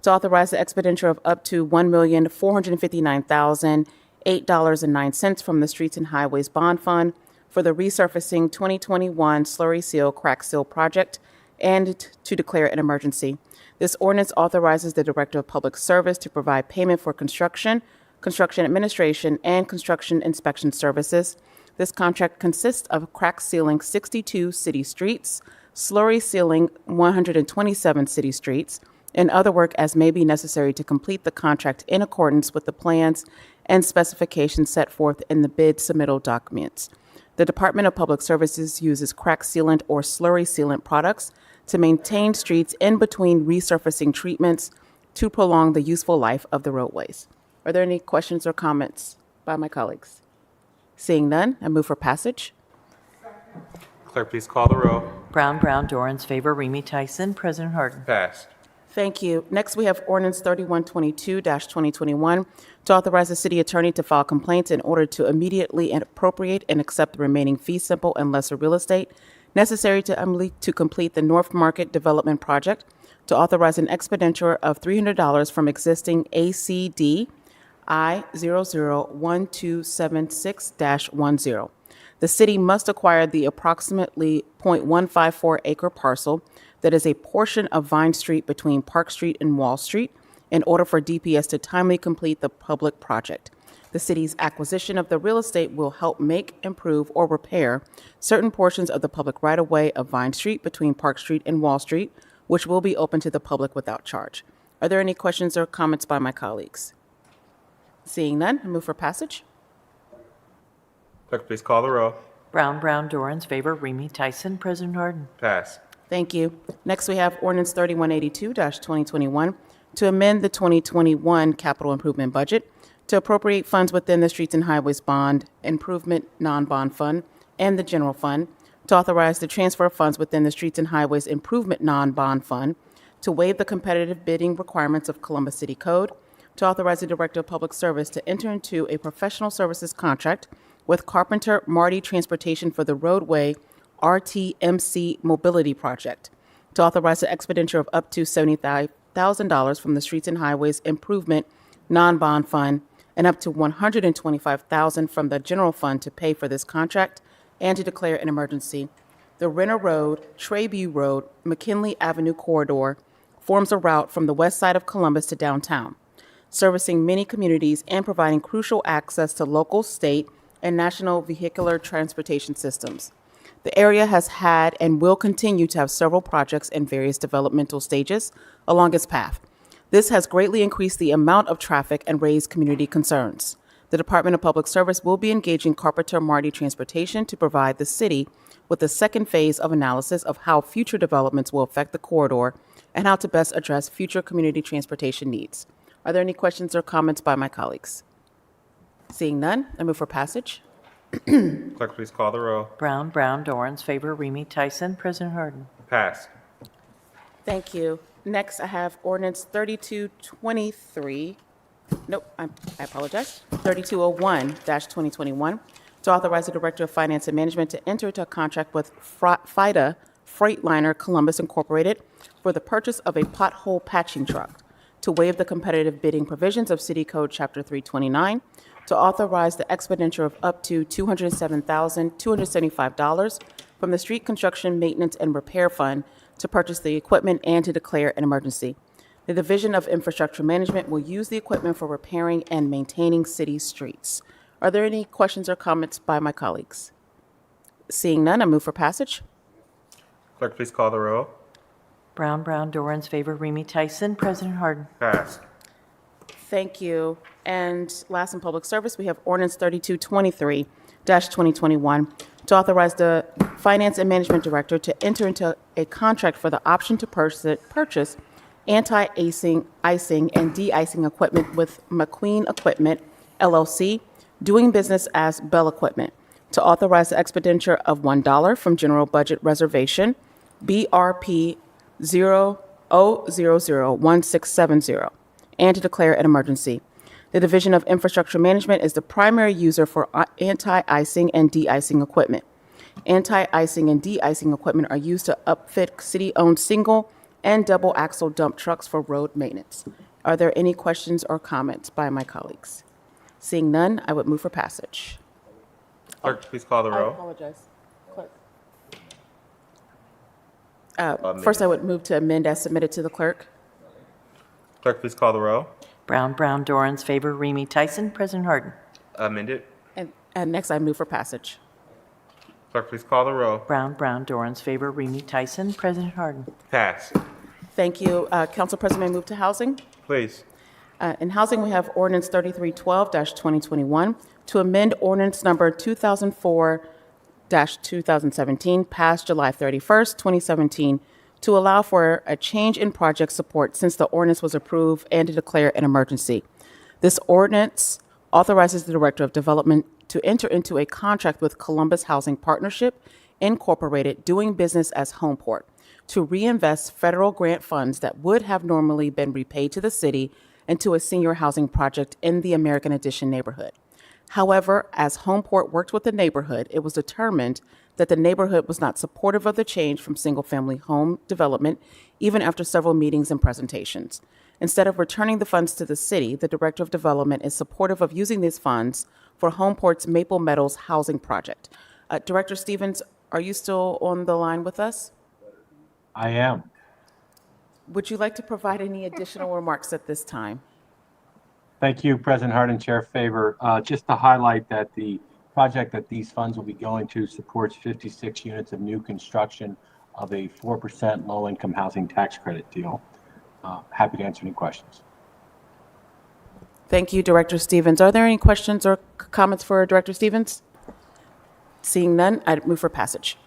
to authorize the expenditure of up to $1,459,008.09 from the Streets and Highways Bond Fund for the resurfacing 2021 slurry seal crack seal project, and to declare an emergency. This ordinance authorizes the Director of Public Service to provide payment for construction, construction administration, and construction inspection services. This contract consists of crack sealing 62 city streets, slurry sealing 127 city streets, and other work as may be necessary to complete the contract in accordance with the plans and specifications set forth in the bid submittal documents. The Department of Public Services uses crack sealant or slurry sealant products to maintain streets in between resurfacing treatments to prolong the useful life of the roadways. Are there any questions or comments by my colleagues? Seeing none, I move for passage. Clerk, please call the row. Brown, Dorans, favor, Remy Tyson, President Harden. Passed. Thank you. Next, we have Ordinance 3122-2021 to authorize the city attorney to file complaints in order to immediately appropriate and accept the remaining fee simple and lesser real estate necessary to complete the North Market Development Project, to authorize an expenditure of $300 from existing ACD I001276-10. The city must acquire the approximately .154 acre parcel that is a portion of Vine Street between Park Street and Wall Street in order for DPS to timely complete the public project. The city's acquisition of the real estate will help make, improve, or repair certain portions of the public right-of-way of Vine Street between Park Street and Wall Street, which will be open to the public without charge. Are there any questions or comments by my colleagues? Seeing none, I move for passage. Clerk, please call the row. Brown, Dorans, favor, Remy Tyson, President Harden. Pass. Thank you. Next, we have Ordinance 3182-2021 to amend the 2021 capital improvement budget to appropriate funds within the Streets and Highways Bond Improvement Non-Bond Fund and the General Fund, to authorize the transfer of funds within the Streets and Highways Improvement Non-Bond Fund, to waive the competitive bidding requirements of Columbus City Code, to authorize the Director of Public Service to enter into a professional services contract with Carpenter Marty Transportation for the roadway RTMC Mobility Project, to authorize the expenditure of up to $75,000 from the Streets and Highways Improvement Non-Bond Fund and up to $125,000 from the General Fund to pay for this contract, and to declare an emergency. The Renner Road, Treyview Road, McKinley Avenue corridor forms a route from the west side of Columbus to downtown, servicing many communities and providing crucial access to local, state, and national vehicular transportation systems. The area has had and will continue to have several projects in various developmental stages along its path. This has greatly increased the amount of traffic and raised community concerns. The Department of Public Service will be engaging Carpenter Marty Transportation to provide the city with the second phase of analysis of how future developments will affect the corridor and how to best address future community transportation needs. Are there any questions or comments by my colleagues? Seeing none, I move for passage. Clerk, please call the row. Brown, Dorans, favor, Remy Tyson, President Harden. Pass. Thank you. Next, I have ordinance 3223. Nope, I apologize. 3201-2021 to authorize the Director of Finance and Management to enter into a contract with FIDA Freightliner Columbus Incorporated for the purchase of a pothole patching truck, to waive the competitive bidding provisions of City Code Chapter 329, to authorize the expenditure of up to $207,275 from the Street Construction Maintenance and Repair Fund to purchase the equipment and to declare an emergency. The Division of Infrastructure Management will use the equipment for repairing and maintaining city streets. Are there any questions or comments by my colleagues? Seeing none, I move for passage. Clerk, please call the row. Brown, Dorans, favor, Remy Tyson, President Harden. Pass. Thank you. And last in public service, we have ordinance 3223-2021 to authorize the Finance and Management Director to enter into a contract for the option to purchase anti-icing and de-icing equipment with McQueen Equipment, LLC, doing business as Bell Equipment, to authorize the expenditure of $1 from General Budget Reservation, BRP 0001670, and to declare an emergency. The Division of Infrastructure Management is the primary user for anti-icing and de-icing equipment. Anti-icing and de-icing equipment are used to upfit city-owned single and double axle dump trucks for road maintenance. Are there any questions or comments by my colleagues? Seeing none, I would move for passage. Clerk, please call the I row. apologize. Clerk. First, I would move to amend as submitted to the clerk. Clerk, please call the row. Brown, Dorans, favor, Remy Tyson, President Harden. Amend it. And next, I move for passage. Clerk, please call the row. Brown, Dorans, favor, Remy Tyson, President Harden. Pass. Thank you. Council President, may I move to housing? Please. In housing, we have ordinance 3312-2021 to amend ordinance number 2004-2017, passed July 31st, 2017, to allow for a change in project support since the ordinance was approved and to declare an emergency. This ordinance authorizes the Director of Development to enter into a contract with Columbus Housing Partnership, Incorporated, doing business as Homeport, to reinvest federal grant funds that would have normally been repaid to the city into a senior housing project in the American Addition neighborhood. However, as Homeport worked with the neighborhood, it was determined that the neighborhood was not supportive of the change from single-family home development, even after several meetings and presentations. Instead of returning the funds to the city, the Director of Development is supportive of using these funds for Homeport's Maple Meadows housing project. Director Stevens, are you still on the line with us? I am. Would you like to provide any additional remarks at this time? Thank you, President Harden, Chair Favor. Just to highlight that the project that these funds will be going to supports 56 units of new construction of a 4% low-income housing tax credit deal. Happy to answer any questions. Thank you, Director Stevens. Are there any questions or comments for Director Stevens? Seeing none, I'd move for passage.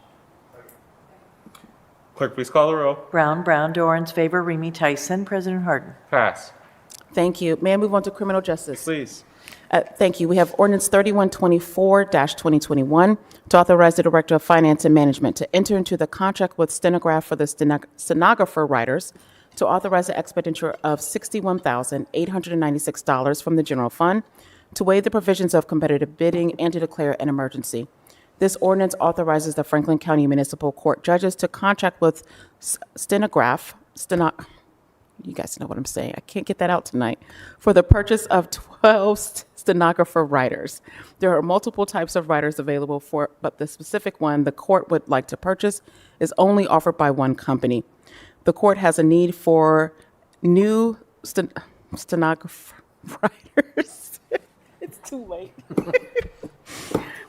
Clerk, please call the row. Brown, Dorans, favor, Remy Tyson, President Harden. Pass. Thank you. May I move on to criminal justice? Please. Thank you. We have ordinance 3124-2021 to authorize the Director of Finance and Management to enter into the contract with Stenograph for the stenographer writers to authorize the expenditure of $61,896 from the general fund to waive the provisions of competitive bidding and to declare an emergency. This ordinance authorizes the Franklin County Municipal Court judges to contract with you guys know what I'm saying. I can't get that out tonight. For the purchase of 12 stenographer writers. There are multiple types of writers available but the specific one the court would like to purchase is only offered by one company. The court has a need for new stenographer writers. It's too late.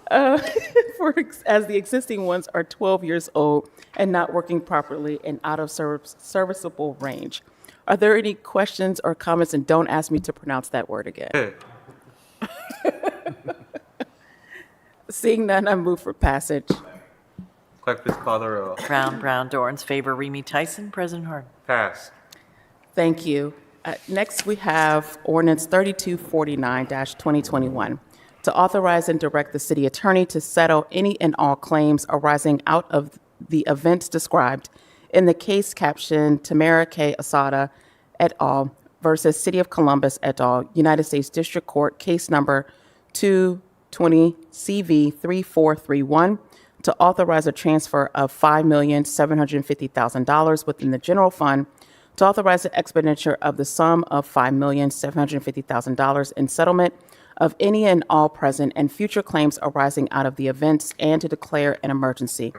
As the existing ones are 12 years old and not working properly and out of serviceable range. Are there any questions or comments? And don't ask me to pronounce that word again. Seeing none, I move for passage. Clerk, please call the row. Brown, Dorans, favor, Remy Tyson, President Harden. Pass. Thank you. Next, we have ordinance 3249-2021 to authorize and direct the city attorney to settle any and all claims arising out of the events described in the case captioned Tamara K. Asada et al. Versus City of Columbus et al., United States District Court, case number 220 CV 3431, to authorize a transfer of $5,750,000 within the general fund, to authorize the expenditure of the sum of $5,750,000 in settlement of any and all present and future claims arising out of the events, and to declare an emergency.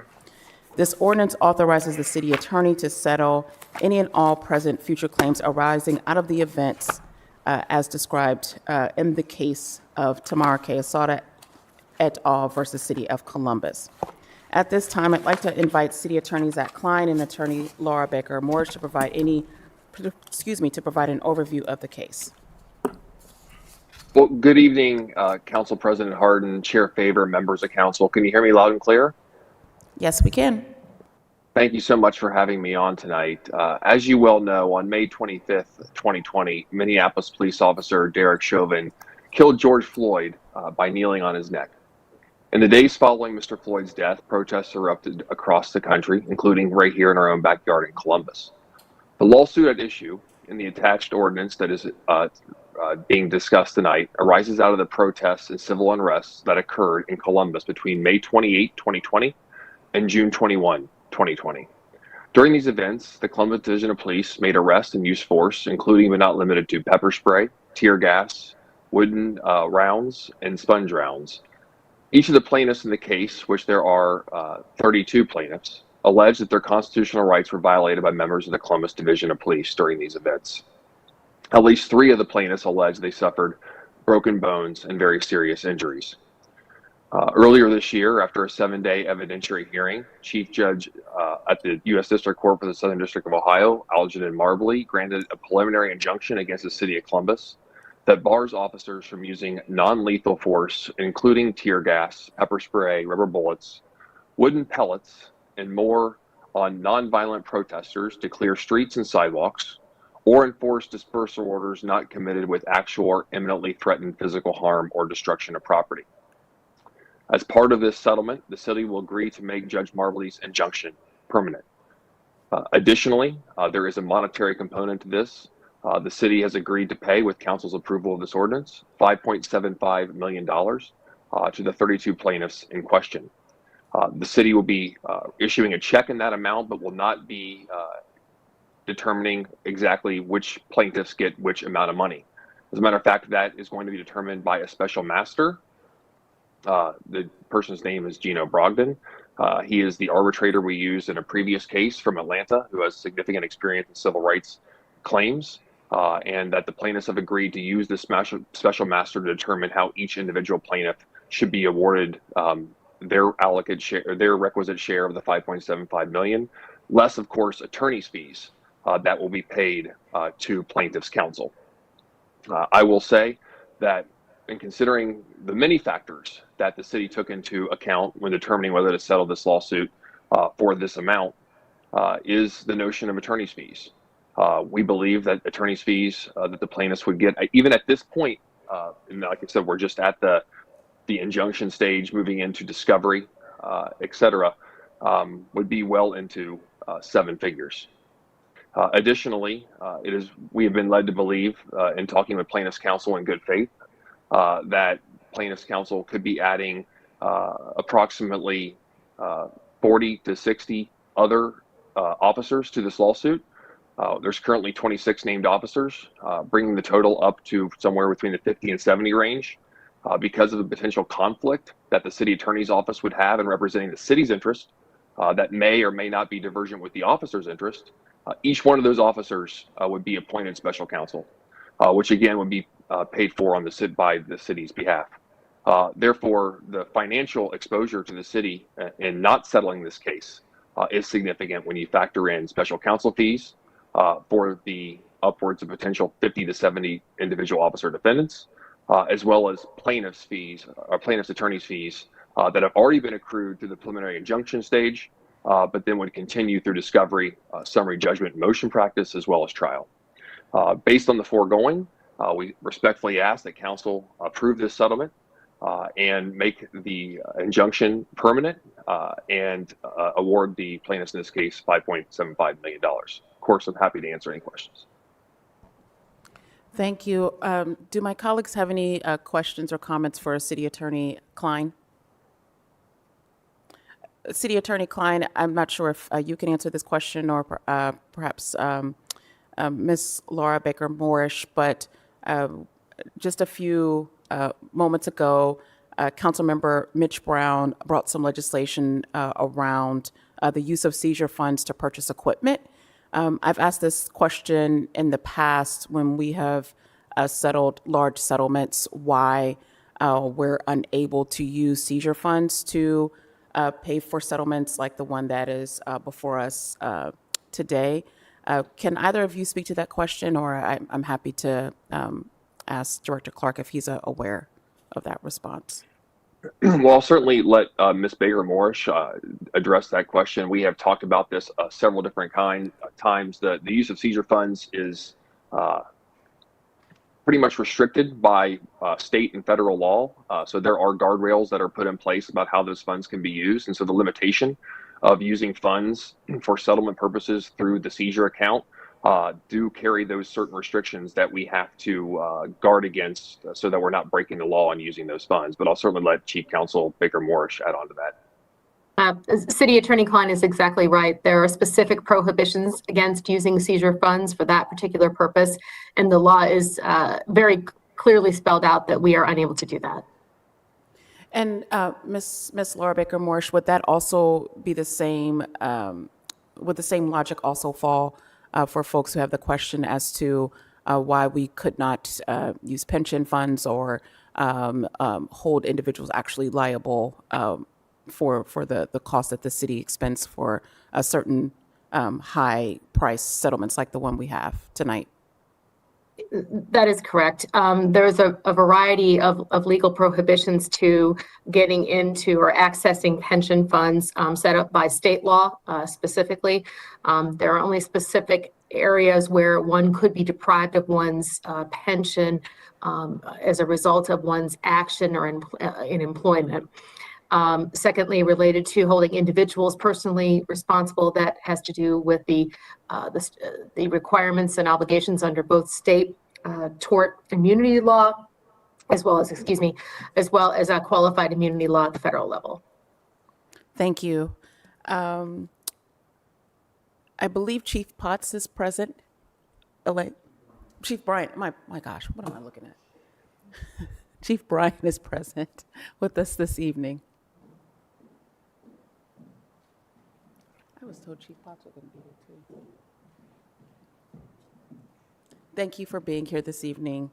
This ordinance authorizes the city attorney to settle any and all present future claims arising out of the events as described in the case of Tamara K. Asada et al. Versus City of Columbus. At this time, I'd like to invite City Attorney Zach Klein and Attorney Laura Baker Morris to provide to provide an overview of the case. Well, good evening, Council President Harden, Chair Faber, members of council. Can you hear me loud and clear? Yes, we can. Thank you so much for having me on tonight. As you well know, on May 25th, 2020, Minneapolis police officer Derek Chauvin killed George Floyd by kneeling on his neck. In the days following Mr. Floyd's death, protests erupted across the country, including right here in our own backyard in Columbus. The lawsuit at issue in the attached ordinance that is being discussed tonight arises out of the protests and civil unrest that occurred in Columbus between May 28, 2020 and June 21, 2020. During these events, the Columbus Division of Police made arrests and used force, including but not limited to pepper spray, tear gas, wooden rounds, and sponge rounds. Each of the plaintiffs in the case, which there are 32 plaintiffs, alleged that their constitutional rights were violated by members of the Columbus Division of Police during these events. At least 3 of the plaintiffs alleged they suffered broken bones and very serious injuries. Earlier this year, after a 7-day evidentiary hearing, Chief Judge at the U.S. District Court for the Southern District of Ohio, Algernon Marbley, granted a preliminary injunction against the City of Columbus that bars officers from using non-lethal force, including tear gas, pepper spray, rubber bullets, wooden pellets, and more on nonviolent protesters to clear streets and sidewalks, or enforce dispersal orders not committed with actual or imminently threatened physical harm or destruction of property. As part of this settlement, the city will agree to make Judge Marbley's injunction permanent. Additionally, there is a monetary component to this. The city has agreed to pay, with council's approval of this ordinance, $5.75 million to the 32 plaintiffs in question. The city will be issuing a check in that amount, but will not be determining exactly which plaintiffs get which amount of money. As a matter of fact, that is going to be determined by a special master. The person's name is Gino Brogdon. He is the arbitrator we used in a previous case from Atlanta, who has significant experience in civil rights claims, and that the plaintiffs have agreed to use this special master to determine how each individual plaintiff should be awarded their allocate share, their requisite share of the $5.75 million, less, of course, attorney's fees that will be paid to plaintiffs' counsel. I will say that in considering the many factors that the city took into account when determining whether to settle this lawsuit for this amount is the notion of attorney's fees. We believe that attorney's fees that the plaintiffs would get, even at this point, and like I said, we're just at the injunction stage, moving into discovery, et cetera, would be well into 7 figures. Additionally, we have been led to believe, in talking with plaintiffs' counsel in good faith, that plaintiffs' counsel could be adding approximately 40 to 60 other officers to this lawsuit. There's currently 26 named officers, bringing the total up to somewhere between the 50 and 70 range. Because of the potential conflict that the city attorney's office would have in representing the city's interest, that may or may not be divergent with the officer's interest, each one of those officers would be appointed special counsel, which again would be paid for by the city's behalf. Therefore, the financial exposure to the city in not settling this case is significant when you factor in special counsel fees for the upwards of potential 50 to 70 individual officer defendants, as well as plaintiffs' fees or plaintiffs' attorneys' fees that have already been accrued through the preliminary injunction stage, but then would continue through discovery, summary judgment, motion practice, as well as trial. Based on the foregoing, we respectfully ask that council approve this settlement and make the injunction permanent and award the plaintiffs in this case $5.75 million. Of course, I'm happy to answer any questions. Thank you. Do my colleagues have any questions or comments for City Attorney Klein? City Attorney Klein, I'm not sure if you can answer this question or perhaps Ms. Laura Baker Morrish, but just a few moments ago, Councilmember Mitch Brown brought some legislation around the use of seizure funds to purchase equipment. I've asked this question in the past when we have settled large settlements, why we're unable to use seizure funds to pay for settlements like the one that is before us today. Can either of you speak to that question, or I'm happy to ask Director Clark if he's aware of that response? Well, I'll certainly let Ms. Baker Morrish address that question. We have talked about this several different times. The use of seizure funds is pretty much restricted by state and federal law. So there are guardrails that are put in place about how those funds can be used. And so the limitation of using funds for settlement purposes through the seizure account do carry those certain restrictions that we have to guard against so that we're not breaking the law and using those funds. But I'll certainly let Chief Counsel Baker Morrish add on to that. City Attorney Klein is exactly right. There are specific prohibitions against using seizure funds for that particular purpose, and the law is very clearly spelled out that we are unable to do that. And Ms. Laura Baker Morrish, would that also be the same, would the same logic also fall for folks who have the question as to why we could not use pension funds or hold individuals actually liable for the cost that the city expends for a certain high price settlements like the one we have tonight? That is correct. There's a variety of legal prohibitions to getting into or accessing pension funds set up by state law specifically. There are only specific areas where one could be deprived of one's pension as a result of one's action or in employment. Secondly, related to holding individuals personally responsible, that has to do with the requirements and obligations under both state tort immunity law, as well as a qualified immunity law at the federal level. Thank you. I believe Chief Potts is present. Chief Bryant, my gosh, what am I looking at? Chief Bryant is present with us this evening. I was told Chief Potts was going to be here too. Thank you for being here this evening.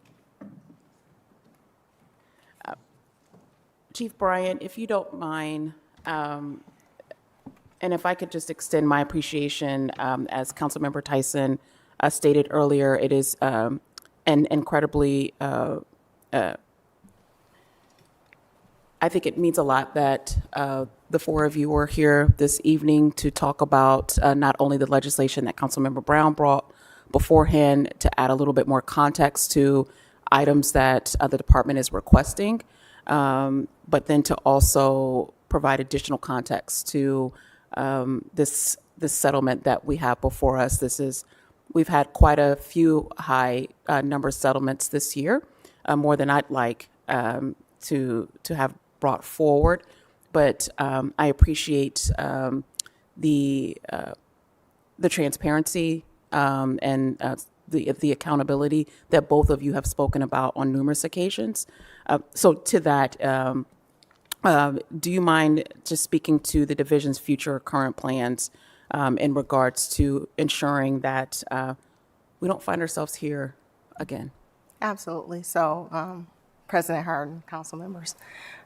Chief Bryant, if you don't mind, and if I could just extend my appreciation, as Councilmember Tyson stated earlier, it is an incredibly, I think it means a lot that the four of you are here this evening to talk about not only the legislation that Councilmember Brown brought beforehand to add a little bit more context to items that the department is requesting, but then to also provide additional context to this settlement that we have before us. We've had quite a few high number settlements this year, more than I'd like to have brought forward. But I appreciate the transparency and the accountability that both of you have spoken about on numerous occasions. So to that, do you mind just speaking to the division's future or current plans in regards to ensuring that we don't find ourselves here again? Absolutely. So, President Hardin, council members,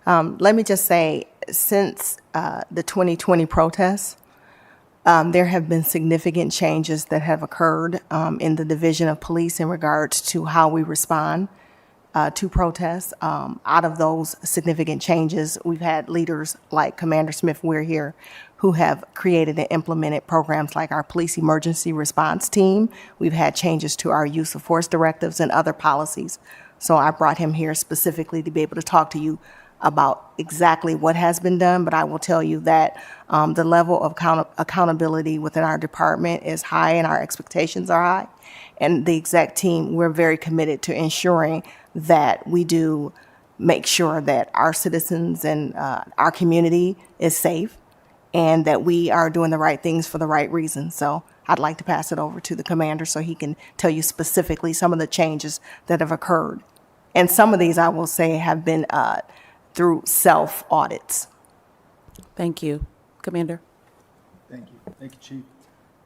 let me just say, since the 2020 protests, there have been significant changes that have occurred in the Division of Police in regards to how we respond to protests. Out of those significant changes, we've had leaders like Commander Smith Weir here who have created and implemented programs like our Police Emergency Response Team. We've had changes to our use of force directives and other policies. So I brought him here specifically to be able to talk to you about exactly what has been done, but I will tell you that the level of accountability within our department is high and our expectations are high. And the exec team, we're very committed to ensuring that we do make sure that our citizens and our community is safe and that we are doing the right things for the right reasons. So I'd like to pass it over to the commander so he can tell you specifically some of the changes that have occurred. And some of these, I will say, have been through self-audits. Thank you. Commander? Thank you. Thank you, Chief.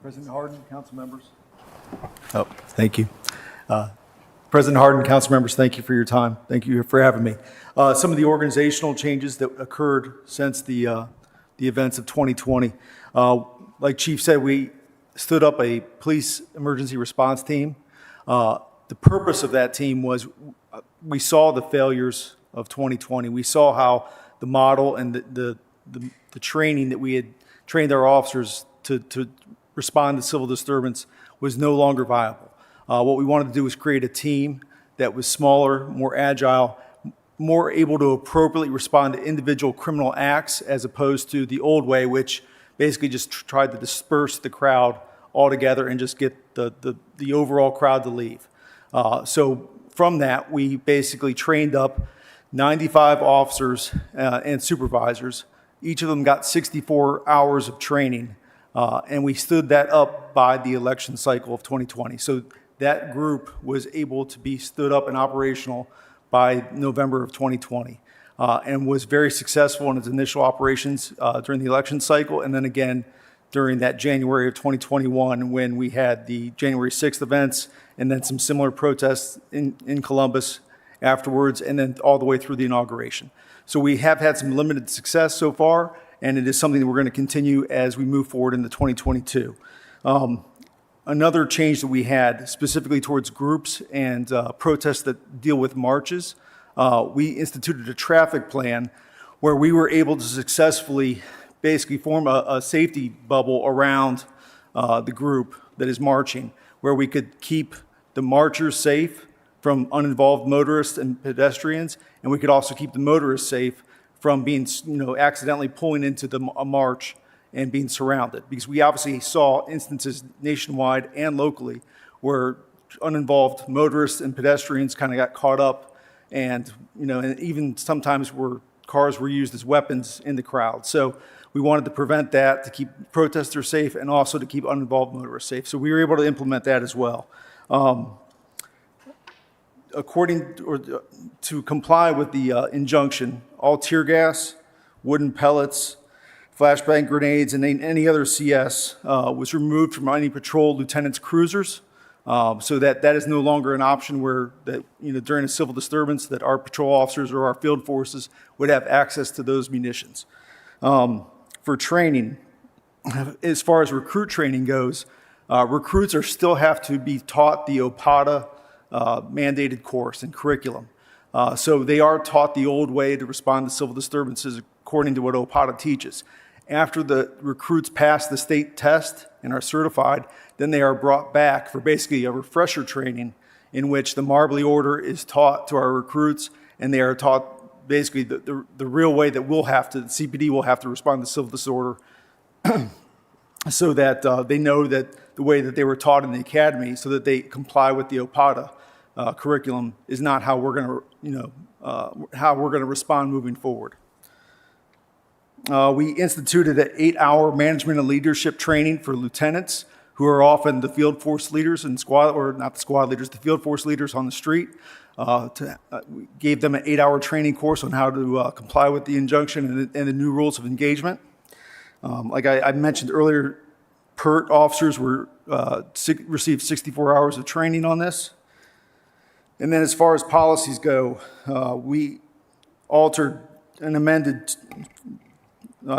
President Harden, council members. Oh, thank you. President Harden, council members, thank you for your time. Thank you for having me. Some of the organizational changes that occurred since the events of 2020. Like Chief said, we stood up a police emergency response team. The purpose of that team was we saw the failures of 2020. We saw how the model and the training that we had trained our officers to respond to civil disturbance was no longer viable. What we wanted to do was create a team that was smaller, more agile, more able to appropriately respond to individual criminal acts as opposed to the old way, which basically just tried to disperse the crowd altogether and just get the overall crowd to leave. So from that, we basically trained up 95 officers and supervisors. Each of them got 64 hours of training, and we stood that up by the election cycle of 2020. So that group was able to be stood up and operational by November of 2020, and was very successful in its initial operations during the election cycle, and then again during that January of 2021 when we had the January 6th events and then some similar protests in Columbus afterwards, and then all the way through the inauguration. So we have had some limited success so far, and it is something that we're going to continue as we move forward into 2022. Another change that we had specifically towards groups and protests that deal with marches, we instituted a traffic plan where we were able to successfully basically form a safety bubble around the group that is marching, where we could keep the marchers safe from uninvolved motorists and pedestrians, and we could also keep the motorists safe from being, accidentally pulling into a march and being surrounded. Because we obviously saw instances nationwide and locally where uninvolved motorists and pedestrians kind of got caught up, and and even sometimes where cars were used as weapons in the crowd. So we wanted to prevent that, to keep protesters safe, and also to keep uninvolved motorists safe. So we were able to implement that as well. To comply with the injunction, all tear gas, wooden pellets, flashbang grenades, and any other CS was removed from any patrol lieutenant's cruisers, so that is no longer an option where during a civil disturbance that our patrol officers or our field forces would have access to those munitions. For training, as far as recruit training goes, recruits still have to be taught the OPATA mandated course and curriculum. So they are taught the old way to respond to civil disturbances according to what OPATA teaches. After the recruits pass the state test and are certified, then they are brought back for basically a refresher training in which the Marbley Order is taught to our recruits, and they are taught basically the real way that the CPD will have to respond to civil disorder so that they know that the way that they were taught in the academy so that they comply with the OPATA curriculum is not how we're going to respond moving forward. We instituted an 8-hour management and leadership training for lieutenants who are often the field force leaders and the field force leaders on the street. We gave them an 8-hour training course on how to comply with the injunction and the new rules of engagement. Like I mentioned earlier, PERT officers received 64 hours of training on this. And then as far as policies go, we altered and amended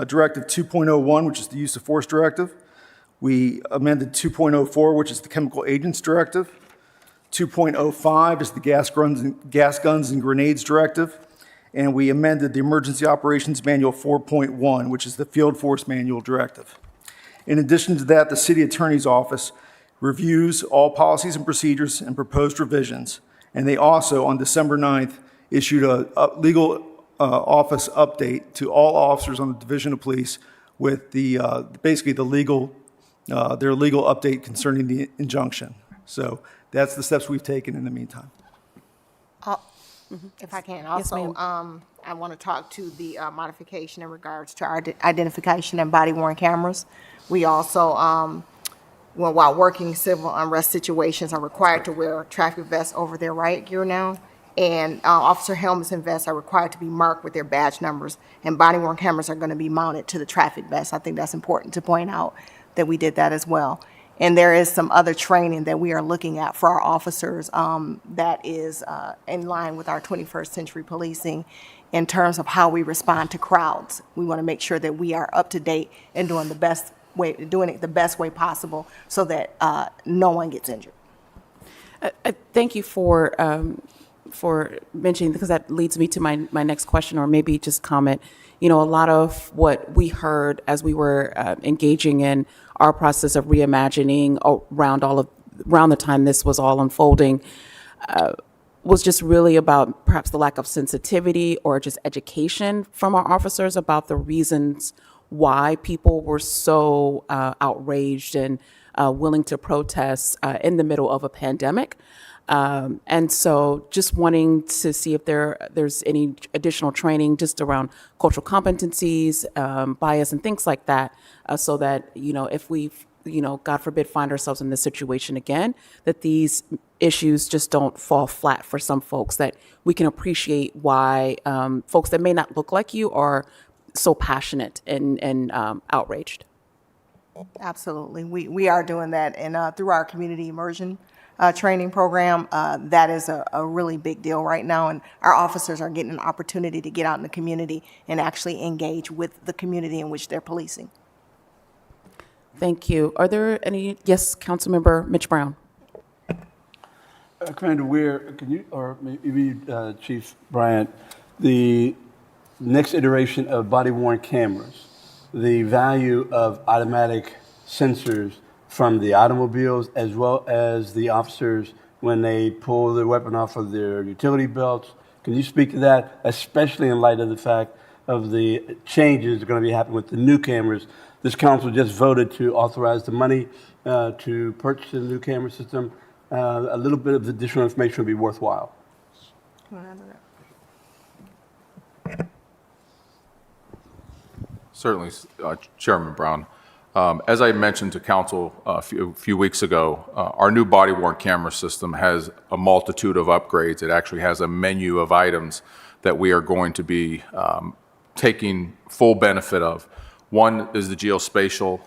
Directive 2.01, which is the use of force directive. We amended 2.04, which is the chemical agents directive. 2.05 is the gas guns and grenades directive. And we amended the Emergency Operations Manual 4.1, which is the Field Force Manual directive. In addition to that, the City Attorney's Office reviews all policies and procedures and proposed revisions. And they also, on December 9th, issued a legal office update to all officers on the Division of Police with the, basically the legal, their legal update concerning the injunction. So that's the steps we've taken in the meantime. If I can, Yes, also, ma'am. I want to talk to the modification in regards to our identification and body-worn cameras. We also, well, while working civil unrest situations, are required to wear traffic vests over their riot gear now. And officer helmets and vests are required to be marked with their badge numbers, and body-worn cameras are going to be mounted to the traffic vests. I think that's important to point out that we did that as well. And there is some other training that we are looking at for our officers that is in line with our 21st century policing in terms of how we respond to crowds. We want to make sure that we are up to date and doing it the best way possible so that no one gets injured. Thank you for mentioning, because that leads me to my next question, or maybe just comment. You know, a lot of what we heard as we were engaging in our process of reimagining around the time this was all unfolding was just really about perhaps the lack of sensitivity or just education from our officers about the reasons why people were so outraged and willing to protest in the middle of a pandemic. And so just wanting to see if there's any additional training just around cultural competencies, bias, and things like that, so that, you know, if we, you know, God forbid, find ourselves in this situation again, that these issues just don't fall flat for some folks, that we can appreciate why folks that may not look like you are so passionate and outraged. Absolutely. We are doing that, and through our community immersion training program, that is a really big deal right now, and our officers are getting an opportunity to get out in the community and actually engage with the community in which they're policing. Thank you. Are there any? Yes, Councilmember Mitch Brown. Commander Weir, can you, or maybe Chief Bryant, the next iteration of body-worn cameras, the value of automatic sensors from the automobiles as well as the officers when they pull their weapon off of their utility belts. Can you speak to that, especially in light of the fact of the changes that are going to be happening with the new cameras? This council just voted to authorize the money to purchase a new camera system. A little bit of additional information would be worthwhile. Certainly, Chairman Brown. As I mentioned to council a few weeks ago, our new body-worn camera system has a multitude of upgrades. It actually has a menu of items that we are going to be taking full benefit of. One is the geospatial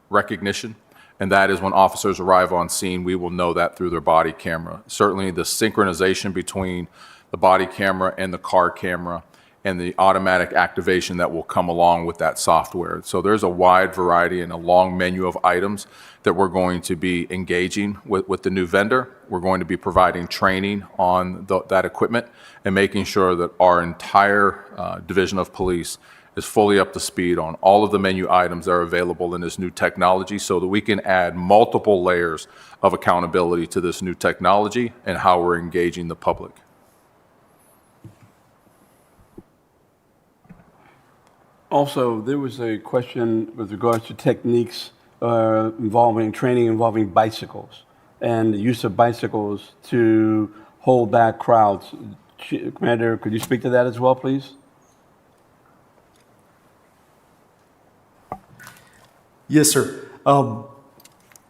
recognition, and that is when officers arrive on scene, we will know that through their body camera. Certainly the synchronization between the body camera and the car camera, and the automatic activation that will come along with that software. So there's a wide variety and a long menu of items that we're going to be engaging with the new vendor. We're going to be providing training on that equipment and making sure that our entire division of police is fully up to speed on all of the menu items that are available in this new technology, so that we can add multiple layers of accountability to this new technology and how we're engaging the public. Also, there was a question with regards to techniques involving training involving bicycles and the use of bicycles to hold back crowds. Commander, could you speak to that as well, please? Yes, sir.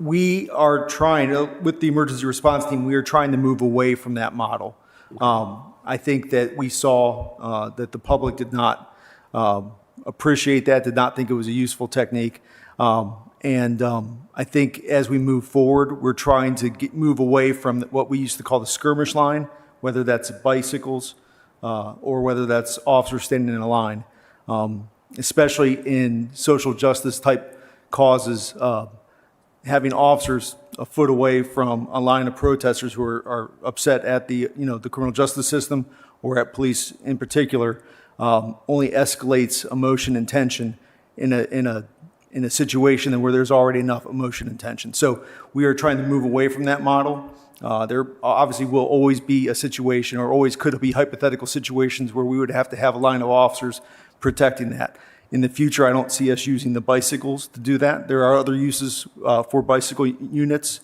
We are trying, with the emergency response team, we are trying to move away from that model. I think that we saw that the public did not appreciate that, did not think it was a useful technique. And I think as we move forward, we're trying to move away from what we used to call the skirmish line, whether that's bicycles or whether that's officers standing in a line, especially in social justice type causes. Having officers a foot away from a line of protesters who are upset at the criminal justice system or at police in particular only escalates emotion and tension in a situation where there's already enough emotion and tension. So we are trying to move away from that model. There obviously will always be a situation, or always could be hypothetical situations where we would have to have a line of officers protecting that. In the future, I don't see us using the bicycles to do that. There are other uses for bicycle units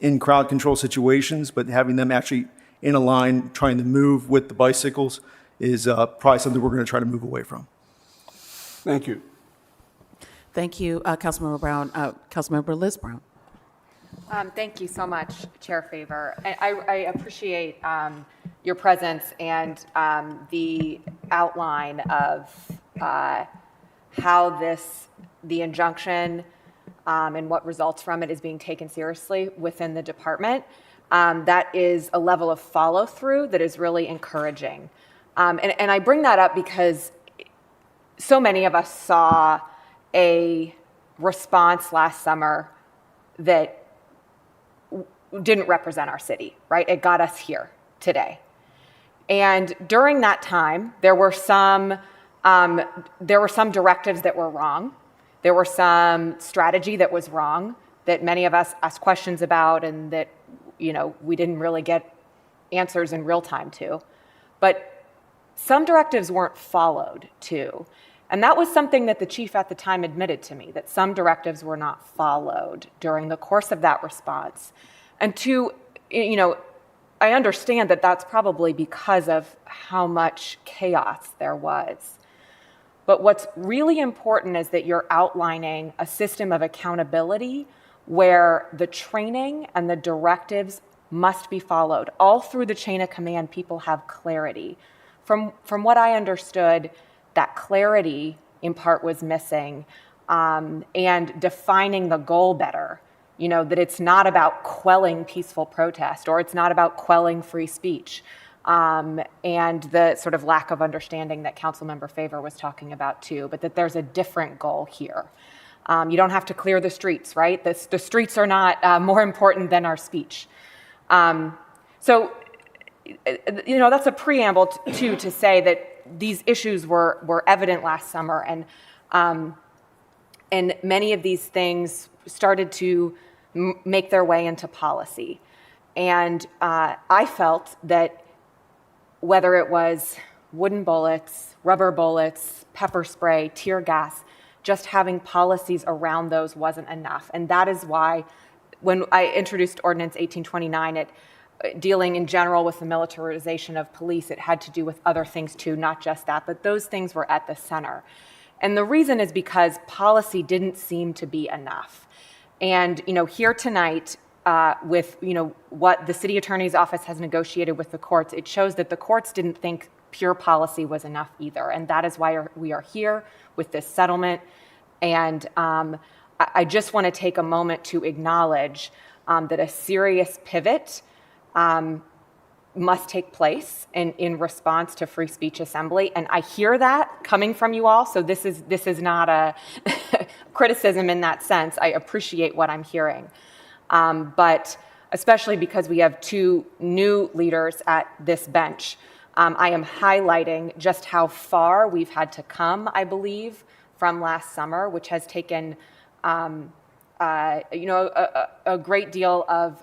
in crowd control situations, but having them actually in a line trying to move with the bicycles is probably something we're going to try to move away from. Thank you. Thank you, Councilmember Brown. Councilmember Liz Brown. Thank you so much, Chair Favor. I appreciate your presence and the outline of how the injunction and what results from it is being taken seriously within the department. That is a level of follow through that is really encouraging. And I bring that up because so many of us saw a response last summer that didn't represent our city, right? It got us here today. And during that time, there were some directives that were wrong. There were some strategy that was wrong that many of us asked questions about and that, we didn't really get answers in real time to. But some directives weren't followed too. And that was something that the chief at the time admitted to me, that some directives were not followed during the course of that response. And I understand that that's probably because of how much chaos there was. But what's really important is that you're outlining a system of accountability where the training and the directives must be followed. All through the chain of command, people have clarity. From what I understood, that clarity in part was missing, and defining the goal better. That it's not about quelling peaceful protest, or it's not about quelling free speech, and the sort of lack of understanding that Councilmember Favor was talking about too, but that there's a different goal here. You don't have to clear the streets, right? The streets are not more important than our speech. So that's a preamble to say that these issues were evident last summer, and many of these things started to make their way into policy. And I felt that whether it was wooden bullets, rubber bullets, pepper spray, tear gas, just having policies around those wasn't enough. And that is why when I introduced Ordinance 1829, dealing in general with the militarization of police, it had to do with other things too, not just that, but those things were at the center. And the reason is because policy didn't seem to be enough. And, here tonight, with, what the city attorney's office has negotiated with the courts, it shows that the courts didn't think pure policy was enough either. And that is why we are here with this settlement. And I just want to take a moment to acknowledge that a serious pivot must take place in response to free speech assembly. And I hear that coming from you all. So this is not a criticism in that sense. I appreciate what I'm hearing. But especially because we have two new leaders at this bench, I am highlighting just how far we've had to come, I believe, from last summer, which has taken a great deal of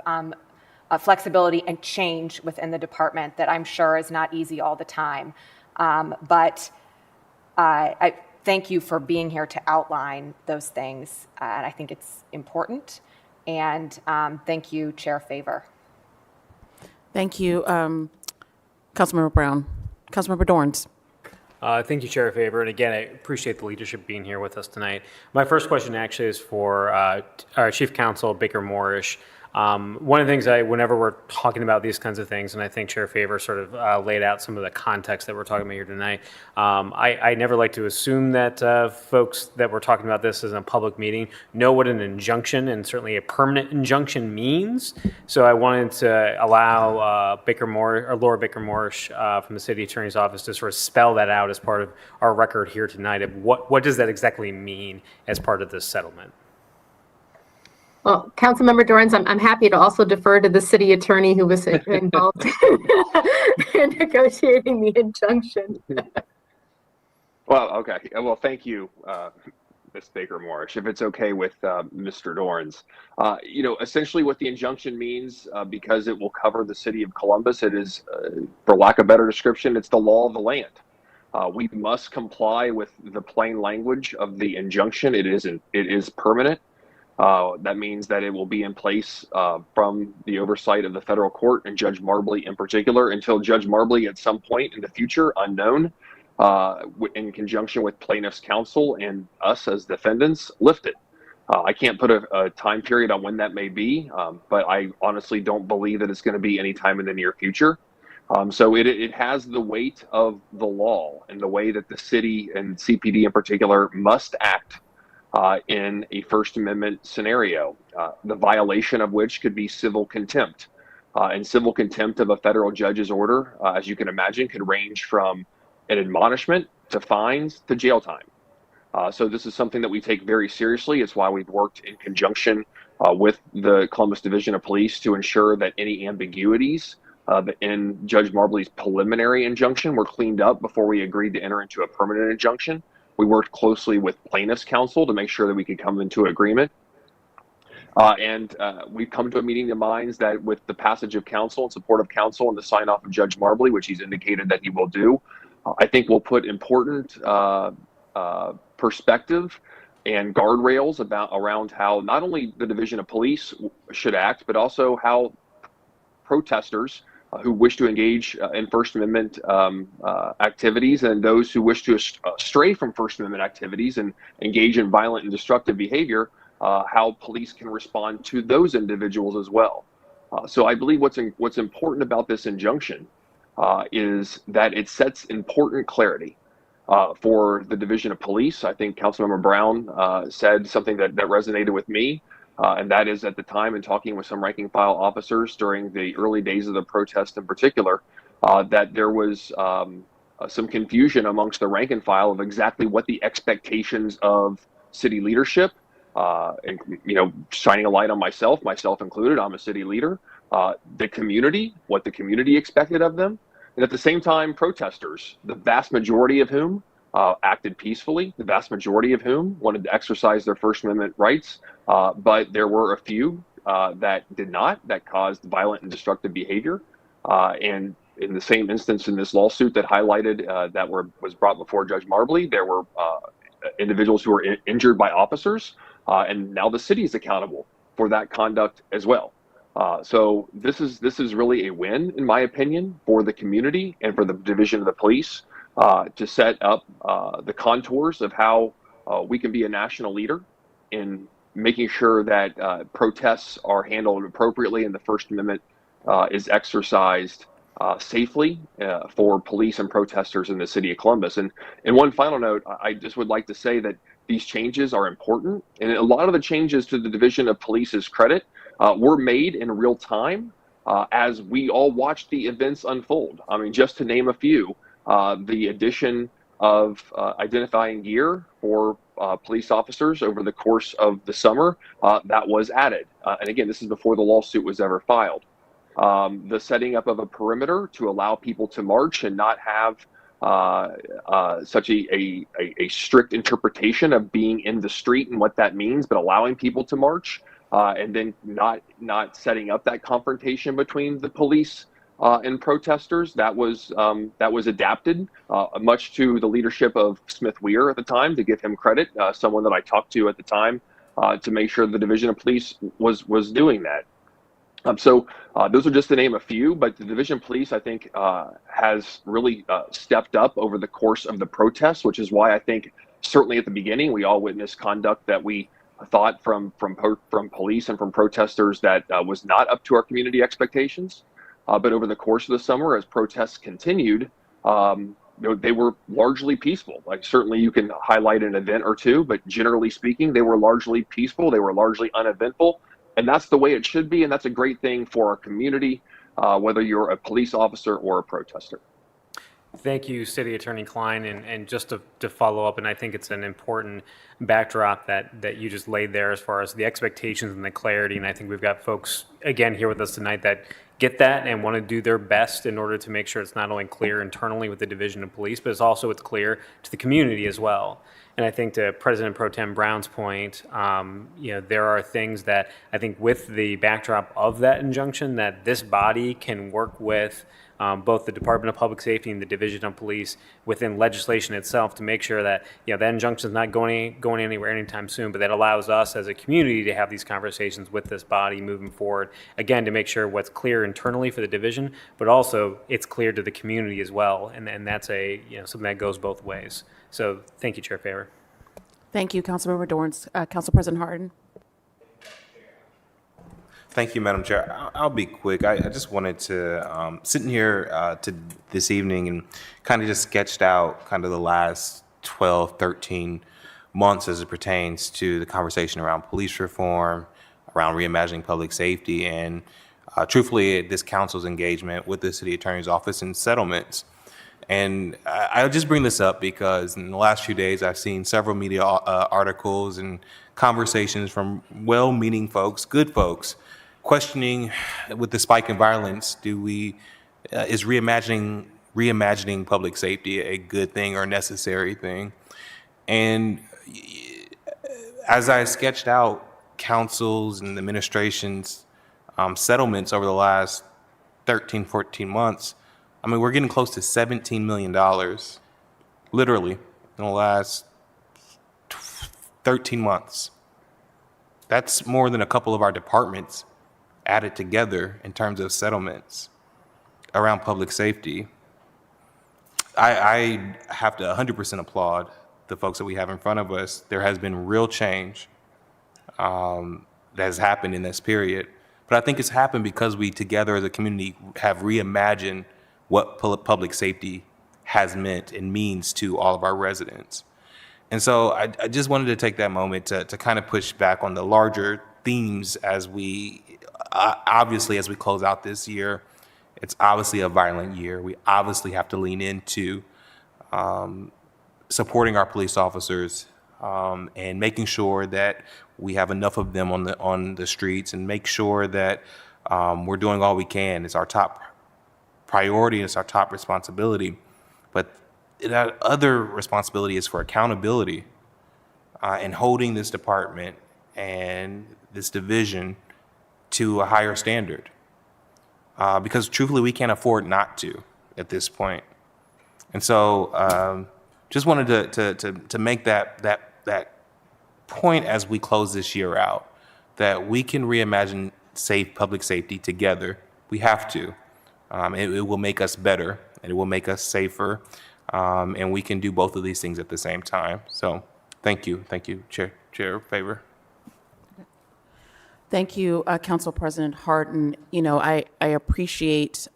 flexibility and change within the department that I'm sure is not easy all the time. But I thank you for being here to outline those things. And I think it's important. And thank you, Chair Favor. Thank you, Councilmember Brown. Councilmember Dorns. Thank you, Chair Favor. And again, I appreciate the leadership being here with us tonight. My first question actually is for our Chief Counsel, Baker Morrish. One of the things whenever we're talking about these kinds of things, and I think Chair Favor sort of laid out some of the context that we're talking about here tonight, I never like to assume that folks that we're talking about this as a public meeting know what an injunction and certainly a permanent injunction means. So I wanted to allow Laura Baker Morrish from the City Attorney's Office to sort of spell that out as part of our record here tonight of what does that exactly mean as part of this settlement. Well, Councilmember Dorns, I'm happy to also defer to the city attorney who was involved in negotiating the injunction. Well, okay. Well, thank you, Ms. Baker Morris, if it's okay with Mr. Dorns. Essentially what the injunction means, because it will cover the city of Columbus, it is, for lack of a better description, it's the law of the land. We must comply with the plain language of the injunction. It is permanent. That means that it will be in place from the oversight of the federal court and Judge Marbley in particular until Judge Marbley at some point in the future, unknown, in conjunction with plaintiffs' counsel and us as defendants, lift it. I can't put a time period on when that may be, but I honestly don't believe that it's going to be any time in the near future. So it has the weight of the law and the way that the city and CPD in particular must act in a First Amendment scenario, the violation of which could be civil contempt. And civil contempt of a federal judge's order, as you can imagine, could range from an admonishment to fines to jail time. So this is something that we take very seriously. It's why we've worked in conjunction with the Columbus Division of Police to ensure that any ambiguities in Judge Marbley's preliminary injunction were cleaned up before we agreed to enter into a permanent injunction. We worked closely with plaintiffs' counsel to make sure that we could come into agreement. And we've come to a meeting of minds that with the passage of counsel and support of counsel and the sign off of Judge Marbley, which he's indicated that he will do, I think we'll put important perspective and guardrails around how not only the Division of Police should act, but also how protesters who wish to engage in First Amendment activities and those who wish to stray from First Amendment activities and engage in violent and destructive behavior, how police can respond to those individuals as well. So I believe what's important about this injunction is that it sets important clarity for the Division of Police. I think Councilmember Brown said something that resonated with me. And that is at the time, in talking with some ranking file officers during the early days of the protest in particular, that there was some confusion amongst the rank and file of exactly what the expectations of city leadership, and shining a light on myself included, I'm a city leader, the community, what the community expected of them, and at the same time, protesters, the vast majority of whom acted peacefully, the vast majority of whom wanted to exercise their First Amendment rights, but there were a few that did not, that caused violent and destructive behavior. And in the same instance in this lawsuit that highlighted that was brought before Judge Marbley, there were individuals who were injured by officers, and now the city is accountable for that conduct as well. So this is really a win, in my opinion, for the community and for the Division of the Police. To set up the contours of how we can be a national leader in making sure that protests are handled appropriately and the First Amendment is exercised safely for police and protesters in the city of Columbus. And one final note, I just would like to say that these changes are important. And a lot of the changes, to the Division of Police's credit, were made in real time as we all watched the events unfold. I mean, just to name a few, the addition of identifying gear for police officers over the course of the summer, that was added. And again, this is before the lawsuit was ever filed. The setting up of a perimeter to allow people to march and not have such a strict interpretation of being in the street and what that means, but allowing people to march, and then not setting up that confrontation between the police and protesters. That was adapted, much to the leadership of Smith Weir at the time, to give him credit, someone that I talked to at the time, to make sure the Division of Police was doing that. So those are just to name a few, but the Division of Police, I think, has really stepped up over the course of the protests, which is why I think certainly at the beginning we all witnessed conduct that we thought from police and from protesters that was not up to our community expectations. But over the course of the summer, as protests continued, they were largely peaceful. Like, certainly you can highlight an event or two, but generally speaking, they were largely peaceful. They were largely uneventful. And that's the way it should be. And that's a great thing for our community, whether you're a police officer or a protester. Thank you, City Attorney Klein. And just to follow up, and I think it's an important backdrop that you just laid there as far as the expectations and the clarity. And I think we've got folks, again, here with us tonight that get that and want to do their best in order to make sure it's not only clear internally with the Division of Police, but it's clear to the community as well. And I think to President Pro Tem Brown's point, there are things that I think with the backdrop of that injunction that this body can work with both the Department of Public Safety and the Division of Police within legislation itself to make sure that that injunction is not going anywhere anytime soon, but that allows us as a community to have these conversations with this body moving forward, again, to make sure what's clear internally for the division, but also it's clear to the community as well, and that's something that goes both ways. So thank you, Chair Faber. Thank you, Councilmember Dorns. Council President Harden. Thank you, Madam Chair. I'll be quick. I just wanted to, sitting here this evening and kind of just sketched out kind of the last 12, 13 months as it pertains to the conversation around police reform, around reimagining public safety, and truthfully, this council's engagement with the city attorney's office in settlements. And I'll just bring this up because in the last few days, I've seen several media articles and conversations from well-meaning folks, good folks, questioning with the spike in violence, is reimagining public safety a good thing or a necessary thing? And as I sketched out councils and administrations' settlements over the last 13, 14 months, I mean, we're getting close to $17 million, literally, in the last 13 months. That's more than a couple of our departments added together in terms of settlements around public safety. I have to 100% applaud the folks that we have in front of us. There has been real change that has happened in this period. But I think it's happened because we together as a community have reimagined what public safety has meant and means to all of our residents. And so I just wanted to take that moment to kind of push back on the larger themes as we, obviously, as we close out this year. It's obviously a violent year. We obviously have to lean into supporting our police officers and making sure that we have enough of them on the streets, and make sure that we're doing all we can. It's our top priority, it's our top responsibility. But that other responsibility is for accountability and holding this department and this division to a higher standard. Because truthfully, we can't afford not to at this point. And so just wanted to make that point as we close this year out, that we can reimagine safe public safety together. We have to. It will make us better, and it will make us safer, and we can do both of these things at the same time. So thank you, Chair Faber. Thank you, Council President Harden. I appreciate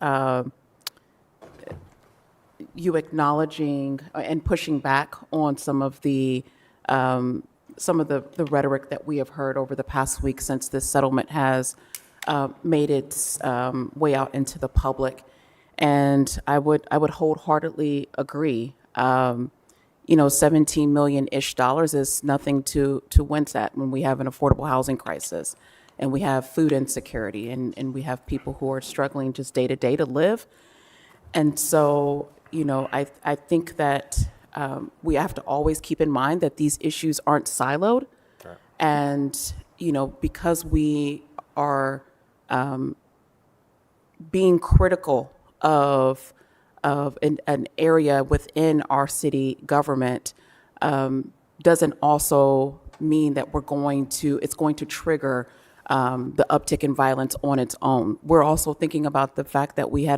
you acknowledging and pushing back on some of the rhetoric that we have heard over the past week since this settlement has made its way out into the public. And I would wholeheartedly agree. $17 million-ish is nothing to wince at when we have an affordable housing crisis, and we have food insecurity, and we have people who are struggling just day to day to live. And so, I think that we have to always keep in mind that these issues aren't siloed. Sure. And, because we are being critical of an area within our city government doesn't also mean that it's going to trigger the uptick in violence on its own. We're also thinking about the fact that we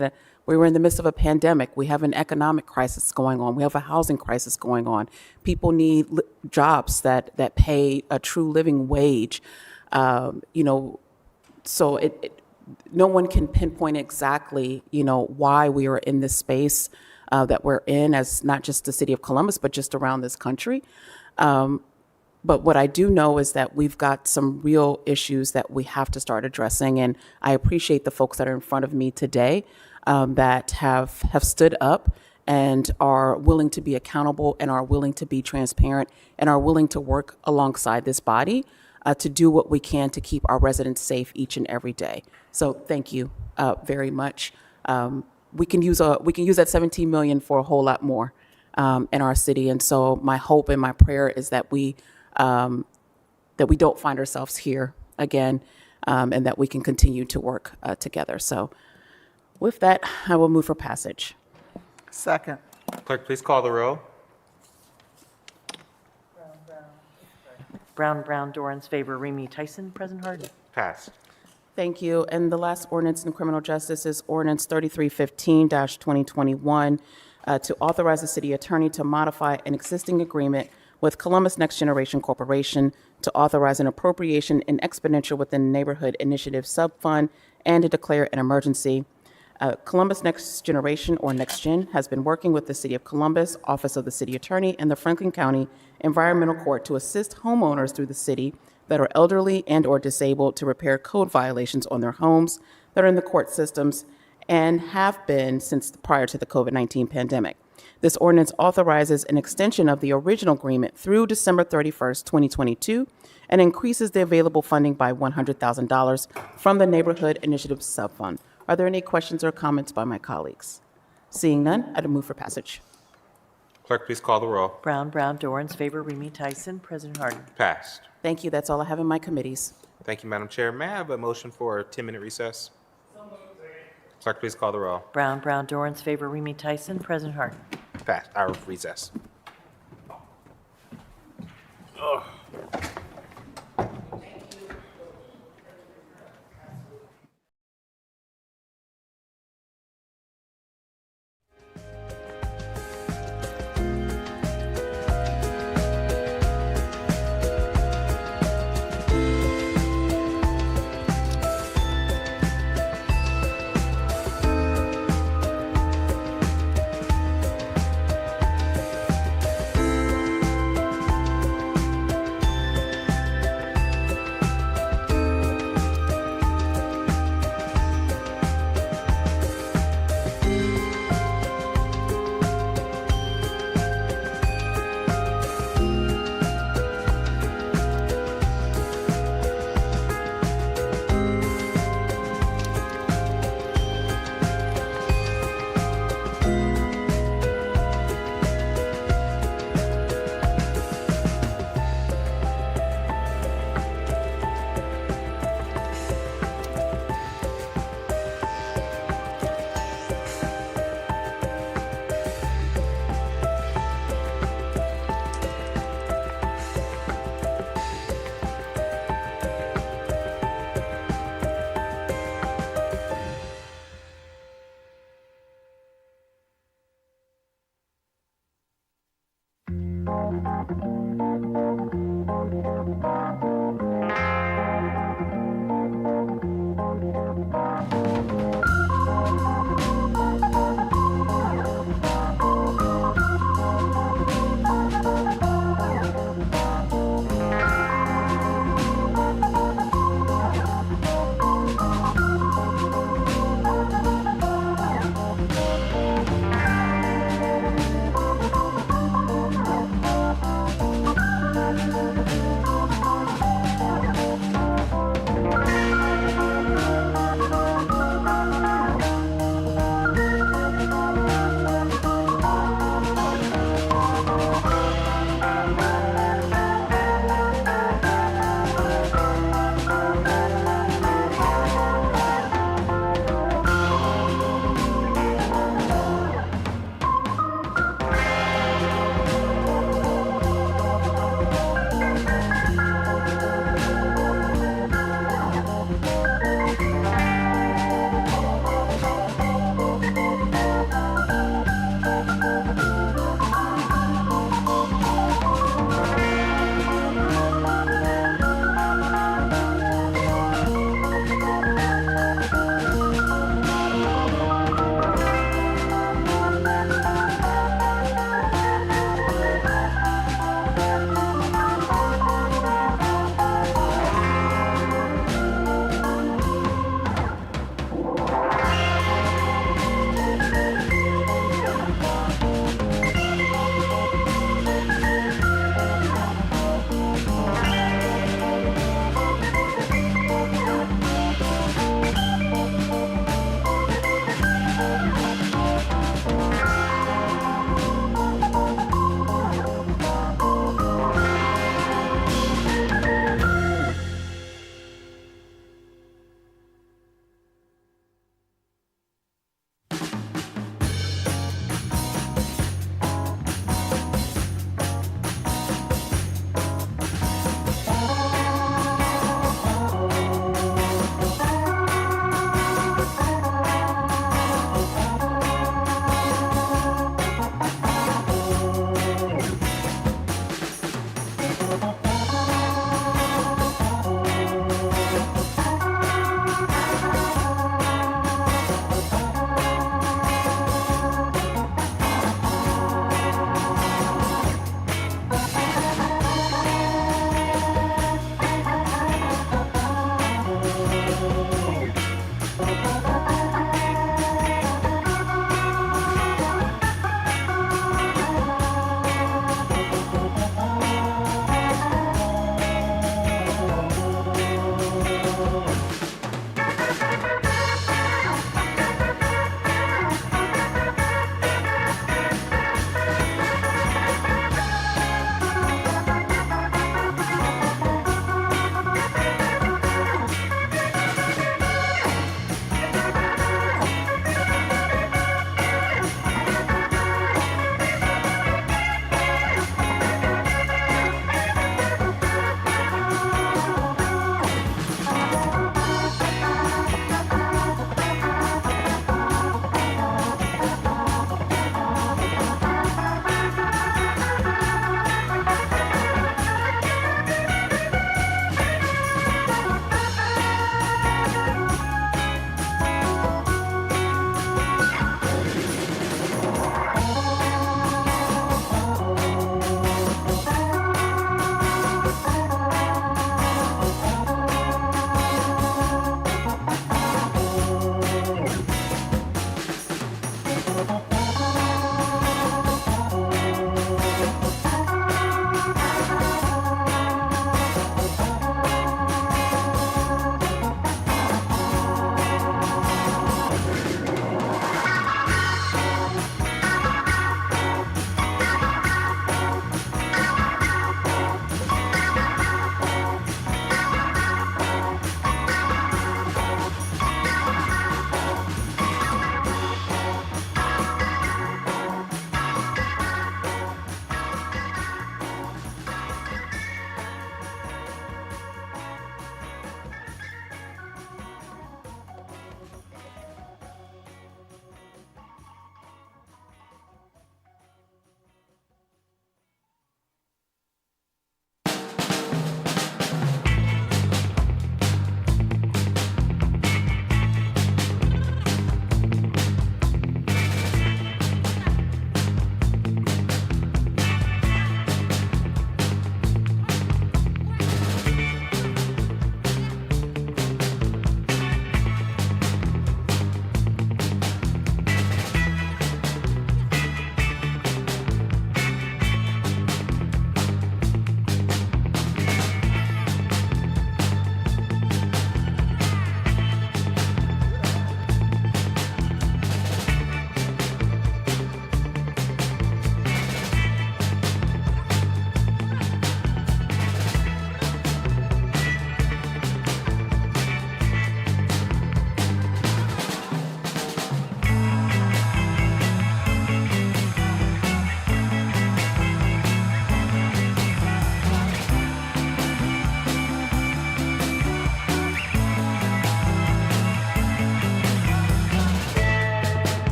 were in the midst of a pandemic. We have an economic crisis going on. We have a housing crisis going on. People need jobs that pay a true living wage. So no one can pinpoint exactly, why we are in this space that we're in, as not just the city of Columbus, but just around this country. But what I do know is that we've got some real issues that we have to start addressing. And I appreciate the folks that are in front of me today that have stood up and are willing to be accountable and are willing to be transparent and are willing to work alongside this body to do what we can to keep our residents safe each and every day. So thank you very much. We can use that 17 million for a whole lot more in our city. And so my hope and my prayer is that we don't find ourselves here again, and that we can continue to work together. So with that, I will move for passage. Second. Clerk, please call the row. Brown, Dorans, favor, Remy Tyson. President Harden. Passed. Thank you. And the last ordinance in criminal justice is ordinance 3315-2021 to authorize the city attorney to modify an existing agreement with Columbus Next Generation Corporation to authorize an appropriation in expenditure within the Neighborhood Initiative Subfund and to declare an emergency. Columbus Next Generation, or NextGen, has been working with the City of Columbus, Office of the City Attorney, and the Franklin County Environmental Court to assist homeowners through the city that are elderly and/or disabled to repair code violations on their homes that are in the court systems and have been since prior to the COVID-19 pandemic. This ordinance authorizes an extension of the original agreement through December 31st, 2022, and increases the available funding by $100,000 from the Neighborhood Initiative Subfund. Are there any questions or comments by my colleagues? Seeing none, I'd move for passage. Clerk, please call the row. Brown, Dorans, favor, Remy Tyson. President Harden. Passed. Thank you. That's all I have in my committees. Thank you, Madam Chair. May I have a motion for a 10-minute recess? Clerk, please call the row. Brown, Dorans, favor, Remy Tyson. President Harden. Passed. Our recess.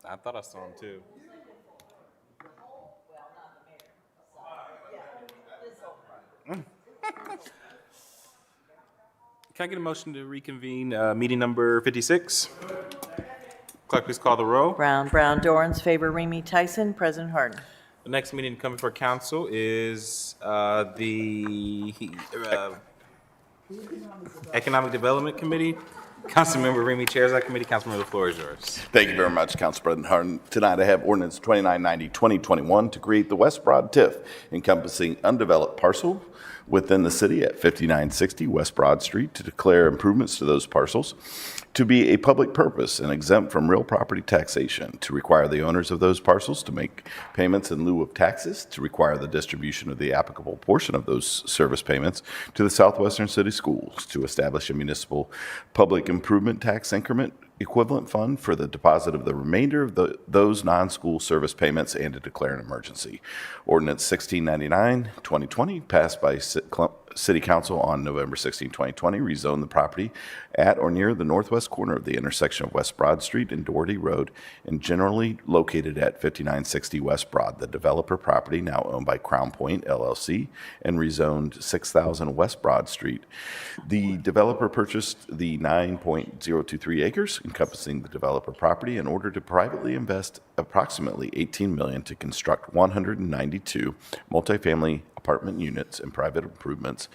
I thought I saw him too. Can I get a motion to reconvene meeting number 56? Clerk, please call the roll. Brown, Dorans, favor Remy Tyson, President Harden. The next meeting coming for council is the Economic Development Committee. Councilmember Remy chairs that committee. Councilmember, the floor is yours. Thank you very much, Council President Harden. Tonight I have Ordinance 2990-2021 to create the West Broad TIF encompassing undeveloped parcel within the city at 5960 West Broad Street, to declare improvements to those parcels to be a public purpose and exempt from real property taxation, to require the owners of those parcels to make payments in lieu of taxes, to require the distribution of the applicable portion of those service payments to the Southwestern City Schools, to establish a municipal public improvement tax increment equivalent fund for the deposit of the remainder of those non-school service payments, and to declare an emergency. Ordinance 1699-2020, passed by City Council on November 16, 2020, rezoned the property at or near the northwest corner of the intersection of West Broad Street and Doherty Road, and generally located at 5960 West Broad. The developer property, now owned by Crown Point LLC, and rezoned 6000 West Broad Street. The developer purchased the 9.023 acres encompassing the developer property in order to privately invest approximately $18 million to construct 192 multifamily apartment units and private improvements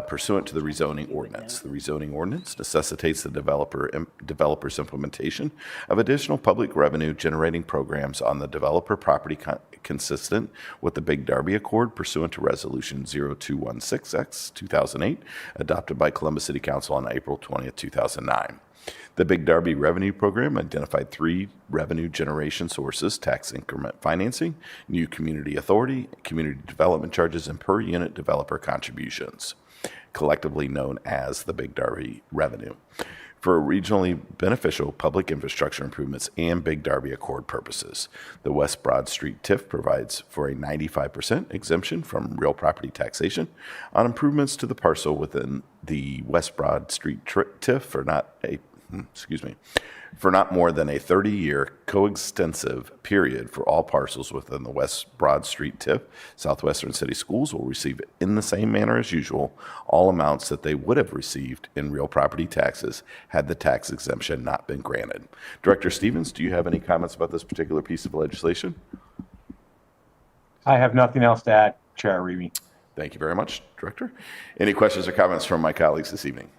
pursuant to the rezoning ordinance. The rezoning ordinance necessitates the developer's implementation of additional public revenue generating programs on the developer property consistent with the Big Darby Accord pursuant to Resolution 0216X/2008, adopted by Columbus City Council on April 20th, 2009. The Big Darby Revenue Program identified 3 revenue generation sources: tax increment financing, new community authority, community development charges, and per unit developer contributions, collectively known as the Big Darby Revenue, for regionally beneficial public infrastructure improvements and Big Darby Accord purposes. The West Broad Street TIF provides for a 95% exemption from real property taxation on improvements to the parcel within the West Broad Street TIF for not for not more than a 30-year coextensive period for all parcels within the West Broad Street TIF. Southwestern City Schools will receive in the same manner as usual all amounts that they would have received in real property taxes had the tax exemption not been granted. Director Stevens, do you have any comments about this particular piece of legislation? I have nothing else to add, Chair Remy. Thank you very much, Director. Any questions or comments from my colleagues this evening?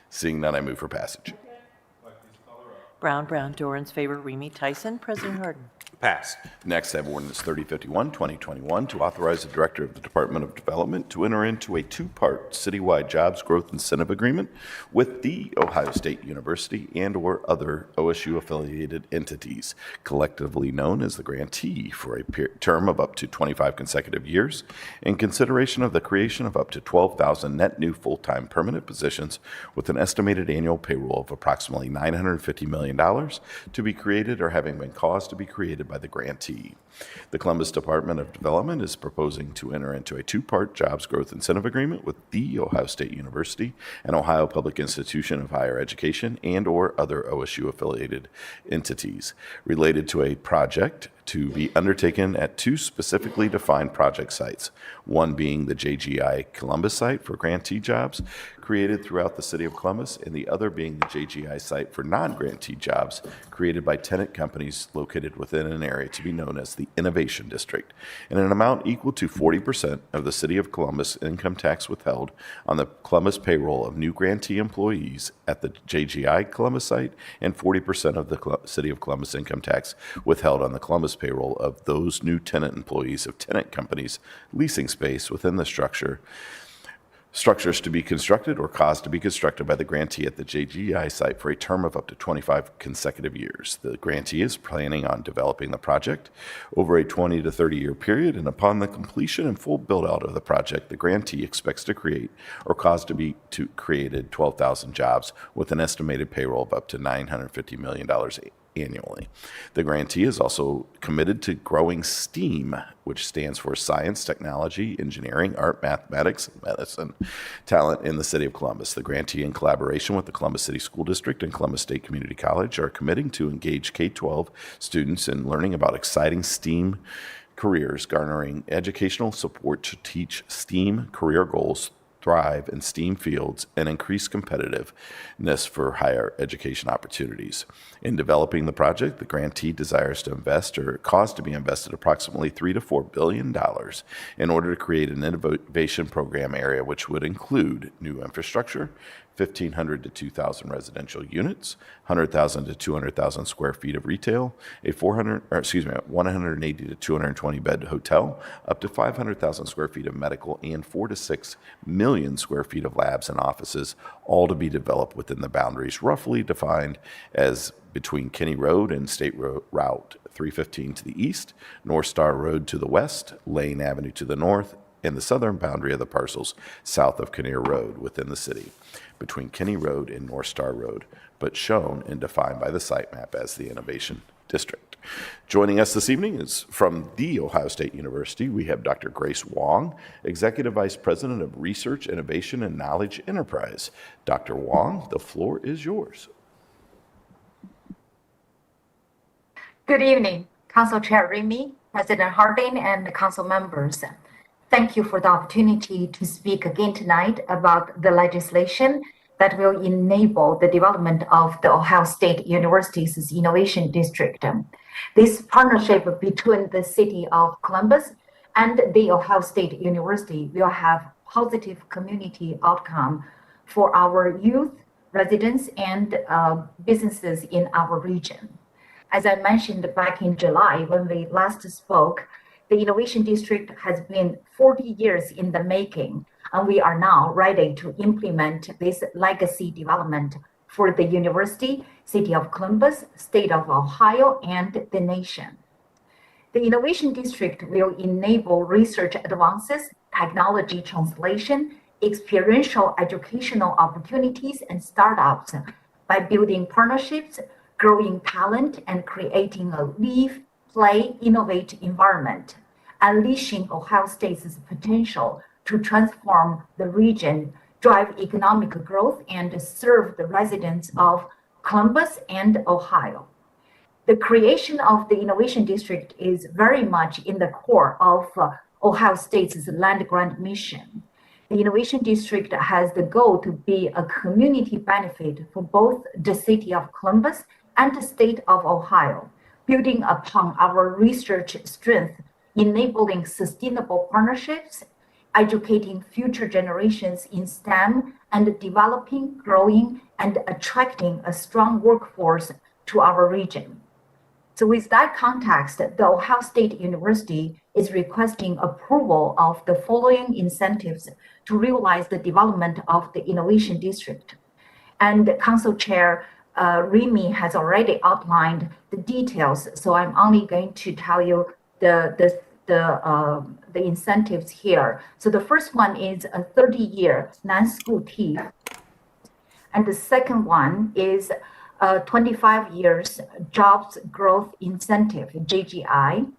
Seeing none, I move for passage. Brown, Dorans, favor, Remy, Tyson. President Harden. Passed. Next, I have ordinance 3051, 2021, to authorize the Director of the Department of Development to enter into a two-part citywide jobs growth incentive agreement with the Ohio State University and/or other OSU-affiliated entities, collectively known as the grantee, for a term of up to 25 consecutive years, in consideration of the creation of up to 12,000 net new full-time permanent positions with an estimated annual payroll of approximately $950 million to be created or having been caused to be created by the grantee. The Columbus Department of Development is proposing to enter into a two-part jobs growth incentive agreement with the Ohio State University, an Ohio public institution of higher education, and/or other OSU-affiliated entities related to a project to be undertaken at two specifically defined project sites, one being the JGI Columbus site for grantee jobs created throughout the city of Columbus, and the other being the JGI site for non-grantee jobs created by tenant companies located within an area to be known as the Innovation District, in an amount equal to 40% of the city of Columbus income tax withheld on the Columbus payroll of new grantee employees at the JGI Columbus site, and 40% of the city of Columbus income tax withheld on the Columbus payroll of those new tenant employees of tenant companies leasing space within the structures to be constructed or caused to be constructed by the grantee at the JGI site for a term of up to 25 consecutive years. The grantee is planning on developing the project over a 20 to 30-year period, and upon the completion and full build-out of the project, the grantee expects to create or cause to be created 12,000 jobs with an estimated payroll of up to $950 million annually. The grantee is also committed to growing STEAM, which stands for Science, Technology, Engineering, Art, Mathematics, and Medicine, talent in the city of Columbus. The grantee, in collaboration with the Columbus City School District and Columbus State Community College, are committing to engage K-12 students in learning about exciting STEAM careers, garnering educational support to teach STEAM career goals, thrive in STEAM fields, and increase competitiveness for higher education opportunities. In developing the project, the grantee desires to invest or cause to be invested approximately $3 to $4 billion in order to create an innovation program area which would include new infrastructure, 1,500 to 2,000 residential units, 100,000 to 200,000 square feet of retail, a 180 to 220 bed hotel, up to 500,000 square feet of medical, and 4 to 6 million square feet of labs and offices, all to be developed within the boundaries roughly defined as between Kinney Road and State Route 315 to the east, North Star Road to the west, Lane Avenue to the north, and the southern boundary of the parcels south of Kinnear Road within the city, between Kinney Road and North Star Road, but shown and defined by the site map as the Innovation District. Joining us this evening is from The Ohio State University. We have Dr. Grace Wong, Executive Vice President of Research, Innovation, and Knowledge Enterprise. Dr. Wong, the floor is yours. Good evening, Council Chair Remy, President Harding, and the council members. Thank you for the opportunity to speak again tonight about the legislation that will enable the development of the Ohio State University's Innovation District. This partnership between the City of Columbus and the Ohio State University will have positive community outcome for our youth, residents, and businesses in our region. As I mentioned back in July when we last spoke, the Innovation District has been 40 years in the making, and we are now ready to implement this legacy development for the university, City of Columbus, State of Ohio, and the nation. The Innovation District will enable research advances, technology translation, experiential educational opportunities, and startups by building partnerships, growing talent, and creating a live, play, innovate environment, unleashing Ohio State's potential to transform the region drive economic growth, and serve the residents of Columbus and Ohio. The creation of the Innovation District is very much in the core of Ohio State's land grant mission. The Innovation District has the goal to be a community benefit for both the city of Columbus and the state of Ohio, building upon our research strength, enabling sustainable partnerships, educating future generations in STEM, and developing, growing, and attracting a strong workforce to our region. So with that context, the Ohio State University is requesting approval of the following incentives to realize the development of the Innovation District. And Council Chair Remy has already outlined the details, so I'm only going to tell you the incentives here. So the first one is a 30-year non-school TEEF. And the second one is 25 years Jobs Growth Incentive, JGI.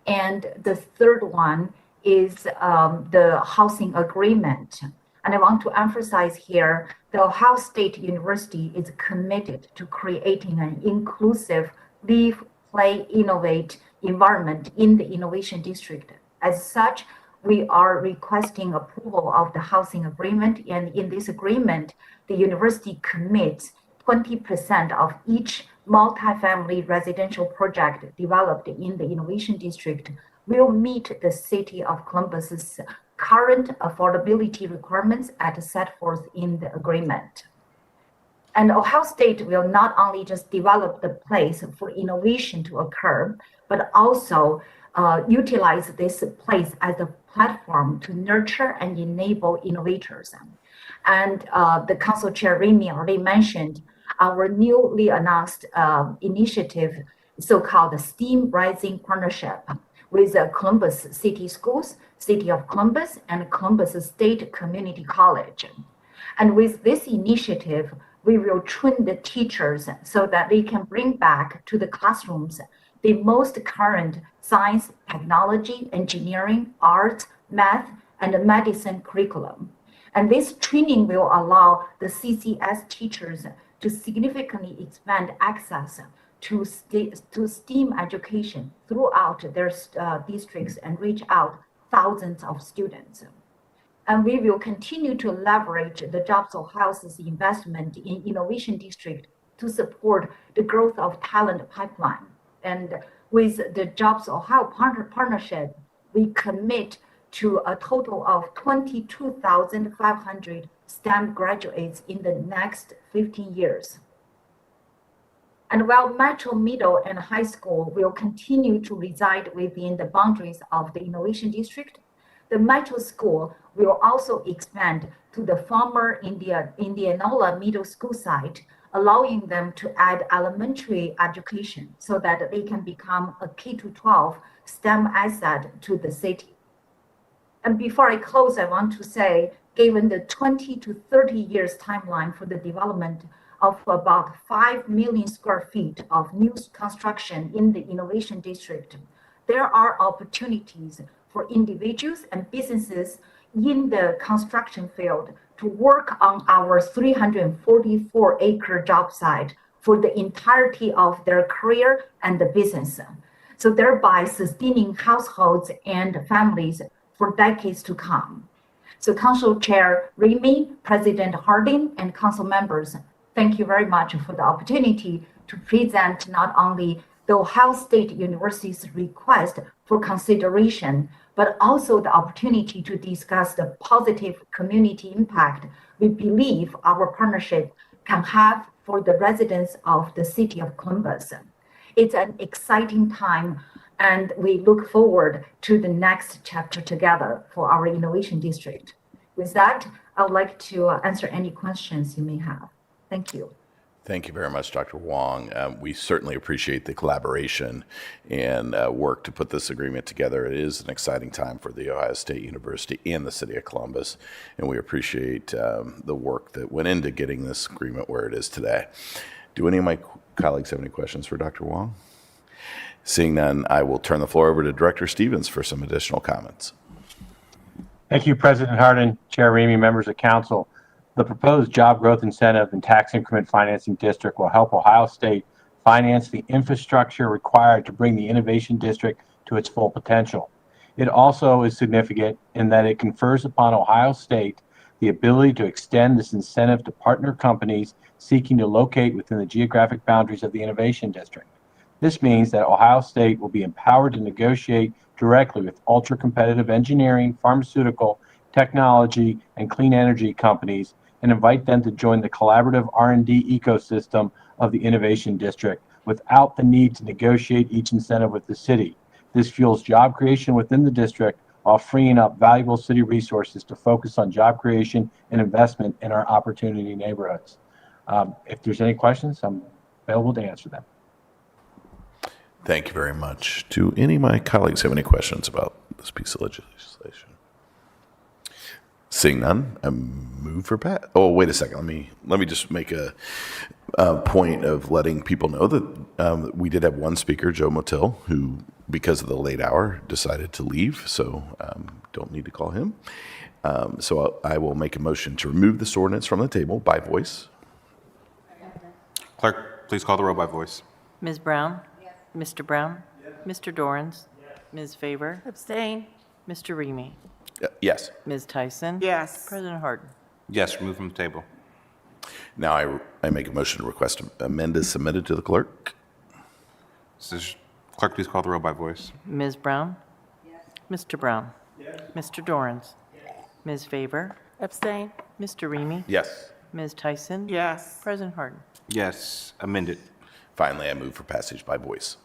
And the third one is the housing agreement. And I want to emphasize here, the Ohio State University is committed to creating an inclusive live, play, innovate environment in the Innovation District. As such, we are requesting approval of the housing agreement. And in this agreement, the university commits 20% of each multifamily residential project developed in the Innovation District will meet the city of Columbus's current affordability requirements as set forth in the agreement. And Ohio State will not only just develop the place for innovation to occur, but also utilize this place as a platform to nurture and enable innovators. And the Council Chair Remy already mentioned our newly announced initiative, so-called STEAM Rising Partnership with Columbus City Schools, City of Columbus, and Columbus State Community College. And with this initiative, we will train the teachers so that they can bring back to the classrooms the most current science, technology, engineering, art, math, and medicine curriculum. And this training will allow the CCS teachers to significantly expand access to STEAM education throughout their districts and reach out thousands of students. And we will continue to leverage the Jobs Ohio's investment in Innovation District to support the growth of talent pipeline. And with the Jobs Ohio partnership, we commit to a total of 22,500 STEM graduates in the next 15 years. And while Metro Middle and High School will continue to reside within the boundaries of the Innovation District, the Metro School will also expand to the former Indianola Middle School site, allowing them to add elementary education so that they can become a K-12 STEM asset to the city. And before I close, I want to say, given the 20 to 30 years timeline for the development of about 5 million square feet of new construction in the Innovation District, there are opportunities for individuals and businesses in the construction field to work on our 344-acre job site for the entirety of their career and the business, so thereby sustaining households and families for decades to come. So Council Chair Remy, President Harding, and council members, thank you very much for the opportunity to present not only the Ohio State University's request for consideration, but also the opportunity to discuss the positive community impact we believe our partnership can have for the residents of the city of Columbus. It's an exciting time, and we look forward to the next chapter together for our Innovation District. With that, I would like to answer any questions you may have. Thank you. Thank you very much, Dr. Wong. We certainly appreciate the collaboration and work to put this agreement together. It is an exciting time for the Ohio State University and the city of Columbus, and we appreciate the work that went into getting this agreement where it is today. Do any of my colleagues have any questions for Dr. Wong? Seeing none, I will turn the floor over to Director Stevens for some additional comments. Thank you, President Hardin, Chair Remy, members of council. The proposed job growth incentive and tax increment financing district will help Ohio State finance the infrastructure required to bring the Innovation District to its full potential. It also is significant in that it confers upon Ohio State the ability to extend this incentive to partner companies seeking to locate within the geographic boundaries of the Innovation District. This means that Ohio State will be empowered to negotiate directly with ultra-competitive engineering, pharmaceutical, technology, and clean energy companies and invite them to join the collaborative R&D ecosystem of the Innovation District without the need to negotiate each incentive with the city. This fuels job creation within the district while freeing up valuable city resources to focus on job creation and investment in our opportunity neighborhoods. If there's any questions, I'm available to answer them. Thank you very much. Do any of my colleagues have any questions about this piece of legislation? Seeing none, I move for Pat. Oh, wait a second. Let me just make a point of letting people know that we did have one speaker, Joe Motil, who, because of the late hour, decided to leave. So don't need to call him. So I will make a motion to remove this ordinance from the table by voice. Clerk, please call the roll by voice. Ms. Brown? Mr. Brown? Mr. Dorans? Ms. Favor? Abstain. Mr. Remy? Yes. Ms. Tyson? Yes. President Harden? Yes, remove from the table. Now I make a motion to request amend as submitted to the clerk. Clerk, please call the roll by voice. Ms. Brown? Mr. Brown? Mr. Dorans? Ms. Favor? Abstain. Mr. Remy? Yes. Ms. Tyson? Yes. President Harden? Yes, amended. Finally, I move for passage by voice.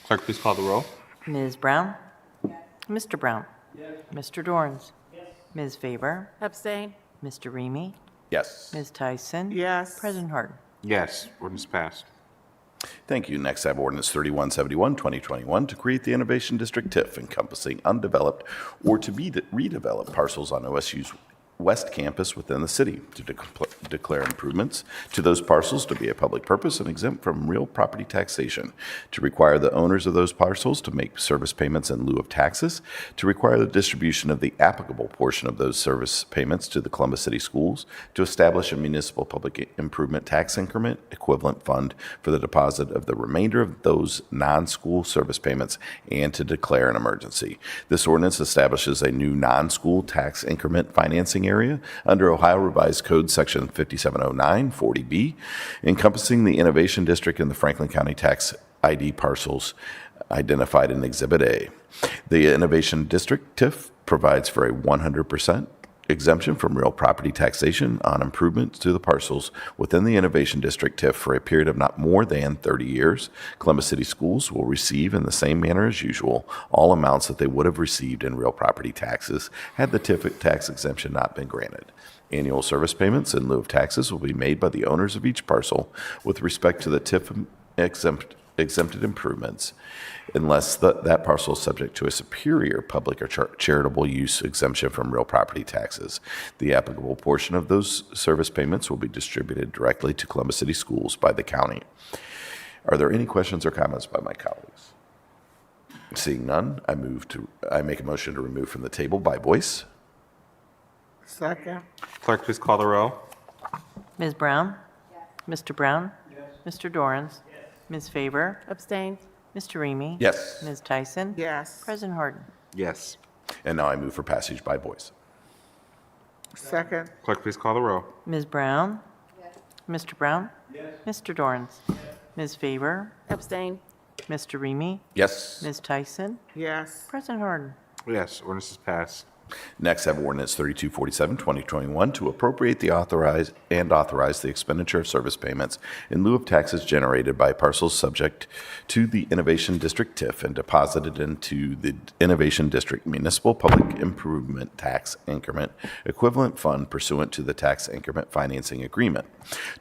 Clerk, please call the roll. Ms. Brown? Mr. Brown? Mr. Dorans? Ms. Favor? Abstain. Mr. Remy? Yes. Ms. Tyson? Yes. President Harden? Yes, ordinance passed. Thank you. Next, I have ordinance 3171, 2021, to create the Innovation District TIF encompassing undeveloped or to be redeveloped parcels on OSU's West Campus within the city, to declare improvements to those parcels to be a public purpose and exempt from real property taxation, to require the owners of those parcels to make service payments in lieu of taxes, to require the distribution of the applicable portion of those service payments to the Columbus City Schools, to establish a municipal public improvement tax increment equivalent fund for the deposit of the remainder of those non-school service payments, and to declare an emergency. This ordinance establishes a new non-school tax increment financing area under Ohio Revised Code Section 5709 40B, encompassing the Innovation District and the Franklin County tax ID parcels identified in Exhibit A. The Innovation District TIF provides for a 100% exemption from real property taxation on improvements to the parcels within the Innovation District TIF for a period of not more than 30 years. Columbus City Schools will receive in the same manner as usual all amounts that they would have received in real property taxes had the TIF tax exemption not been granted. Annual service payments in lieu of taxes will be made by the owners of each parcel with respect to the TIF exempted improvements, unless that parcel is subject to a superior public or charitable use exemption from real property taxes. The applicable portion of those service payments will be distributed directly to Columbus City Schools by the county. Are there any questions or comments by my colleagues? Seeing none, I make a motion to remove from the table by voice. Second. Clerk, please call the roll. Ms. Brown? Mr. Brown? Mr. Dorans? Ms. Favor? Abstain. Mr. Remy? Yes. Ms. Tyson? Yes. President Harden? Yes. And now I move for passage by voice. Second. Clerk, please call the roll. Ms. Brown? Mr. Brown? Mr. Dorans? Ms. Favor? Abstain. Mr. Remy? Yes. Ms. Tyson? Yes. President Harden? Yes, ordinance is passed. Next, I have ordinance 3247, 2021, to appropriate authorize the expenditure of service payments in lieu of taxes generated by parcels subject to the Innovation District TIF and deposited into the Innovation District Municipal Public Improvement Tax Increment Equivalent Fund pursuant to the Tax Increment Financing Agreement,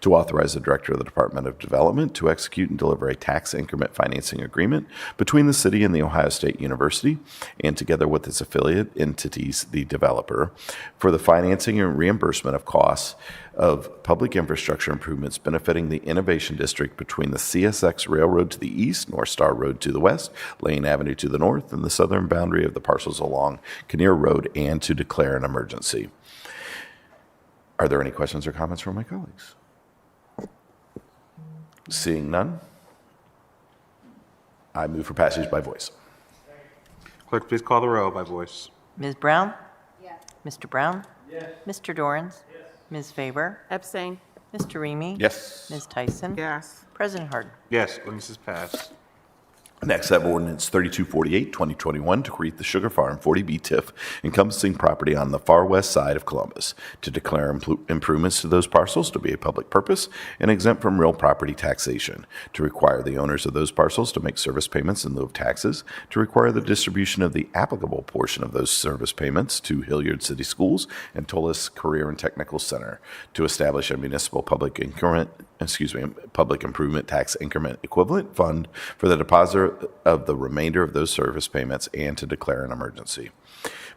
to authorize the Director of the Department of Development to execute and deliver a tax increment financing agreement between the city and the Ohio State University, and together with its affiliate entities, the developer, for the financing and reimbursement of costs of public infrastructure improvements benefiting the Innovation District between the CSX Railroad to the east, North Star Road to the west, Lane Avenue to the north, and the southern boundary of the parcels along Kinnear Road, and to declare an emergency. Are there any questions or comments from my colleagues? Seeing none, I move for passage by voice. Clerk, please call the row by voice. Ms. Brown? Yes. Mr. Brown? Yes. Mr. Dorans? Yes. Ms. Favor? Abstain. Mr. Remy? Yes. Ms. Tyson? Yes. President Harden? Yes, ordinance is passed. Next, I have ordinance 3248, 2021, to create the Sugar Farm 40B TIF encompassing property on the far west side of Columbus, to declare improvements to those parcels to be a public purpose and exempt from real property taxation, to require the owners of those parcels to make service payments in lieu of taxes, to require the distribution of the applicable portion of those service payments to Hilliard City Schools and Tullis Career and Technical Center, to establish a municipal public improvement tax increment equivalent fund for the deposit of the remainder of those service payments, and to declare an emergency.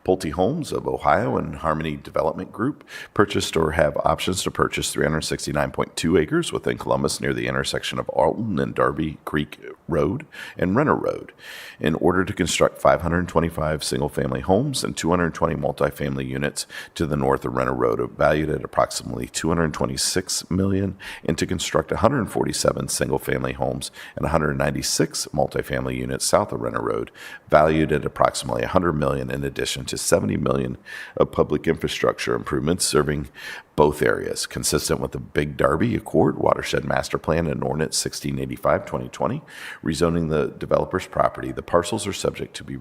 Pulte Homes of Ohio and Harmony Development Group purchased or have options to purchase 369.2 acres within Columbus near the intersection of Alton and Darby Creek Road and Renner Road in order to construct 525 single-family homes and 220 multifamily units to the north of Renner Road, valued at approximately $226 million, and to construct 147 single-family homes and 196 multifamily units south of Renner Road, valued at approximately $100 million, in addition to $70 million of public infrastructure improvements serving both areas, consistent with the Big Darby Accord Watershed Master Plan and Ordinance 1685-2020. Rezoning the developer's property, the parcels are subject to the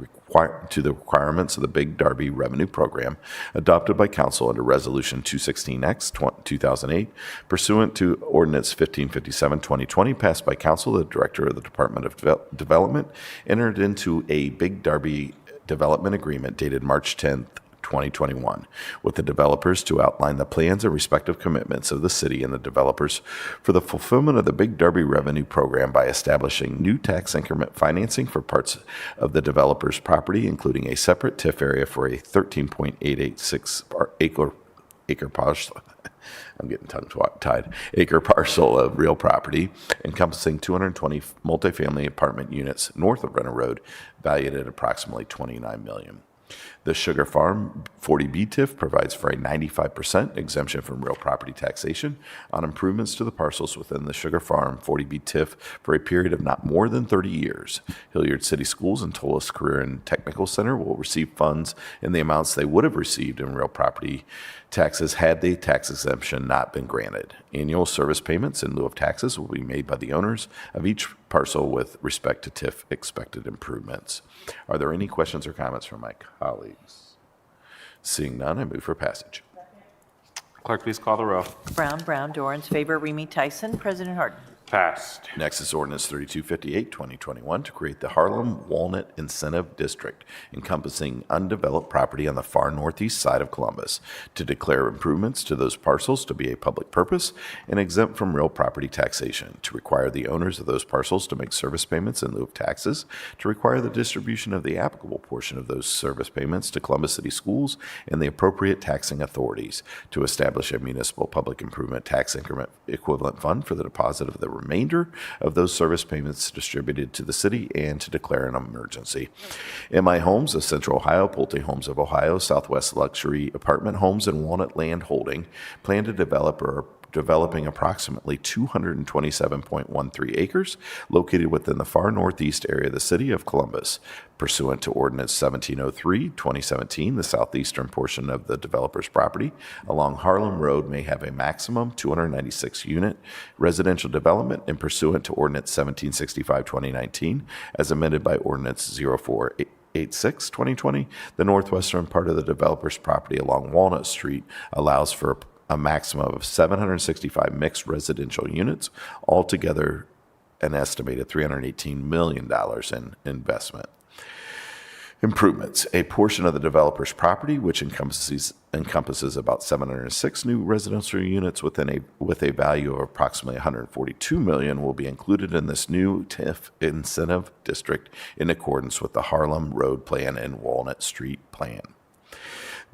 requirements of the Big Darby Revenue Program adopted by Council under Resolution 216X 2008, pursuant to Ordinance 1557-2020, passed by Council. The Director of the Department of Development entered into a Big Darby development agreement dated March 10th, 2021, with the developers to outline the plans and respective commitments of the city and the developers for the fulfillment of the Big Darby Revenue Program by establishing new tax increment financing for parts of the developer's property, including a separate TIF area for a 13.886 acre parcel. I'm getting tongue-tied. Acre parcel of real property encompassing 220 multifamily apartment units north of Renner Road, valued at approximately $29 million. The Sugar Farm 40B TIF provides for a 95% exemption from real property taxation on improvements to the parcels within the Sugar Farm 40B TIF for a period of not more than 30 years. Hilliard City Schools and Tullis Career and Technical Center will receive funds in the amounts they would have received in real property taxes had the tax exemption not been granted. Annual service payments in lieu of taxes will be made by the owners of each parcel with respect to TIF expected improvements. Are there any questions or comments from my colleagues? Seeing none, I move for passage. Clerk, please call the row. Brown, Dorans, Favor, Remy, Tyson. President Harden? Passed. Next is Ordinance 3258, 2021, to create the Harlem Walnut Incentive District, encompassing undeveloped property on the far northeast side of Columbus, to declare improvements to those parcels to be a public purpose and exempt from real property taxation, to require the owners of those parcels to make service payments in lieu of taxes, to require the distribution of the applicable portion of those service payments to Columbus City Schools and the appropriate taxing authorities, to establish a municipal public improvement tax increment equivalent fund for the deposit of the remainder of those service payments distributed to the city, and to declare an emergency. MI Homes of Central Ohio, Pulte Homes of Ohio, Southwest Luxury Apartment Homes, and Walnut Land Holding plan to develop or are developing approximately 227.13 acres located within the far northeast area of the city of Columbus. Pursuant to Ordinance 1703, 2017, the southeastern portion of the developer's property along Harlem Road may have a maximum 296-unit residential development, and pursuant to Ordinance 1765, 2019, as amended by Ordinance 0486, 2020, the northwestern part of the developer's property along Walnut Street allows for a maximum of 765 mixed residential units, altogether an estimated $318 million in investment. Improvements. A portion of the developer's property, which encompasses about 706 new residential units with a value of approximately $142 million, will be included in this new TIF incentive district in accordance with the Harlem Road Plan and Walnut Street Plan.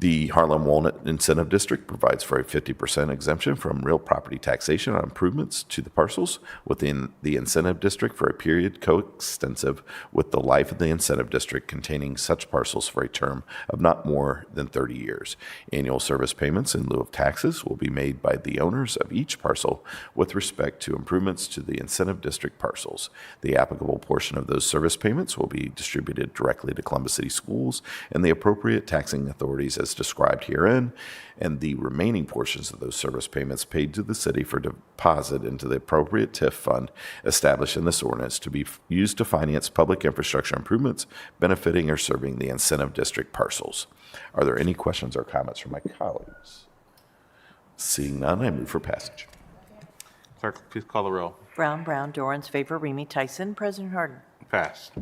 The Harlem Walnut Incentive District provides for a 50% exemption from real property taxation on improvements to the parcels within the incentive district for a period coextensive with the life of the incentive district containing such parcels for a term of not more than 30 years. Annual service payments in lieu of taxes will be made by the owners of each parcel with respect to improvements to the incentive district parcels. The applicable portion of those service payments will be distributed directly to Columbus City Schools and the appropriate taxing authorities as described herein, and the remaining portions of those service payments paid to the city for deposit into the appropriate TIF fund established in this ordinance to be used to finance public infrastructure improvements benefiting or serving the incentive district parcels. Are there any questions or comments from my colleagues? Seeing none, I move for passage. Clerk, please call the roll. Brown, Dorans, favor, Remy Tyson. President Harden. Passed.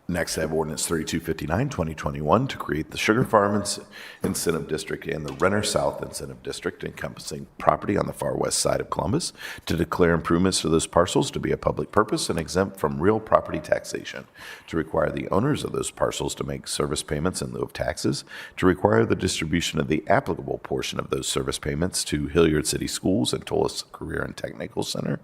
Next, I have ordinance 3259, 2021, to create the Sugar Farm Incentive District and the Renner South Incentive District encompassing property on the far west side of Columbus, to declare improvements to those parcels to be a public purpose and exempt from real property taxation, to require the owners of those parcels to make service payments in lieu of taxes, to require the distribution of the applicable portion of those service payments to Hilliard City Schools and Tullis Career and Technical Center,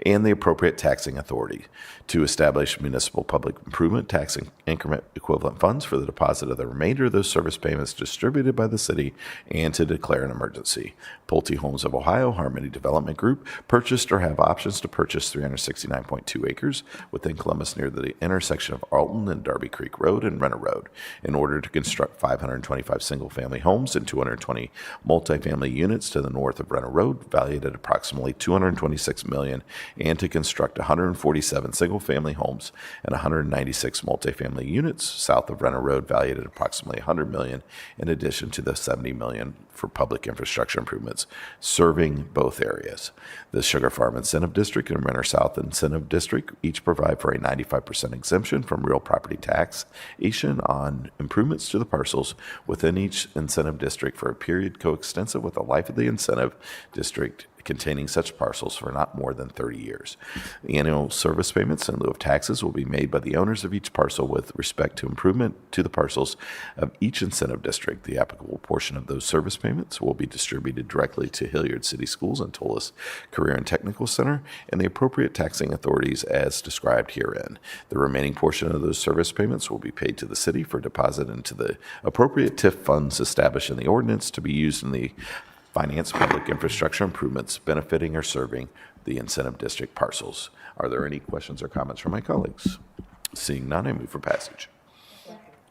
and the appropriate taxing authority, to establish municipal public improvement tax increment equivalent funds for the deposit of the remainder of those service payments distributed by the city, and to declare an emergency. Pulte Homes of Ohio Harmony Development Group purchased or have options to purchase 369.2 acres within Columbus near the intersection of Alton and Darby Creek Road and Renner Road in order to construct 525 single-family homes and 220 multifamily units to the north of Renner Road, valued at approximately $226 million, and to construct 147 single-family homes and 196 multifamily units south of Renner Road, valued at approximately $100 million, in addition to the $70 million for public infrastructure improvements serving both areas. The Sugar Farm Incentive District and Renner South Incentive District each provide for a 95% exemption from real property taxation on improvements to the parcels within each incentive district for a period coextensive with the life of the incentive district containing such parcels for not more than 30 years. The annual service payments in lieu of taxes will be made by the owners of each parcel with respect to improvement to the parcels of each incentive district. The applicable portion of those service payments will be distributed directly to Hilliard City Schools and Tullis Career and Technical Center and the appropriate taxing authorities as described herein. The remaining portion of those service payments will be paid to the city for deposit into the appropriate TIF funds established in the ordinance to be used in the finance public infrastructure improvements benefiting or serving the incentive district parcels. Are there any questions or comments from my colleagues? Seeing none, I move for passage.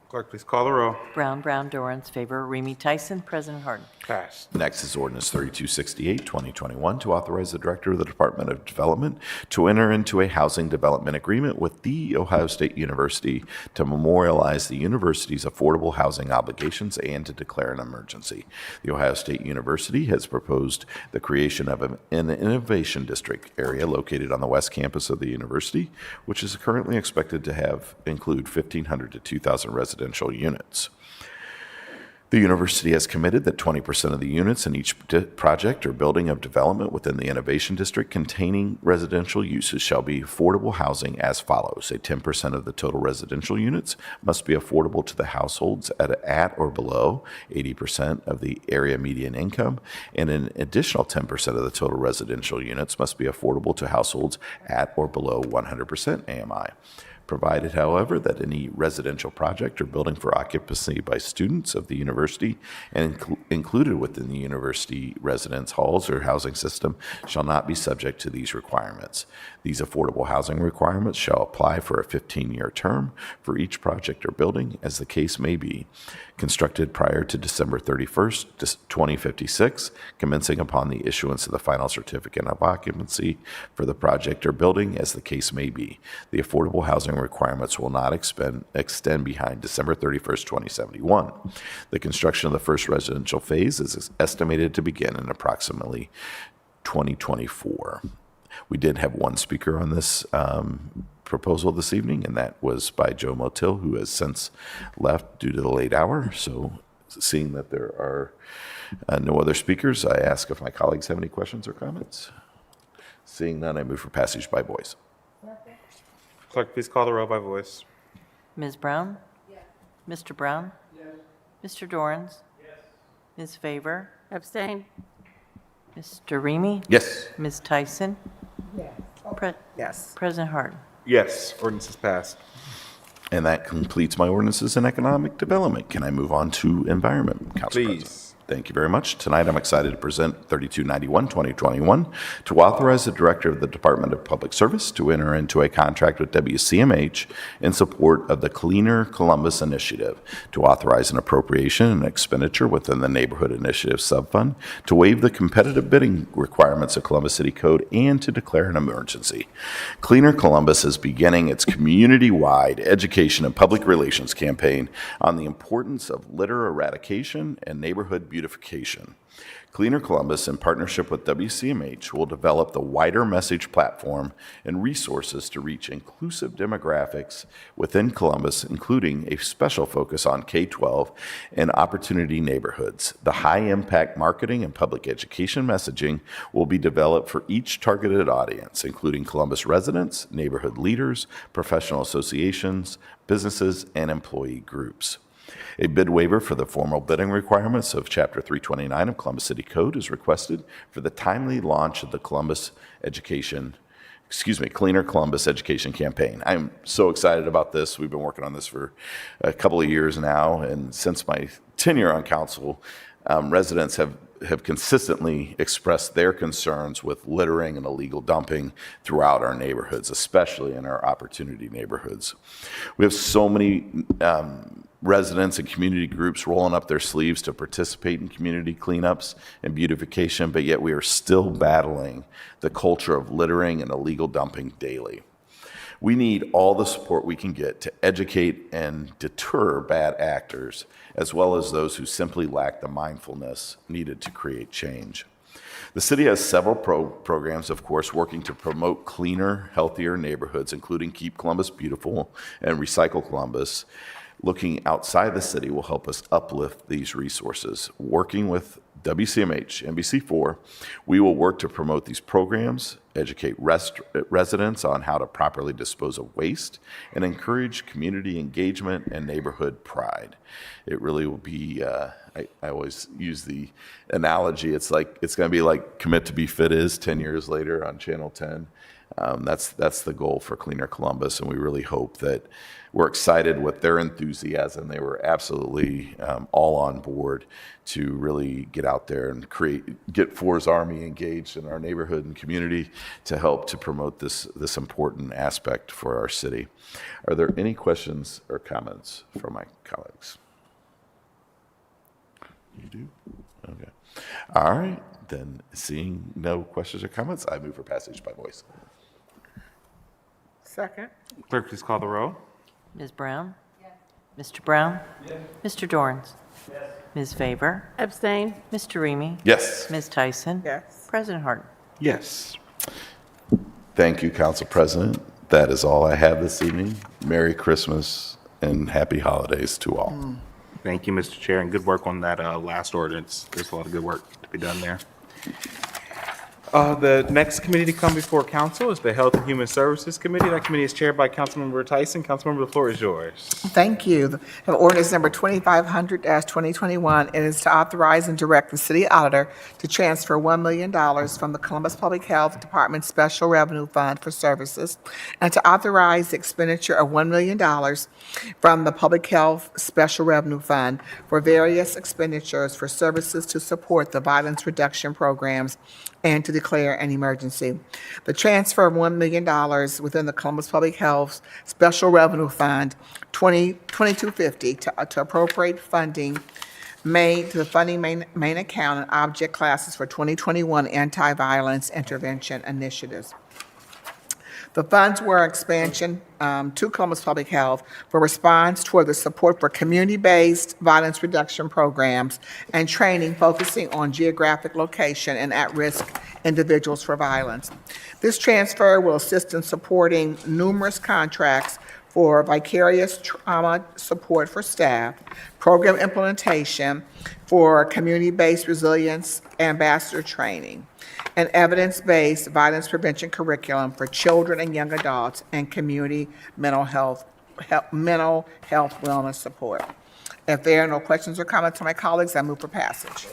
Clerk, please call the roll. Brown, Dorans, favor, Remy Tyson. President Harden. Passed. Next is ordinance 3268, 2021, to authorize the Director of the Department of Development to enter into a housing development agreement with The Ohio State University to memorialize the university's affordable housing obligations and to declare an emergency. The Ohio State University has proposed the creation of an innovation district area located on the west campus of the university, which is currently expected to include 1,500 to 2,000 residential units. The university has committed that 20% of the units in each project or building of development within the Innovation District containing residential uses shall be affordable housing as follows. 10% of the total residential units must be affordable to the households at or below 80% of the area median income, and an additional 10% of the total residential units must be affordable to households at or below 100% AMI. Provided, however, that any residential project or building for occupancy by students of the university and included within the university residence halls or housing system shall not be subject to these requirements. These affordable housing requirements shall apply for a 15-year term for each project or building, as the case may be, constructed prior to December 31st, 2056, commencing upon the issuance of the final certificate of occupancy for the project or building, as the case may be. The affordable housing requirements will not extend behind December 31st, 2071. The construction of the first residential phase is estimated to begin in approximately 2024. We did have one speaker on this proposal this evening, and that was by Joe Motil, who has since left due to the late hour. So seeing that there are no other speakers, I ask if my colleagues have any questions or comments. Seeing none, I move for passage by voice. Clerk, please call the roll by voice. Ms. Brown? Yes. Mr. Brown? Yes. Mr. Dorans? Yes. Ms. Favor? Abstain. Mr. Remy? Yes. Ms. Tyson? Yes. President Harden? Yes, ordinance is passed. And that completes my ordinances and economic development. Can I move on to environment, Council Please. President? Thank you very much. Tonight, I'm excited to present 3291-2021 to authorize the Director of the Department of Public Service to enter into a contract with WCMH in support of the Cleaner Columbus Initiative, to authorize an appropriation and expenditure within the Neighborhood Initiative Subfund, to waive the competitive bidding requirements of Columbus City Code, and to declare an emergency. Cleaner Columbus is beginning its community-wide education and public relations campaign on the importance of litter eradication and neighborhood beautification. Cleaner Columbus, in partnership with WCMH, will develop the wider message platform and resources to reach inclusive demographics within Columbus, including a special focus on K-12 and opportunity neighborhoods. The high-impact marketing and public education messaging will be developed for each targeted audience, including Columbus residents, neighborhood leaders, professional associations, businesses, and employee groups. A bid waiver for the formal bidding requirements of Chapter 329 of Columbus City Code is requested for the timely launch of the Cleaner Columbus Education Campaign. I'm so excited about this. We've been working on this for a couple of years now, and since my tenure on council, residents have consistently expressed their concerns with littering and illegal dumping throughout our neighborhoods, especially in our opportunity neighborhoods. We have so many residents and community groups rolling up their sleeves to participate in community cleanups and beautification, but yet we are still battling the culture of littering and illegal dumping daily. We need all the support we can get to educate and deter bad actors, as well as those who simply lack the mindfulness needed to create change. The city has several programs, of course, working to promote cleaner, healthier neighborhoods, including Keep Columbus Beautiful and Recycle Columbus. Looking outside the city will help us uplift these resources. Working with WCMH, NBC4, we will work to promote these programs, educate residents on how to properly dispose of waste, and encourage community engagement and neighborhood pride. It really will be, I always use the analogy, it's going to be like Commit to Be Fit is 10 years later on Channel 10. That's the goal for Cleaner Columbus, and we really hope that we're excited with their enthusiasm. They were absolutely all on board to really get out there and get Fours Army engaged in our neighborhood and community to help to promote this important aspect for our city. Are there any questions or comments from my colleagues? You do? Okay. All right. Then, seeing no questions or comments, I move for passage by voice. Second. Clerk, please call the roll. Ms. Brown? Yes. Mr. Brown? Yes. Mr. Dorns? Yes. Ms. Favor? Abstain. Mr. Remy? Yes. Ms. Tyson? Yes. President Harden? Yes. Thank you, Council President. That is all I have this evening. Merry Christmas and happy holidays to all. Thank you, Mr. Chair, and good work on that last ordinance. There's a lot of good work to be done there. The next committee to come before council is the Health and Human Services Committee. That committee is chaired by Councilmember Tyson. Councilmember, the floor is yours. Thank you. Have ordinance number 2500-2021. It is to authorize and direct the city auditor to transfer $1 million from the Columbus Public Health Department Special Revenue Fund for services, and to authorize the expenditure of $1 million from the Public Health Special Revenue Fund for various expenditures for services to support the violence reduction programs and to declare an emergency. The transfer of $1 million within the Columbus Public Health Special Revenue Fund 2250 to appropriate funding made to the funding main account and object classes for 2021 anti-violence intervention initiatives. The funds were expansion to Columbus Public Health for response toward the support for community-based violence reduction programs and training focusing on geographic location and at-risk individuals for violence. This transfer will assist in supporting numerous contracts for vicarious trauma support for staff, program implementation for community-based resilience ambassador training, and evidence-based violence prevention curriculum for children and young adults, and community mental health wellness support. If there are no questions or comments from my colleagues, I move for passage.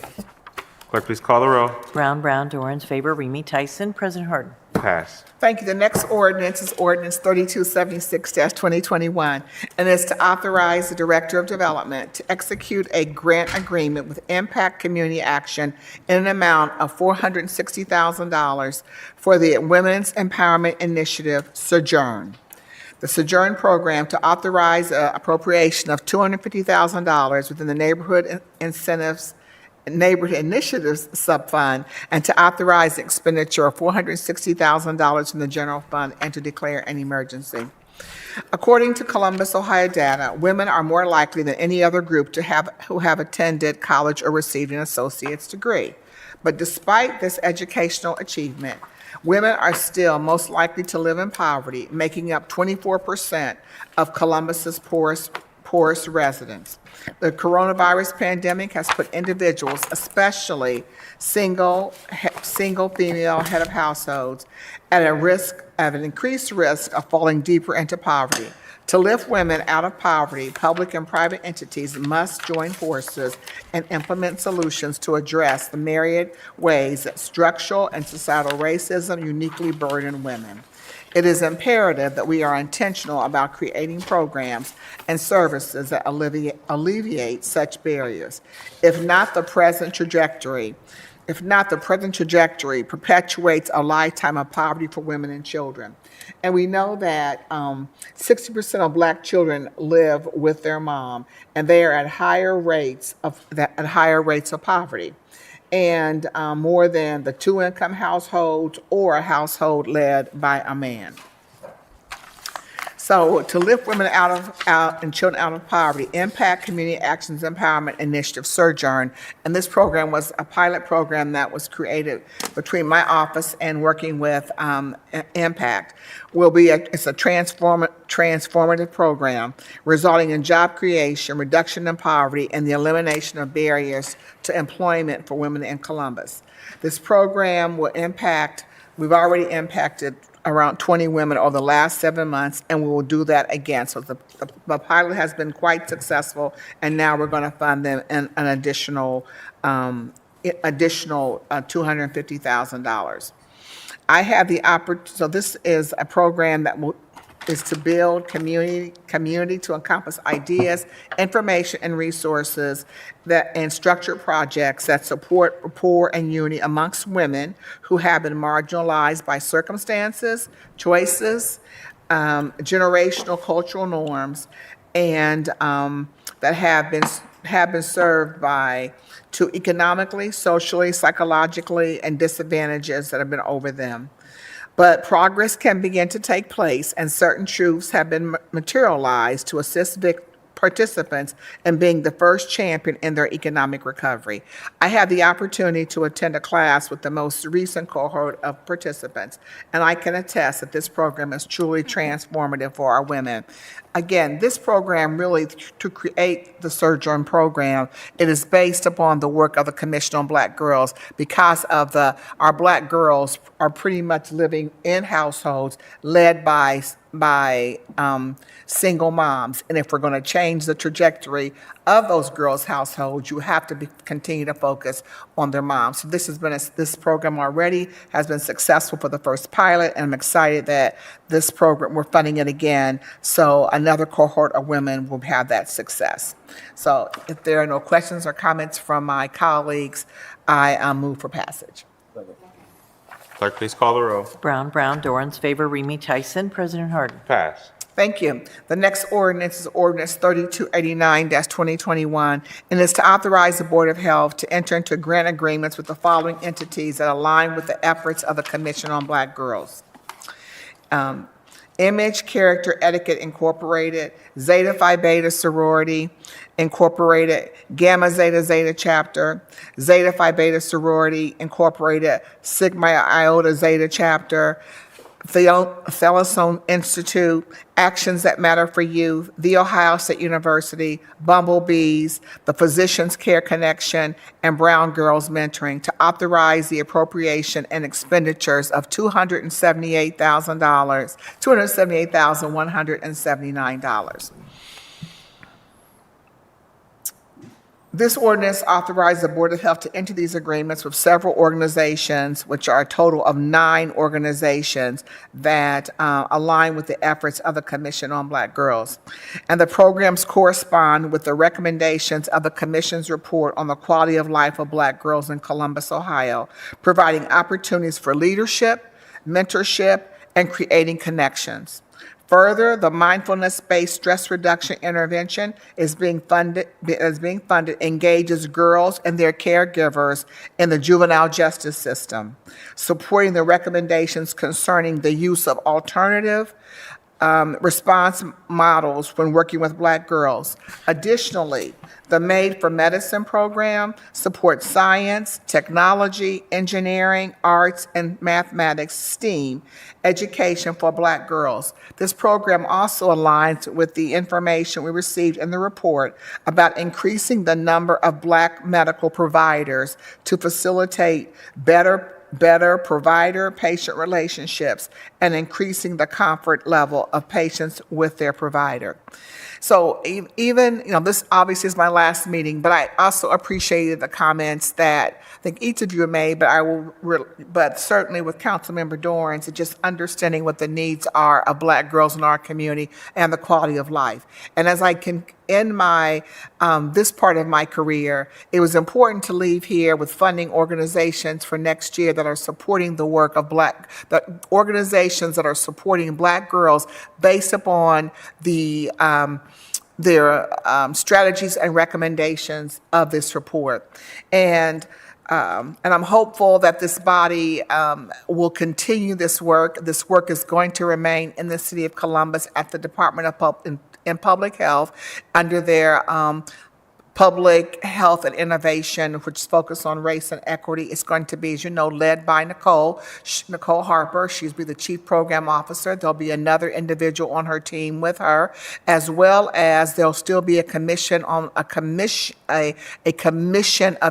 Clerk, please call the row. Brown, Dorans, favor, Remy Tyson. President Harden. Pass. Thank you. The next ordinance is ordinance 3276-2021, and is to authorize the Director of Development to execute a grant agreement with Impact Community Action in an amount of $460,000 for the Women's Empowerment Initiative Sojourn. The Sojourn program to authorize an appropriation of $250,000 within the Neighborhood Initiatives Subfund, and to authorize the expenditure of $460,000 from the general fund and to declare an emergency. According to Columbus, Ohio data, women are more likely than any other group who have attended college or received an associate's degree. But despite this educational achievement, women are still most likely to live in poverty, making up 24% of Columbus's poorest residents. The coronavirus pandemic has put individuals, especially single female head of households, at an increased risk of falling deeper into poverty. To lift women out of poverty, public and private entities must join forces and implement solutions to address the myriad ways that structural and societal racism uniquely burden women. It is imperative that we are intentional about creating programs and services that alleviate such barriers. If not, the present trajectory perpetuates a lifetime of poverty for women and children. And we know that 60% of Black children live with their mom, and they are at higher rates of poverty, and more than the two-income households or a household led by a man. So to lift women and children out of poverty, Impact Community Actions Empowerment Initiative Sojourn, and this program was a pilot program that was created between my office and working with Impact. It's a transformative program resulting in job creation, reduction in poverty, and the elimination of barriers to employment for women in Columbus. This program will we've already impacted around 20 women over the last 7 months, and we will do that again. So the pilot has been quite successful, and now we're going to fund them an additional $250,000. I have the opportunity. So this is a program that is to build community to encompass ideas, information, and resources and structured projects that support rapport and unity amongst women who have been marginalized by circumstances, choices, generational cultural norms, and that have been served to economically, socially, psychologically, and disadvantages that have been over them. But progress can begin to take place, and certain truths have been materialized to assist participants in being the first champion in their economic recovery. I had the opportunity to attend a class with the most recent cohort of participants, and I can attest that this program is truly transformative for our women. Again, this program really, to create the Sojourn program, it is based upon the work of the Commission on Black Girls, because of our Black girls are pretty much living in households led by single moms. And if we're going to change the trajectory of those girls' households, you have to continue to focus on their moms. So this program already has been successful for the first pilot, and I'm excited that this program, we're funding it again, so another cohort of women will have that success. So if there are no questions or comments from my colleagues, I move for passage. Clerk, please call the row. Brown, Dorans, favor, Remy Tyson. President Harden. Pass. Thank you. The next ordinance is ordinance 3289-2021, and is to authorize the Board of Health to enter into grant agreements with the following entities that align with the efforts of the Commission on Black Girls. Image Character Etiquette Incorporated, Zeta Phi Beta Sorority Incorporated, Gamma Zeta Zeta Chapter, Zeta Phi Beta Sorority Incorporated, Sigma Iota Zeta Chapter, Thelosone Institute, Actions That Matter for Youth, The Ohio State University, Bumblebees, the Physicians Care Connection, and Brown Girls Mentoring, to authorize the appropriation and expenditures of $278,179. This ordinance authorizes the Board of Health to enter these agreements with several organizations, which are a total of 9 organizations that align with the efforts of the Commission on Black Girls. And the programs correspond with the recommendations of the Commission's report on the quality of life of Black girls in Columbus, Ohio, providing opportunities for leadership, mentorship, and creating connections. Further, the mindfulness-based stress reduction intervention is being funded, engages girls and their caregivers in the juvenile justice system, supporting the recommendations concerning the use of alternative response models when working with Black girls. Additionally, the Made for Medicine program supports science, technology, engineering, arts, and mathematics, STEAM, education for Black girls. This program also aligns with the information we received in the report about increasing the number of Black medical providers to facilitate better provider-patient relationships and increasing the comfort level of patients with their provider. So even, this obviously is my last meeting, but I also appreciated the comments that I think each of you have made, but certainly with Councilmember Dorans, just understanding what the needs are of Black girls in our community and the quality of life. And as I can in my this part of my career, it was important to leave here with funding organizations for next year that are supporting the work of organizations that are supporting Black girls based upon the their strategies and recommendations of this report. And I'm hopeful that this body will continue this work. This work is going to remain in the City of Columbus at the Department of Public Health under their Public Health and Innovation, which is focused on race and equity. It's going to be, as you know, led by Nicole Harper. She's be the Chief Program Officer. There'll be another individual on her team with her, as well as there'll still be a commission of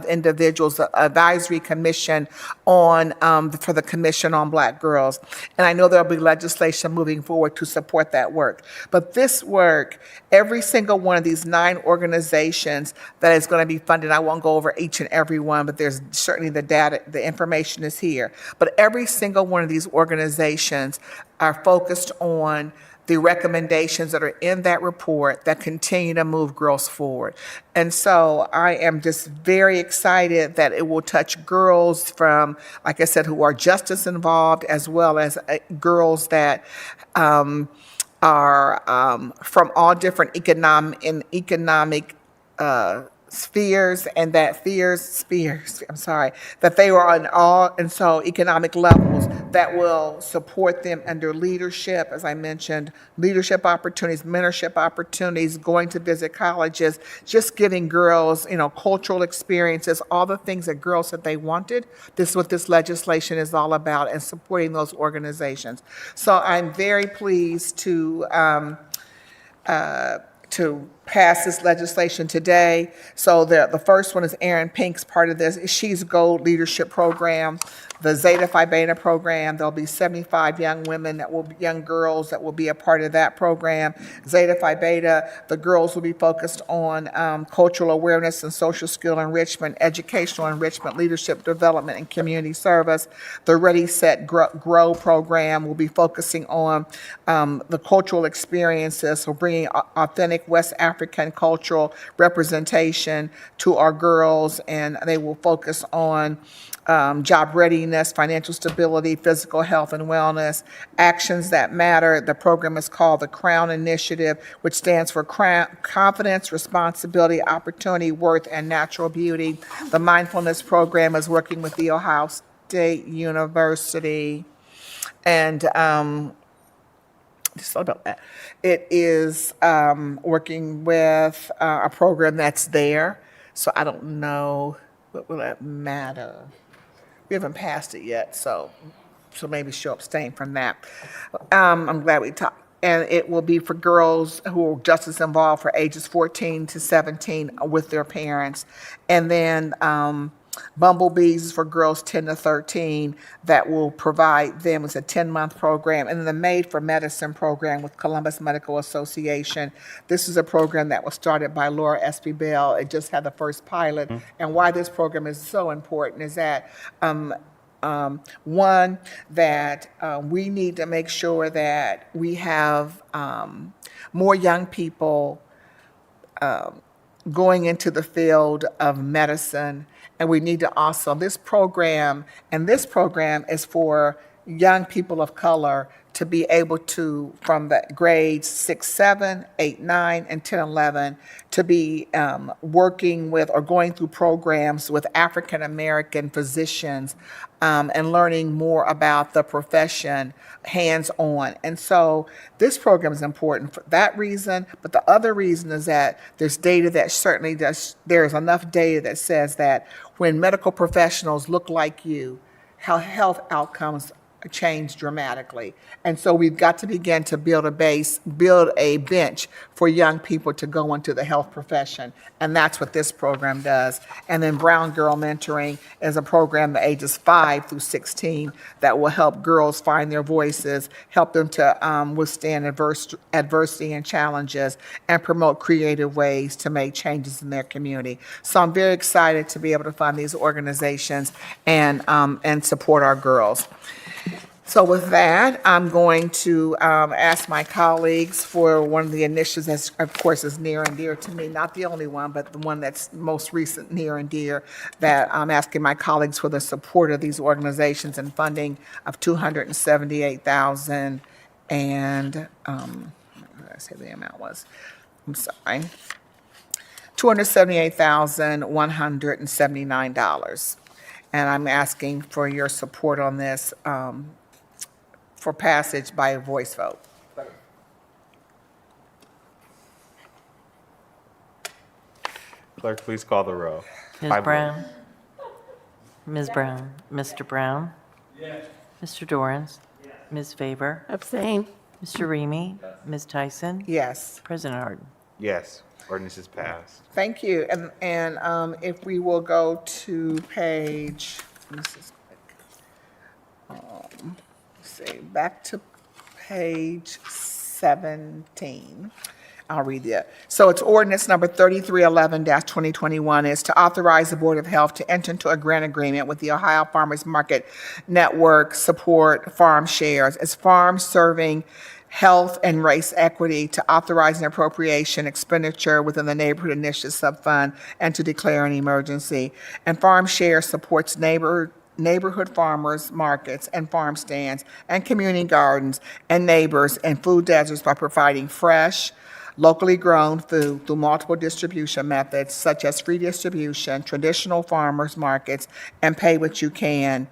individuals, the advisory commission on for the Commission on Black Girls. And I know there'll be legislation moving forward to support that work. But this work, every single one of these 9 organizations that is going to be funded. I won't go over each and every one, but there's certainly the data, the information is here. But every single one of these organizations are focused on the recommendations that are in that report that continue to move girls forward. And so I am just very excited that it will touch girls from, like I said, who are justice involved, as well as girls that are from all different economic spheres, and that that they are on all, and so economic levels that will support them under leadership, as I mentioned, leadership opportunities, mentorship opportunities, going to visit colleges, just giving girls, cultural experiences, all the things that girls said they wanted. This is what this legislation is all about, and supporting those organizations. So I'm very pleased to pass this legislation today. So the first one is Erin Pink's part of this. She's Gold Leadership Program, the Zeta Phi Beta program. There'll be 75 young girls that will be a part of that program. Zeta Phi Beta, the girls will be focused on cultural awareness and social skill enrichment, educational enrichment, leadership development, and community service. The Ready, Set, Grow program will be focusing on the cultural experiences, so bringing authentic West African cultural representation to our girls, and they will focus on job readiness, financial stability, physical health and wellness, actions that matter. The program is called the CROWN Initiative, which stands for Confidence, Responsibility, Opportunity, Worth, and Natural Beauty. The mindfulness program is working with The Ohio State University, and just about that. It is working with a program that's there, so I don't know what will that matter. We haven't passed it yet, so maybe she'll abstain from that. I'm glad we talked. And it will be for girls who are justice involved for ages 14 to 17 with their parents. And then Bumblebees is for girls 10 to 13 that will provide them with a 10-month program. And then the Made for Medicine program with Columbus Medical Association. This is a program that was started by Laura Espy Bell. It just had the first pilot. And why this program is so important is that one, that we need to make sure that we have more young people going into the field of medicine. And we need to also, this program is for young people of color to be able to, from the grades 6, 7, 8, 9, and 10, 11, to be working with or going through programs with African American physicians and learning more about the profession hands-on. And so this program is important for that reason, but the other reason is that there's data that certainly there's enough data that says that when medical professionals look like you, how health outcomes change dramatically. And so we've got to begin to build a bench for young people to go into the health profession. And that's what this program does. And then Brown Girl Mentoring is a program the ages 5 through 16 that will help girls find their voices, help them to withstand adversity and challenges, and promote creative ways to make changes in their community. So I'm very excited to be able to fund these organizations and support our girls. So with that, I'm going to ask my colleagues for one of the initiatives that, of course, is near and dear to me, not the only one, but the one that's most recent, near and dear, that I'm asking my colleagues for the support of these organizations and funding of $278,000 and, what did I say the amount was? I'm sorry. $278,179. And I'm asking for your support on this for passage by a voice vote. Clerk, please call the row. Ms. By vote. Brown? Ms. Brown? Mr. Brown? Yes. Mr. Dorans? Ms. Favor? Abstain. Mr. Remy? Ms. Tyson? Yes. President Harden? Yes, ordinance is passed. Thank you. And if we will go to page, this is quick. Let's see, back to page 17. I'll read it. So it's ordinance number 3311-2021 is to authorize the Board of Health to enter into a grant agreement with the Ohio Farmers Market Network support farm shares as farms serving health and race equity, to authorize an appropriation expenditure within the Neighborhood Initiative Subfund and to declare an emergency. And Farm Share supports neighborhood farmers markets and farm stands and community gardens and neighbors and food deserts by providing fresh, locally grown food through multiple distribution methods such as free distribution, traditional farmers markets, and pay what you can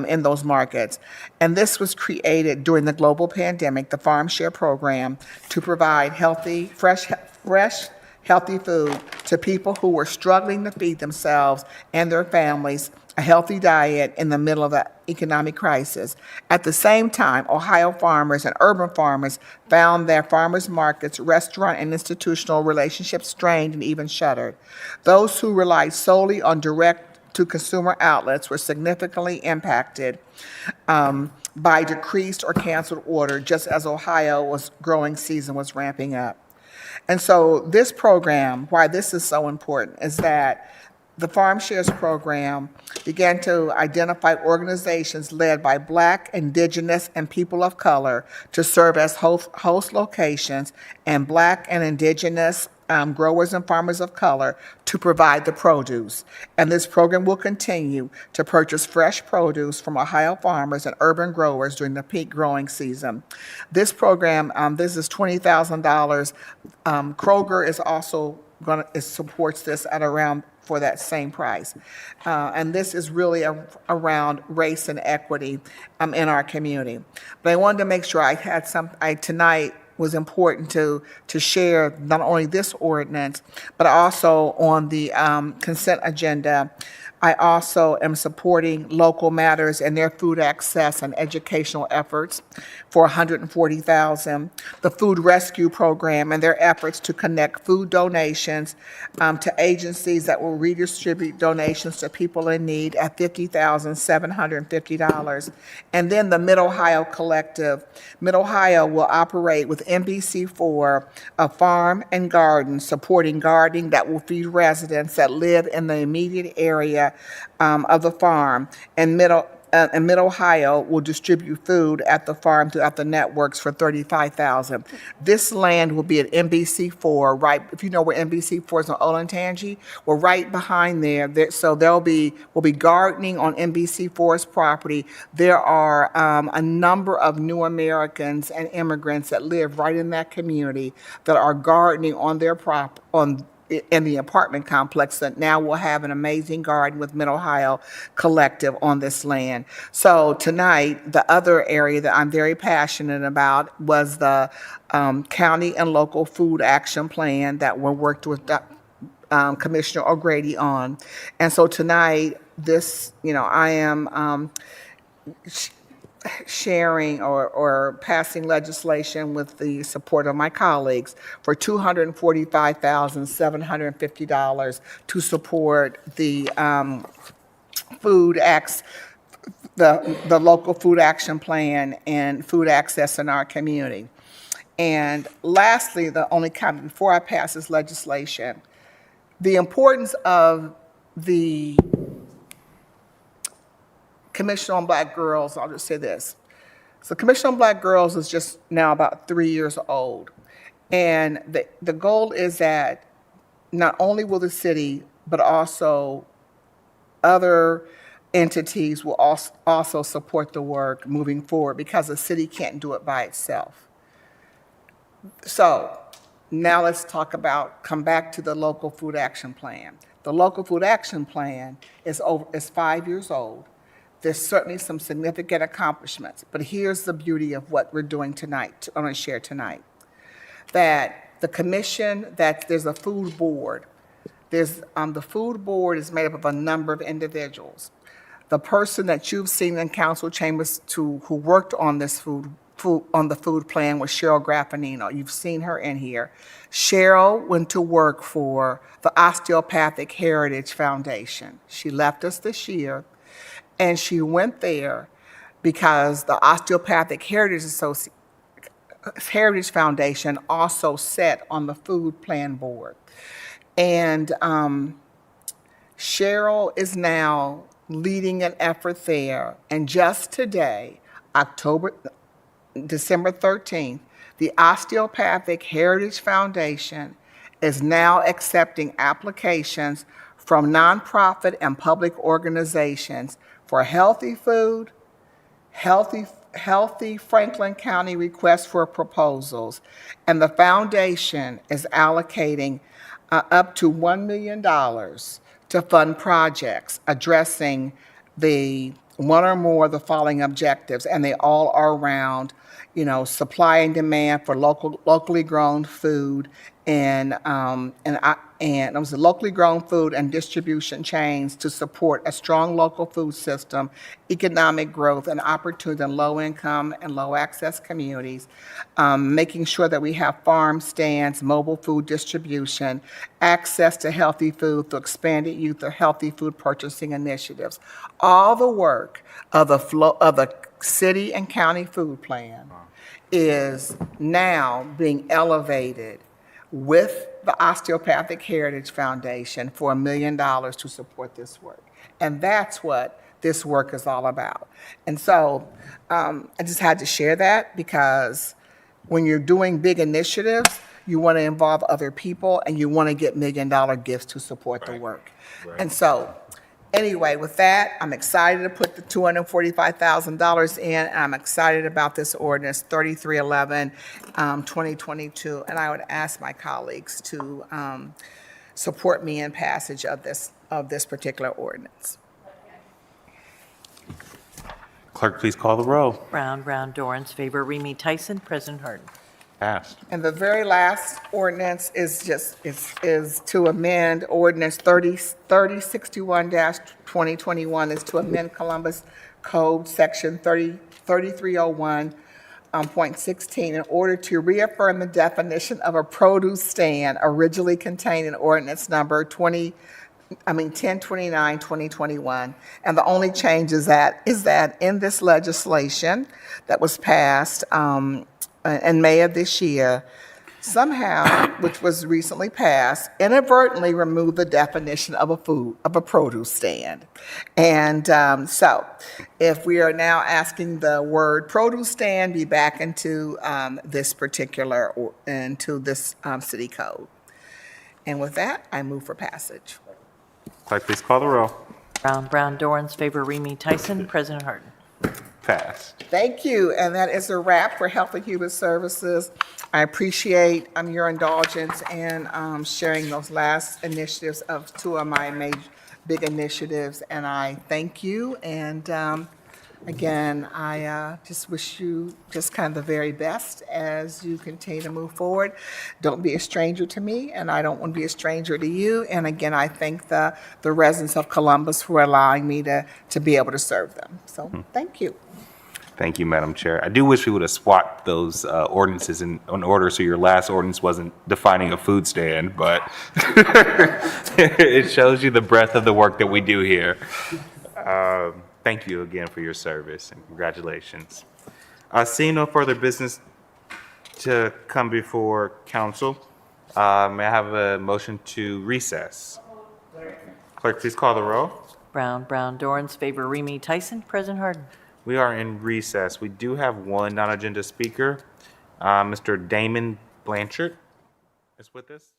in those markets. And this was created during the global pandemic, the Farm Share program, to provide healthy, fresh, healthy food to people who were struggling to feed themselves and their families a healthy diet in the middle of the economic crisis. At the same time, Ohio farmers and urban farmers found their farmers markets, restaurant, and institutional relationships strained and even shuttered. Those who relied solely on direct-to-consumer outlets were significantly impacted by decreased or canceled order, just as Ohio's growing season was ramping up. And so this program, why this is so important, is that the Farm Shares program began to identify organizations led by Black, Indigenous, and people of color to serve as host locations, and Black and Indigenous growers and farmers of color to provide the produce. And this program will continue to purchase fresh produce from Ohio farmers and urban growers during the peak growing season. This program, this is $20,000. Kroger is also supports this at around for that same price. And this is really around race and equity in our community. But I wanted to make sure I had tonight was important to share not only this ordinance, but also on the consent agenda, I also am supporting Local Matters and their food access and educational efforts for $140,000. The Food Rescue Program and their efforts to connect food donations to agencies that will redistribute donations to people in need at $50,750. And then the Mid-Ohio Collective. Mid-Ohio will operate with NBC4, a farm and garden, supporting gardening that will feed residents that live in the immediate area of the farm. And Mid-Ohio will distribute food at the farm throughout the networks for $35,000. This land will be at NBC4, right, if you know where NBC4 is on Olentangy, we're right behind there. So we'll be gardening on NBC4's property. There are a number of new Americans and immigrants that live right in that community that are gardening on their in the apartment complex that now will have an amazing garden with Mid-Ohio Collective on this land. So tonight, the other area that I'm very passionate about was the county and local food action plan that we worked with Commissioner O'Grady on. And so tonight, I am sharing or passing legislation with the support of my colleagues for $245,750 to support the the local food action plan and food access in our community. And lastly, the only comment before I pass this legislation, the importance of the Commission on Black Girls, I'll just say this. So Commission on Black Girls is just now about 3 years old. And the goal is that not only will the city, but also other entities will also support the work moving forward because the city can't do it by itself. So now let's come back to the local food action plan. The local food action plan is 5 years old. There's certainly some significant accomplishments, but here's the beauty of what we're doing tonight, I'm going to share tonight. That the commission, that there's a food board. The food board is made up of a number of individuals. The person that you've seen in council chambers who worked on this on the food plan was Cheryl Graffinino. You've seen her in here. Cheryl went to work for the Osteopathic Heritage Foundation. She left us this year. And she went there because the Osteopathic Heritage Foundation also sat on the food plan board. And Cheryl is now leading an effort there. And just today, December 13th, the Osteopathic Heritage Foundation is now accepting applications from nonprofit and public organizations for healthy food, healthy Franklin County requests for proposals, and the foundation is allocating up to $1 million to fund projects addressing one or more of the following objectives, and they all are around, supply and demand for locally grown food and locally grown food and distribution chains to support a strong local food system, economic growth and opportunity in low income and low access communities, making sure that we have farm stands, mobile food distribution, access to healthy food through expanded youth or healthy food purchasing initiatives. All the work of the city and county food plan is now being elevated with the Osteopathic Heritage Foundation for $1 million to support this work. And that's what this work is all about. And so I just had to share that because when you're doing big initiatives, you want to involve other people and you want to get $1 million gifts to support the work. Right. And so anyway, with that, I'm excited to put the $245,000 in, and I'm excited about this ordinance 3311, 2022, and I would ask my colleagues to support me in passage of this particular ordinance. Clerk, please call the roll. Brown, Dorans, favor, Remy Tyson, President Harden. Passed. And the very last ordinance is to amend ordinance 3061-2021 is to amend Columbus Code Section 3301.16 in order to reaffirm the definition of a produce stand originally contained in ordinance number 1029, 2021. And the only change is that in this legislation that was passed in May of this year, somehow, which was recently passed, inadvertently removed the definition of a produce stand. And so if we are now asking the word produce stand be back into this particular, into this city code. And with that, I move for passage. Clerk, please call the roll. Brown, Dorans, favor, Remy Tyson. President Harden. Passed. Thank you, and that is a wrap for Health and Human Services. I appreciate your indulgence in sharing those last initiatives of two of my major big initiatives, and I thank you. And again, I just wish you just kind of the very best as you continue to move forward. Don't be a stranger to me, and I don't want to be a stranger to you. And again, I thank the residents of Columbus for allowing me to be able to serve them. So thank you. Thank you, Madam Chair. I do wish we would have swapped those ordinances in order so your last ordinance wasn't defining a food stand, but it shows you the breadth of the work that we do here. Thank you again for your service and congratulations. Seeing no further business to come before council, may I have a motion to recess? Clerk, please call the roll. Brown, Dorans, favor, Remy Tyson. President Harden. We are in recess. We do have one non-agenda speaker. Mr. Damon Blanchard is with us.